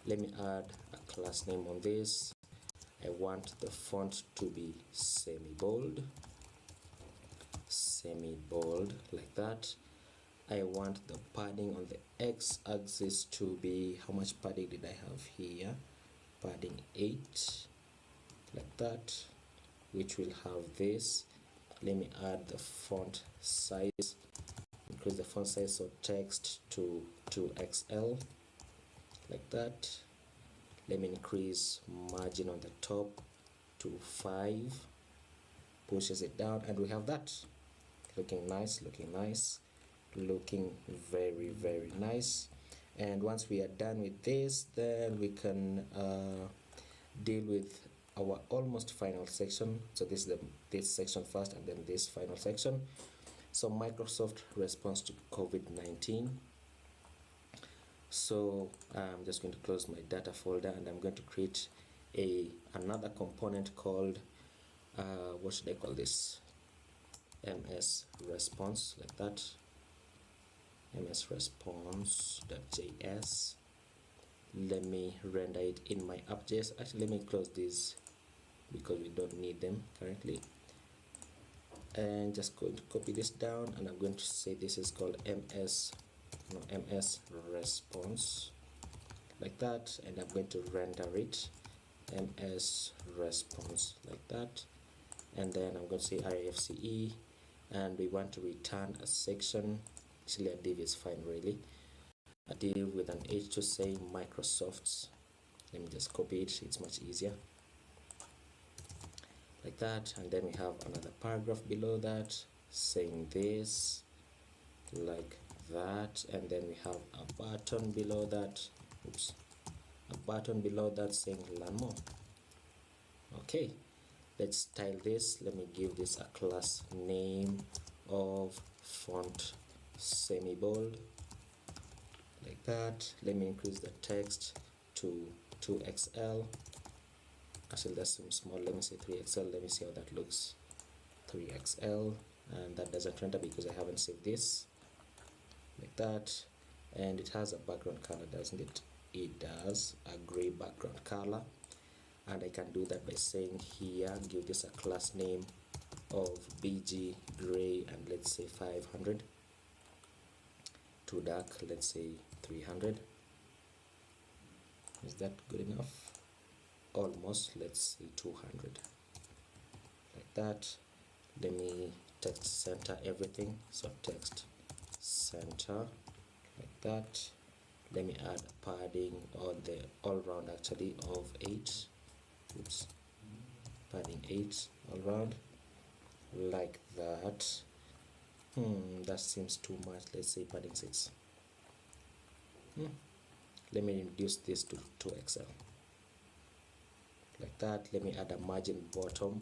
Let me add a class name on this. I want the font to be semi-bold like that. I want the padding on the x-axis to be, how much padding did I have here? Padding 8 like that, which will have this. Let me add the font size, increase the font size of text to 2XL like that. Let me increase margin on the top to 5, pushes it down, and we have that. Looking nice, looking very, very nice. And once we are done with this, then we can deal with our almost final section. So this is this section first, and then this final section. So Microsoft response to COVID-19. So I'm just going to close my data folder, and I'm going to create another component called what should I call this? MS response like that. MS response.js. Let me render it in my app.js. Actually, let me close these because we don't need them currently, and just going to copy this down, and I'm going to say this is called MS response like that, and I'm going to render it ms response, like that. And then I'm going to say rfce, and we want to return a section. Actually, a div is fine, really. A div with an h to say Microsoft's. Let me just copy it, it's much easier, like that. And then we have another paragraph below that saying this, like that. And then we have a button below that. Oops, a button below that saying learn more. Okay, let's style this. Let me give this a class name of font semi-bold, like that. Let me increase the text to 2xl. Actually, that seems small. Let me say 3xl. Let me see how that looks. 3xl, and that doesn't render because I haven't saved this, like that. And it has a background color, doesn't it? It does, a gray background color. And I can do that by saying here, give this a class name of bg gray, and let's say 500. Too dark, let's say 300. Is that good enough? Almost. Let's say 200, like that. Let me text center everything, so text center, like that. Let me add padding on the all round, actually, of 8. Oops, padding 8 all round, like that. That seems too much. Let's say padding 6. Let me reduce this to 2xl, like that. Let me add a margin bottom,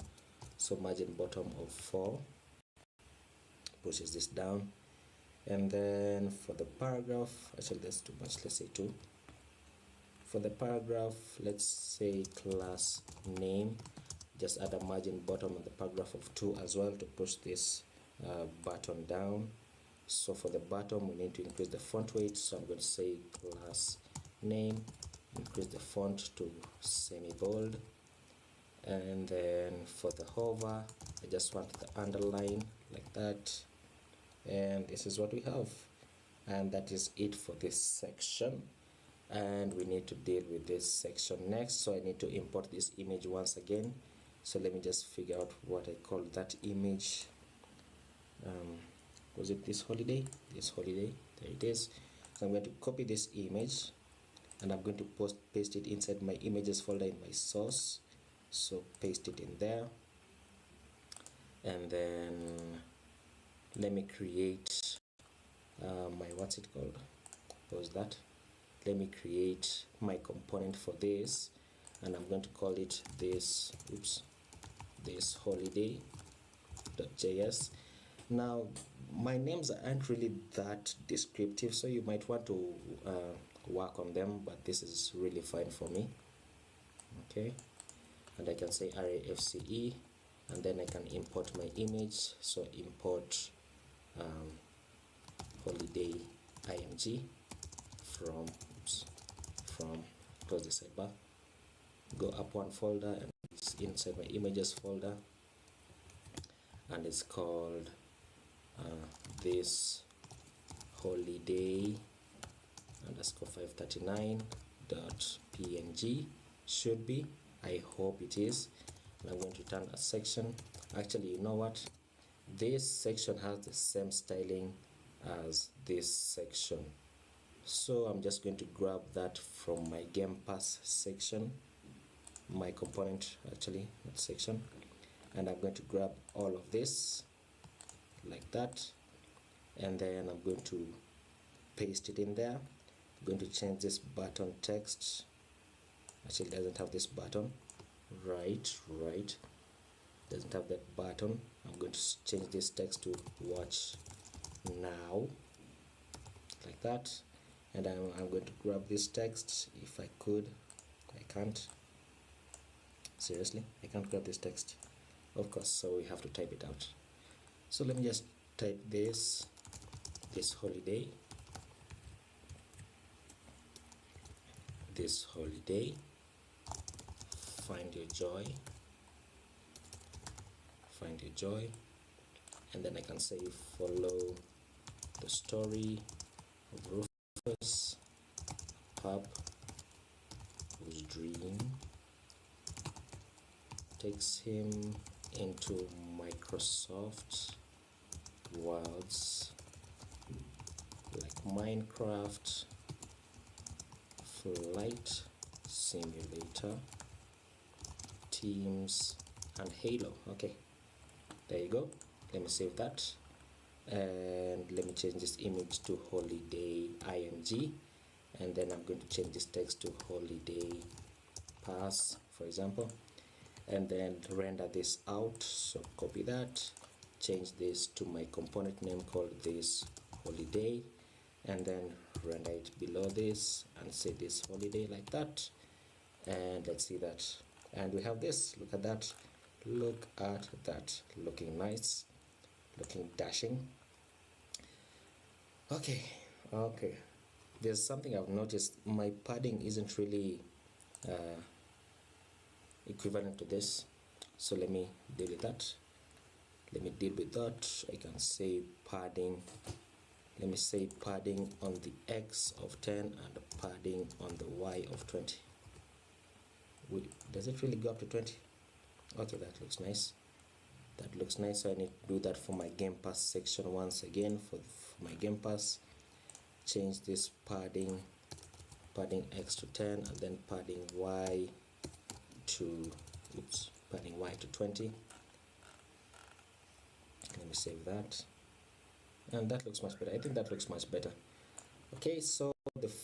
so margin bottom of 4 pushes this down. And then for the paragraph, actually that's too much, let's say 2. For the paragraph, let's say class name, just add a margin bottom on the paragraph of 2 as well to push this button down. So for the bottom, we need to increase the font weight, so I'm going to say class name, increase the font to semi-bold. And then for the hover, I just want the underline, like that. And this is what we have, and that is it for this section. And we need to deal with this section next, so I need to import this image once again. So let me just figure out what I call that image. Was it this holiday? This holiday, there it is. So I'm going to copy this image, and I'm going to paste it inside my images folder in my source. So paste it in there, and then let me create my, what's it called, pause that. Let me create my component for this, and I'm going to call it this, oops, this holiday.js. Now my names aren't really that descriptive, so you might want to work on them, but this is really fine for me. Okay, and I can say rafce, and then I can import my image. So import holiday img from close the sidebar, go up one folder, and it's inside my images folder, and it's called this holiday underscore 539.png. should be, I hope it is. And I'm going to return a section. Actually, you know what, this section has the same styling as this section, so I'm just going to grab that from my game pass section, my component, actually, not section, and I'm going to grab all of this, like that. And then I'm going to paste it in there. I'm going to change this button text. Actually, it doesn't have this button, right, doesn't have that button. I'm going to change this text to watch now, like that. And I'm going to grab this text. If I could, I can't. Seriously, I can't grab this text, of course, so we have to type it out. So let me just type this holiday, find your joy, and then I can say follow the story of Rufus, pup whose dream takes him into Microsoft worlds like Minecraft, Flight Simulator, Teams, and Halo. Okay, there you go. Let me save that, and let me change this image to holiday img, and then I'm going to change this text to holiday pass, for example, and then render this out. So copy that, change this to my component name, called this holiday, and then render it below this and say this holiday like that. And let's see that, and we have this. Look at that, look at that, looking nice, looking dashing. Okay, there's something I've noticed. My padding isn't really equivalent to this, so let me deal with that. I can say padding, let me say padding on the x of 10 and padding on the y of 20. Does it really go up to 20? Okay, that looks nice. So I need to do that for my Game Pass section once again. For my Game Pass, change this padding x to 10, and then padding y to 20. Let me save that, and that looks much better. I think that looks much better. Okay, so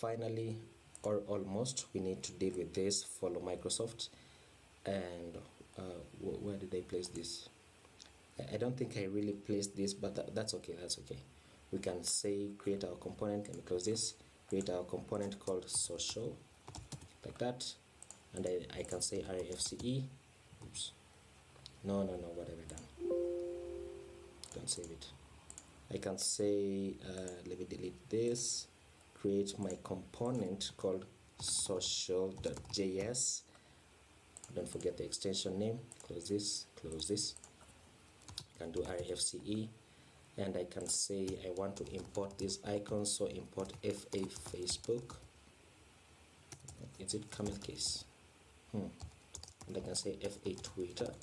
finally, or almost, we need to deal with this follow Microsoft. And where did I place this? I don't think I really placed this, but that's okay. We can say create our component. Let me close this. Create our component called social, like that, and I can say RAFCE. Oops, no, what have I done? Don't save it. I can say let me delete this. Create my component called social.js. Don't forget the extension name. Close this. I can do RFCE, and I can say I want to import this icon, so import FA Facebook. Is it camel case? And I can say FA Twitter,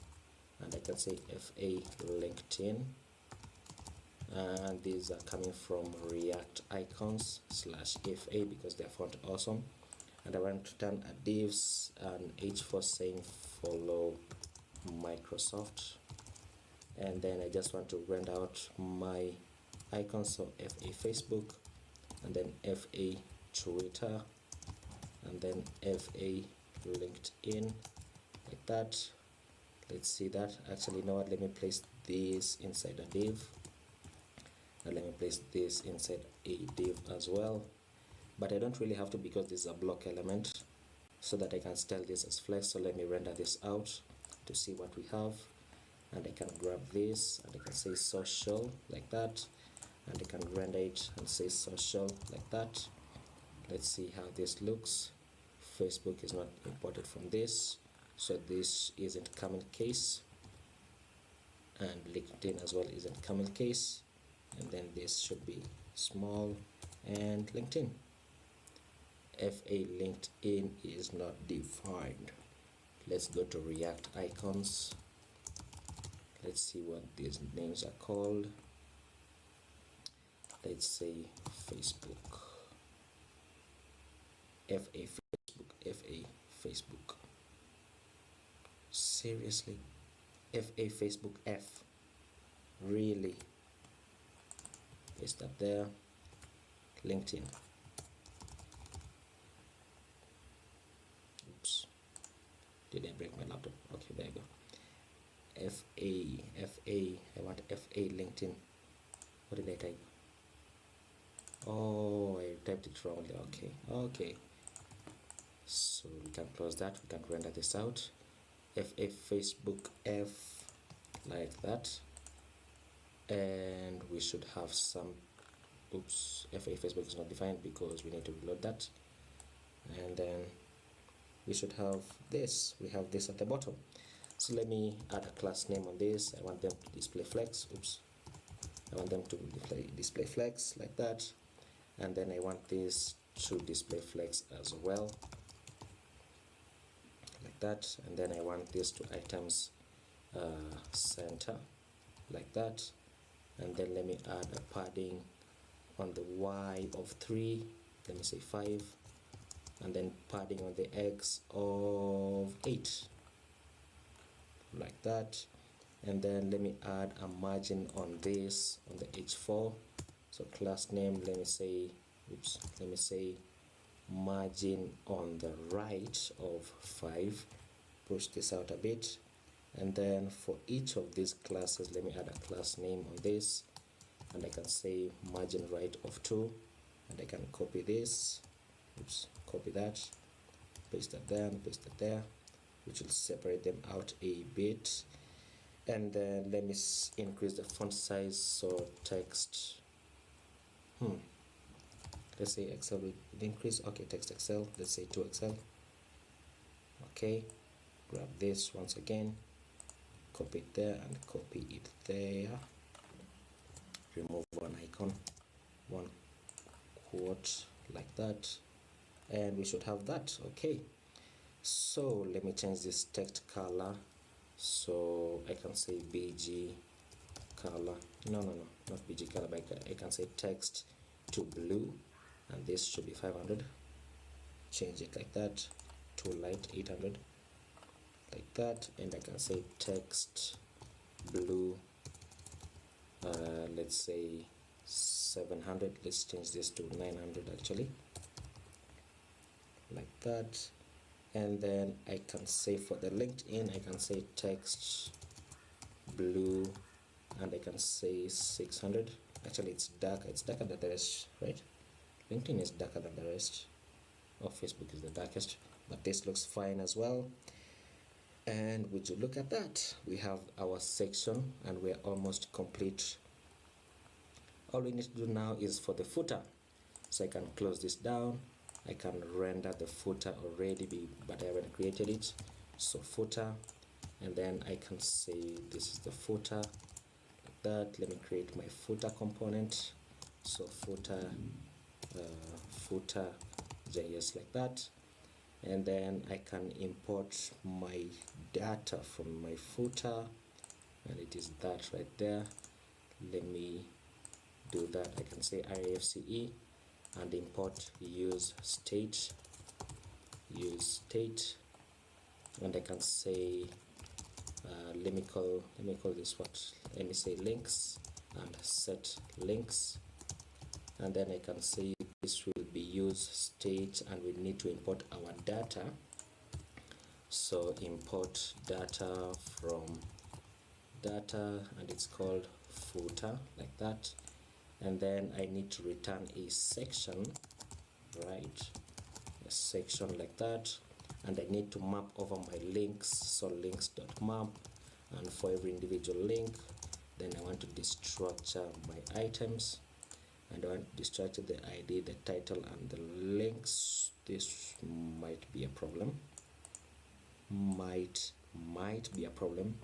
and I can say FA LinkedIn, and these are coming from React icons /FA because they're font awesome. And I want to turn a divs and h4 saying follow Microsoft, and then I just want to render out my icons, so FA Facebook, and then FA Twitter, and then FA LinkedIn, like that. Let's see that. Actually, you know what, let me place this inside a div, and let me place this inside a div as well, but I don't really have to because this is a block element, so that I can style this as flex. So let me render this out to see what we have, and I can grab this and I can say social like that, and I can render it and say social like that. Let's see how this looks. Facebook is not imported from this, so this isn't camel case, and LinkedIn as well isn't camel case, and then this should be small, and LinkedIn. FA LinkedIn is not defined. Let's go to React icons. Let's see what these names are called. Let's say Facebook. FA Facebook. Seriously? FA Facebook F. Really? Paste that there. LinkedIn. Oops. Did I break my laptop? Okay, there you go. I want FA LinkedIn. What did I type? Oh, I typed it wrongly. Okay. So we can close that. We can render this out. FA Facebook F, like that. And we should have some. Oops, FA Facebook is not defined because we need to reload that. And then we should have this. We have this at the bottom. So let me add a class name on this. I want them to display flex. Oops. I want them to display flex like that. And then I want this to display flex as well, like like that, and then I want this to items center like that, and then let me add a padding on the y of 3, let me say 5, and then padding on the x of 8 like that, and then let me add a margin on this on the h4. So class name, let me say margin on the right of 5. Push this out a bit, and then for each of these classes let me add a class name on this, and I can say margin right of 2, and I can copy this, copy that, paste that there and paste that there, which will separate them out a bit. And then let me increase the font size, so text let's say Excel will increase. Okay, text Excel, let's say 2XL. Okay, grab this once again, copy it there and copy it there, remove one icon, one quote like that, and we should have that. Okay, so let me change this text color, so I can say BG color, no, not BG color, but I can say text to blue, and this should be 500. Change it like that, to light 800 like that, and I can say text blue, let's say 700. Let's change this to 900 actually, like that. And then I can say for the LinkedIn, I can say text blue, and I can say 600. Actually, it's darker than the rest, right? LinkedIn is darker than the rest. Oh, Facebook is the darkest, but this looks fine as well. And would you look at that, we have our section and we're almost complete. All we need to do now is for the footer, so I can close this down. I can render the footer already, but I haven't created it. So footer, and then I can say this is the footer like that. Let me create my footer component, so footer JS like that, and then I can import my data from my footer, and it is that right there. Let me do that. I can say IFCE and import use state, and I can say let me call this what, let me say links and set links, and then I can say this will be use state, and we need to import our data, so import data from data, and it's called footer like that. And then I need to return a section, right, a section like that, and I need to map over my links, so links.map, and for every individual link, then I want to destructure my items, and I want to destructure the ID, the title, and the links. This might be a problem, might be a problem.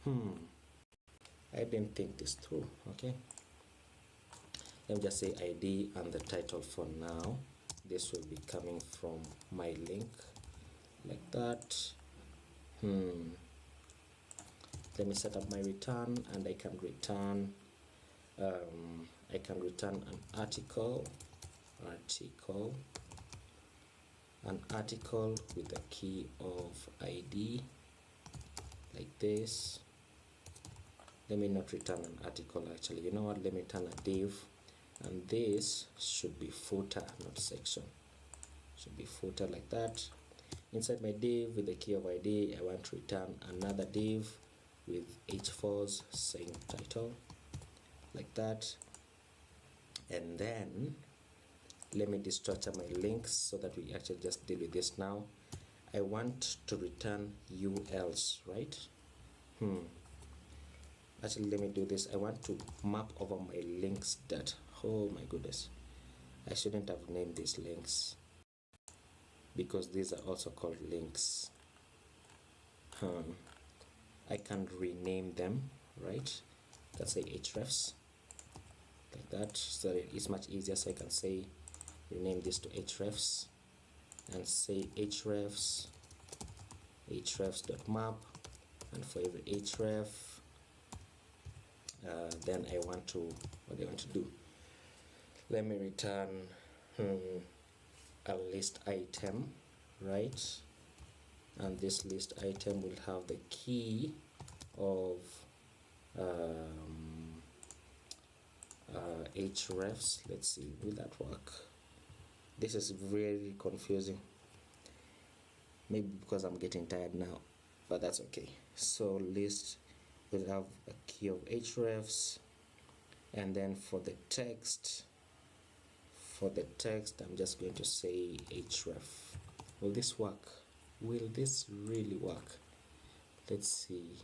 I didn't think this through. Okay, let me just say ID and the title for now. This will be coming from my link like that. Let me set up my return, and I can return an article with the key of ID like this. Let me not return an article, actually, you know what, let me return a div, and this should be footer, not section, should be footer like that. Inside my div with the key of ID, I want to return another div with h4's same title like that. And then let me destructure my links so that we actually just deal with this now. I want to return ULs, right? Actually, let me do this. I want to map over my links that, oh my goodness, I shouldn't have named these links, because these are also called links. I can rename them, right? Let's say hrefs like that, so it's much easier. So I can say rename this to hrefs, and say hrefs hrefs.map, and for every href, then I want to, what do I want to do? Let me return a list item, right? And this list item will have the key of hrefs. Let's see, will that work? This is very confusing, maybe because I'm getting tired now, but that's okay. So list will have a key of hrefs, and then for the text, I'm just going to say href. Will this work? Will this really work? Let's see.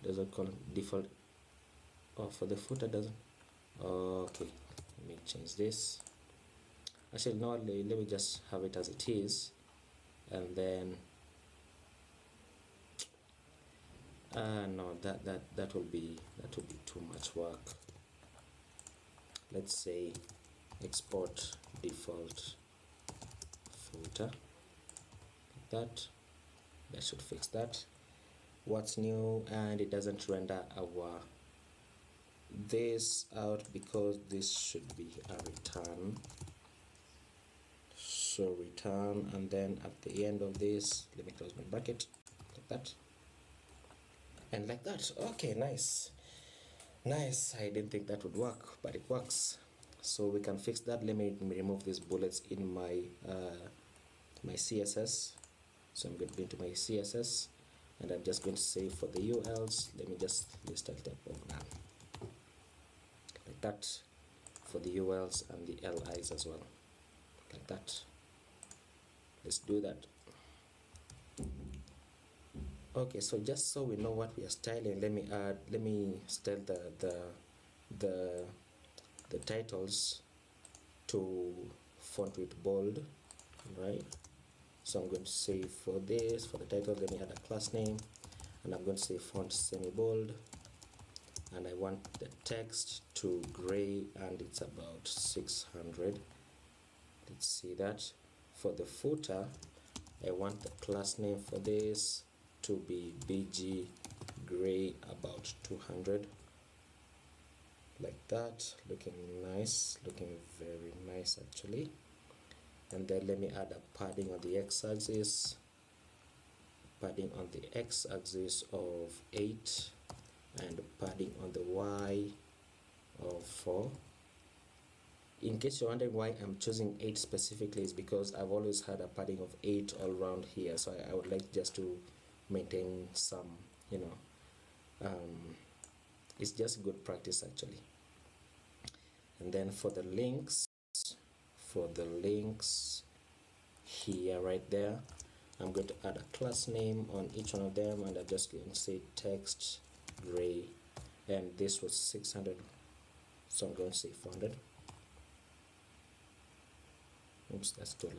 Does it call default? Oh, for the footer doesn't. Okay, let me change this. Actually, no, let me just have it as it is, and then no, that will be too much work. Let's say export default footer. That should fix that. What's new? And it doesn't render our this out because this should be a return. So return, and then at the end of this, let me close my bracket like that, and like that. Okay, nice. I didn't think that would work, but it works. So we can fix that. Let me remove these bullets in my my CSS. So I'm going to go into my CSS, and I'm just going to say for the ULs, let me just list a type of none, like that, for the ULs and the LIs as well, like that. Let's do that. Okay, so just so we know what we are styling, let me style the titles to font with bold, right? So I'm going to say for this, for the title, let me add a class name, and I'm going to say font semi-bold, and I want the text to gray, and it's about 600. Let's see that. For the footer, I want the class name for this to be bg gray, about 200, like that. Looking nice, looking very nice actually. And then let me add a padding on the x-axis, of 8, and padding on the y of 4. In case you're wondering why I'm choosing 8 specifically, is because I've always had a padding of 8 all around here, so I would like just to maintain some, it's just good practice actually. And then for the links here, right there, I'm going to add a class name on each one of them, and I'm just going to say text gray, and this was 600, so I'm going to say 400. Oops, that's too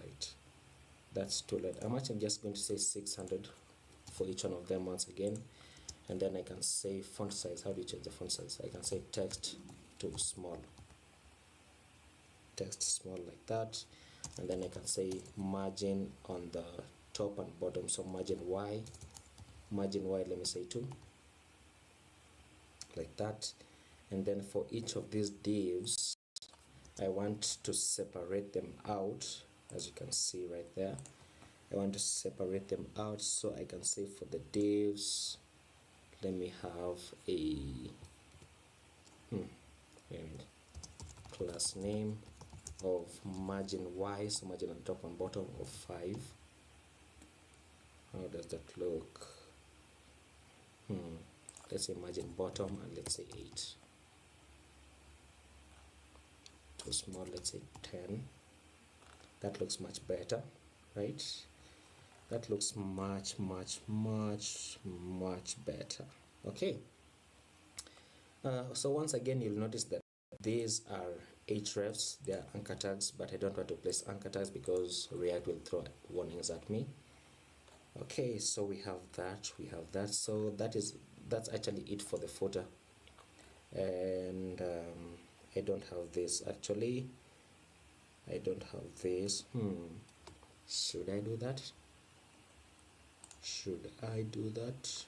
late. I'm actually just going to say 600 for each one of them once again, and then I can say font size. How do you change the font size? I can say text to small, like that, and then I can say margin on the top and bottom, so margin y, let me say 2, like that. And then for each of these divs, I want to separate them out, as you can see right there. I want to separate them out, so I can say for the divs, let me have a class name of margin y, so margin on top and bottom of 5. How does that look? Let's say margin bottom, and let's say 8. Too small, let's say 10. That looks much better, right? That looks much better. Okay. So once again, you'll notice that these are hrefs, they are anchor tags, but I don't want to place anchor tags because React will throw warnings at me. Okay, so we have that. So that's actually it for the footer. And I don't have this actually. Should I do that? Should I do that?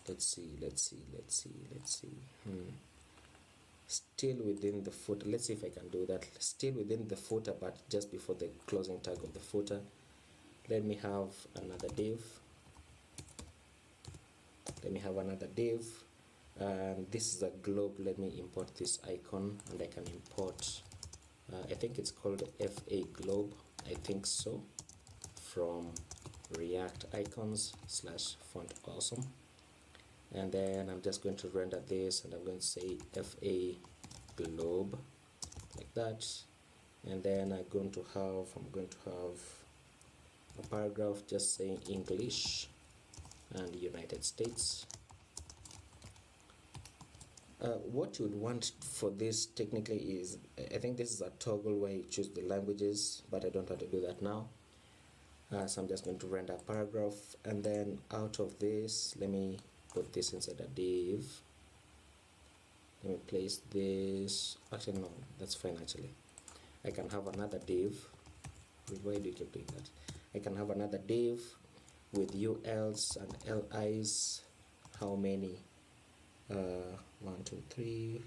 Let's see. Still within the footer. Let's see if I can do that. Still within the footer, but just before the closing tag of the footer. Let me have another div. And this is a globe. Let me import this icon, and I can import I think it's called FA globe, I think so, from react icons / font awesome. And then I'm just going to render this, and I'm going to say FA globe like that. And then I'm going to have a paragraph just saying English and United States. What you would want for this technically is, I think this is a toggle where you choose the languages, but I don't have to do that now. So I'm just going to render a paragraph, and then out of this, let me put this inside a div. Let me place this. Actually, no, that's fine. Actually, I can have another div. Why do you keep doing that? I can have another div with ULs and LIs. How many? 1, 2, 3,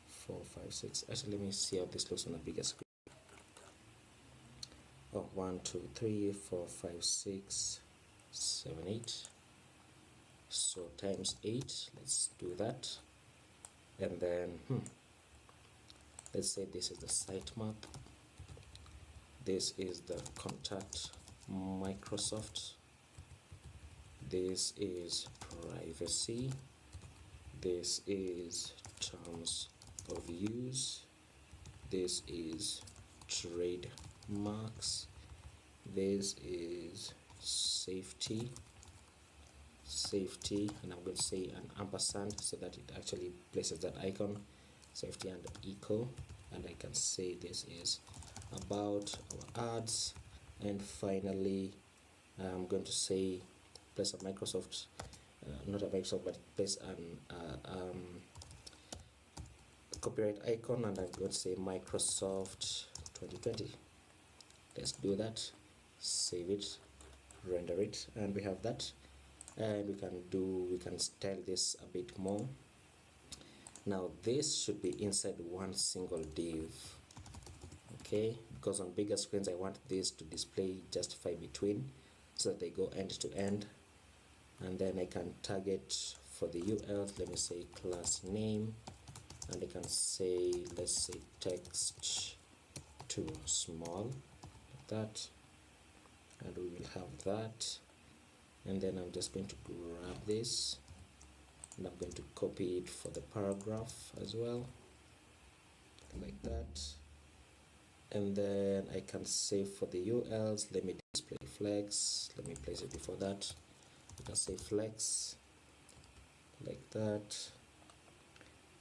4, 5, 6. Actually, let me see how this looks on a bigger screen. Oh, 1, 2, 3, 4, 5, 6, 7, 8. So times 8. Let's do that. And then let's say this is the sitemap. This is the contact Microsoft. This is privacy. This is terms of use. This is trademarks. This is safety, and I'm going to say an ampersand so that it actually places that icon, safety and eco. And I can say this is about our ads. And finally, I'm going to say place a Microsoft, not a Microsoft, but place an copyright icon, and I'm going to say Microsoft 2020. Let's do that. Save it, render it, and we have that. And we can style this a bit more. Now this should be inside one single div, okay, because on bigger screens I want this to display justify between, so that they go end to end. And then I can target for the URL. Let me say class name, and I can say, let's say text to small, like that, and we will have that. And then I'm just going to grab this, and I'm going to copy it for the paragraph as well, like that. And then I can say for the URLs, let me display flex. Let me place it before that. I can say flex like that,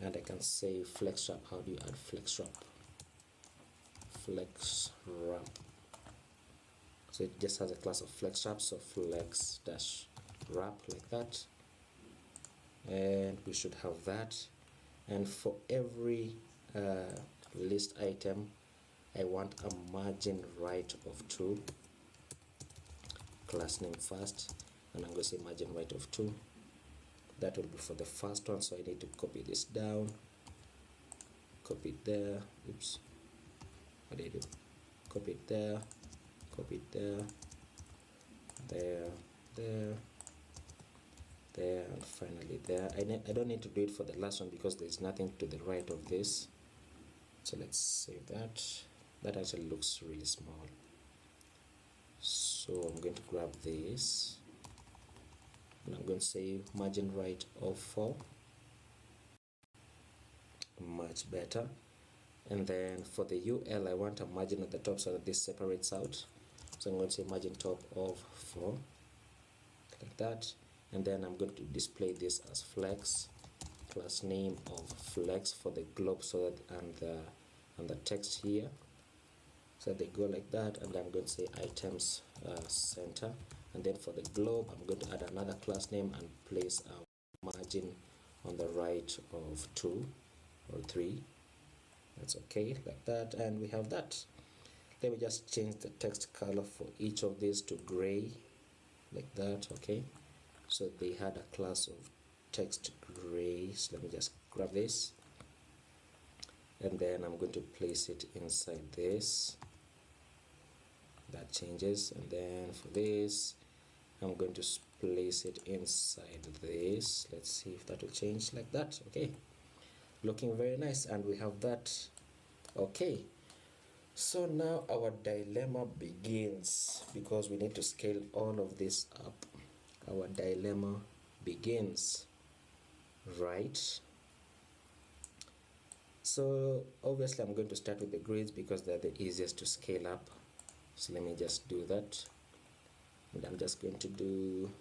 and I can say flex wrap. How do you add flex wrap? Flex wrap. So it just has a class of flex wrap, so flex dash wrap like that, and we should have that. And for every list item, I want a margin right of 2. Class name first, and I'm going to say margin right of 2. That will be for the first one, so I need to copy this down, copy it there. Oops, what did I do? Copy it there, copy it there, there, and finally there. I don't need to do it for the last one because there's nothing to the right of this. So let's save that. That actually looks really small. So I'm going to grab this, and I'm going to say margin right of 4. Much better. And then for the UL, I want a margin at the top so that this separates out. So I'm going to say margin top of 4, like that. And then I'm going to display this as flex, class name of flex for the globe, so that and the text here, so they go like that. And I'm going to say items center, and then for the globe I'm going to add another class name and place a margin on the right of 2 or 3. That's okay, like that, and we have that. Let me just change the text color for each of these to gray, like that. Okay, so they had a class of text gray. So let me just grab this, and then I'm going to place it inside this. That changes. And then for this, I'm going to place it inside this. Let's see if that will change, like that. Okay, looking very nice, and we have that. Okay, so now our dilemma begins, because we need to scale all of this up. Our dilemma begins, right? So obviously I'm going to start with the grids because they're the easiest to scale up. So let me just do that, and I'm just going to do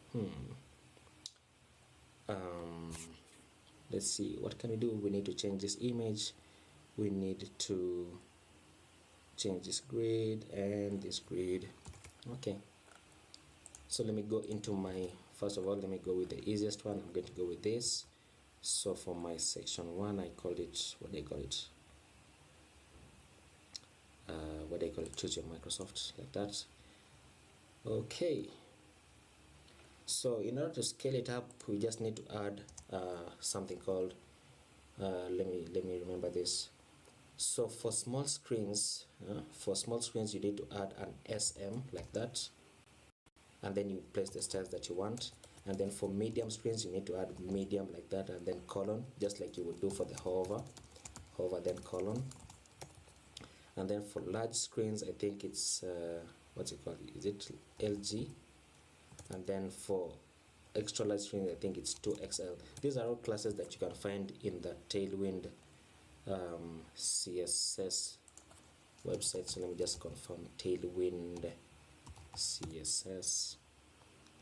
let's see, what can we do? We need to change this image, we need to change this grid and this grid. Okay, so let me go into my, first of all, let me go with the easiest one. I'm going to go with this. So for my section 1, I called it, what do I call it? Choose your Microsoft, like that. Okay, so in order to scale it up, we just need to add something called let me remember this. So for small screens, you need to add an SM, like that, and then you place the styles that you want. And then for medium screens, you need to add medium, like that, and then colon, just like you would do for the hover, then colon. And then for large screens, I think it's what's it called, is it LG? And then for extra large screens, I think it's 2XL. These are all classes that you can find in the Tailwind CSS website. So let me just confirm, Tailwind CSS.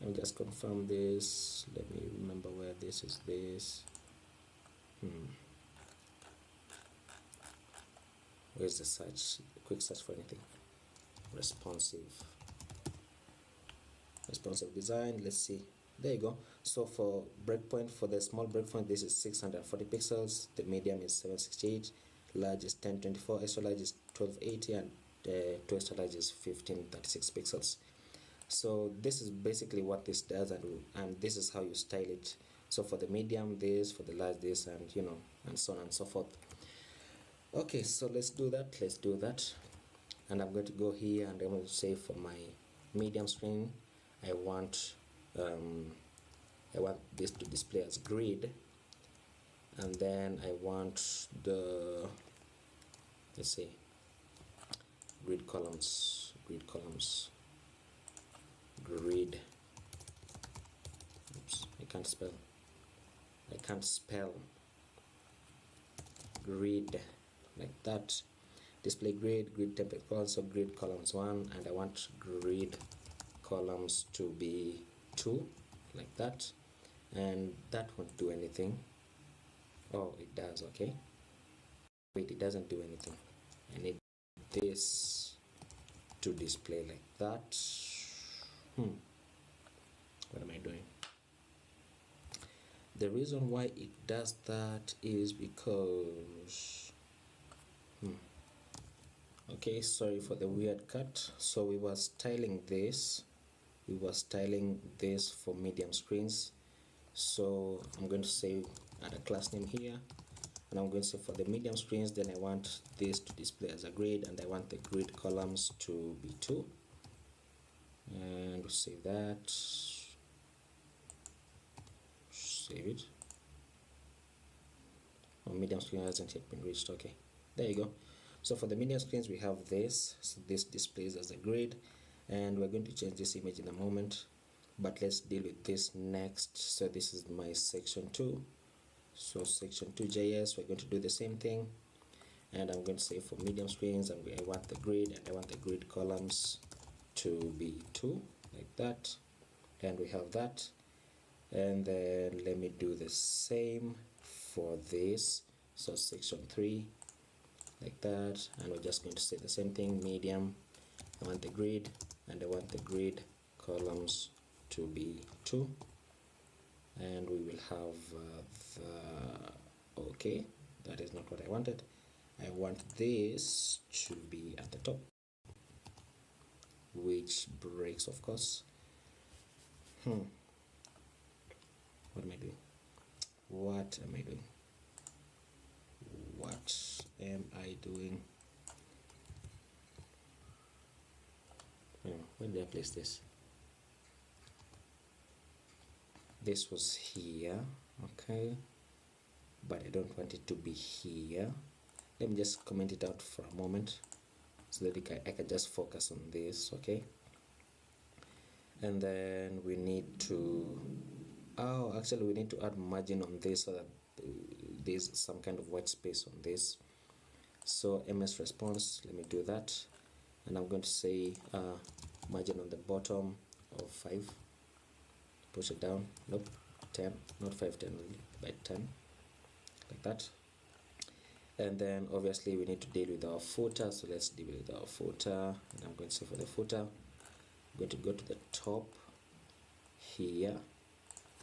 Let me just confirm this. Let me remember where this is. Where's the search? Quick search for anything. Responsive design. Let's see. There you go. So for breakpoint, for the small breakpoint, this is 640 pixels. The medium is 768. Large is 1024. Extra large is 1280, and 2 extra large is 1536 pixels. So this is basically what this does, and this is how you style it. So for the medium, this, for the large, this, and and so on and so forth. Okay, so let's do that. And I'm going to go here, and I'm going to say for my medium screen, I want this to display as grid, and then I want the, let's say, grid columns, oops, I can't spell grid, like that. Display grid template columns, so grid columns 1, and I want grid columns to be 2, like that. And that won't do anything. Oh, it does. Okay, wait, it doesn't do anything. I need this to display like that. What am I doing? The reason why it does that is because okay, sorry for the weird cut. So we were styling this for medium screens. So I'm going to say, add a class name here, and I'm going to say for the medium screens, then I want this to display as a grid, and I want the grid columns to be 2. And we'll save that, save it. Oh, medium screen hasn't yet been reached. Okay, there you go. So for the medium screens, we have this. So this displays as a grid, and we're going to change this image in a moment, but let's deal with this next. So this is my section 2. So section 2 JS, we're going to do the same thing, and I'm going to say for medium screens, and I want the grid, and I want the grid columns to be 2, like that. And we have that. And then let me do the same for this. So section 3, like that, and we're just going to say the same thing. Medium, I want the grid, and I want the grid columns to be 2, and we will have okay, that is not what I wanted. I want this to be at the top, which breaks, of course. What am I doing? What am I doing? What am I doing? Where did I place this? This was here, okay, but I don't want it to be here. Let me just comment it out for a moment so that I can just focus on this, okay? And then we need to, we need to add margin on this so that there's some kind of white space on this. So ms response, let me do that, and I'm going to say margin on the bottom of 5, push it down, nope, 10, not 5, 10 really, by 10, like that. And then obviously we need to deal with our footer, so let's deal with our footer. And I'm going to say for the footer, I'm going to go to the top here,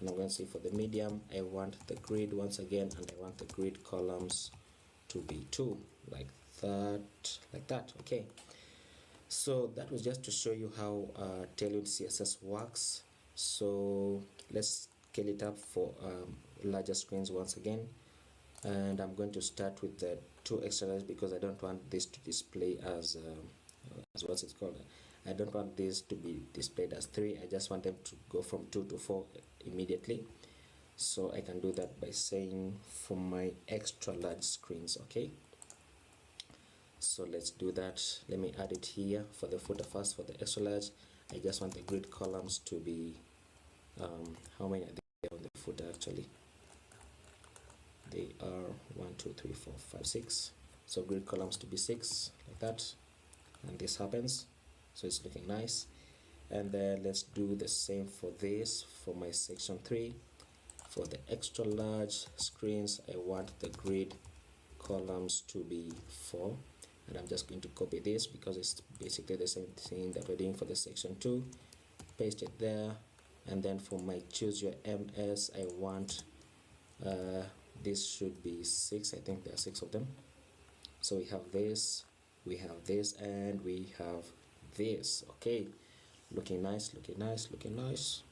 and I'm going to say for the medium, I want the grid once again, and I want the grid columns to be 2, like that, okay. So that was just to show you how Tailwind CSS works. So let's scale it up for larger screens once again, and I'm going to start with the 2 extra large because I don't want this to display as what's it called, I don't want this to be displayed as 3. I just want them to go from 2 to 4 immediately. So I can do that by saying for my extra large screens, okay. So let's do that. Let me add it here for the footer first. For the extra large, I just want the grid columns to be how many are there on the footer? Actually they are 1 2 3 4 5 6, so grid columns to be 6, like that, and this happens, so it's looking nice. And then let's do the same for this. For my section 3, for the extra large screens, I want the grid columns to be 4, and I'm just going to copy this because it's basically the same thing that we're doing for the section 2, paste it there. And then for my choose your ms, I want this should be 6. I think there are 6 of them. So we have this, we have this, and we have this, okay. Looking nice, looking nice, looking nice.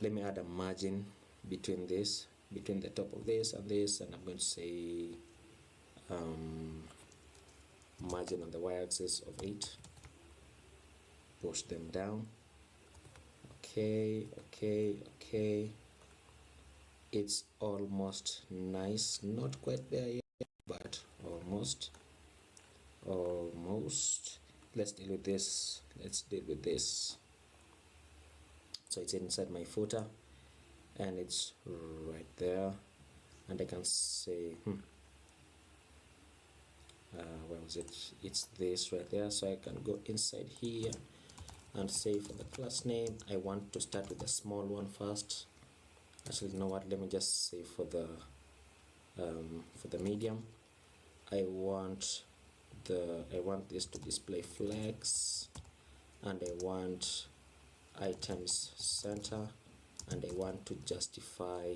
Let me add a margin between this, between the top of this and this, and I'm going to say margin on the y-axis of 8. Push them down. Okay, okay, okay. It's almost nice, not quite there yet, but almost. Let's deal with this. Let's deal with this. So it's inside my footer, and it's right there, and I can say where was it? It's this right there. So I can go inside here and say for the class name, I want to start with the small one first. Actually, you know what, let me just say for the medium, I want this to display flex, and I want items center, and I want to justify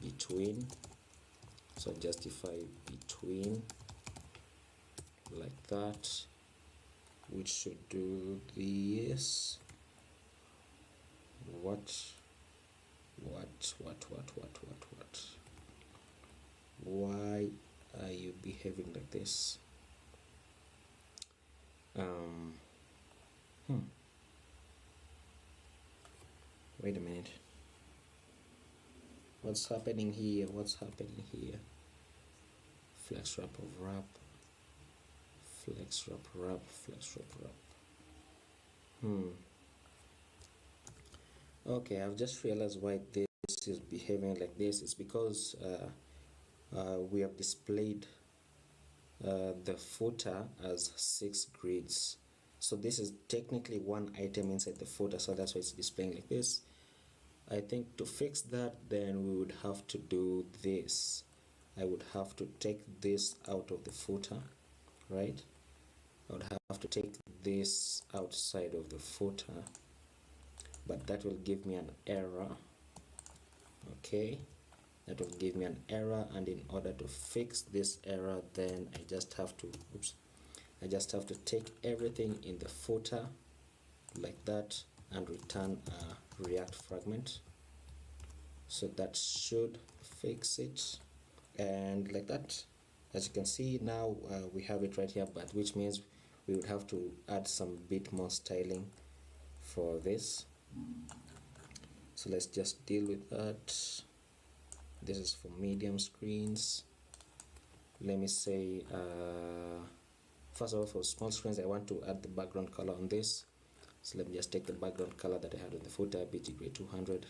between. So justify between, like that, which should do this. What? Why are you behaving like this? Wait a minute. What's happening here? What's happening here? Flex wrap of wrap. Flex wrap. Okay, I've just realized why this is behaving like this. It's because we have displayed the footer as 6 grids. So this is technically one item inside the footer, so that's why it's displaying like this. I think to fix that, then we would have to do this. I would have to take this out of the footer, right? I would have to take this outside of the footer, but that will give me an error. Okay, that will give me an error, and in order to fix this error, then I just have to I just have to take everything in the footer like that and return a React fragment. So that should fix it, and like that, as you can see now, we have it right here, but which means we would have to add some bit more styling for this. So let's just deal with that. This is for medium screens. Let me say first of all, for small screens I want to add the background color on this. So let me just take the background color that I had on the footer, BG Gray 200,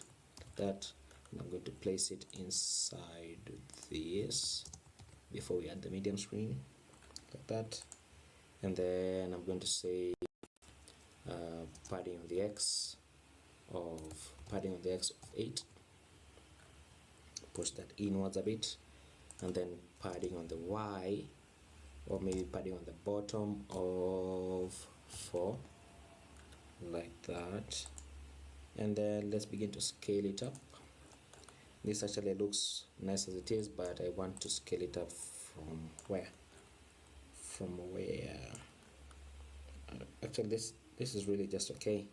that, and I'm going to place it inside this before we add the medium screen, like that. And then I'm going to say padding on the X of 8, push that inwards a bit, and then padding on the Y, or maybe padding on the bottom of 4, like that. And then let's begin to scale it up. This actually looks nice as it is, but I want to scale it up from where? Actually this is really just okay,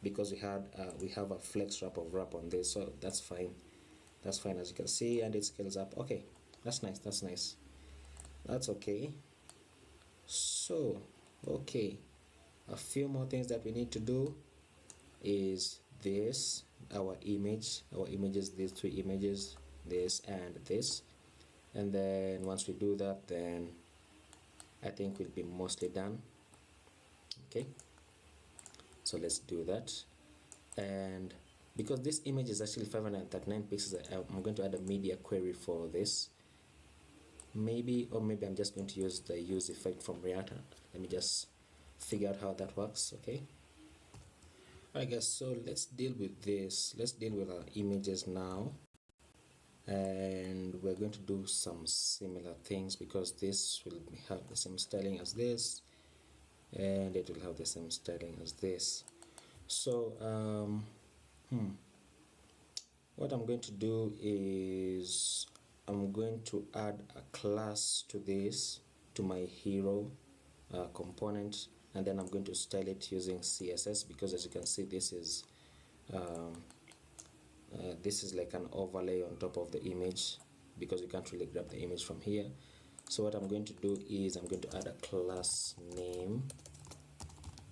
because we have a flex wrap of wrap on this, so that's fine. That's fine, as you can see, and it scales up. Okay, that's nice. That's okay. So okay, a few more things that we need to do is this, our images, these 3 images, this and this. And then once we do that, then I think we'll be mostly done. Okay, so let's do that. And because this image is actually 539 pixels, I'm going to add a media query for this. Maybe I'm just going to use the use effect from React. Let me just figure out how that works. Okay, alright guys, so let's deal with this. Let's deal with our images now, and we're going to do some similar things, because this will have the same styling as this, and it will have the same styling as this. So what I'm going to do is I'm going to add a class to this, to my hero component, and then I'm going to style it using CSS, because as you can see, this is like an overlay on top of the image, because you can't really grab the image from here. So what I'm going to do is I'm going to add a class name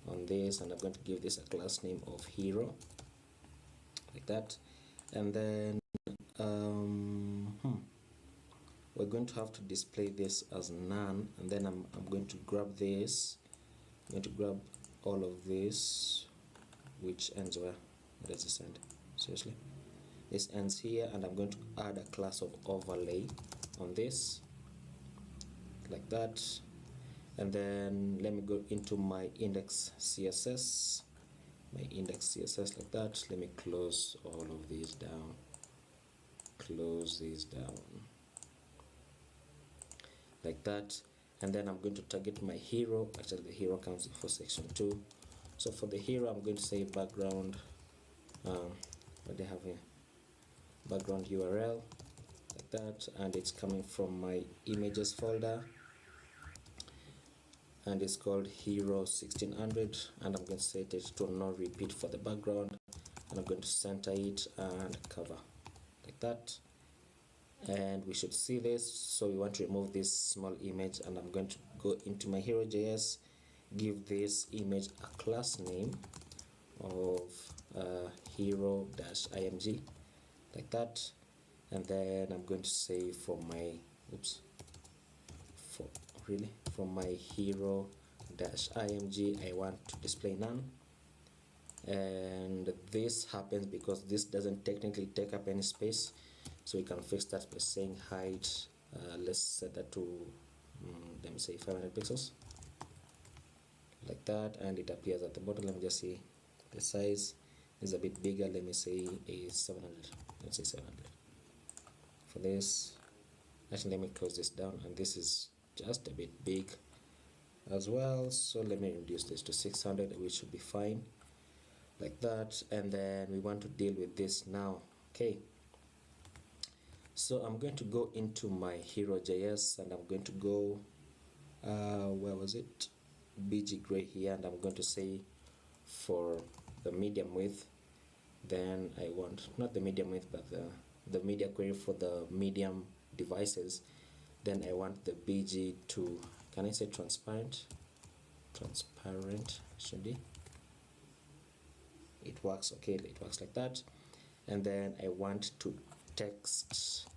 on this, and I'm going to give this a class name of hero, like that. And then we're going to have to display this as none, and then I'm going to grab this. I'm going to grab all of this, which ends where? Where does this end? Seriously, this ends here, and I'm going to add a class of overlay on this, like that. And then let me go into my index CSS, like that. Let me close all of these down, close these down, like that. And then I'm going to target my hero. Actually, the hero comes for section 2. So for the hero, I'm going to say background, what do I have here? Background URL, like that, and it's coming from my images folder, and it's called hero 1600, and I'm going to set it to no repeat for the background, and I'm going to center it and cover, like that. And we should see this. So we want to remove this small image, and I'm going to go into my hero.js, give this image a class name of hero-img, like that. And then I'm going to say for my hero-img, I want to display none. And this happens because this doesn't technically take up any space, so we can fix that by saying height, let's set that to let me say 500 pixels, like that, and it appears at the bottom. Let me just see, the size is a bit bigger. Let me say a 700. Let's say 700 for this. Actually, let me close this down, and this is just a bit big as well, so let me reduce this to 600, which should be fine, like that. And then we want to deal with this now. Okay, so I'm going to go into my hero.js, and I'm going to go where was it, BG gray here, and I'm going to say for the medium width, then I want not the medium width but the media query for the medium devices, then I want the BG to, can I say transparent should be, it works, okay, it works like that. And then I want to text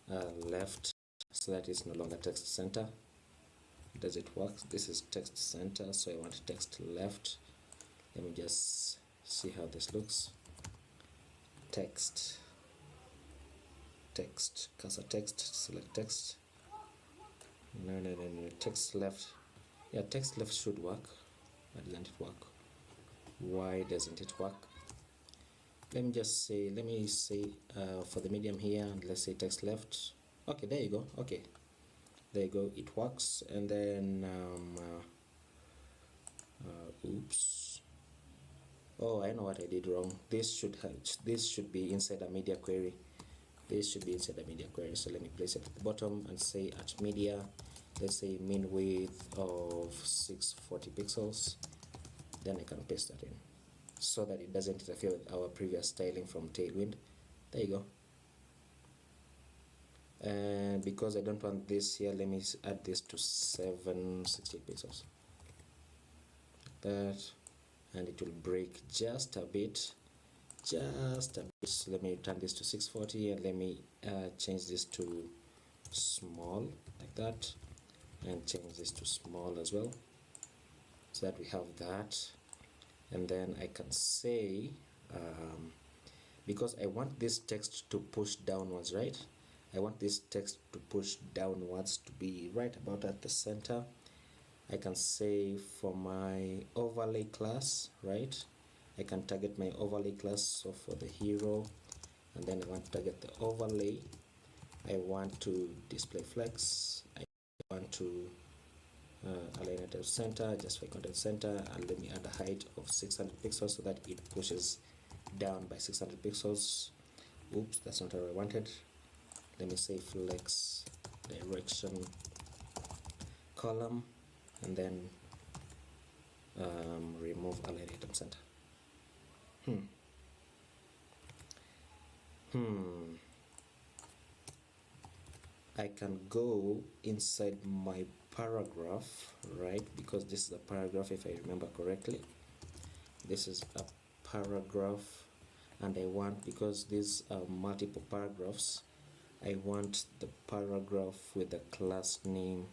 left, so that is no longer text center. Does it work? This is text center, so I want text left. Let me just see how this looks. Text, cursor text, select text. No, text left. Yeah, text left should work. Why doesn't it work? Why doesn't it work? Let me say for the medium here, and let's say text left. Okay, there you go. Okay, there you go, it works. And then oops, oh, I know what I did wrong. This should be inside a media query. This should be inside a media query. So let me place it at the bottom and say at media, let's say mean width of 640 pixels. Then I can paste that in so that it doesn't interfere with our previous styling from Tailwind. There you go. And because I don't want this here, let me add this to 760 pixels. That, and it will break just a bit. So let me turn this to 640, and let me change this to small like that, and change this to small as well, so that we have that. And then I can say because I want this text to push downwards, right? I want this text to push downwards to be right about at the center. I can say for my overlay class, right? I can target my overlay class. So for the hero, and then I want to target the overlay. I want to display flex. I want to align it to center, justify content center, and let me add a height of 600 pixels so that it pushes down by 600 pixels. Oops, that's not what I wanted. Let me say flex direction column, and then remove align item center. I can go inside my paragraph, right? Because this is a paragraph, if I remember correctly. This is a paragraph, and I want, because these are multiple paragraphs, I want the paragraph with the class name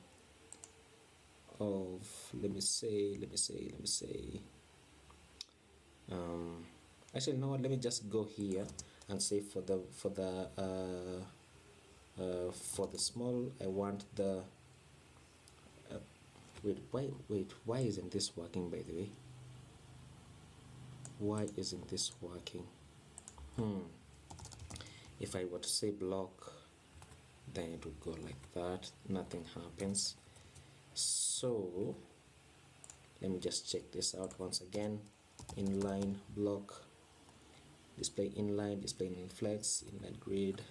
of, let me say actually, you know what, let me just go here and say for the small, I want the why isn't this working, by the way? Why isn't this working? If I were to say block, then it would go like that, nothing happens. So let me just check this out once again. Inline block, display inline flex, inline grid.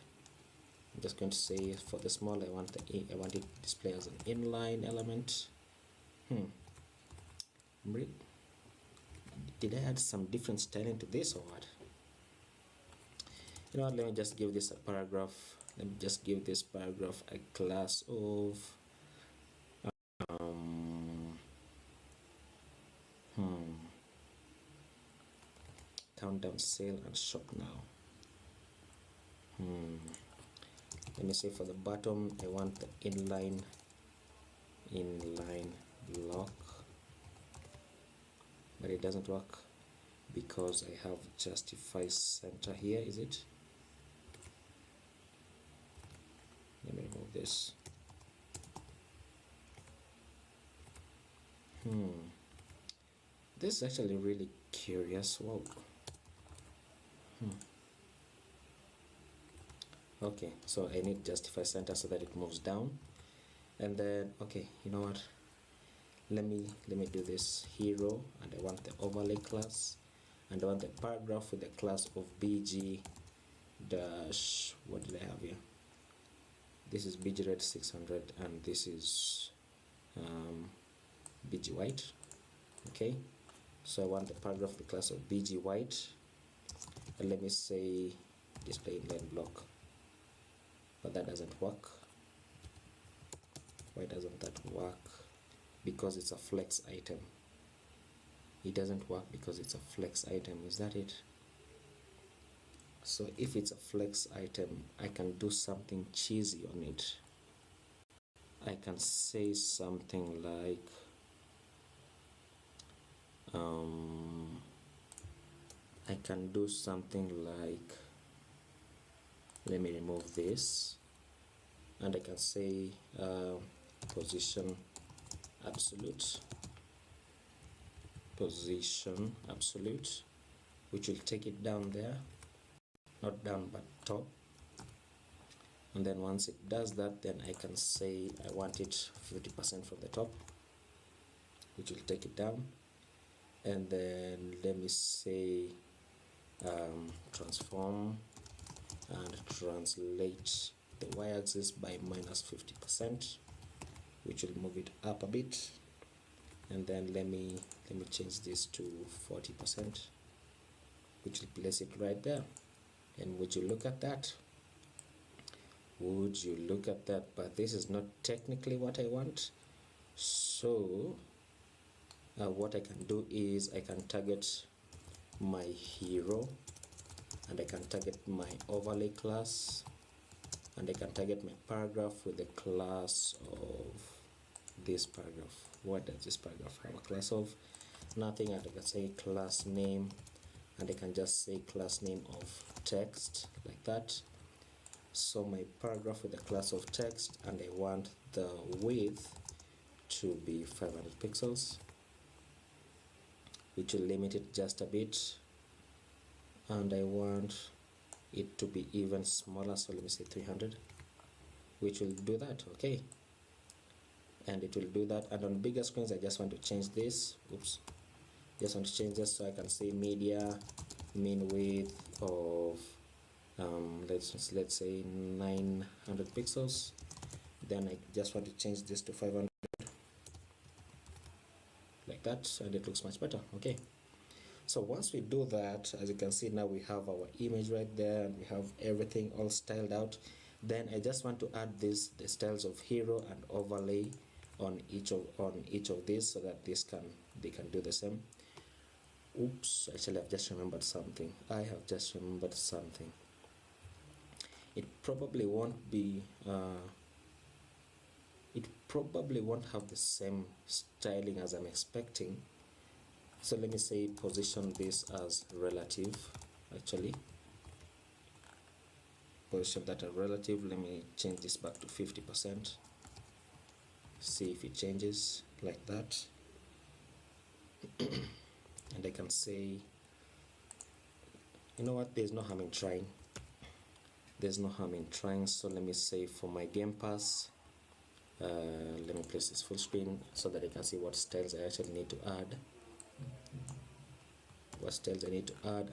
I'm just going to say for the small, I want it to display as an inline element. Did I add some different styling to this or what? You know what, let me just give this a paragraph. Let me just give this paragraph a class of countdown sale and shop now. Let me say for the bottom, I want the inline block, but it doesn't work because I have justify center here. Is it? Let me remove this. This is actually really curious. Whoa. Okay, so I need justify center so that it moves down. And then, okay, you know what, let me do this hero, and I want the overlay class, and I want the paragraph with the class of bg dash, what did I have here? This is bg red 600, and this is bg white. Okay, so I want the paragraph of the class of bg white, and let me say display inline block, but that doesn't work. Why doesn't that work? Because it's a flex item. It doesn't work because it's a flex item. Is that it? So if it's a flex item, I can do something cheesy on it. I can say something like I can do something like, let me remove this, and I can say position absolute, which will take it down there, not down but top. And then once it does that, then I can say I want it 50% from the top, which will take it down. And then let me say transform and translate the y-axis by minus 50%, which will move it up a bit. And then let me change this to 40%, which will place it right there. And would you look at that? Would you look at that? But this is not technically what I want. So what I can do is I can target my hero, and I can target my overlay class, and I can target my paragraph with the class of this paragraph. What does this paragraph have a class of? Nothing. And I can say class name, and I can just say class name of text, like that. So my paragraph with the class of text, and I want the width to be 500 pixels, which will limit it just a bit, and I want it to be even smaller, so let me say 300, which will do that. Okay, and it will do that. And on bigger screens, I just want to change this. Oops, just want to change this, so I can say media mean width of let's say 900 pixels. Then I just want to change this to 500, like that, and it looks much better. Okay, so once we do that, as you can see, now we have our image right there, and we have everything all styled out. Then I just want to add the styles of hero and overlay on each of these, so that they can do the same. Oops, actually I've just remembered something. It probably won't be it probably won't have the same styling as I'm expecting. So let me say position this as relative. Actually, position that as relative. Let me change this back to 50%. See if it changes, like that. And I can say, you know what, there's no harm in trying. So let me say for my game pass, let me place this full screen so that I can see what styles I actually need to add,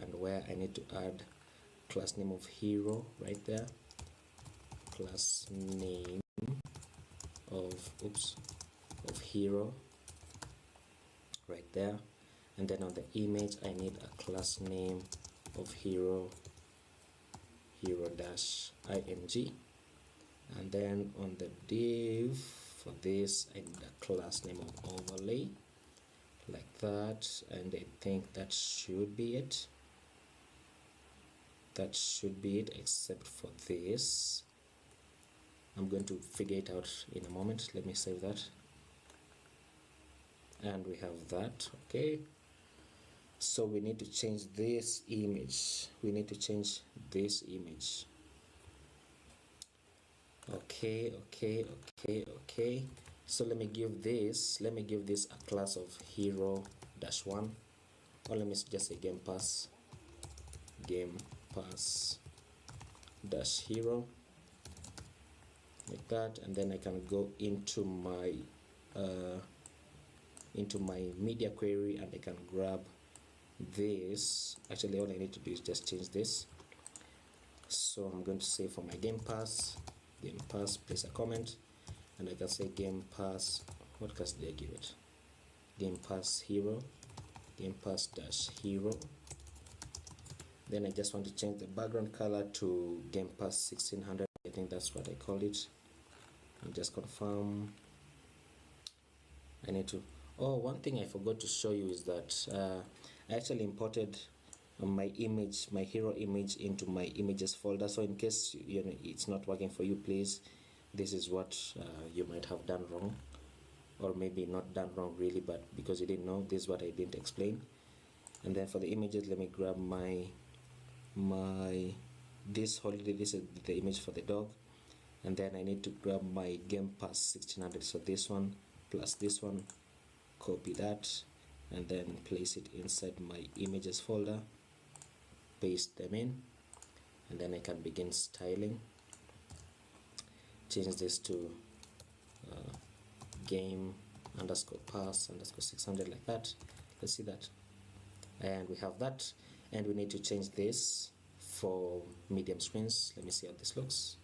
and where I need to add class name of hero right there, class name of hero right there. And then on the image, I need a class name of hero -img. And then on the div for this, I need a class name of overlay, like that. And I think that should be it. Except for this. I'm going to figure it out in a moment. Let me save that. And we have that. Okay, so we need to change this image. Okay. So let me give this a class of hero-1, or let me just say game pass -hero, like that. And then I can go into my media query, and I can grab this. Actually, all I need to do is just change this. So I'm going to say for my game pass, place a comment, and I can say game pass what class did I give it? Game Pass Hero, Game Pass dash Hero. Then I just want to change the background color to Game Pass 1600. I think that's what I called it. And just confirm. I need to. Oh, one thing I forgot to show you is that I actually imported my image, my hero image, into my images folder. So in case it's not working for you, please, this is what you might have done wrong, or maybe not done wrong really, but because you didn't know, this is what I didn't explain. And then for the images, let me grab this holiday. This is the image for the dog, and then I need to grab my Game Pass 1600. So this one plus this one, copy that, and then place it inside my images folder, paste them in, and then I can begin styling. Change this to game underscore pass underscore 600, like that. Let's see that, and we have that. And we need to change this for medium screens. Let me see how this looks.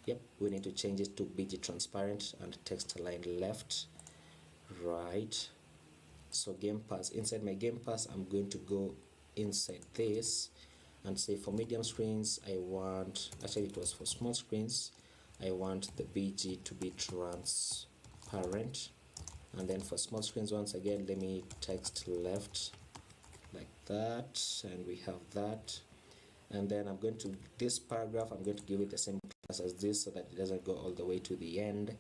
Yep, we need to change it to BG transparent and text align left, right. So Game Pass, inside my Game Pass, I'm going to go inside this and say for medium screens, I want, actually it was for small screens, I want the BG to be transparent. And then for small screens, once again, let me text left, like that, and we have that. And then I'm going to, this paragraph, I'm going to give it the same class as this so that it doesn't go all the way to the end.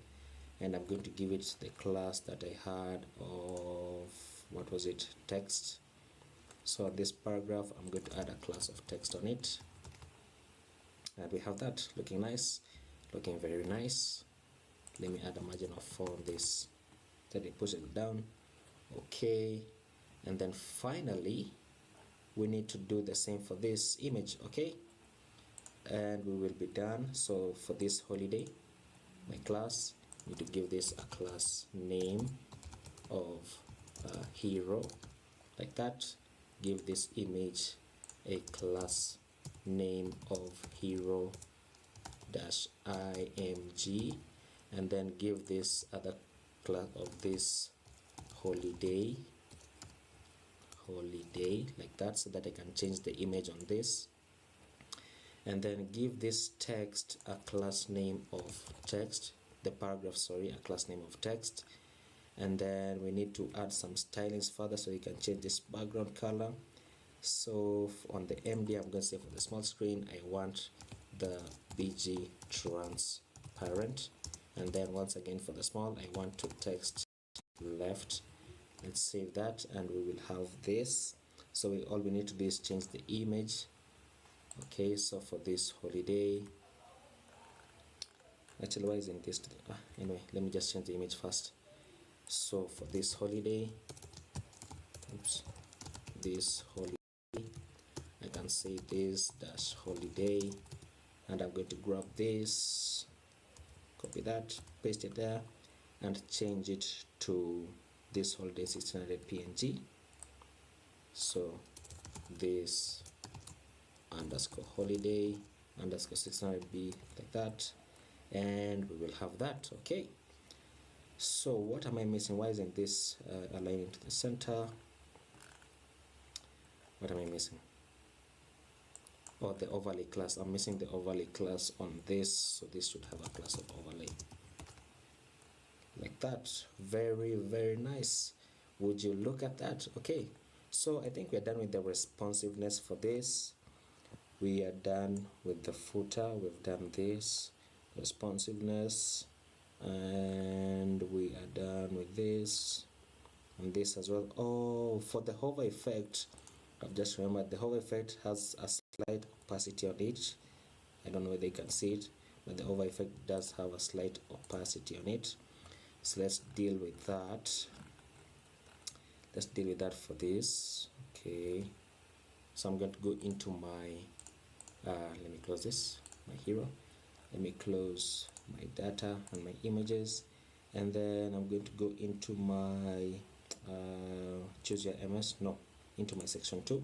And I'm going to give it the class that I had of, what was it, text. So this paragraph, I'm going to add a class of text on it, and we have that looking nice, looking very nice. Let me add a margin of 4 on this, then I push it down. Okay, and then finally we need to do the same for this image. Okay, and we will be done. So for this holiday, my class, I need to give this a class name of hero, like that. Give this image a class name of hero dash img, and then give this other class of this holiday, like that, so that I can change the image on this. And then give this text a class name of text, the paragraph, sorry, a class name of text. And then we need to add some stylings further, so you can change this background color. So on the MD, I'm going to say for the small screen, I want the BG transparent. And then once again for the small, I want to text left. Let's save that, and we will have this. So all we need to do is change the image. Okay, so for this holiday, actually, why isn't this? Anyway, let me just change the image first. So for this holiday, oops, this holiday, I can say this dash holiday, and I'm going to grab this, copy that, paste it there, and change it to this holiday 1600 PNG. So this underscore holiday underscore 600B, like that, and we will have that. Okay, so what am I missing? Why isn't this aligning to the center? What am I missing? Oh, the overlay class. I'm missing the overlay class on this, so this should have a class of overlay, like that. Very, very nice. Would you look at that? Okay, so I think we're done with the responsiveness for this. We are done with the footer. We've done this responsiveness, and we are done with this and this as well. Oh, for the hover effect, I've just remembered the hover effect has a slight opacity on it. I don't know whether you can see it, but the hover effect does have a slight opacity on it. So let's deal with that. Let's deal with that for this. Okay, so I'm going to go into my let me close this, my hero. Let me close my data and my images, and then I'm going to go into my choose your MS, no, into my section 2,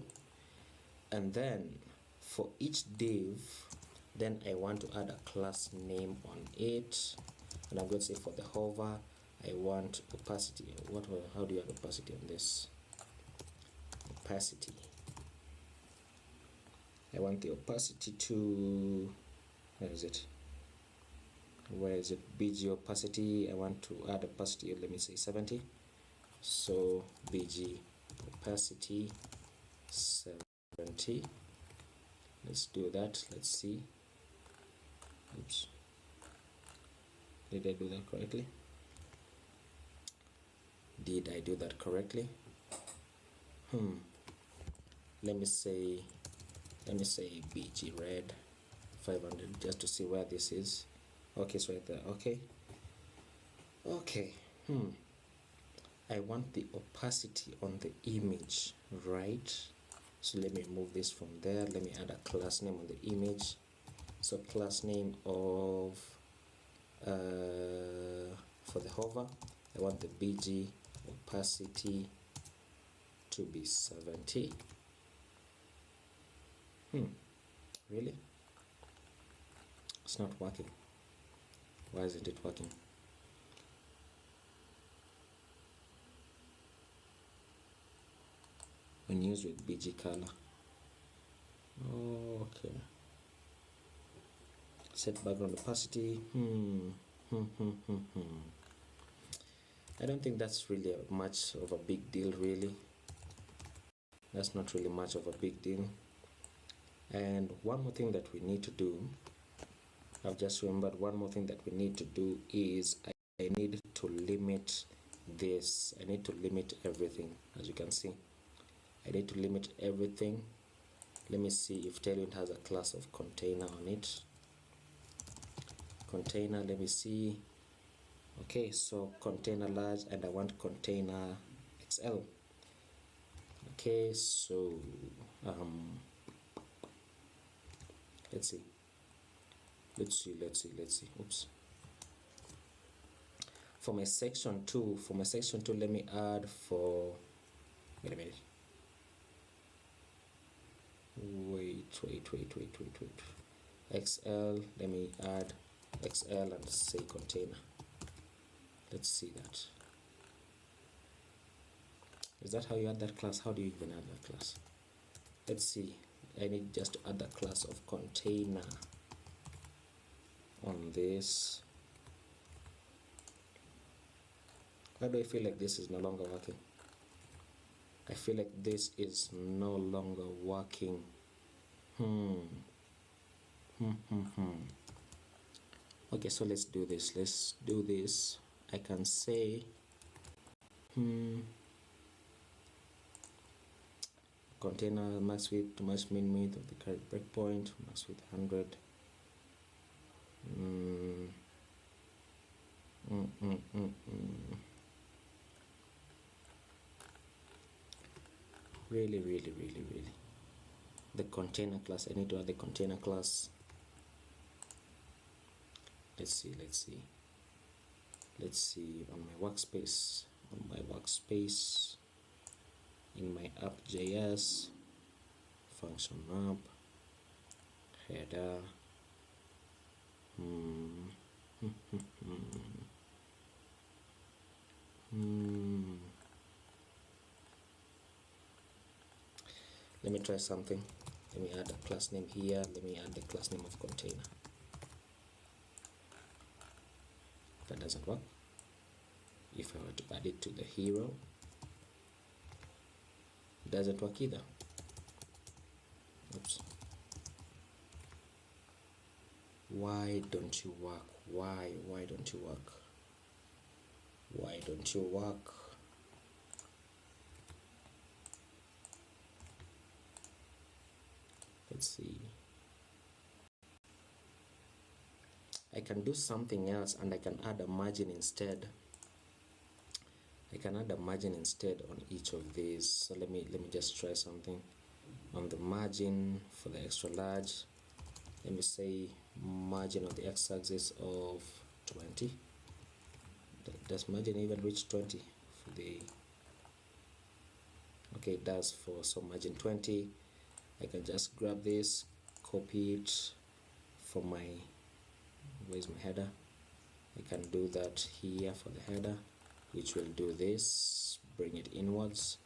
and then for each div, then I want to add a class name on it, and I'm going to say for the hover, I want opacity. How do you add opacity on this? Opacity. I want the opacity to, where is it? BG opacity. I want to add opacity, let me say 70. So BG opacity 70. Let's do that. Let's see. Oops. Did I do that correctly? Did I do that correctly? Let me say BG red 500 just to see where this is. Okay, it's right there. Okay. I want the opacity on the image, right? So let me remove this from there. Let me add a class name on the image. So class name of for the hover, I want the BG opacity to be 70. Really? It's not working. Why isn't it working? When used with BG color. Okay. Set background opacity. I don't think that's really much of a big deal, really. That's not really much of a big deal. And one more thing that we need to do, I've just remembered one more thing that we need to do is I need to limit this. I need to limit everything. As you can see, I need to limit everything. Let me see if Tailwind has a class of container on it. Container, let me see. Okay, so container large, and I want container XL. Okay, so let's see. Oops. For my section 2, let me add for, wait a minute. Wait. XL, let me add XL and say container. Let's see that. Is that how you add that class? How do you even add that class? Let's see. I need just to add the class of container on this. Why do I feel like this is no longer working? I feel like this is no longer working. Okay, so let's do this. I can say container max width to max min width of the current breakpoint, max width 100. Really. The container class, I need to add the container class. Let's see on my workspace, in my app.js, function app, header. Let me try something. Let me add a class name here. Let me add the class name of container. That doesn't work. If I were to add it to the hero, it doesn't work either. Oops. Why don't you work? Why don't you work? Why don't you work? Let's see. I can do something else, and I can add a margin instead. I can add a margin instead on each of these. So let me just try something. On the margin for the extra large, let me say margin on the x-axis of 20. Does margin even reach 20 for the? Okay, it does for some margin 20. I can just grab this, copy it for my, where's my header? I can do that here for the header. which will do this, bring it inwards.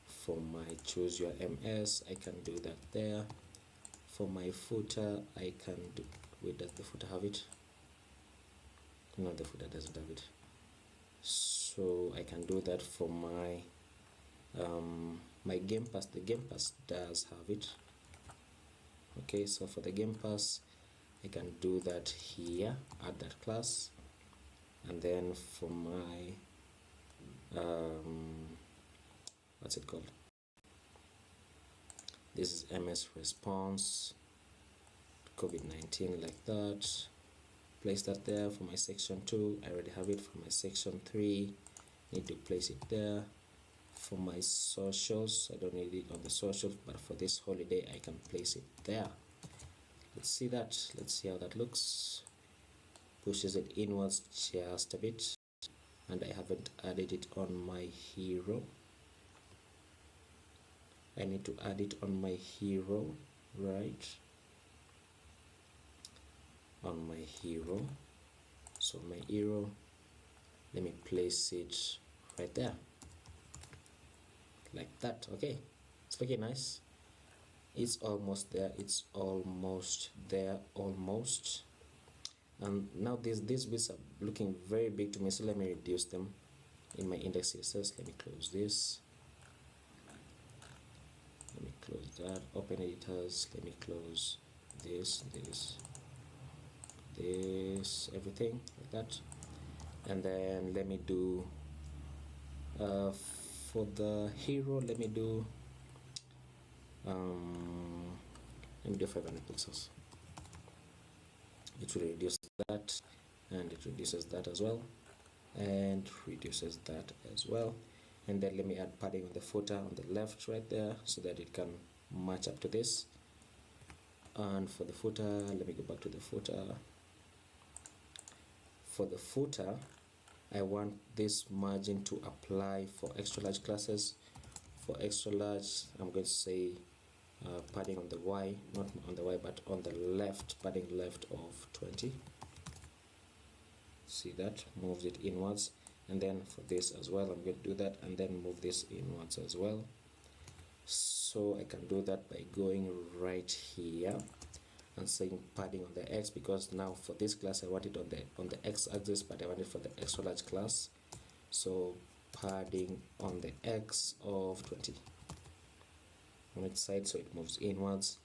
For my choose your ms, I can do that there. For my footer, I can do, wait, does the footer have it? No, the footer doesn't have it. So I can do that for my my game pass. The game pass does have it. Okay, so for the game pass, I can do that here, add that class, and then for my what's it called, this is ms response COVID-19, like that. Place that there. For my section 2, I already have it. For my section 3, need to place it there. For my socials, I don't need it on the socials, but for this holiday I can place it there. Let's see that. Let's see how that looks. Pushes it inwards just a bit, and I haven't added it on my hero. I need to add it on my hero, right? On my hero. So my hero, let me place it right there, like that. Okay, it's looking nice. It's almost there. It's almost there, almost. And now these bits are looking very big to me, so let me reduce them in my index CSS. Let me close this. Let me close that. Open editors. Let me close this, everything like that. And then let me do for the hero, let me do 500 pixels. It will reduce that, and it reduces that as well, and reduces that as well. And then let me add padding on the footer on the left right there, so that it can match up to this. And for the footer, let me go back to the footer. For the footer, I want this margin to apply for extra large classes. For extra large, I'm going to say padding on the Y, not on the Y, but on the left, padding left of 20. See that? Moves it inwards. And then for this as well, I'm going to do that, and then move this inwards as well. So I can do that by going right here and saying padding on the X, because now for this class I want it on the X axis, but I want it for the extra large class. So padding on the X of 20 on its side, so it moves inwards.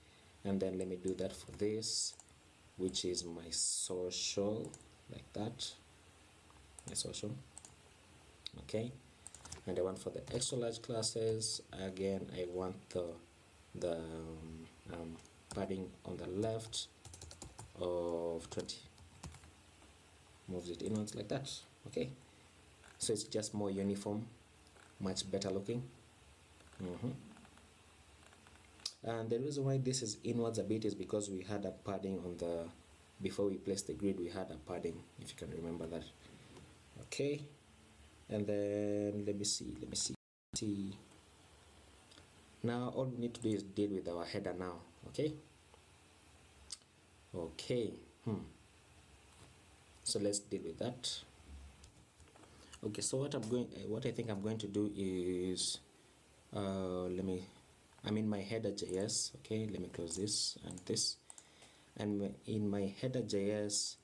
And then let me do that for this, which is my social, like that, my social. Okay, and I want for the extra large classes, again I want the padding on the left of 20. Moves it inwards like that. Okay, so it's just more uniform, much better looking. And the reason why this is inwards a bit is because we had a padding on the, before we placed the grid, we had a padding, if you can remember that. Okay, and then let me see. Now all we need to do is deal with our header now. Okay, so let's deal with that. Okay, so what I think I'm going to do is I'm in my header.js. Okay, let me close this and this, and in my header.js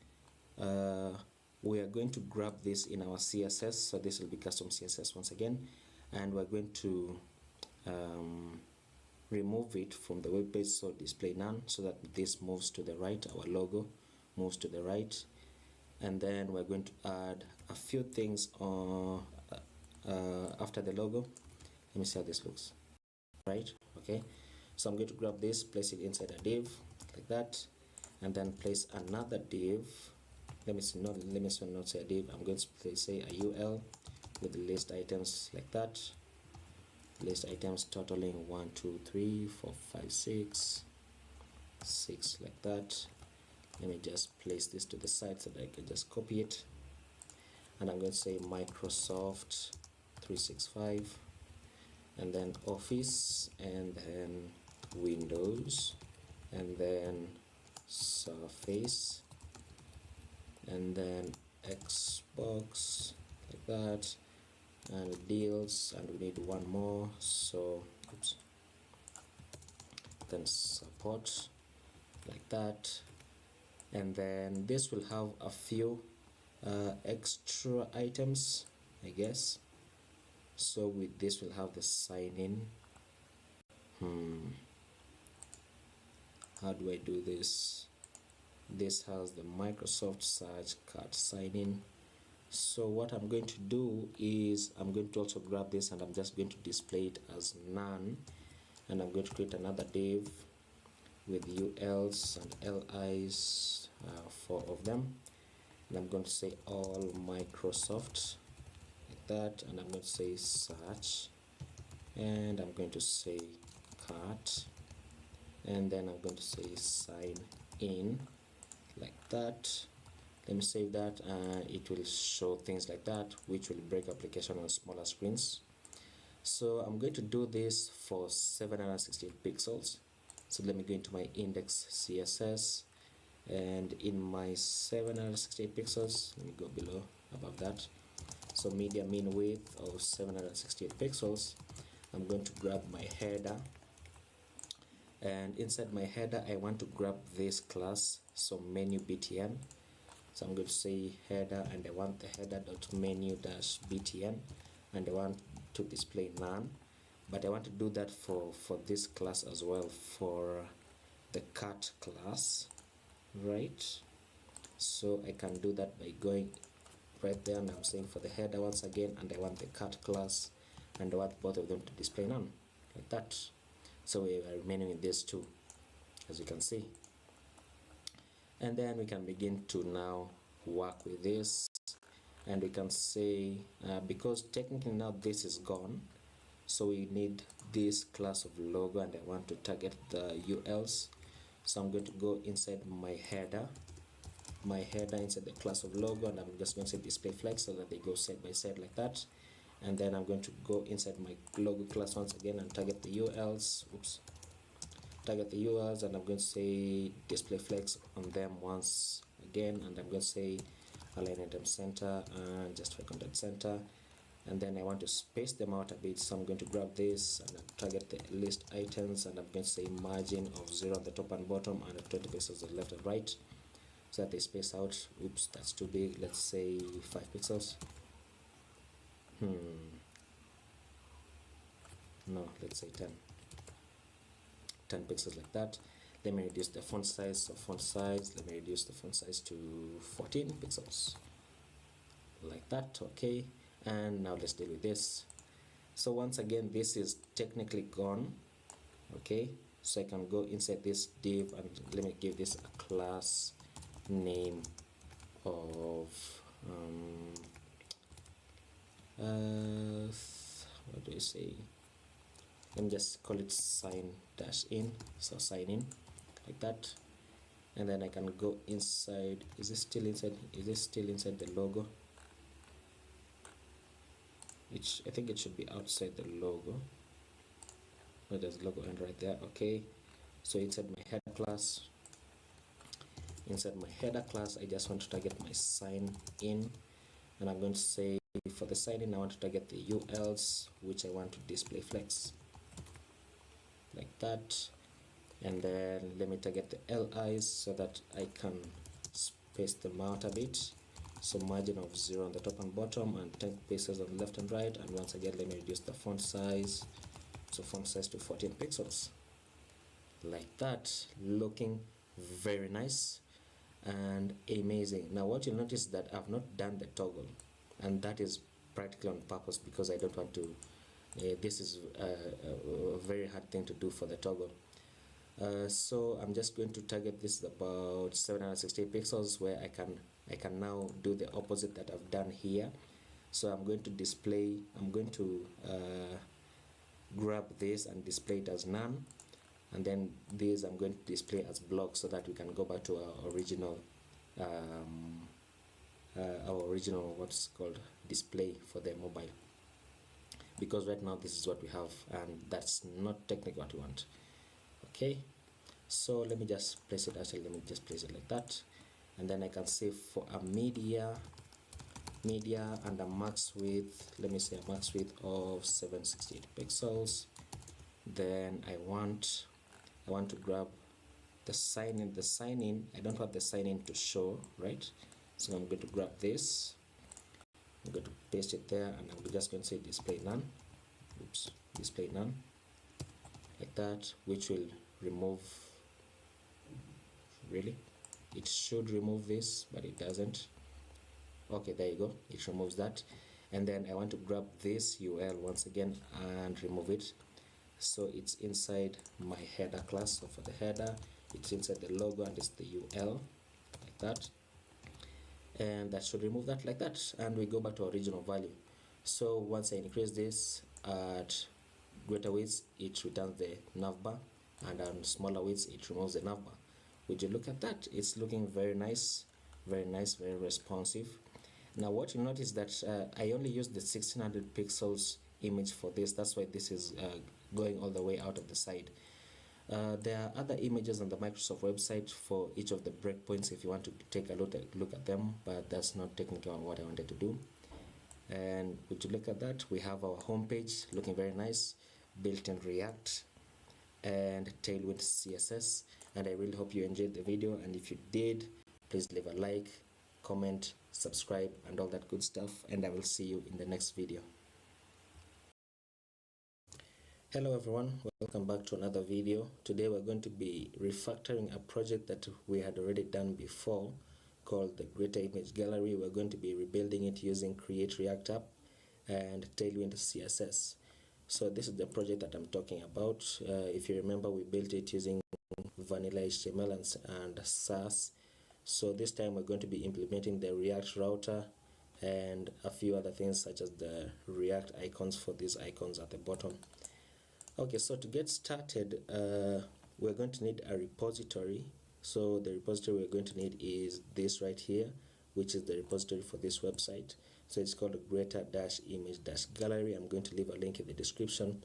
we are going to grab this in our CSS. So this will be custom CSS once again, and we're going to remove it from the web page, so display none, so that this moves to the right, our logo moves to the right. And then we're going to add a few things after the logo. Let me see how this looks. Right, okay, so I'm going to grab this, place it inside a div like that, and then place another div. Let me not say a div. I'm going to say a UL with the list items like that. List items totaling 1 2 3 4 5 6 like that. Let me just place this to the side so that I can just copy it, and I'm going to say Microsoft 365, and then Office, and then Windows, and then Surface, and then Xbox like that, and deals, and we need one more, so oops, then support, like that. And then this will have a few extra items, I guess. So with this we'll have the sign in. How do I do this? This has the Microsoft search card sign in. So what I'm going to do is I'm going to also grab this and I'm just going to display it as none, and I'm going to create another div with ULs and LIs, 4 of them, and I'm going to say all Microsoft, like that, and I'm going to say search, and I'm going to say cart, and then I'm going to say sign in, like that. Let me save that, and it will show things like that, which will break application on smaller screens. So I'm going to do this for 768 pixels. So let me go into my index CSS, and in my 768 pixels, let me go below above that. So media mean width of 768 pixels. I'm going to grab my header, and inside my header I want to grab this class, so menu btn. So I'm going to say header, and I want the header.menu-btn, and I want to display none, but I want to do that for this class as well, for the cut class, right? So I can do that by going right there, and I'm saying for the header once again, and I want the cut class, and I want both of them to display none, like that. So we are remaining with these two, as you can see. And then we can begin to now work with this, and we can say because technically now this is gone, so we need this class of logo, and I want to target the ULs. So I'm going to go inside my header inside the class of logo, and I'm just going to say display flex so that they go side by side like that. And then I'm going to go inside my logo class once again and target the ULs. Target the URLs, and I'm going to say display flex on them once again, and I'm going to say align item center and justify content center, and then I want to space them out a bit, so I'm going to grab this and target the list items, and I'm going to say margin of 0 on the top and bottom and 20 pixels on the left and right, so that they space out. Oops, that's too big. Let's say 5 pixels. No, let's say 10 pixels, like that. Let me reduce the font size. So font size, let me reduce the font size to 14 pixels, like that. Okay, and now let's deal with this. So once again, this is technically gone. Okay, so I can go inside this div, and let me give this a class name of what do you say? Let me just call it sign-in, so sign in, like that. And then I can go inside. Is this still inside? Is this still inside the logo? I think it should be outside the logo. Where does logo end? Right there. Okay, so inside my header class, I just want to target my sign in, and I'm going to say for the sign in I want to target the ULs, which I want to display flex, like that. And then let me target the LIs so that I can space them out a bit, so margin of 0 on the top and bottom and 10 pixels on the left and right. And once again, let me reduce the font size, so font size to 14 pixels, like that. Looking very nice and amazing. Now what you'll notice is that I've not done the toggle, and that is practically on purpose because I don't want to this is a very hard thing to do for the toggle. So I'm just going to target this about 760 pixels, where I can now do the opposite that I've done here. So I'm going to grab this and display it as none, and then this I'm going to display as block, so that we can go back to our original what's called display for the mobile, because right now this is what we have, and that's not technically what we want. Okay, so let me just place it. Actually, let me just place it like that, and then I can say for a media media and a max width, let me say a max width of 768 pixels. Then I want to grab the sign in. I don't want the sign in to show, right? So I'm going to grab this, I'm going to paste it there, and I'm just going to say display none. Oops, display none, like that, which will remove, really, it should remove this, but it doesn't. Okay, there you go, it removes that. And then I want to grab this UL once again and remove it, so it's inside my header class. So for the header, it's inside the logo and it's the UL, like that, and that should remove that like that. And we go back to our original value. So once I increase this at greater widths, it returns the navbar, and on smaller widths it removes the navbar. Would you look at that? It's looking very nice, very nice, very responsive. Now what you notice that I only used the 1600 pixels image for this. That's why this is going all the way out of the side. There are other images on the Microsoft website for each of the breakpoints if you want to take a look at them, but that's not technically what I wanted to do. And would you look at that, we have our home page looking very nice, built in React and Tailwind CSS. And I really hope you enjoyed the video, and if you did, please leave a like, comment, subscribe, and all that good stuff, and I will see you in the next video. Hello everyone, welcome back to another video. Today we're going to be refactoring a project that we had already done before called the Greater Image Gallery. We're going to be rebuilding it using Create React App and Tailwind CSS. So this is the project that I'm talking about. If you remember, we built it using vanilla HTML and Sass. So this time we're going to be implementing the React router and a few other things such as the React icons for these icons at the bottom. Okay, so to get started, we're going to need a repository. So the repository we're going to need is this right here, which is the repository for this website. So it's called greater-image-gallery. I'm going to leave a link in the description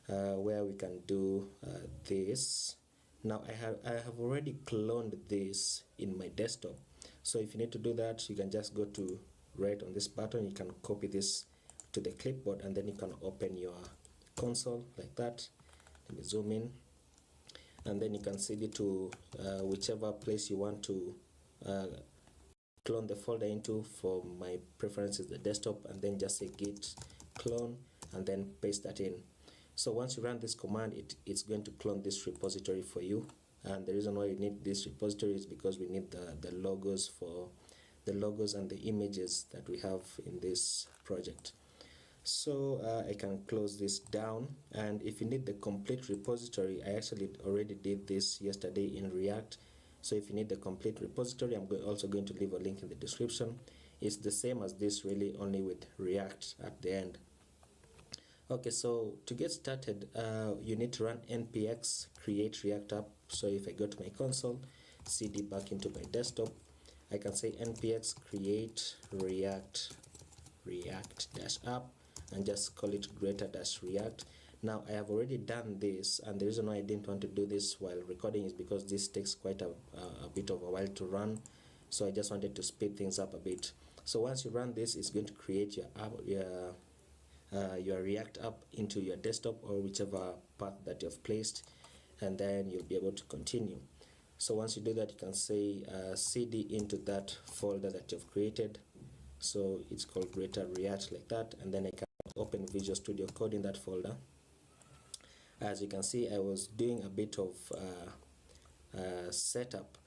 where we can do this. Now I have already cloned this in my desktop. So if you need to do that, you can just go to right on this button. You can copy this to the clipboard, and then you can open your console like that. Let me zoom in, and then you can save it to whichever place you want to clone the folder into. For my preference is the desktop, and then just say git clone and then paste that in. So once you run this command, it's going to clone this repository for you. And the reason why you need this repository is because we need the logos and the images that we have in this project. So I can close this down, and if you need the complete repository, I actually already did this yesterday in React. So if you need the complete repository, I'm also going to leave a link in the description. It's the same as this, really, only with React at the end. Okay, so to get started, you need to run npx create react app. So if I go to my console, cd back into my desktop, I can say npx create react-app and just call it greater-react. Now I have already done this, and the reason why I didn't want to do this while recording is because this takes quite a bit of a while to run. So I just wanted to speed things up a bit. So once you run this, it's going to create your app, your React app into your desktop or whichever path that you've placed, and then you'll be able to continue. So once you do that, you can say cd into that folder that you've created. So it's called Greater React, like that, and then I can open Visual Studio Code in that folder. As you can see, I was doing a bit of setup,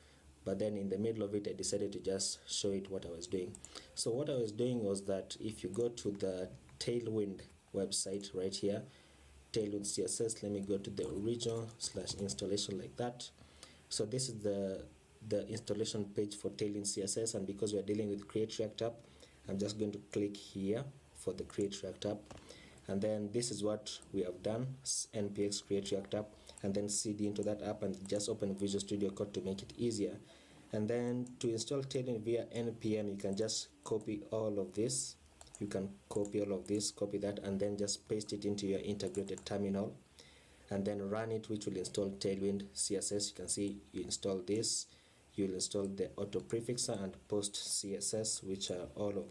but then in the middle of it I decided to just show it what I was doing. So what I was doing was that if you go to the Tailwind website right here, Tailwind CSS, let me go to the original/installation, like that. So this is the installation page for Tailwind CSS, and because we're dealing with Create React App, I'm just going to click here for the Create React App, and then this is what we have done, npx create react app, and then cd into that app and just open Visual Studio Code to make it easier. And then to install Tailwind via npm, you can just copy all of this. You can copy all of this, copy that, and then just paste it into your integrated terminal, and then run it, which will install Tailwind CSS. You can see you install this, you'll install the auto prefixer and post CSS, which are all of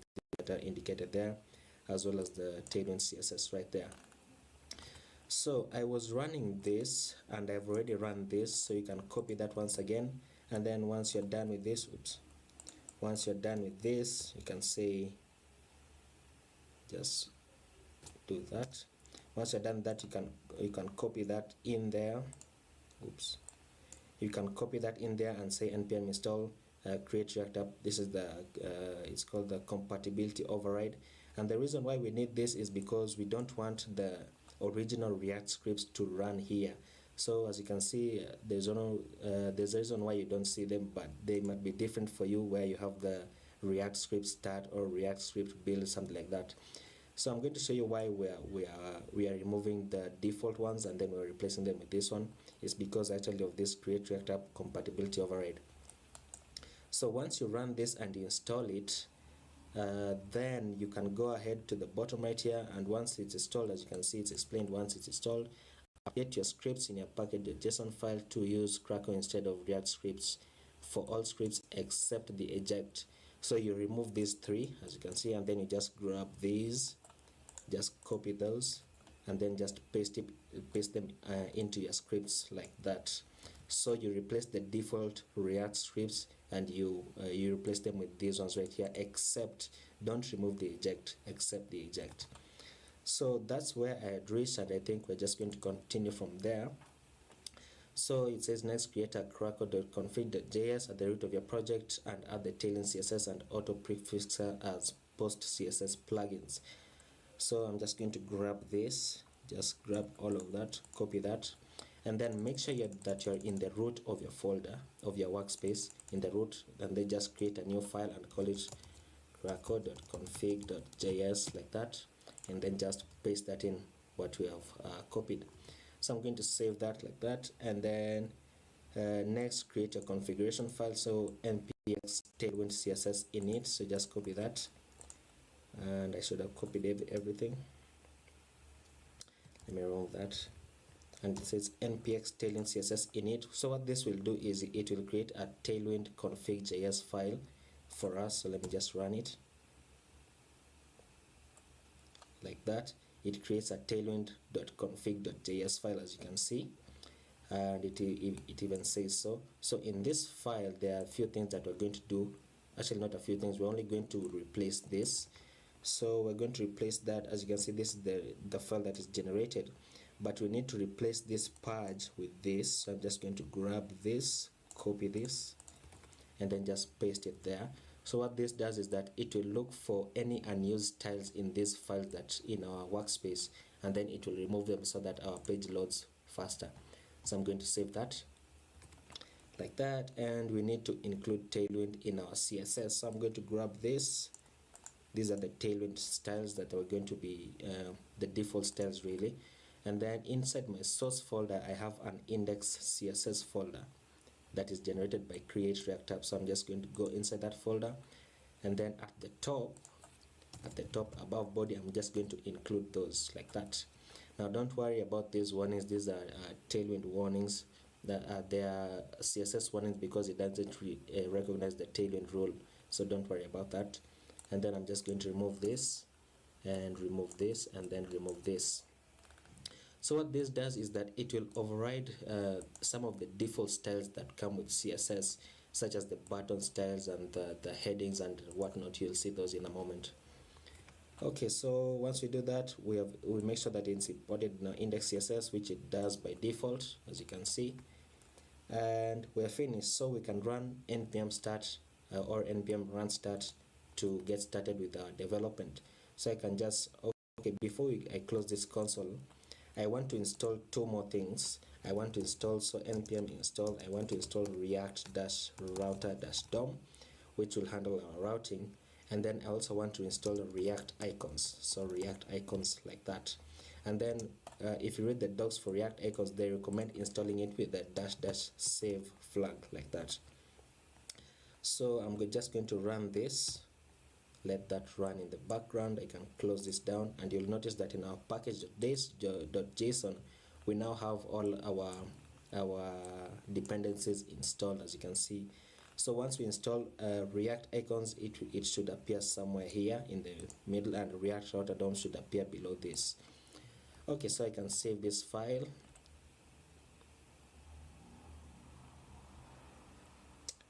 that are indicated there, as well as the Tailwind CSS right there. So I was running this, and I've already run this, so you can copy that once again, and then once you're done with this, once you're done with this, you can say, just do that. Once you're done that, you can copy that in there. You can copy that in there and say npm install create React app. This is the it's called the compatibility override, and the reason why we need this is because we don't want the original React scripts to run here. So as you can see, there's a reason why you don't see them, but they might be different for you, where you have the React script start or React script build, something like that. So I'm going to show you why we are removing the default ones and then we're replacing them with this one. It's because actually of this create React app compatibility override. So once you run this and you install it, then you can go ahead to the bottom right here, and once it's installed, as you can see, it's explained once it's installed, update your scripts in your package.json file to use Kraken instead of React scripts for all scripts except the eject. So you remove these three, as you can see, and then you just grab these, just copy those, and then just paste them into your scripts like that. So you replace the default React scripts and you replace them with these ones right here, except don't remove the eject, except the eject. So that's where I had reached, and I think we're just going to continue from there. So it says next, create a kraken.config.js at the root of your project and add the Tailwind CSS and auto prefixer as post CSS plugins. So I'm just going to grab this, just grab all of that, copy that, and then make sure that you're in the root of your folder, of your workspace, in the root, and then just create a new file and call it kraken.config.js like that, and then just paste that in what we have copied. So I'm going to save that like that, and then next, create a configuration file. So npx tailwind css init, so just copy that, and I should have copied everything. Let me remove that, and it says npx tailwind css init. So what this will do is it will create a tailwind config.js file for us. So let me just run it like that. It creates a tailwind.config.js file, as you can see, and it even says so. So in this file there are a few things that we're going to do. Actually, not a few things, we're only going to replace this. So we're going to replace that. As you can see, this is the file that is generated, but we need to replace this purge with this. So I'm just going to grab this, copy this, and then just paste it there. So what this does is that it will look for any unused styles in this file that in our workspace, and then it will remove them so that our page loads faster. So I'm going to save that like that, and we need to include Tailwind in our CSS. So I'm going to grab this. These are the Tailwind styles that are going to be the default styles really, and then inside my source folder I have an index CSS folder that is generated by create React app. So I'm just going to go inside that folder, and then at the top above body, I'm just going to include those like that. Now don't worry about these warnings. These are Tailwind warnings. That they are CSS warnings because it doesn't recognize the Tailwind rule, so don't worry about that. And then I'm just going to remove this and remove this and then remove this. So what this does is that it will override some of the default styles that come with CSS, such as the button styles and the headings and whatnot. You'll see those in a moment. Okay, so once we do that, we make sure that it's imported in our index CSS, which it does by default, as you can see, and we're finished. So we can run npm start or npm run start to get started with our development. So I can just, okay, before I close this console, I want to install two more things. I want to install, so npm install, I want to install react-router-dom, which will handle our routing. And then I also want to install React icons, so React icons like that. And then if you read the docs for React icons, they recommend installing it with the -- save flag like that. So I'm just going to run this, let that run in the background. I can close this down, and you'll notice that in our package.json we now have all our dependencies installed, as you can see. So once we install React icons, it should appear somewhere here in the middle, and React router DOM should appear below this. Okay, so I can save this file.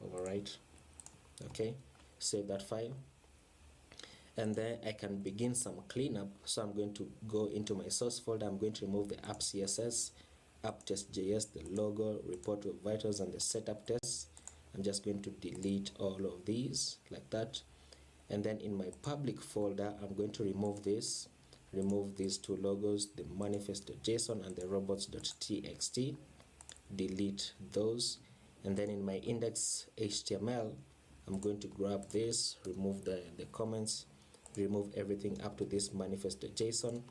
Alright, okay, save that file, and then I can begin some cleanup. So I'm going to go into my source folder. I'm going to remove the app CSS, app test.js, the logo, report web vitals, and the setup tests. I'm just going to delete all of these like that. And then in my public folder, I'm going to remove these two logos, the manifest.json and the robots.txt. Delete those. And then in my index HTML, I'm going to grab this, remove the comments, remove everything up to this manifest.json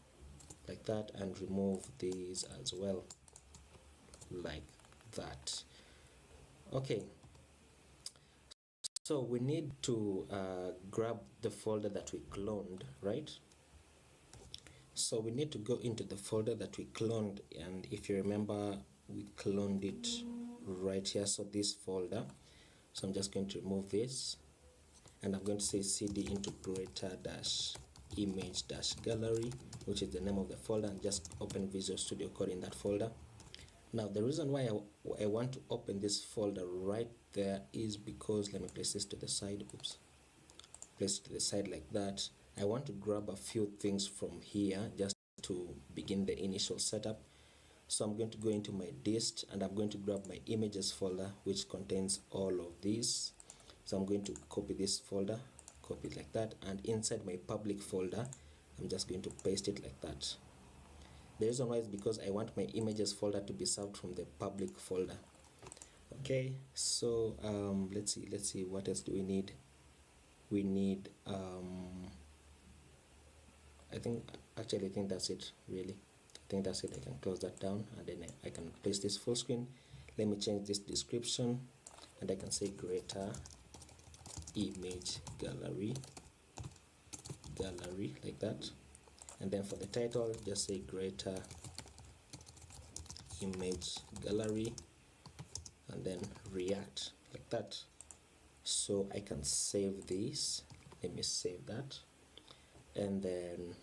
like that, and remove these as well like that. Okay, so we need to grab the folder that we cloned, right? So we need to go into the folder that we cloned, and if you remember, we cloned it right here. So this folder, so I'm just going to remove this, and I'm going to say cd into greater-image-gallery, which is the name of the folder, and just open Visual Studio Code in that folder. Now the reason why I want to open this folder right there is because, let me place this to the side, oops, place it to the side like that. I want to grab a few things from here just to begin the initial setup. So I'm going to go into my dist, and I'm going to grab my images folder, which contains all of these. So I'm going to copy this folder, copy it like that, and inside my public folder, I'm just going to paste it like that. The reason why is because I want my images folder to be served from the public folder. Okay, so let's see what else do we need. We need I think that's it, really. I think that's it. I can close that down, and then I can place this full screen. Let me change this description, and I can say greater image gallery like that. And then for the title, just say greater image gallery, and then React like that. So I can save this. Let me save that, and then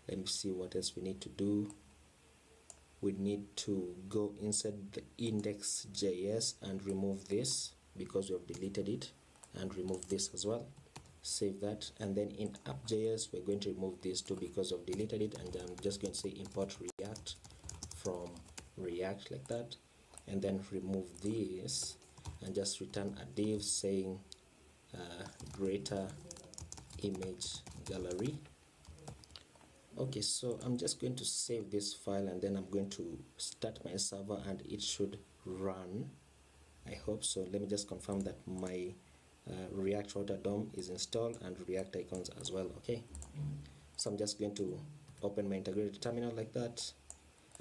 let me see what else we need to do. We need to go inside the index.js and remove this because we have deleted it, and remove this as well. Save that, and then in app.js we're going to remove these two because we've deleted it, and I'm just going to say import React from React like that, and then remove this and just return a div saying greater image gallery. Okay, so I'm just going to save this file, and then I'm going to start my server, and it should run, I hope so. Let me just confirm that my React router DOM is installed, and React icons as well. Okay, so I'm just going to open my integrated terminal like that,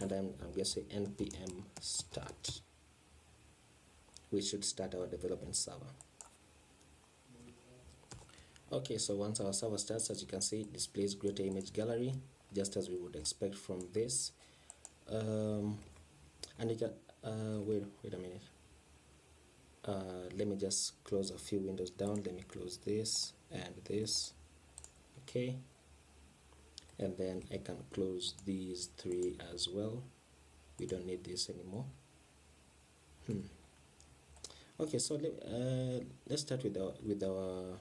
and I'm going to say npm start, which should start our development server. Okay, so once our server starts, as you can see, it displays greater image gallery, just as we would expect from this. And you can wait a minute. Let me just close a few windows down. Let me close this and this. Okay, and then I can close these three as well. We don't need this anymore. Okay, so let's start with our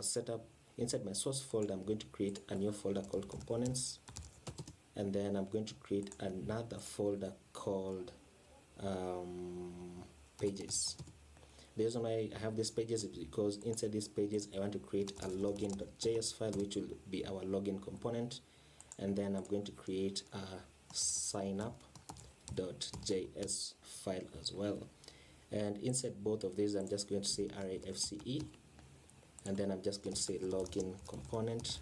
setup. Inside my source folder, I'm going to create a new folder called components, and then I'm going to create another folder called pages. The reason why I have these pages is because inside these pages I want to create a login.js file, which will be our login component, and then I'm going to create a signup.js file as well. And inside both of these, I'm just going to say rafce, and then I'm just going to say login component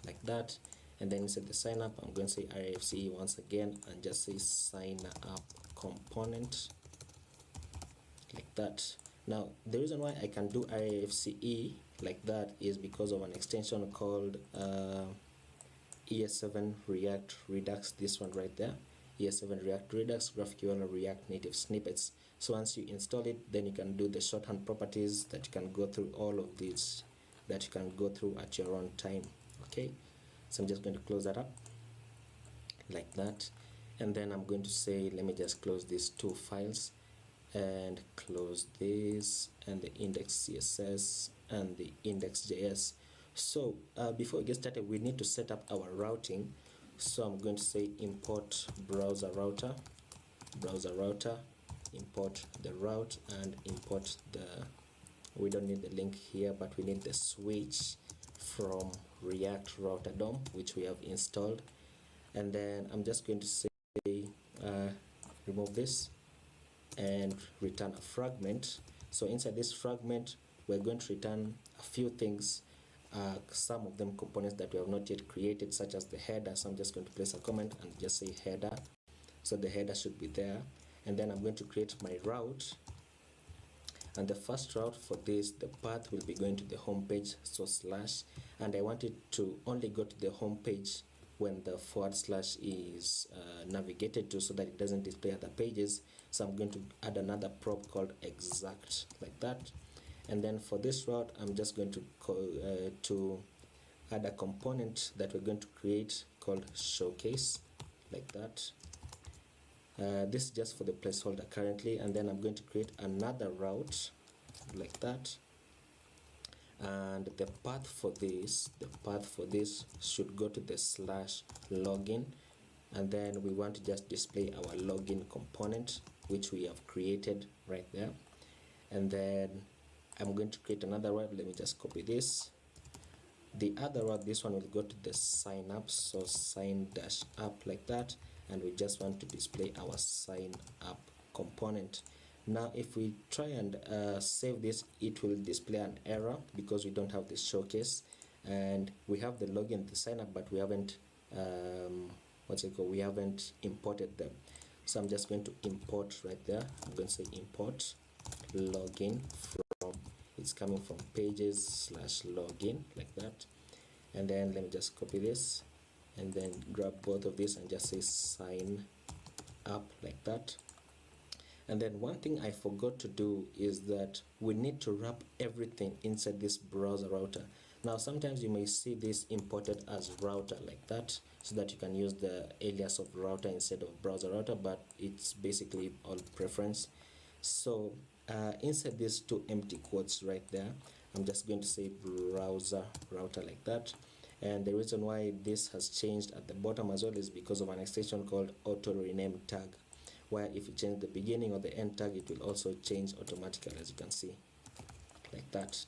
like that, and then inside the sign up I'm going to say rafce once again, and just say sign up component like that. Now the reason why I can do rafce like that is because of an extension called ES7 React Redux, this one right there. ES7 React Redux, GraphQL, or React Native Snippets. So once you install it, then you can do the shorthand properties that you can go through all of these, that you can go through at your own time. Okay, so I'm just going to close that up like that, and then I'm going to say, let me just close these two files and close this, and the index CSS and the index.js. So before we get started, we need to set up our routing. So I'm going to say import browser router, import the route, and import the, we don't need the link here, but we need the switch from React Router DOM, which we have installed. And then I'm just going to say remove this and return a fragment. So inside this fragment, we're going to return a few things, some of them components that we have not yet created, such as the header. So I'm just going to place a comment and just say header. So the header should be there, and then I'm going to create my route. And the first route for this, the path will be going to the home page, so slash, and I want it to only go to the home page when the / is navigated to, so that it doesn't display other pages. So I'm going to add another prop called exact, like that. And then for this route, I'm just going to add a component that we're going to create called showcase, like that. This is just for the placeholder currently, and then I'm going to create another route like that, and the path for this should go to the /login, and then we want to just display our login component, which we have created right there. And then I'm going to create another route. Let me just copy this. The other route, this one will go to the sign up, so sign-up, like that, and we just want to display our sign up component. Now if we try and save this, it will display an error because we don't have the showcase, and we have the login, the sign up, but we haven't we haven't imported them. So I'm just going to import right there. I'm going to say import login from, it's coming from pages /login, like that. And then let me just copy this and then grab both of these and just say sign up, like that. And then one thing I forgot to do is that we need to wrap everything inside this browser router. Now sometimes you may see this imported as router, like that, so that you can use the alias of router instead of browser router, but it's basically all preference. So inside these two empty quotes right there, I'm just going to say browser router, like that. And the reason why this has changed at the bottom as well is because of an extension called auto rename tag, where if you change the beginning or the end tag, it will also change automatically, as you can see, like that.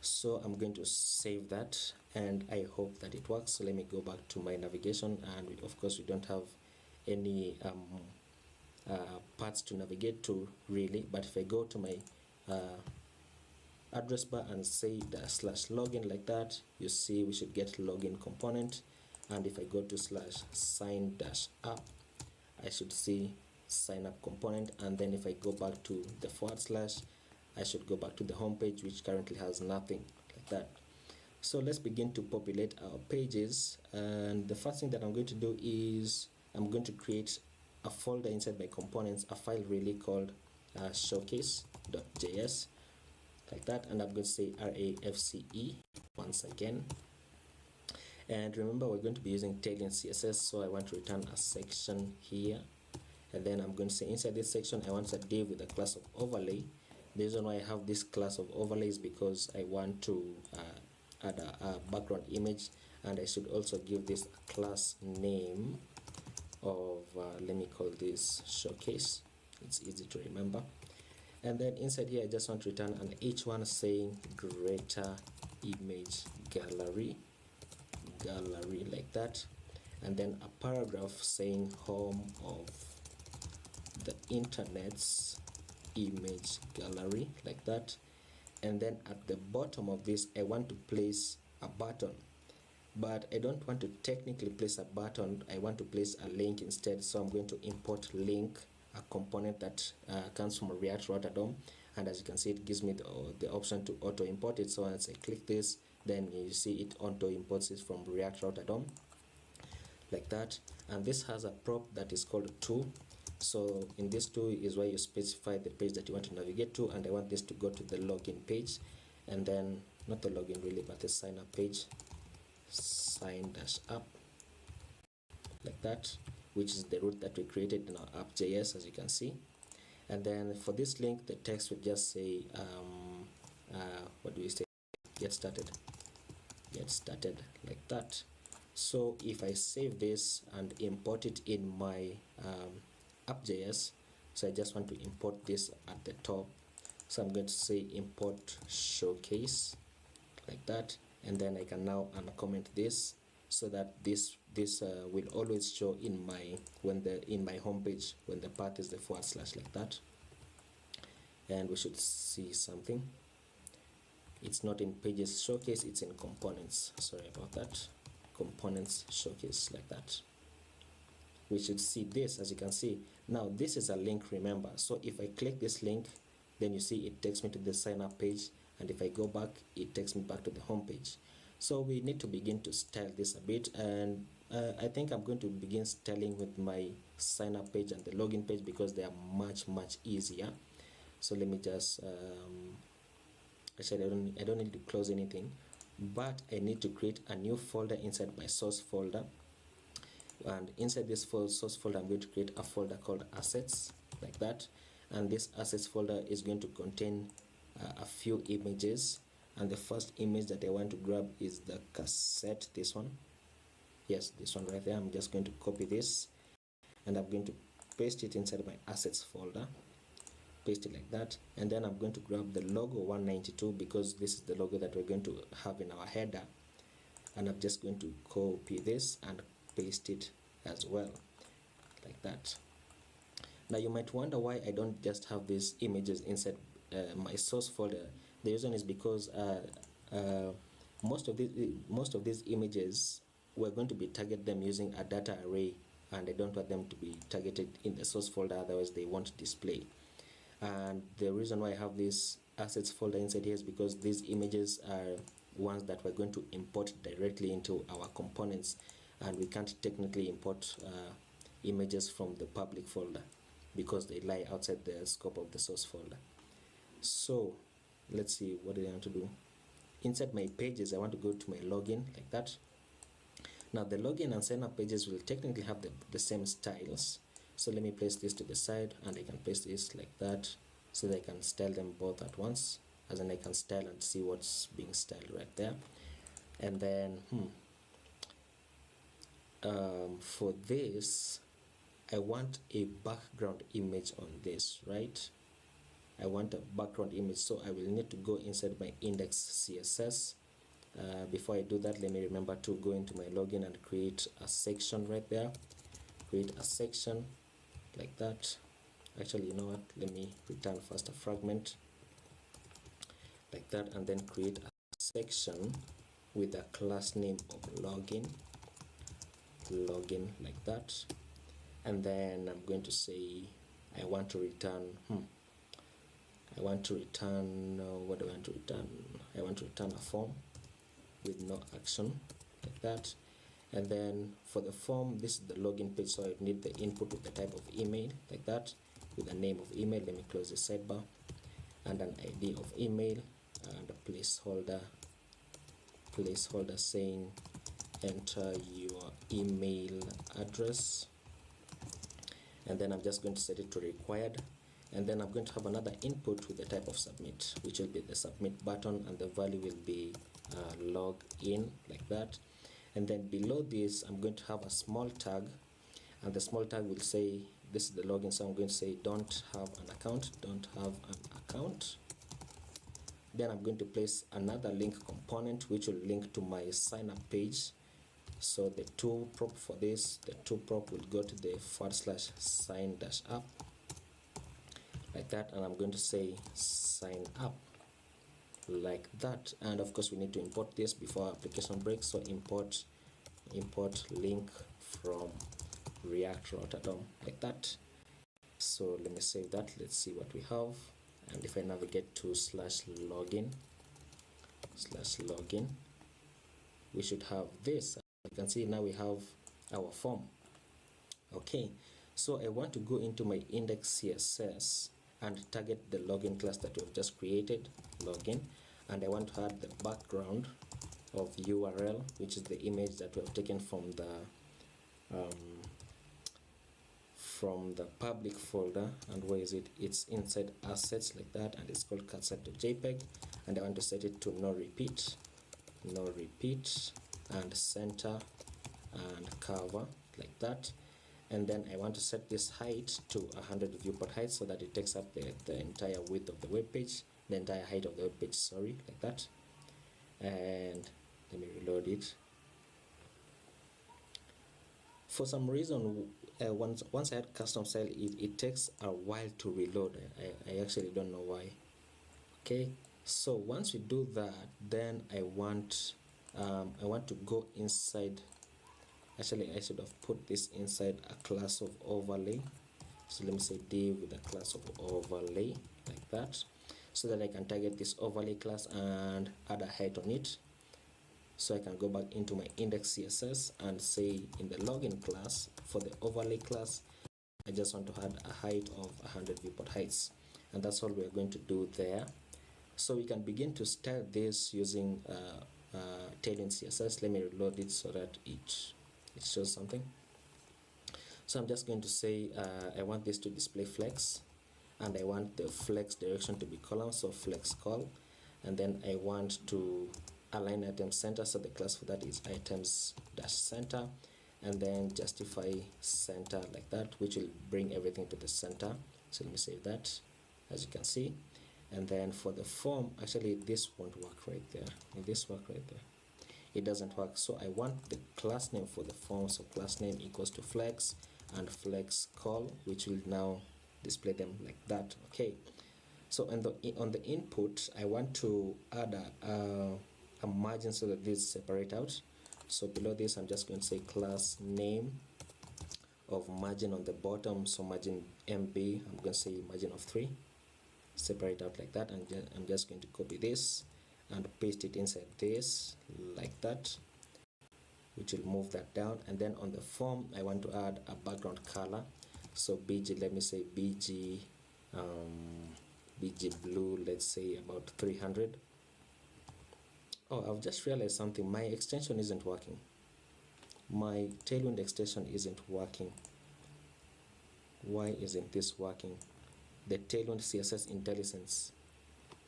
So I'm going to save that, and I hope that it works. So let me go back to my navigation, and of course we don't have any paths to navigate to really, but if I go to my address bar and say the /login, like that, you see we should get login component. And if I go to /sign-up, I should see sign up component. And then if I go back to the /, I should go back to the home page, which currently has nothing, like that. So let's begin to populate our pages. And the first thing that I'm going to do is I'm going to create a folder inside my components, a file really called showcase.js, like that. And I'm going to say RAFCE once again. And remember, we're going to be using tailing CSS, so I want to return a section here. And then I'm going to say inside this section, I want a div with a class of overlay. The reason why I have this class of overlay is because I want to add a background image, and I should also give this a class name of let me call this showcase. It's easy to remember. And then inside here, I just want to return an h1 saying greater image gallery, like that. And then a paragraph saying home of the internet's image gallery, like that. And then at the bottom of this, I want to place a button, but I don't want to technically place a button. I want to place a link instead. So I'm going to import link, a component that comes from a React Router DOM, and as you can see, it gives me the option to auto import it. So once I click this, then you see it auto imports it from React Router DOM, like that. And this has a prop that is called to. So in this to is where you specify the page that you want to navigate to, and I want this to go to the login page, and then not the login really, but the sign up page, sign-up, like that, which is the route that we created in our app.js, as you can see. And then for this link, the text would just say what do we say, get started, like that. So if I save this and import it in my app.js, so I just want to import this at the top, so I'm going to say import showcase, like that, and then I can now uncomment this, so that this will always show in my home page when the path is the / like that. And we should see something. It's not in pages showcase, it's in components, sorry about that, components showcase, like that. We should see this, as you can see. Now this is a link, remember, so if I click this link, then you see it takes me to the sign up page, and if I go back, it takes me back to the home page. So we need to begin to style this a bit, and I think I'm going to begin styling with my sign up page and the login page, because they are much easier. So let me just actually I don't need to close anything, but I need to create a new folder inside my source folder, and inside this source folder I'm going to create a folder called assets, like that. And this assets folder is going to contain a few images, and the first image that I want to grab is the cassette, this one, yes, this one right there. I'm just going to copy this, and I'm going to paste it inside my assets folder, paste it like that. And then I'm going to grab the logo 192, because this is the logo that we're going to have in our header, and I'm just going to copy this and paste it as well, like that. Now you might wonder why I don't just have these images inside my source folder. The reason is because most of these images, we're going to be target them using a data array, and I don't want them to be targeted in the source folder, otherwise they won't display. And the reason why I have this assets folder inside here is because these images are ones that we're going to import directly into our components, and we can't technically import images from the public folder because they lie outside the scope of the source folder. So let's see, what do I want to do? Inside my pages, I want to go to my login, like that. Now the login and sign up pages will technically have the same styles, so let me place this to the side, and I can place this like that, so that I can style them both at once, as in I can style and see what's being styled right there. And then for this, I want a background image on this, right? I want a background image, so I will need to go inside my index CSS. Before I do that, let me remember to go into my login and create a section right there. Create a section like that. Actually, you know what, let me return first a fragment like that, and then create a section with a class name of login, like that. And then I'm going to say I want to return what do I want to return? I want to return a form with no action, like that. And then for the form, this is the login page, so I need the input with the type of email, like that, with a name of email. Let me close the sidebar, and an ID of email, and a placeholder saying enter your email address. And then I'm just going to set it to required, and then I'm going to have another input with the type of submit, which will be the submit button, and the value will be log in, like that. And then below this, I'm going to have a small tag, and the small tag will say this is the login, so I'm going to say don't have an account. Then I'm going to place another link component which will link to my sign up page. So the to prop for this, the to prop will go to the / sign-up, like that, and I'm going to say sign up, like that. And of course we need to import this before our application breaks, so import link from React Rotterdam, like that. So let me save that. Let's see what we have, and if I navigate to /login, we should have this. You can see now we have our form. Okay, so I want to go into my index CSS and target the login class that we've just created, login, and I want to add the background of URL, which is the image that we have taken from the public folder. And where is it? It's inside assets like that, and it's called cutsite.jpg, and I want to set it to no repeat, and center and cover like that. And then I want to set this height to 100 viewport height so that it takes up the entire width of the web page, the entire height of the web page, sorry, like that. And let me reload it. For some reason, once I had custom style, it takes a while to reload. I actually don't know why. Okay, so once we do that, then I want to go inside. Actually, I should have put this inside a class of overlay. So let me say div with a class of overlay like that, so that I can target this overlay class and add a height on it. So I can go back into my index CSS and say in the login class for the overlay class, I just want to add a height of 100 viewport heights, and that's all we're going to do there. So we can begin to style this using Tailwind CSS. Let me reload it so that it shows something. So I'm just going to say I want this to display flex, and I want the flex direction to be column, so flex col, and then I want to align item center, so the class for that is items dash center, and then justify center like that, which will bring everything to the center. So let me save that, as you can see. And then for the form, actually this won't work right there. Will this work right there? It doesn't work. So I want the class name for the form, so class name equals to flex and flex call, which will now display them like that. Okay, so on the input, I want to add a margin so that these separate out. So below this, I'm just going to say class name of margin on the bottom, so margin MB, I'm going to say margin of 3, separate out like that. And I'm just going to copy this and paste it inside this like that, which will move that down. And then on the form, I want to add a background color, so BG, let me say BG blue, let's say about 300. Oh, I've just realized something. My extension isn't working. My Tailwind extension isn't working. Why isn't this working? The Tailwind CSS IntelliSense,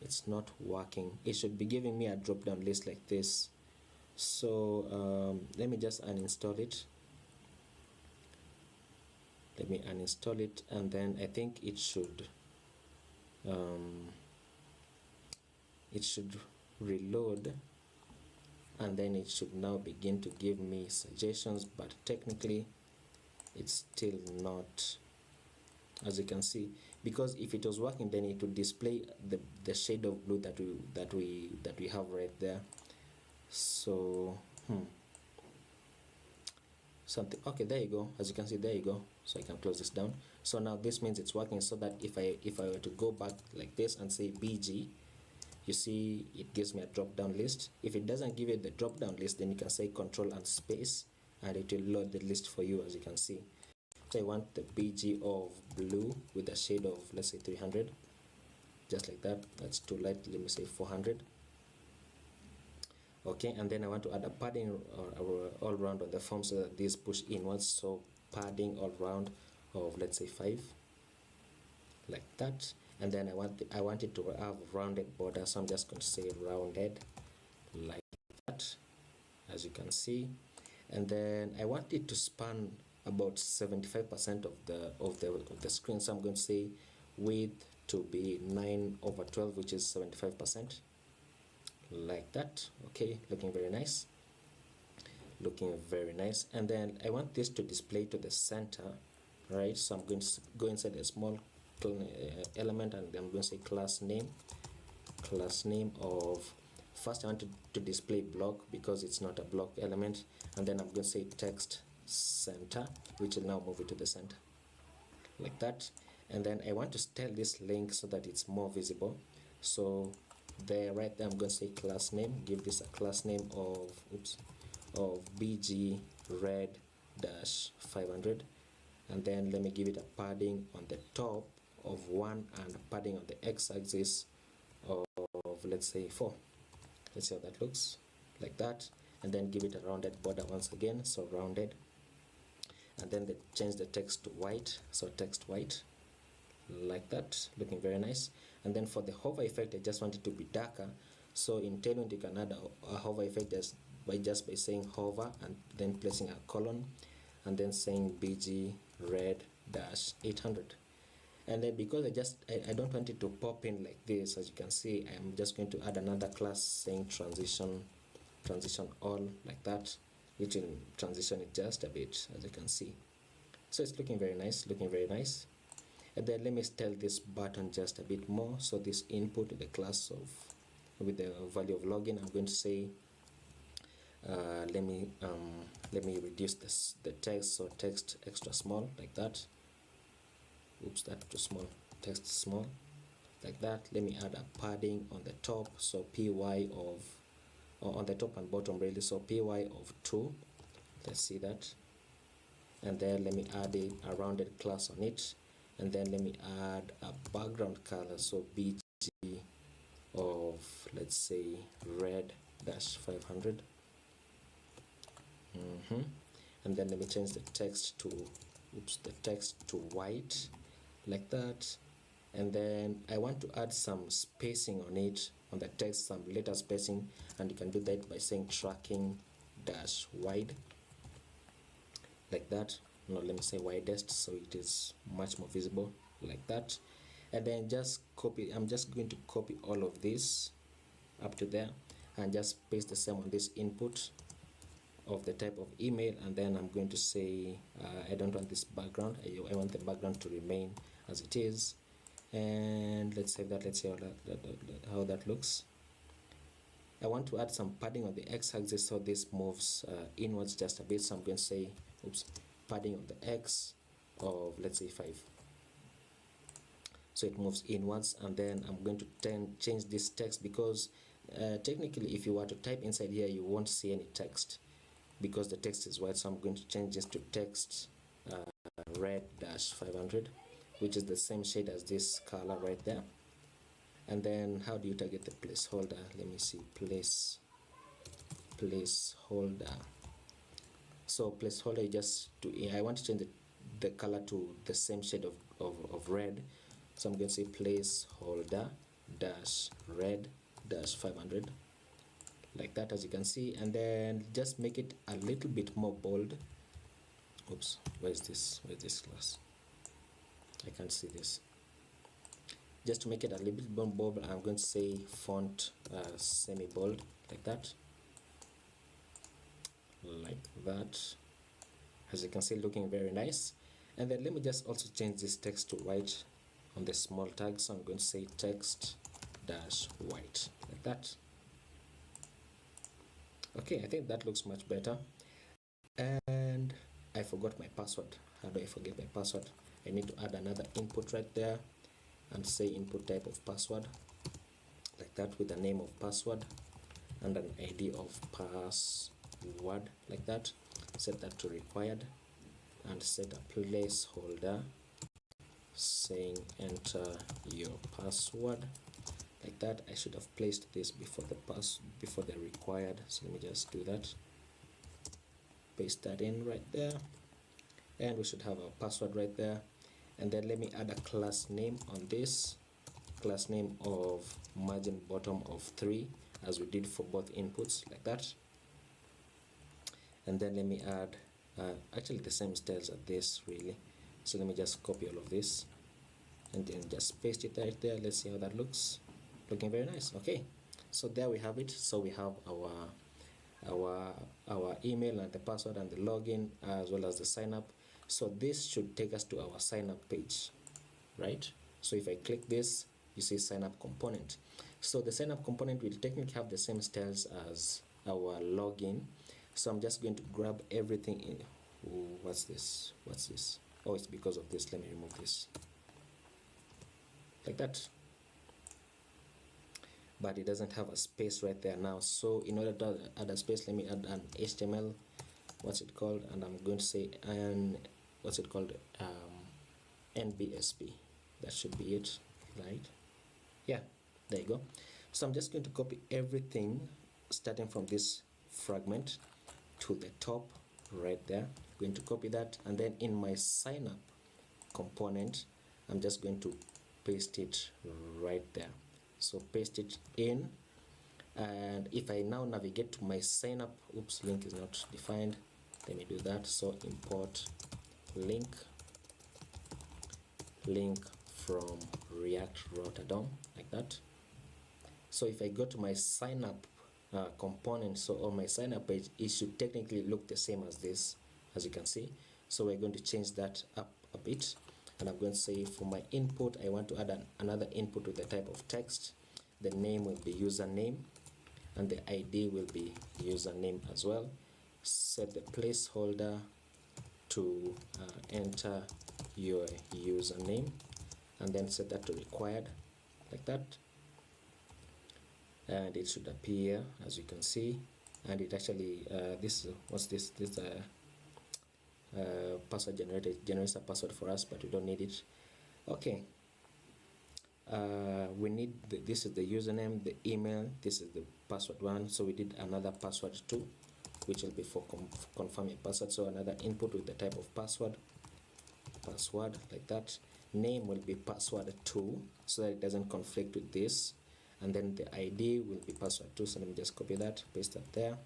it's not working. It should be giving me a drop down list like this. So let me just uninstall it. Let me uninstall it, and then I think it should reload, and then it should now begin to give me suggestions, but technically it's still not, as you can see, because if it was working, then it would display the shade of blue that we have right there. So something, okay, there you go, as you can see, there you go. So I can close this down. So now this means it's working, so that if I were to go back like this and say BG, you see it gives me a drop down list. If it doesn't give you the drop down list, then you can say control and space, and it will load the list for you, as you can see. So I want the BG of blue with a shade of, let's say 300, just like that. That's too light, let me say 400. Okay, and then I want to add a padding all around on the form so that these push inwards, so padding all around of, let's say 5, like that. And then I want it to have rounded border, so I'm just going to say rounded like that, as you can see. And then I want it to span about 75% of the screen, so I'm going to say width to be 9/12, which is 75%, like that. Okay, looking very nice, looking very nice. And then I want this to display to the center, right? So I'm going to go inside a small element, and I'm going to say class name of, first I want to display block because it's not a block element, and then I'm going to say text center, which will now move it to the center like that. And then I want to style this link so that it's more visible, so there, right there, I'm going to say class name, give this a class name of BG red 500, and then let me give it a padding on the top of 1 and a padding on the x-axis of, let's say 4. Let's see how that looks, like that. And then give it a rounded border once again, so rounded. And then change the text to white, so text white, like that, looking very nice. And then for the hover effect, I just want it to be darker, so in Tailwind you can add a hover effect just by saying hover and then placing a colon and then saying bg red dash 800. And then because I don't want it to pop in like this, as you can see, I'm just going to add another class saying transition all, like that, which will transition it just a bit, as you can see. So it's looking very nice, And then let me tell this button just a bit more. So this input to the class with the value of login, I'm going to say let me reduce the text, so text extra small, like that. Oops, that's too small. Text small, like that. Let me add a padding on the top, so py of, or on the top and bottom really, so py of 2. Let's see that. And then let me add a rounded class on it, and then let me add a background color, so bg of, let's say, red dash 500. And then let me change the text to white, like that. And then I want to add some spacing on it, on the text, some letter spacing, and you can do that by saying tracking dash wide, like that. No, let me say widest, so it is much more visible, like that. And then just copy, I'm just going to copy all of this up to there and just paste the same on this input of the type of email. And then I'm going to say I don't want this background, I want the background to remain as it is. And let's save that. Let's see how that looks. I want to add some padding on the x-axis, so this moves inwards just a bit. So I'm going to say, oops, padding on the x of, let's say, 5. So it moves inwards. And then I'm going to change this text, because technically if you were to type inside here, you won't see any text because the text is white. So I'm going to change this to text red dash 500, which is the same shade as this color right there. And then how do you target the placeholder? Let me see, placeholder. So placeholder, I want to change the color to the same shade of red. So I'm going to say placeholder dash red dash 500, like that, as you can see. And then just make it a little bit more bold. Oops, where's this class? I can't see this. Just to make it a little bit more bold, I'm going to say font semi-bold, like that, as you can see, looking very nice. And then let me just also change this text to white on the small tag. So I'm going to say text dash white, like that. Okay, I think that looks much better. And I forgot my password. How do I forget my password? I need to add another input right there and say input type of password, like that, with the name of password and an ID of password, like that. Set that to required and set a placeholder saying enter your password, like that. I should have placed this before the required, so let me just do that. Paste that in right there, and we should have our password right there. And then let me add a class name on this, class name of margin bottom of 3, as we did for both inputs, like that. And then let me add actually the same styles as this really. So let me just copy all of this and then just paste it right there. Let's see how that looks. Looking very nice. Okay, so there we have it. So we have our email and the password and the login, as well as the sign up. So this should take us to our sign up page, right? So if I click this, you see sign up component. So the sign up component will technically have the same styles as our login. So I'm just going to grab everything in. Ooh, what's this? Oh, it's because of this. Let me remove this, like that. But it doesn't have a space right there now. So in order to add a space, let me add an HTML what's it called, and I'm going to say, and what's it called, NBSP. That should be it, right? Yeah, there you go. So I'm just going to copy everything starting from this fragment to the top right there. I'm going to copy that, and then in my sign up component I'm just going to paste it right there. So paste it in, and if I now navigate to my sign up, oops, link is not defined, let me do that. So import link from React Router DOM, like that. So if I go to my sign up component, so on my sign up page, it should technically look the same as this, as you can see. So we're going to change that up a bit, and I'm going to say for my input I want to add another input with the type of text. The name will be username, and the ID will be username as well. Set the placeholder to enter your username, and then set that to required, like that, and it should appear as you can see. And it actually this what's this password generates a password for us, but we don't need it. Okay, we need this is the username, the email, this is the password one, so we did another password too, which will be for confirming password. So another input with the type of password, like that. Name will be password 2, so that it doesn't conflict with this, and then the ID will be password 2. So let me just copy that, paste that there,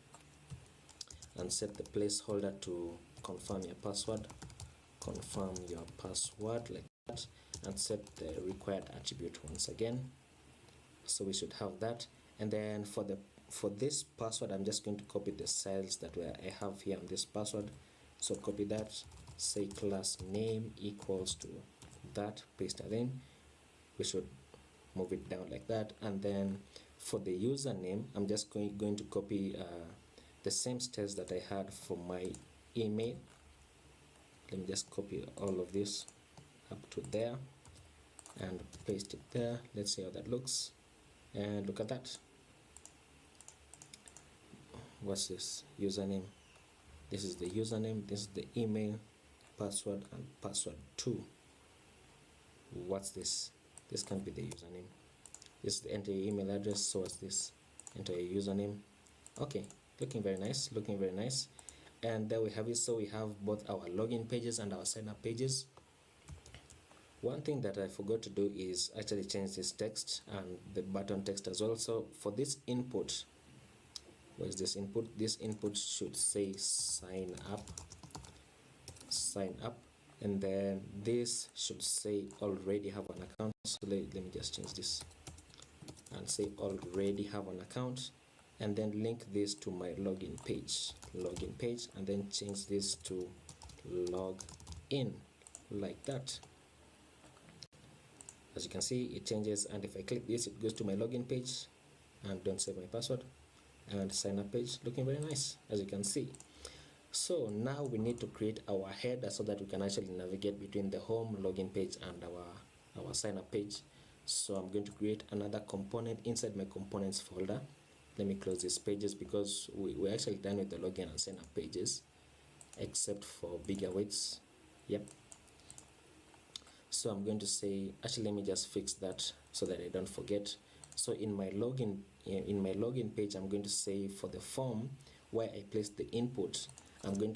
and set the placeholder to confirm your password, like that, and set the required attribute once again. So we should have that. And then for this password, I'm just going to copy the cells that I have here on this password. So copy that, say class name equals to that, paste that in. We should move it down like that. And then for the username, I'm just going to copy the same steps that I had for my email. Let me just copy all of this up to there and paste it there. Let's see how that looks, and look at that. What's this? Username. This is the username, this is the email, password, and password 2. What's this? This can't be the username. This is the enter your email address. So what's this? Enter your username. Okay, looking very nice, and there we have it. So we have both our login pages and our sign up pages. One thing that I forgot to do is actually change this text and the button text as well. So for this input, where's this input? This input should say sign up, and then this should say already have an account. So let me just change this and say already have an account, and then link this to my login page, and then change this to log in, like that. As you can see, it changes, and if I click this, it goes to my login page, and don't save my password, and sign up page, looking very nice, as you can see. So now we need to create our header so that we can actually navigate between the home login page and our sign up page. So I'm going to create another component inside my components folder. Let me close these pages because we're actually done with the login and sign up pages, except for bigger weights. Yep. So I'm going to say, actually let me just fix that so that I don't forget. So in my login page, I'm going to say for the form where I place the input, I'm going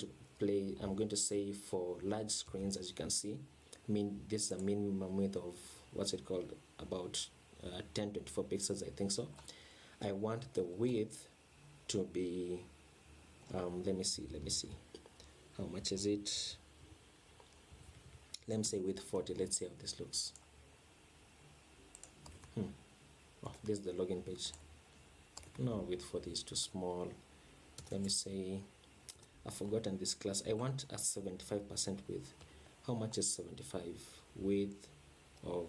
to say for large screens, as you can see, this is a minimum width of what's it called, about 1024 pixels, I think so. I want the width to be let me see how much is it. Let me say width 40. Let's see how this looks. Oh, this is the login page. No, width 40 is too small. Let me say, I've forgotten this class. I want a 75% width. How much is 75? Width of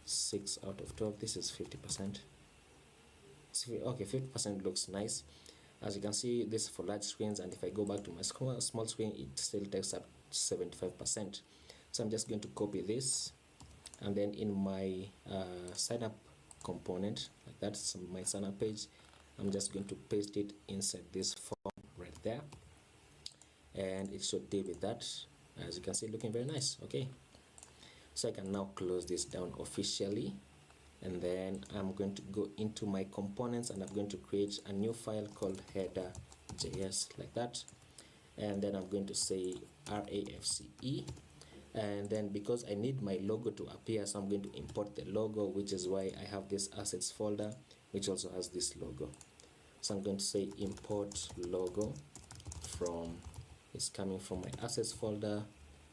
6 out of 12. This is 50%. Okay, 50% looks nice. As you can see, this is for large screens, and if I go back to my small screen, it still takes up 75%. So I'm just going to copy this, and then in my sign up component, like that's my sign up page, I'm just going to paste it inside this form right there. and it should deal with that. As you can see, looking very nice. Okay, so I can now close this down officially, and then I'm going to go into my components and I'm going to create a new file called header.js, like that. And then I'm going to say RAFCE, and then because I need my logo to appear, so I'm going to import the logo, which is why I have this assets folder which also has this logo. So I'm going to say import logo from, it's coming from my assets folder,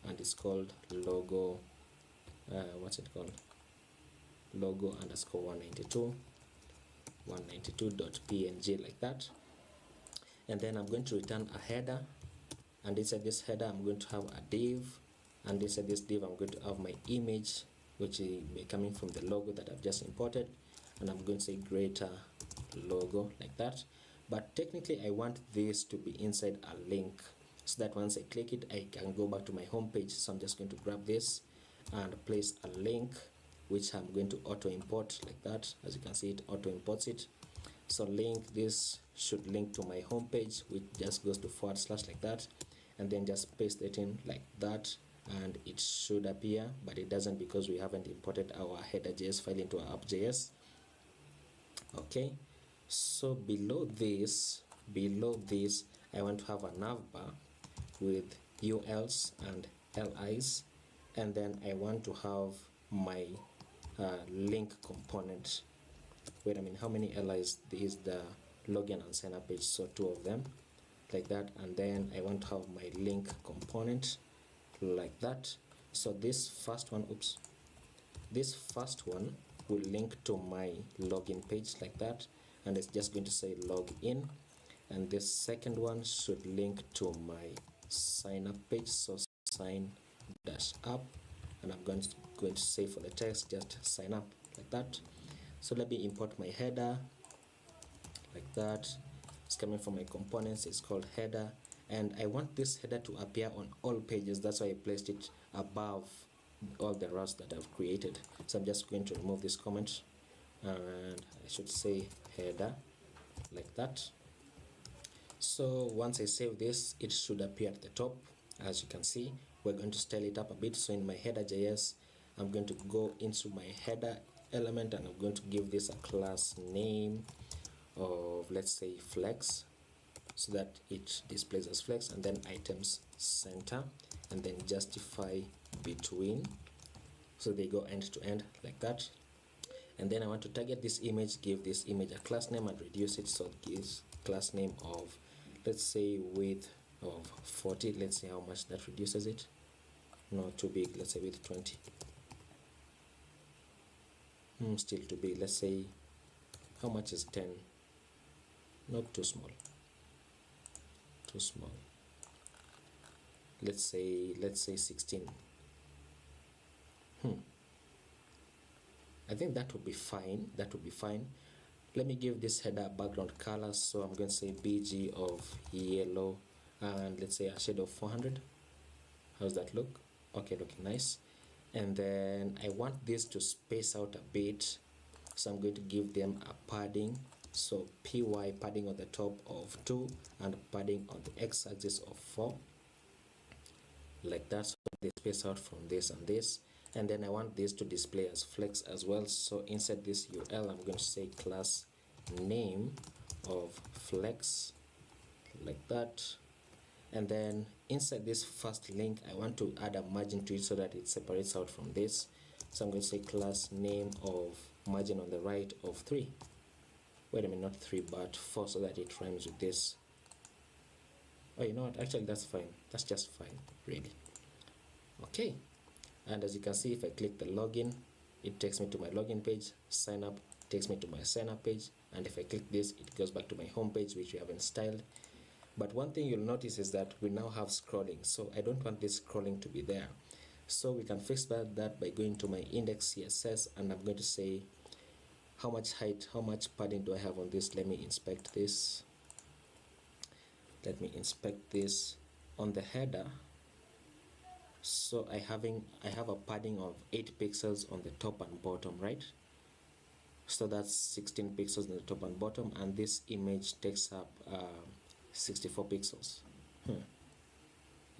and it's called logo, what's it called, logo underscore 192.png, like that. And then I'm going to return a header, and inside this header I'm going to have a div, and inside this div I'm going to have my image, which will be coming from the logo that I've just imported, and I'm going to say greater logo, like that. But technically I want this to be inside a link, so that once I click it I can go back to my home page. So I'm just going to grab this and place a link, which I'm going to auto import, like that. As you can see, it auto imports it. So link, this should link to my home page, which just goes to / like that, and then just paste it in like that, and it should appear, but it doesn't because we haven't imported our header.js file into our app.js. Okay, so below this I want to have a navbar with ULs and LIs, and then I want to have my link component. Wait a minute, how many LIs? This is the login and sign up page, so 2 of them, like that. And then I want to have my link component, like that. So this first one, this first one will link to my login page, like that, and it's just going to say login. And this second one should link to my sign up page, so sign -up, and I'm going to say for the text just sign up, like that. So let me import my header, like that. It's coming from my components, it's called header, and I want this header to appear on all pages. That's why I placed it above all the rows that I've created. So I'm just going to remove this comment, and I should say header, like that. So once I save this, it should appear at the top. As you can see, we're going to style it up a bit. So in my header.js, I'm going to go into my header element, and I'm going to give this a class name of, let's say, flex, so that it displays as flex, and then items center, and then justify between, so they go end to end, like that. And then I want to target this image, give this image a class name, and reduce it, so it gives class name of, let's say, width of 40. Let's see how much that reduces it. No, too big. Let's say width 20. Still too big. Let's say, how much is 10? Nope, too small. Too small. Let's say 16. I think that would be fine. That would be fine. Let me give this header a background color, so I'm going to say BG of yellow, and let's say a shade of 400. How's that look? Okay, looking nice. And then I want this to space out a bit, so I'm going to give them a padding, so py padding on the top of 2 and padding on the x-axis of 4, like that, so they space out from this and this. And then I want this to display as flex as well, so inside this UL I'm going to say class name of flex, like that. And then inside this first link I want to add a margin to it so that it separates out from this, so I'm going to say class name of margin on the right of 3. Wait a minute, not 3 but 4, so that it rhymes with this. Oh, you know what, actually that's fine, that's just fine, really. Okay, and as you can see, if I click the login, it takes me to my login page. Sign up takes me to my sign up page, and if I click this, it goes back to my home page, which we haven't styled. But one thing you'll notice is that we now have scrolling, so I don't want this scrolling to be there. So we can fix that by going to my index CSS, and I'm going to say how much height, how much padding do I have on this. Let me inspect this. Let me inspect this on the header. So I have a padding of 8 pixels on the top and bottom, right? So that's 16 pixels on the top and bottom, and this image takes up 64 pixels.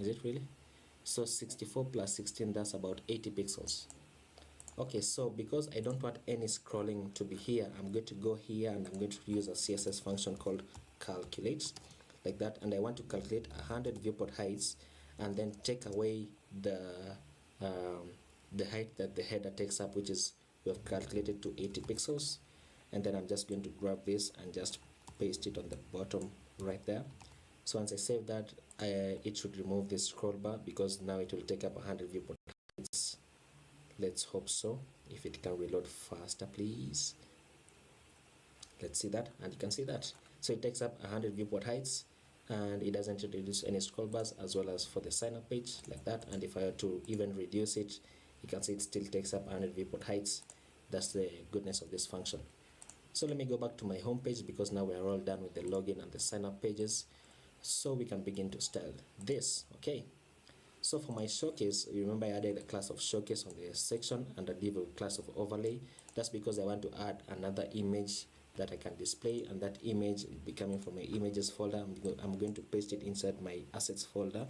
Is it really? So 64 plus 16, that's about 80 pixels. Okay, so because I don't want any scrolling to be here, I'm going to go here and I'm going to use a CSS function called calculate, like that, and I want to calculate 100 viewport heights and then take away the height that the header takes up, which is, we have calculated to 80 pixels, and then I'm just going to grab this and just paste it on the bottom right there. So once I save that, it should remove this scroll bar because now it will take up 100 viewport heights. Let's hope so. If it can reload faster, please. Let's see that, and you can see that. So it takes up 100 viewport heights, and it doesn't introduce any scroll bars, as well as for the sign up page, like that. And if I were to even reduce it, you can see it still takes up 100 viewport heights. That's the goodness of this function. So let me go back to my home page, because now we are all done with the login and the sign up pages, so we can begin to style this. Okay, so for my showcase, remember I added a class of showcase on the section and a div class of overlay. That's because I want to add another image that I can display, and that image will be coming from my images folder. I'm going to paste it inside my assets folder,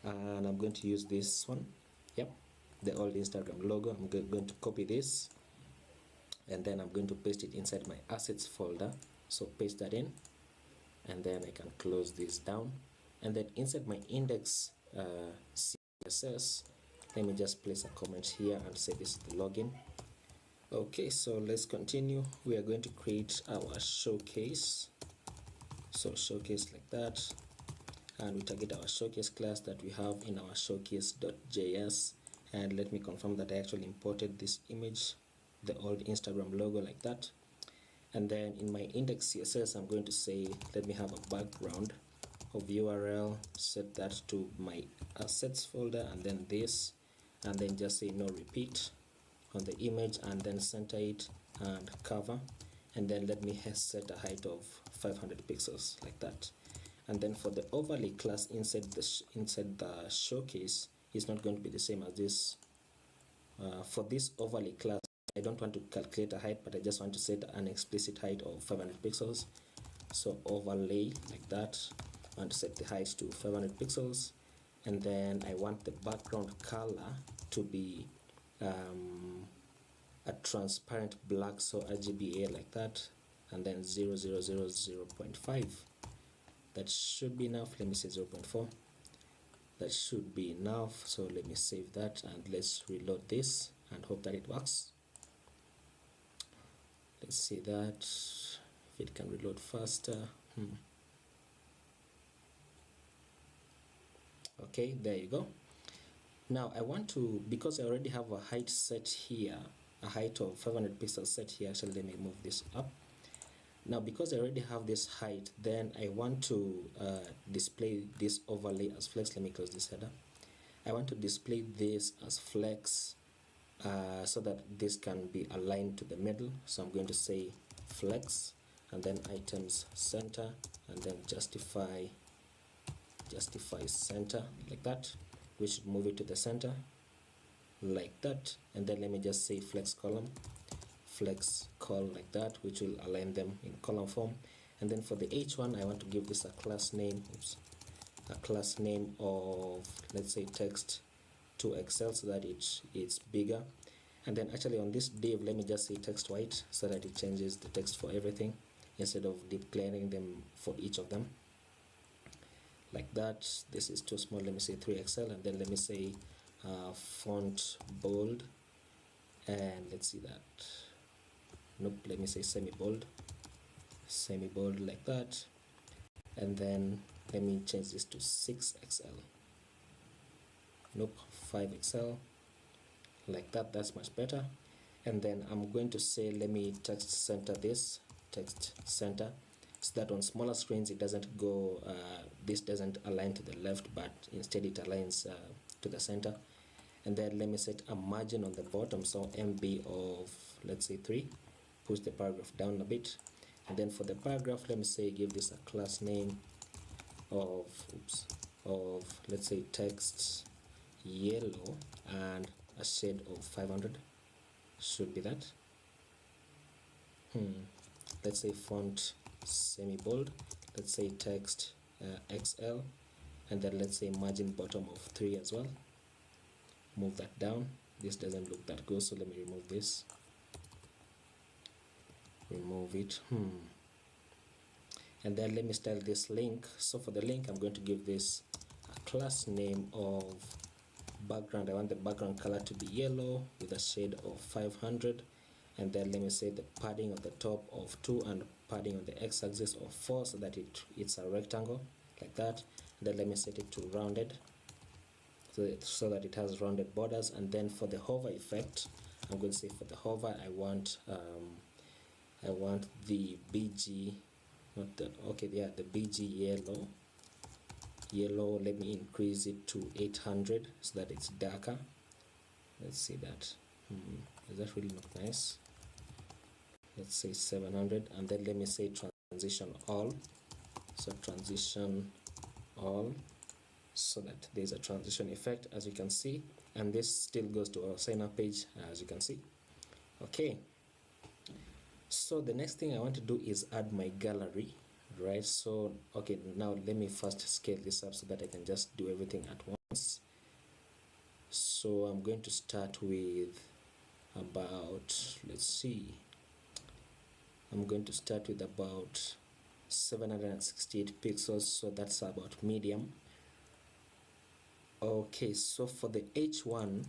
and I'm going to use this one. Yep, the old Instagram logo. I'm going to copy this, and then I'm going to paste it inside my assets folder. So paste that in, and then I can close this down, and then inside my index CSS, let me just place a comment here and say this is the login. Okay, so let's continue. We are going to create our showcase. So showcase like that, and we target our showcase class that we have in our showcase.js. And let me confirm that I actually imported this image, the old Instagram logo, like that. And then in my index CSS, I'm going to say, let me have a background of URL, set that to my assets folder, and then this, and then just say no repeat on the image, and then center it and cover, and then let me set a height of 500 pixels, like that. And then for the overlay class inside the showcase, it's not going to be the same as this. For this overlay class, I don't want to calculate a height, but I just want to set an explicit height of 500 pixels. So overlay, like that, I want to set the height to 500 pixels, and then I want the background color to be a transparent black, so RGBA, like that, and then 0.5. That should be enough. Let me say 0.4. That should be enough. So let me save that, and let's reload this and hope that it works. Let's see that if it can reload faster. Okay, there you go. Now I want to, because I already have a height set here, a height of 500 pixels set here. Actually, let me move this up. Now because I already have this height, then I want to display this overlay as flex. Let me close this header. I want to display this as flex, so that this can be aligned to the middle. So I'm going to say flex, and then items center, and then justify center, like that. We should move it to the center, like that. And then let me just say flex column, like that, which will align them in column form. And then for the h1, I want to give this a class name, a class name of, let's say, text to Excel, so that it's bigger. And then actually on this div, let me just say text white, so that it changes the text for everything instead of declaring them for each of them, like that. This is too small. Let me say 3XL, and then let me say font bold, and let's see that. Nope, let me say semi bold, like that. And then let me change this to 6XL. Nope, 5XL, like that. That's much better. And then I'm going to say, let me text center this, text center, so that on smaller screens it doesn't go, this doesn't align to the left, but instead it aligns to the center. And then let me set a margin on the bottom, so MB of, let's say, 3. Push the paragraph down a bit. And then for the paragraph, let me say give this a class name of let's say text yellow, and a shade of 500 should be that. Let's say font semi bold, let's say text XL, and then let's say margin bottom of 3 as well. Move that down. This doesn't look that good, so let me remove this. Remove it. And then let me style this link. So for the link, I'm going to give this a class name of background. I want the background color to be yellow with a shade of 500, and then let me say the padding on the top of 2 and padding on the x-axis of 4, so that it's a rectangle like that. And then let me set it to rounded, so that it has rounded borders. And then for the hover effect, I'm going to say for the hover I want the BG, not the, okay, yeah, the BG yellow. Let me increase it to 800 so that it's darker. Let's see that. Does that really look nice? Let's say 700, and then let me say transition all. So transition all, so that there's a transition effect, as you can see, and this still goes to our sign up page, as you can see. Okay, so the next thing I want to do is add my gallery, right? So okay, now let me first scale this up so that I can just do everything at once. So I'm going to start with about, let's see, I'm going to start with about 768 pixels, so that's about medium. Okay, so for the H1,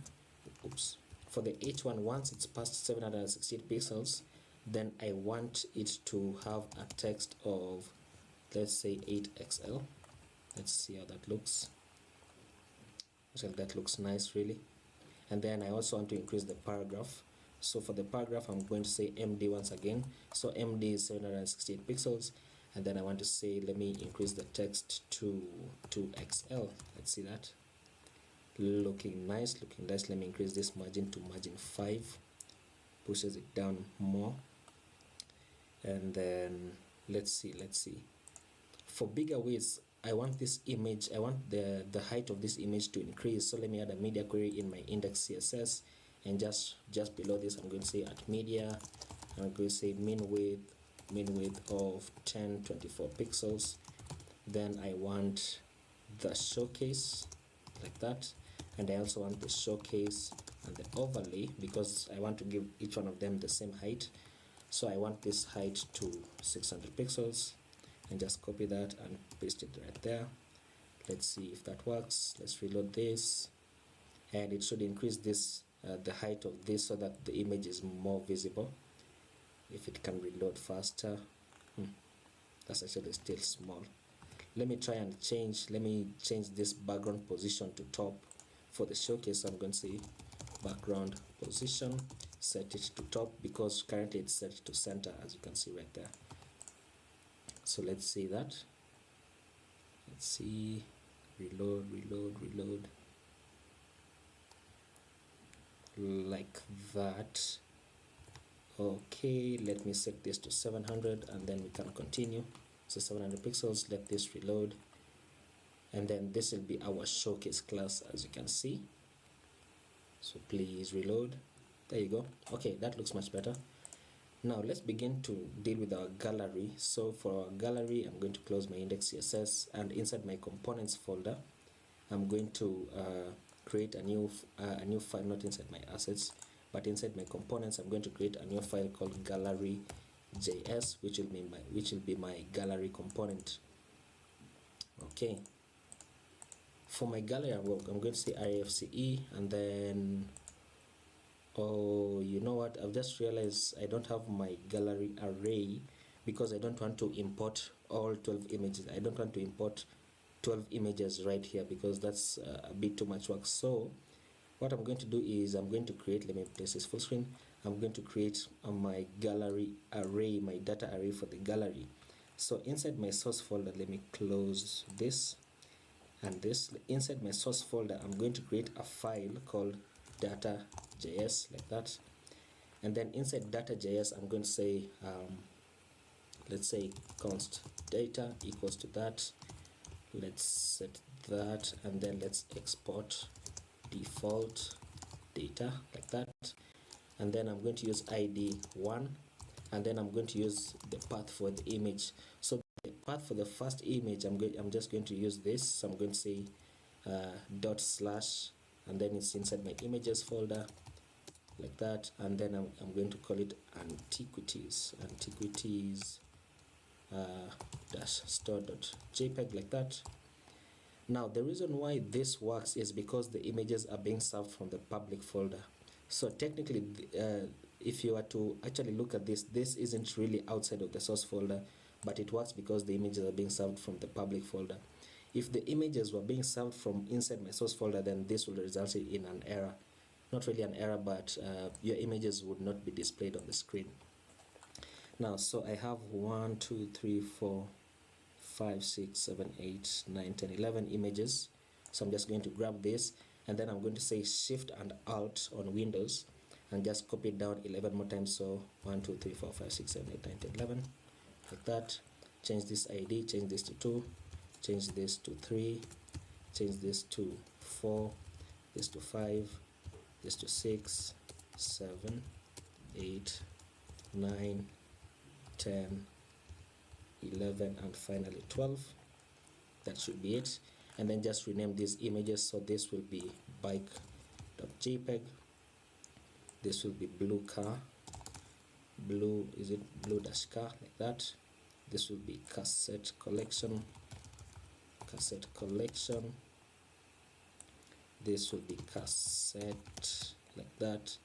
once it's past 768 pixels, then I want it to have a text of, let's say, 8XL. Let's see how that looks. So that looks nice, really. And then I also want to increase the paragraph. So for the paragraph, I'm going to say MD once again. So MD is 768 pixels, and then I want to say, let me increase the text to 2XL. Let's see that. Looking nice. Let me increase this margin to margin 5, pushes it down more. And then let's see, for bigger widths, I want this image, I want the height of this image to increase. So let me add a media query in my index CSS, and just below this I'm going to say at media, I'm going to say min width of 1024 pixels. Then I want the showcase like that, and I also want the showcase and the overlay, because I want to give each one of them the same height. So I want this height to 600 pixels, and just copy that and paste it right there. Let's see if that works. Let's reload this, and it should increase this the height of this so that the image is more visible. If it can reload faster. That's actually still small. Let me change this background position to top. For the showcase, I'm going to say background position, set it to top, because currently it's set to center, as you can see right there. So let's see that. Let's see, reload, like that. Okay, let me set this to 700, and then we can continue. So 700 pixels, let this reload, and then this will be our showcase class, as you can see. So please reload. There you go. Okay, that looks much better. Now let's begin to deal with our gallery. So for our gallery, I'm going to close my index CSS, and inside my components folder, I'm going to create a new file, not inside my assets, but inside my components. I'm going to create a new file called gallery.js, which will be my gallery component. Okay. For my gallery, I'm going to say IFCE, and then, oh, you know what, I've just realized I don't have my gallery array, because I don't want to import all 12 images. I don't want to import 12 images right here, because that's a bit too much work. So what I'm going to do is I'm going to create, let me place this full screen. I'm going to create my gallery array, my data array for the gallery. So inside my source folder, let me close this and this. Inside my source folder, I'm going to create a file called data.js, like that. And then inside data.js, I'm going to say let's say const data equals to that. Let's set that, and then let's export default data, like that. And then I'm going to use id 1, and then I'm going to use the path for the image. So the path for the first image, I'm just going to use this. So I'm going to say dot slash, and then it's inside my images folder like that, and then I'm going to call it antiquities dash store.jpg like that. Now the reason why this works is because the images are being served from the public folder. So technically, if you were to actually look at this, this isn't really outside of the source folder, but it works because the images are being served from the public folder. If the images were being served from inside my source folder, then this will result in an error. Not really an error, but your images would not be displayed on the screen. Now, so I have 1, 2, 3, 4, 5, 6, 7, 8, 9, 10, 11 images. So I'm just going to grab this, and then I'm going to say Shift and Alt on Windows and just copy it down 11 more times. So 1, 2, 3, 4, 5, 6, 7, 8, 9, 10, 11 like that. Change this ID, change this to 2, change this to 3, change this to 4, this to 5, this to 6, 7, 8, 9, 10, 11, and finally 12. That should be it. And then just rename these images. So this will be bike.jpg, this will be blue car, blue, is it blue dash car, like that. This will be cassette collection, this will be cassette, like that.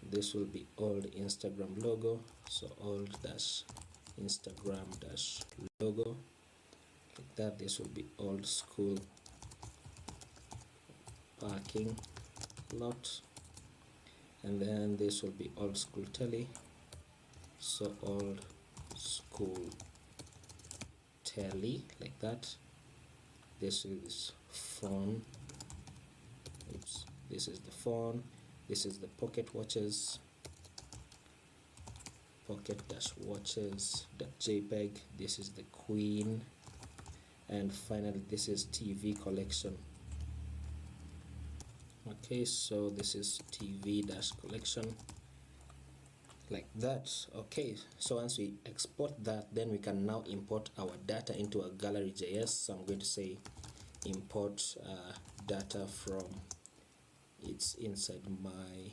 This will be old Instagram logo, so old dash Instagram dash logo, like that. This will be old school parking lot, and then this will be old school telly, so old school telly, like that. This is phone, oops, this is the phone, this is the pocket watches, pocket-watches.jpg, this is the queen, and finally this is TV collection. Okay, so this is TV-collection, like that. Okay, so once we export that, then we can now import our data into a gallery.js. So I'm going to say import data from, it's inside my,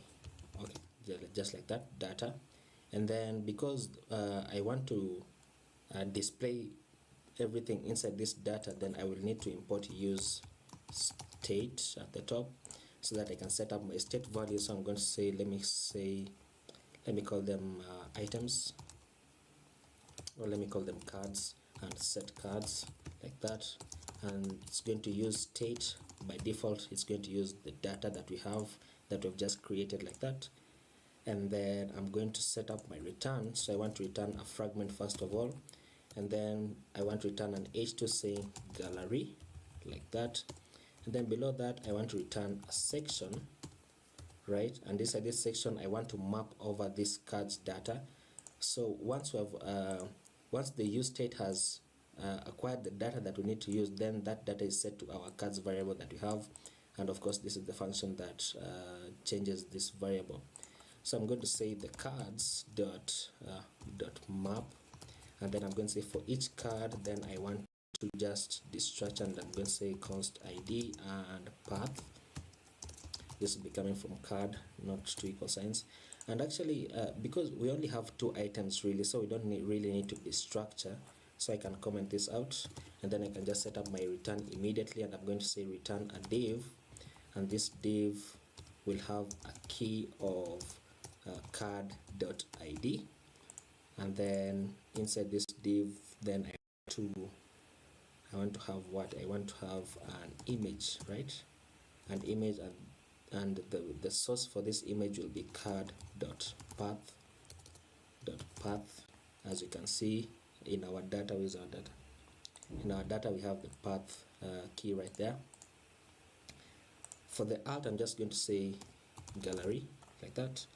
okay, just like that, data. And then because I want to display everything inside this data, then I will need to import use state at the top so that I can set up my state values. So I'm going to say, let me call them items, or let me call them cards, and set cards, like that. And it's going to use state. By default, it's going to use the data that we have, that we've just created, like that. And then I'm going to set up my return. So I want to return a fragment first of all, and then I want to return an h2 saying gallery, like that. And then below that I want to return a section, right? And inside this section I want to map over this cards data. So once we have once the use state has acquired the data that we need to use, then that data is set to our cards variable that we have, and of course this is the function that changes this variable. So I'm going to say the cards dot map, and then I'm going to say for each card, then I want to just destructure, and I'm going to say const id and path. This will be coming from card, not two equal signs. And actually because we only have 2 items really, so we don't really need to destructure, so I can comment this out, and then I can just set up my return immediately, and I'm going to say return a div, and this div will have a key of card.id, and then inside this div, then I want to have what? I want to have an image, right? An image, and the source for this image will be card.path. As you can see in our data, with our data, in our data we have the path key right there. For the alt, I'm just going to say gallery, like that.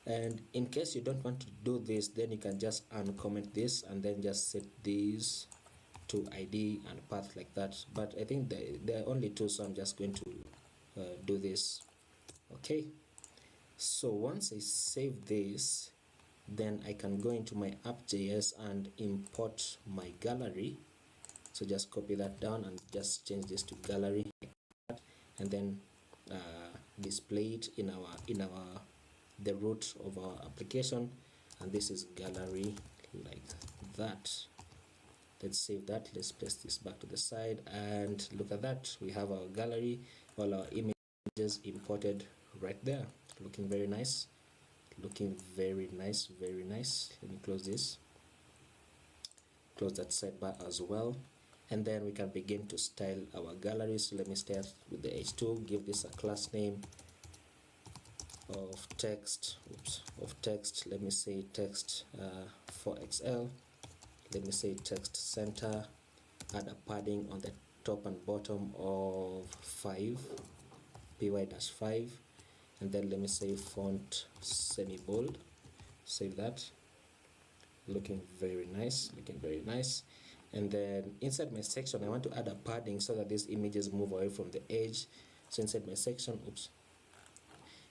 And in case you don't want to do this, then you can just uncomment this and then just set these to id and path, like that. But I think there are only 2, so I'm just going to do this. Okay, so once I save this, then I can go into my app.js and import my gallery. So just copy that down and just change this to gallery, and then display it in our the root of our application, and this is gallery like that. Let's save that. Let's place this back to the side, and look at that, we have our gallery, all our images imported right there, looking very nice, looking very nice, very nice. Let me close this, close that sidebar as well, and then we can begin to style our gallery. So let me start with the h2, give this a class name of text, let me say text for XL, let me say text center, add a padding on the top and bottom of 5 py-5, and then let me say font semi bold. Save that, looking very nice, looking very nice. And then inside my section I want to add a padding so that these images move away from the edge. So inside my section,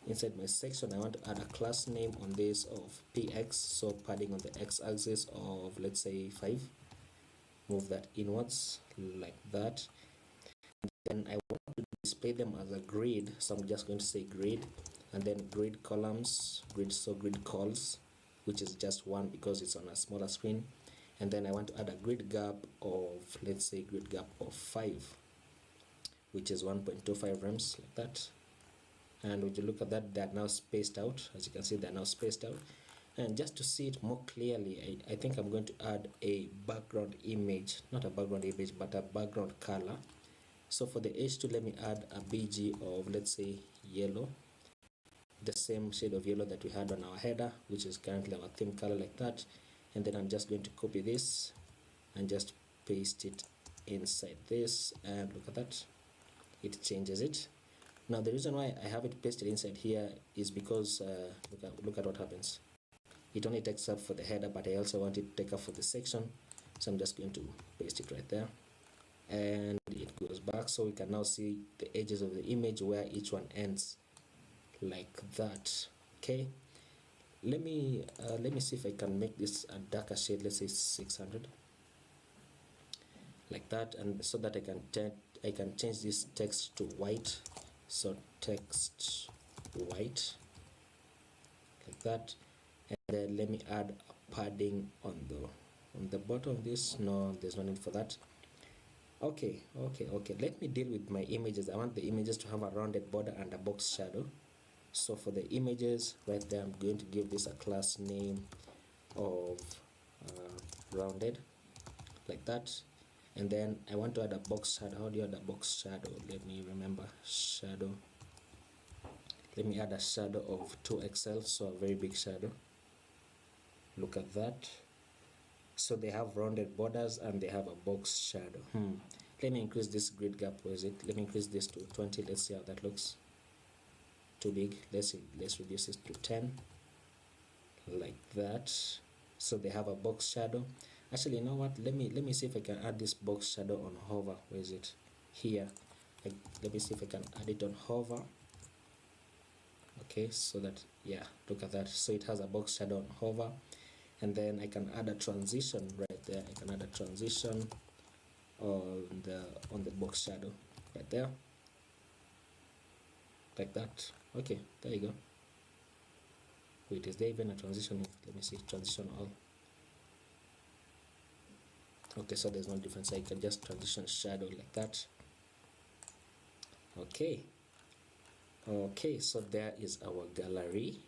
inside my section I want to add a class name on this of px, so padding on the x-axis of, let's say, 5. Move that inwards like that, and then I want to display them as a grid, so I'm just going to say grid, and then grid columns, grid calls, which is just 1 because it's on a smaller screen. And then I want to add a grid gap of, let's say, grid gap of 5, which is 1.25 rems, like that. And would you look at that, they're now spaced out. As you can see, they're now spaced out. And just to see it more clearly, I think I'm going to add a background image, not a background image, but a background color. So for the h2, let me add a bg of, let's say, yellow, the same shade of yellow that we had on our header, which is currently our theme color, like that. And then I'm just going to copy this and just paste it inside this, and look at that, it changes it. Now the reason why I have it pasted inside here is because look at what happens. It only takes up for the header, but I also want it to take up for the section, so I'm just going to paste it right there, and it goes back, so we can now see the edges of the image where each one ends, like that. Okay, let me see if I can make this a darker shade, let's say 600, like that, and so that I can change this text to white. So text white, like that, and then let me add a padding on the bottom of this. No, there's no need for that. Okay, let me deal with my images. I want the images to have a rounded border and a box shadow. So for the images right there, I'm going to give this a class name of rounded, like that. And then I want to add a box shadow. How do you add a box shadow? Let me remember. Shadow. Let me add a shadow of 2xl, so a very big shadow. Look at that. So they have rounded borders and they have a box shadow. Let me increase this grid gap. Where is it? Let me increase this to 20. Let's see how that looks. Too big. Let's reduce it to 10, like that. So they have a box shadow. Actually, you know what, let me see if I can add this box shadow on hover. Where is it? Here. Let me see if I can add it on hover. Okay, so that, yeah, look at that, so it has a box shadow on hover. And then I can add a transition right there. I can add a transition on the box shadow right there, like that. Okay, there you go. Wait, is there even a transition? Let me see, transition all. Okay, so there's no difference. I can just transition shadow like that. Okay, so there is our gallery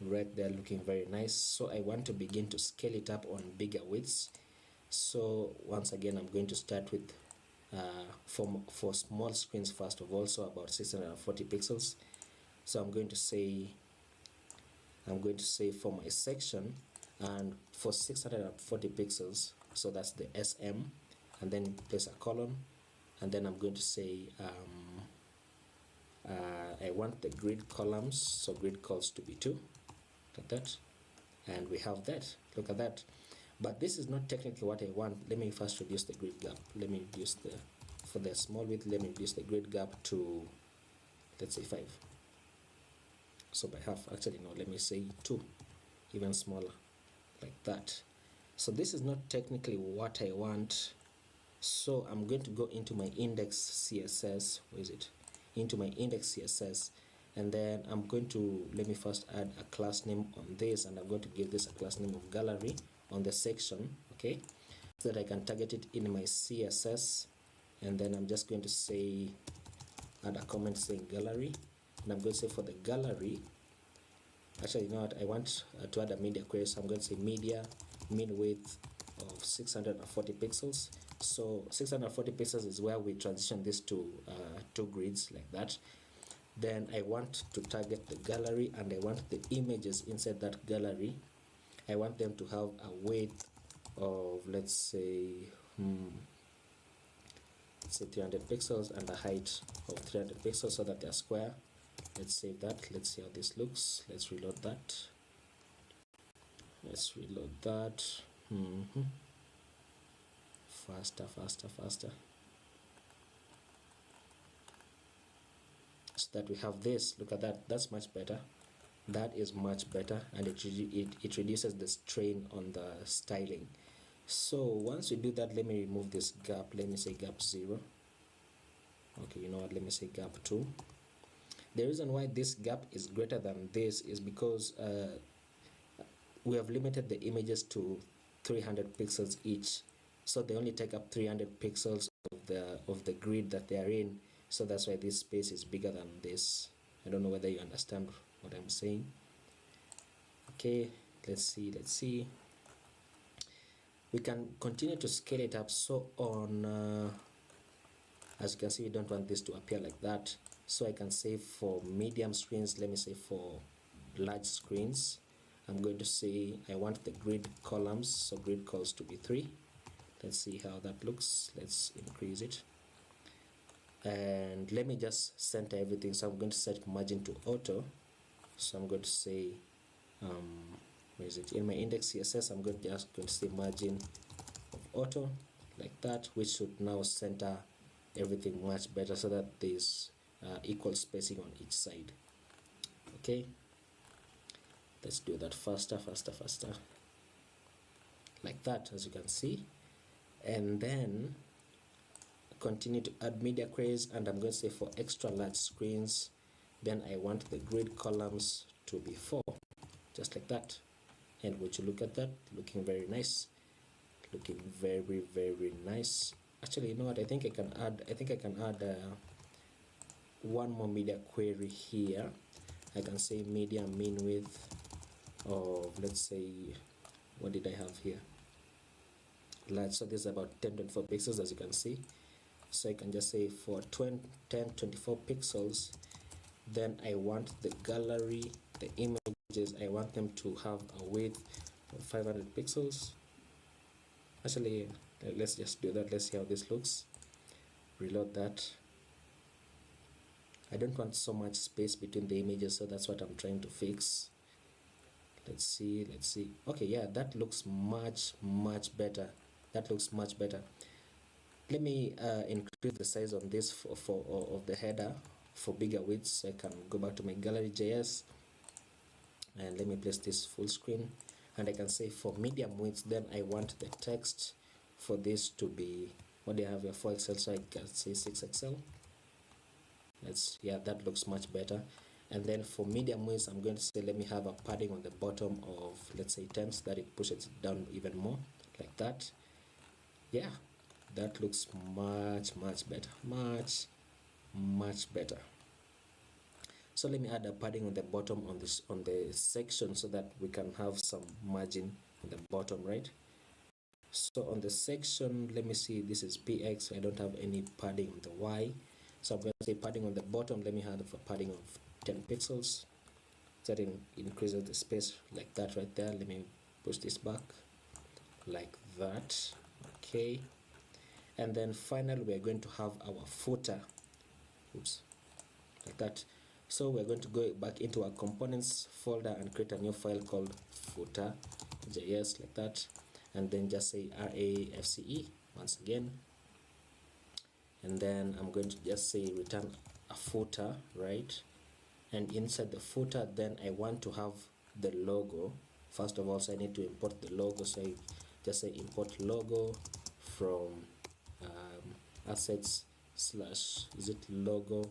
right there, looking very nice. So I want to begin to scale it up on bigger widths. So once again, I'm going to start with for small screens first of all, so about 640 pixels. So I'm going to say for my section, and for 640 pixels, so that's the SM, and then place a colon, and then I'm going to say I want the grid columns, so grid calls to be 2, like that, and we have that. Look at that. But this is not technically what I want. Let me first reduce the grid gap. Let me reduce for the small width, let me reduce the grid gap to, let's say, 5. So by half, actually no, let me say 2. even smaller, like that. So this is not technically what I want, so I'm going to go into my index CSS. Where is it? Into my index CSS, and then I'm going to, let me first add a class name on this, and I'm going to give this a class name of gallery on the section, okay, so that I can target it in my CSS. And then I'm just going to say, add a comment saying gallery, and I'm going to say for the gallery, actually, you know what, I want to add a media query, so I'm going to say media min width of 640 pixels. So 640 pixels is where we transition this to two grids, like that. Then I want to target the gallery, and I want the images inside that gallery, I want them to have a width of, let's say 300 pixels and a height of 300 pixels, so that they're square. Let's save that. Let's see how this looks. Let's reload that. Let's reload that. Faster. So that we have this. Look at that. That's much better. That is much better, and it reduces the strain on the styling. So once we do that, let me remove this gap. Let me say gap 0. Okay, you know what? Let me say gap 2. The reason why this gap is greater than this is because we have limited the images to 300 pixels each, so they only take up 300 pixels of the grid that they are in. So that's why this space is bigger than this. I don't know whether you understand what I'm saying. Okay, let's see. We can continue to scale it up. So on as you can see, we don't want this to appear like that, so I can say for medium screens, let me say for large screens, I'm going to say I want the grid columns, so grid calls to be 3. Let's see how that looks. Let's increase it, and let me just center everything. So I'm going to set margin to auto. So I'm going to say where is it? In my index CSS, I'm just going to say margin of auto, like that, which should now center everything much better, so that there's equal spacing on each side. Okay, let's do that faster, like that, as you can see. And then continue to add media queries, and I'm going to say for extra large screens, then I want the grid columns to be 4, just like that. And would you look at that, looking very nice, looking very nice. Actually, you know what, I think I can add one more media query here. I can say media min width of, let's say, what did I have here, large. So this is about 1024 pixels, as you can see. So I can just say for 1024 pixels, then I want the gallery, the images, I want them to have a width of 500 pixels. Actually, let's just do that. Let's see how this looks. Reload that. I don't want so much space between the images, so that's what I'm trying to fix. Let's see. Okay, yeah, that looks much better. That looks much better. Let me increase the size on this of the header for bigger widths. I can go back to my gallery.js, and let me place this full screen, and I can say for medium width, then I want the text for this to be, what do you have here, 4XL, so I can say 6XL. Yeah, that looks much better. And then for medium width, I'm going to say let me have a padding on the bottom of, let's say 10, so that it pushes it down even more, like that. Yeah, that looks much better, much better. So let me add a padding on the bottom on the section, so that we can have some margin on the bottom, right? So on the section, let me see, this is px, I don't have any padding on the y, so I'm going to say padding on the bottom, let me have a padding of 10 pixels. That increases the space, like that right there. Let me push this back, like that. Okay, and then finally we're going to have our footer, like that. So we're going to go back into our components folder and create a new file called footer.js, like that, and then just say rafce once again, and then I'm going to just say return a footer, right? And inside the footer, then I want to have the logo. first of all, so I need to import the logo. So I just say import logo from assets slash, is it logo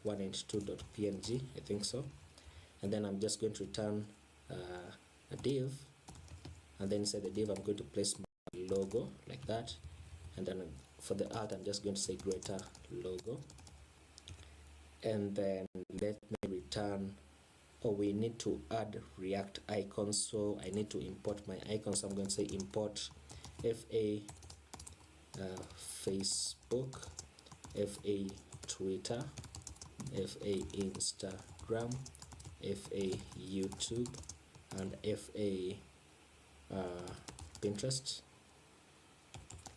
192.png, I think so. And then I'm just going to return a div, and then inside the div I'm going to place my logo like that, and then for the alt I'm just going to say greater logo, and then let me return, we need to add React icons, so I need to import my icons. I'm going to say import fa Facebook, fa Twitter, fa Instagram, fa YouTube, and fa Pinterest,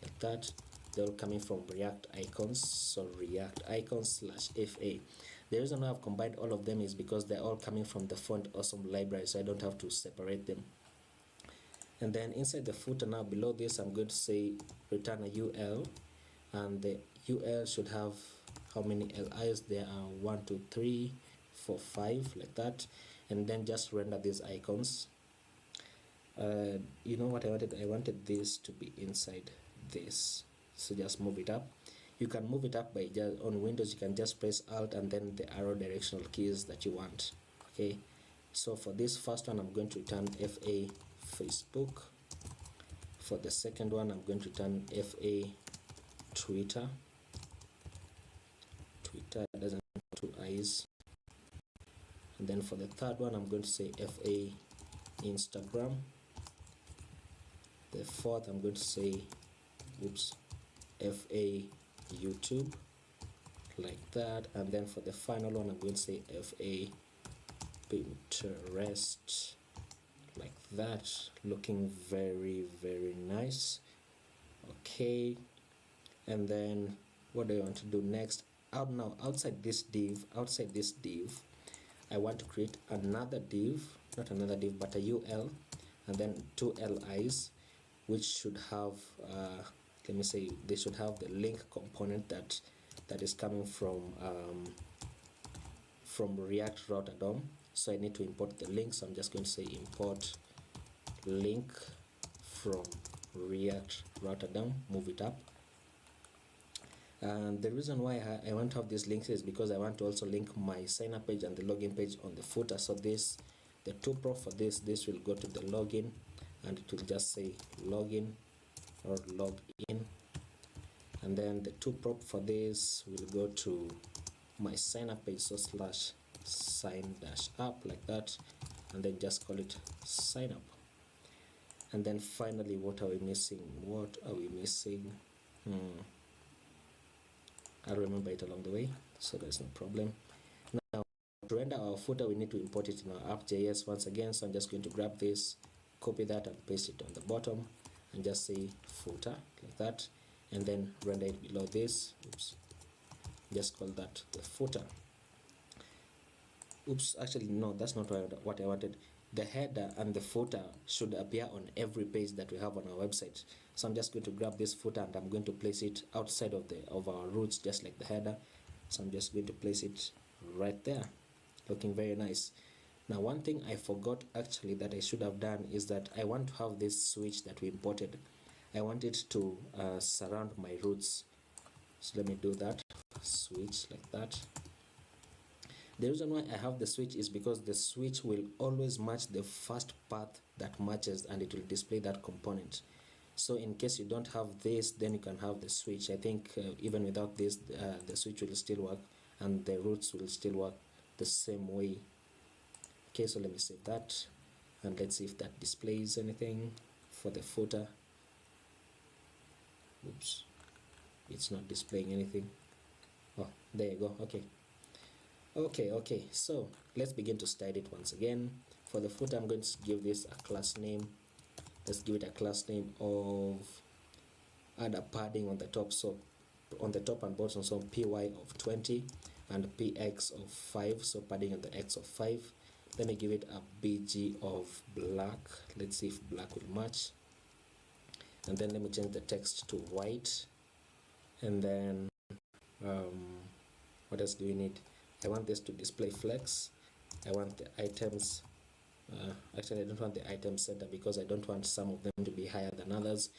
like that. They're all coming from React icons, so React icons slash fa. The reason why I've combined all of them is because they're all coming from the Font Awesome library, so I don't have to separate them. And then inside the footer, now below this, I'm going to say return a UL, and the UL should have how many LIs? There are 1, 2, 3, 4, 5, like that. And then just render these icons. You know what I wanted? I wanted this to be inside this, so just move it up. You can move it up by just, on Windows you can just press Alt and then the arrow directional keys that you want. Okay, so for this first one I'm going to return fa Facebook. For the second one I'm going to return fa Twitter. Twitter doesn't have 2 eyes. And then for the third one I'm going to say fa Instagram. The fourth I'm going to say fa YouTube, like that. And then for the final one I'm going to say fa Pinterest, like that, looking very nice. Okay, and then what do I want to do next? Outside this div I want to create another div, not another div but a UL, and then 2 LIs, which should have let me say they should have the link component that is coming from React Router DOM. So I need to import the link, so I'm just going to say import link from React Router DOM, move it up. And the reason why I want to have these links is because I want to also link my sign up page and the login page on the footer. So this, the two prop for this will go to the login, and it will just say login or log in, and then the two prop for this will go to my sign up page, so slash sign dash up, like that, and then just call it sign up. And then finally, what are we missing? I'll remember it along the way, so there's no problem. Now to render our footer we need to import it in our app.js once again, so I'm just going to grab this, copy that and paste it on the bottom, and just say footer, like that, and then render it below this. Just call that the footer. Actually no, that's not what I wanted. The header and the footer should appear on every page that we have on our website, so I'm just going to grab this footer and I'm going to place it outside of our roots, just like the header. So I'm just going to place it right there, looking very nice. Now one thing I forgot actually that I should have done is that I want to have this switch that we imported. I want it to surround my roots, so let me do that. Switch, like that. The reason why I have the switch is because the switch will always match the first path that matches, and it will display that component. So in case you don't have this, then you can have the switch. I think even without this, the switch will still work and the roots will still work the same way. Okay, so let me save that and let's see if that displays anything for the footer. It's not displaying anything. Oh, there you go. Okay, so let's begin to style it once again. For the footer I'm going to give this a class name. Let's give it a class name of, add a padding on the top, so on the top and bottom, so py of 20 and px of 5, so padding on the x of 5. Let me give it a bg of black. Let's see if black will match. And then let me change the text to white. And then what else do we need? I want this to display flex. I want the items Actually I don't want the item center because I don't want some of them to be higher than others,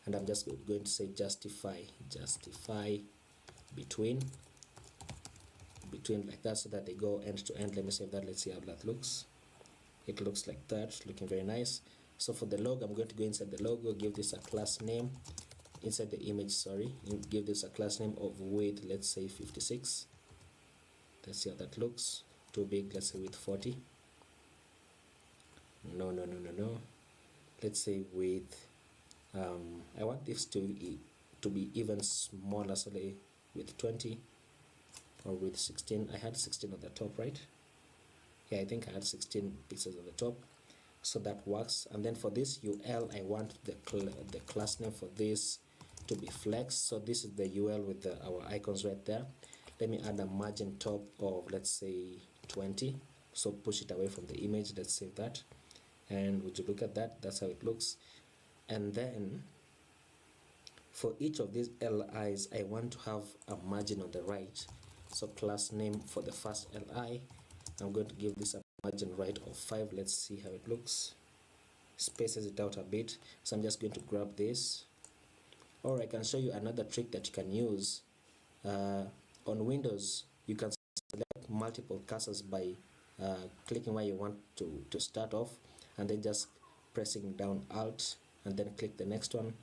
and I'm just going to say justify between like that, so that they go end to end. Let me save that. Let's see how that looks. It looks like that, looking very nice. So for the logo, I'm going to go inside the logo, give this a class name. Inside the image, sorry, give this a class name of width, let's say 56. Let's see how that looks. Too big, let's say with 40. No. Let's say with I want this to be even smaller, so with 20 or with 16. I had 16 on the top, right? Yeah, I think I had 16 pixels on the top, so that works. And then for this UL, I want the class name for this to be flex. So this is the UL with our icons right there. Let me add a margin top of, let's say 20, so push it away from the image. Let's save that, and would you look at that? That's how it looks. And then for each of these LIs, I want to have a margin on the right. So class name for the first LI, I'm going to give this a margin right of 5. Let's see how it looks. Spaces it out a bit. So I'm just going to grab this, or I can show you another trick that you can use. On Windows, you can select multiple cursors by clicking where you want to start off, and then just pressing down Alt, and then click the next one,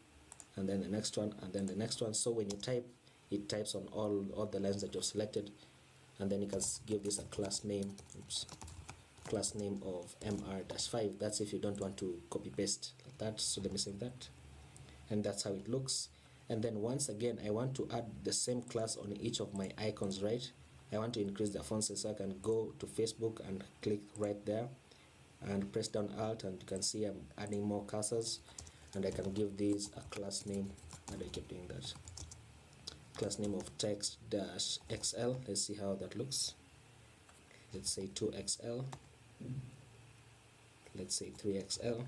and then the next one, and then the next one. So when you type, it types on all the lines that you've selected, and then you can give this a class name. Class name of mr-5. That's if you don't want to copy paste like that. So let me save that, and that's how it looks. And then once again, I want to add the same class on each of my icons, right? I want to increase the font size, so I can go to Facebook and click right there and press down Alt, and you can see I'm adding more cursors, and I can give these a class name, and I keep doing that. Class name of text-XL. Let's see how that looks. Let's say 2XL. Let's say 3XL.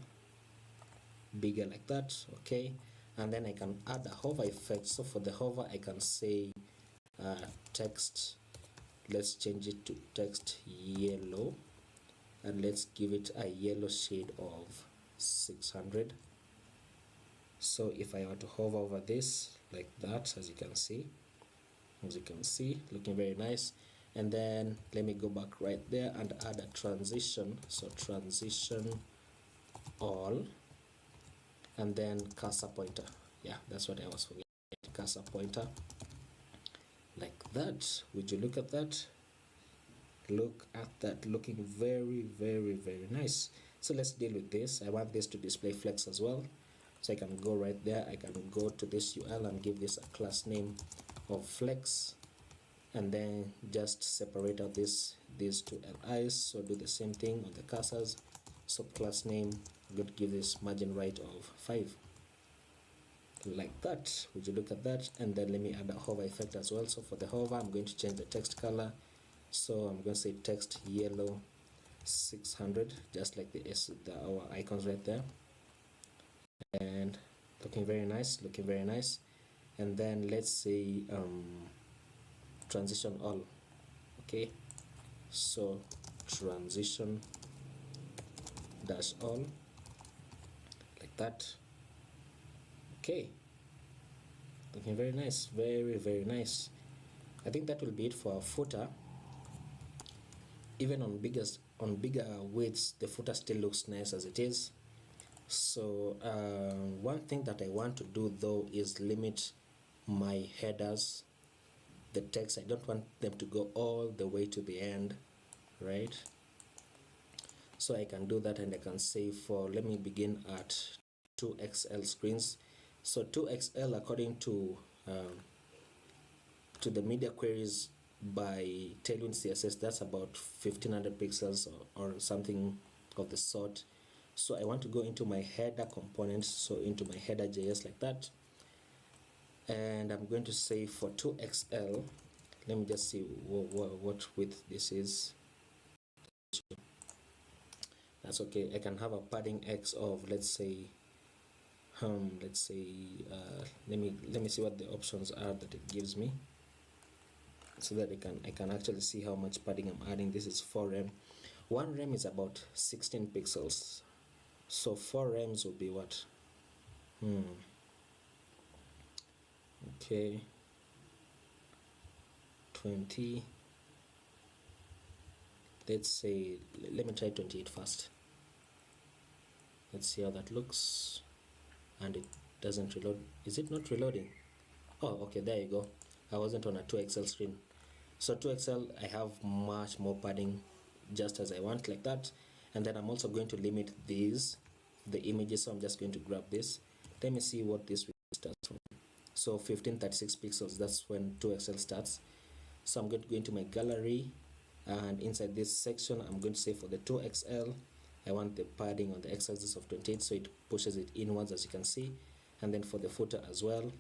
Bigger like that. Okay. And then I can add a hover effect. So for the hover, I can say text, let's change it to text yellow, and let's give it a yellow shade of 600. So if I were to hover over this like that, as you can see, looking very nice. And then let me go back right there and add a transition. So transition all, and then cursor pointer. Yeah, that's what I was forgetting. Cursor pointer like that. Would you look at that? Look at that, looking very nice. So let's deal with this. I want this to display flex as well, so I can go right there. I can go to this UL and give this a class name of flex, and then just separate out these two LIs. So do the same thing on the cursors. So class name, I'm going to give this margin right of 5 like that. Would you look at that? And then let me add a hover effect as well. So for the hover, I'm going to change the text color. So I'm going to say text yellow 600, just like our icons right there, and looking very nice. And then let's say transition all. Okay, so transition dash all like that. Okay, looking very nice, very nice. I think that will be it for our footer. Even on bigger widths, the footer still looks nice as it is. So one thing that I want to do though is limit my headers, the text. I don't want them to go all the way to the end, right? So I can do that, and I can say let me begin at 2XL screens. So 2XL, according to the media queries by Tailwind CSS, that's about 1500 pixels or something of the sort. So I want to go into my header components, so into my header JS like that, and I'm going to say for 2XL, let me just see what width this is. That's okay. I can have a padding X of, let's say let me see what the options are that it gives me, so that I can actually see how much padding I'm adding. This is 4M. One rem is about 16 pixels, so 4 rems would be what? Okay, 20. Let's say, let me try 28 first. Let's see how that looks. And it doesn't reload. Is it not reloading? Oh, okay, there you go. I wasn't on a 2XL screen. So 2XL, I have much more padding, just as I want, like that. And then I'm also going to limit these, the images, so I'm just going to grab this. Let me see what this starts from. So 1536 pixels, that's when 2XL starts. So I'm going to go into my gallery, and inside this section I'm going to say for the 2XL I want the padding on the x-axis of 28, so it pushes it inwards, as you can see. And then for the footer as well,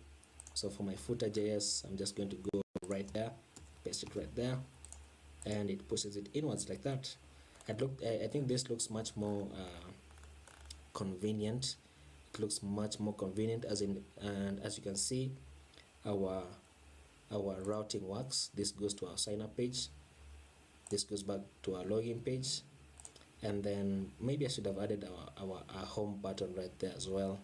so for my footer.js, I'm just going to go right there, paste it right there, and it pushes it inwards like that. I think this looks much more convenient. It looks much more convenient, and as you can see, our routing works. This goes to our sign up page, this goes back to our login page, and then maybe I should have added our home button right there as well.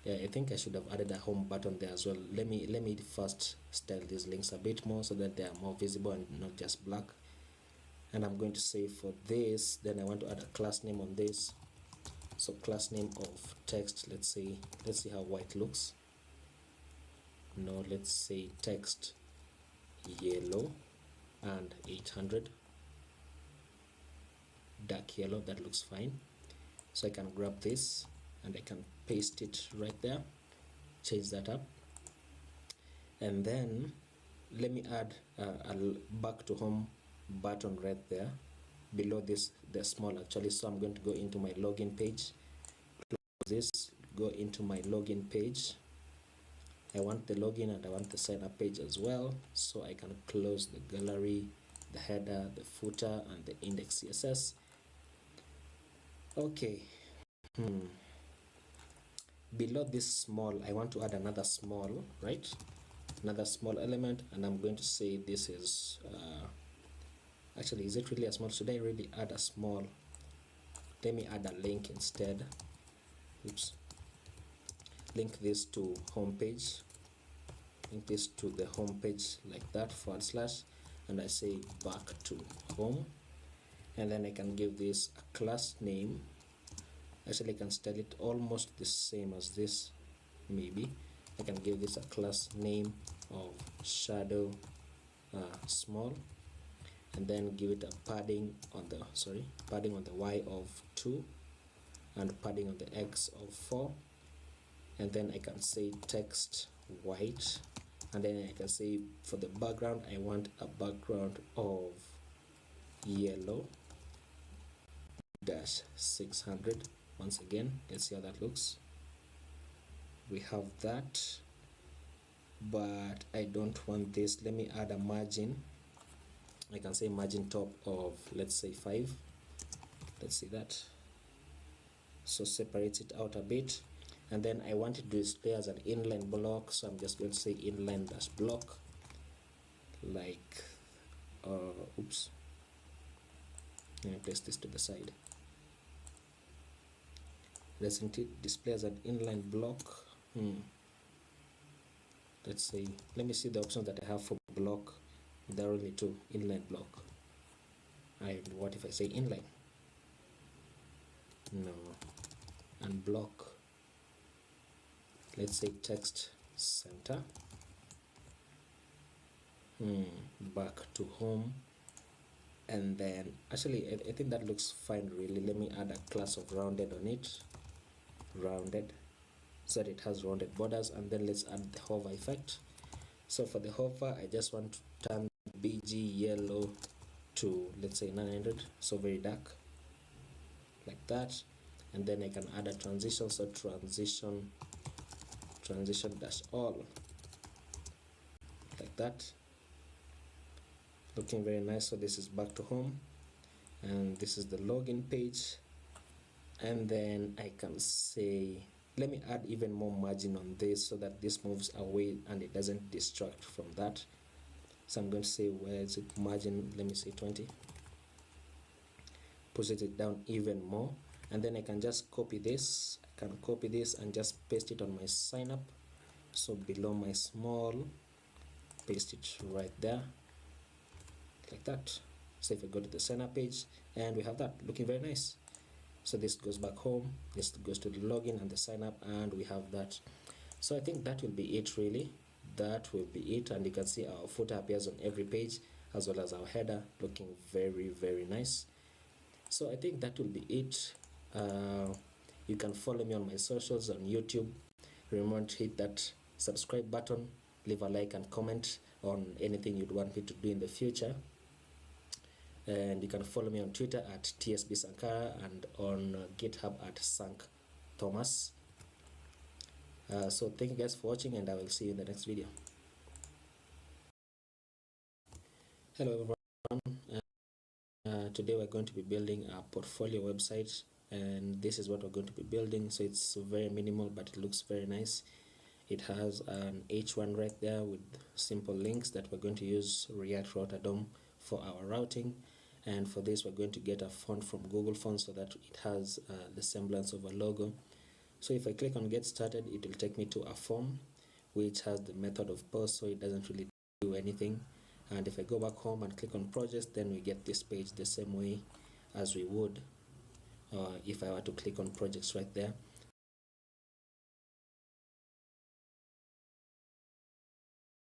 Yeah, I think I should have added a home button there as well. Let me first style these links a bit more so that they are more visible and not just black. And I'm going to say for this, then I want to add a class name on this. So class name of text, let's see how white looks. No, let's say text yellow and 800 dark yellow. That looks fine. So I can grab this and I can paste it right there, change that up, and then let me add a back to home button right there below this, the small actually. So I'm going to go into my login page, close this, go into my login page. I want the login and I want the sign up page as well, so I can close the gallery, the header, the footer, and the index CSS. Okay. Below this small, I want to add another small, right? Another small element, and I'm going to say this is actually, is it really a small? Should I really add a small? Let me add a link instead. Oops. Link this to home page, link this to the home page like that, / and I say back to home, and then I can give this a class name. Actually, I can style it almost the same as this. Maybe I can give this a class name of shadow small, and then give it a padding on the y of 2 and padding on the x of 4, and then I can say text white, and then I can say for the background I want a background of yellow -600. Once again, let's see how that looks. We have that, but I don't want this. Let me add a margin. I can say margin top of, let's say 5. Let's see that. So separate it out a bit, and then I want it to display as an inline block, so I'm just going to say inline dash block, like oops, let me place this to the side. Doesn't it display as an inline block? Let's say, let me see the options that I have for block. There are only 2: inline block. And what if I say inline? No. And block, let's say text center, back to home, and then actually I think that looks fine really. Let me add a class of rounded on it, rounded, so that it has rounded borders, and then let's add the hover effect. So for the hover, I just want to turn BG yellow to, let's say 900, so very dark, like that. And then I can add a transition, so transition dash all, like that, looking very nice. So this is back to home, and this is the login page. And then I can say, let me add even more margin on this so that this moves away and it doesn't distract from that. So I'm going to say, where is it, margin, let me say 20, push it down even more, and then I can just copy this. I can copy this and just paste it on my sign up. So below my small, paste it right there like that. So if I go to the sign up page, and we have that looking very nice. So this goes back home, this goes to the login and the sign up, and we have that. So I think that will be it really. That will be it, and you can see our footer appears on every page as well as our header, looking very, very nice. So I think that will be it. You can follow me on my socials on YouTube. Remember to hit that subscribe button, leave a like and comment on anything you'd want me to do in the future. And you can follow me on Twitter at TsbSankara and on GitHub at Sank Thomas. So thank you guys for watching, and I will see you in the next video. Hello everyone. Today we're going to be building a portfolio website, and this is what we're going to be building. So it's very minimal, but it looks very nice. It has an H1 right there with simple links that we're going to use React Router DOM for our routing. And for this, we're going to get a font from Google Fonts so that it has the semblance of a logo. So if I click on get started, it will take me to a form which has the method of post, so it doesn't really do anything. And if I go back home and click on projects, then we get this page the same way as we would if I were to click on projects right there.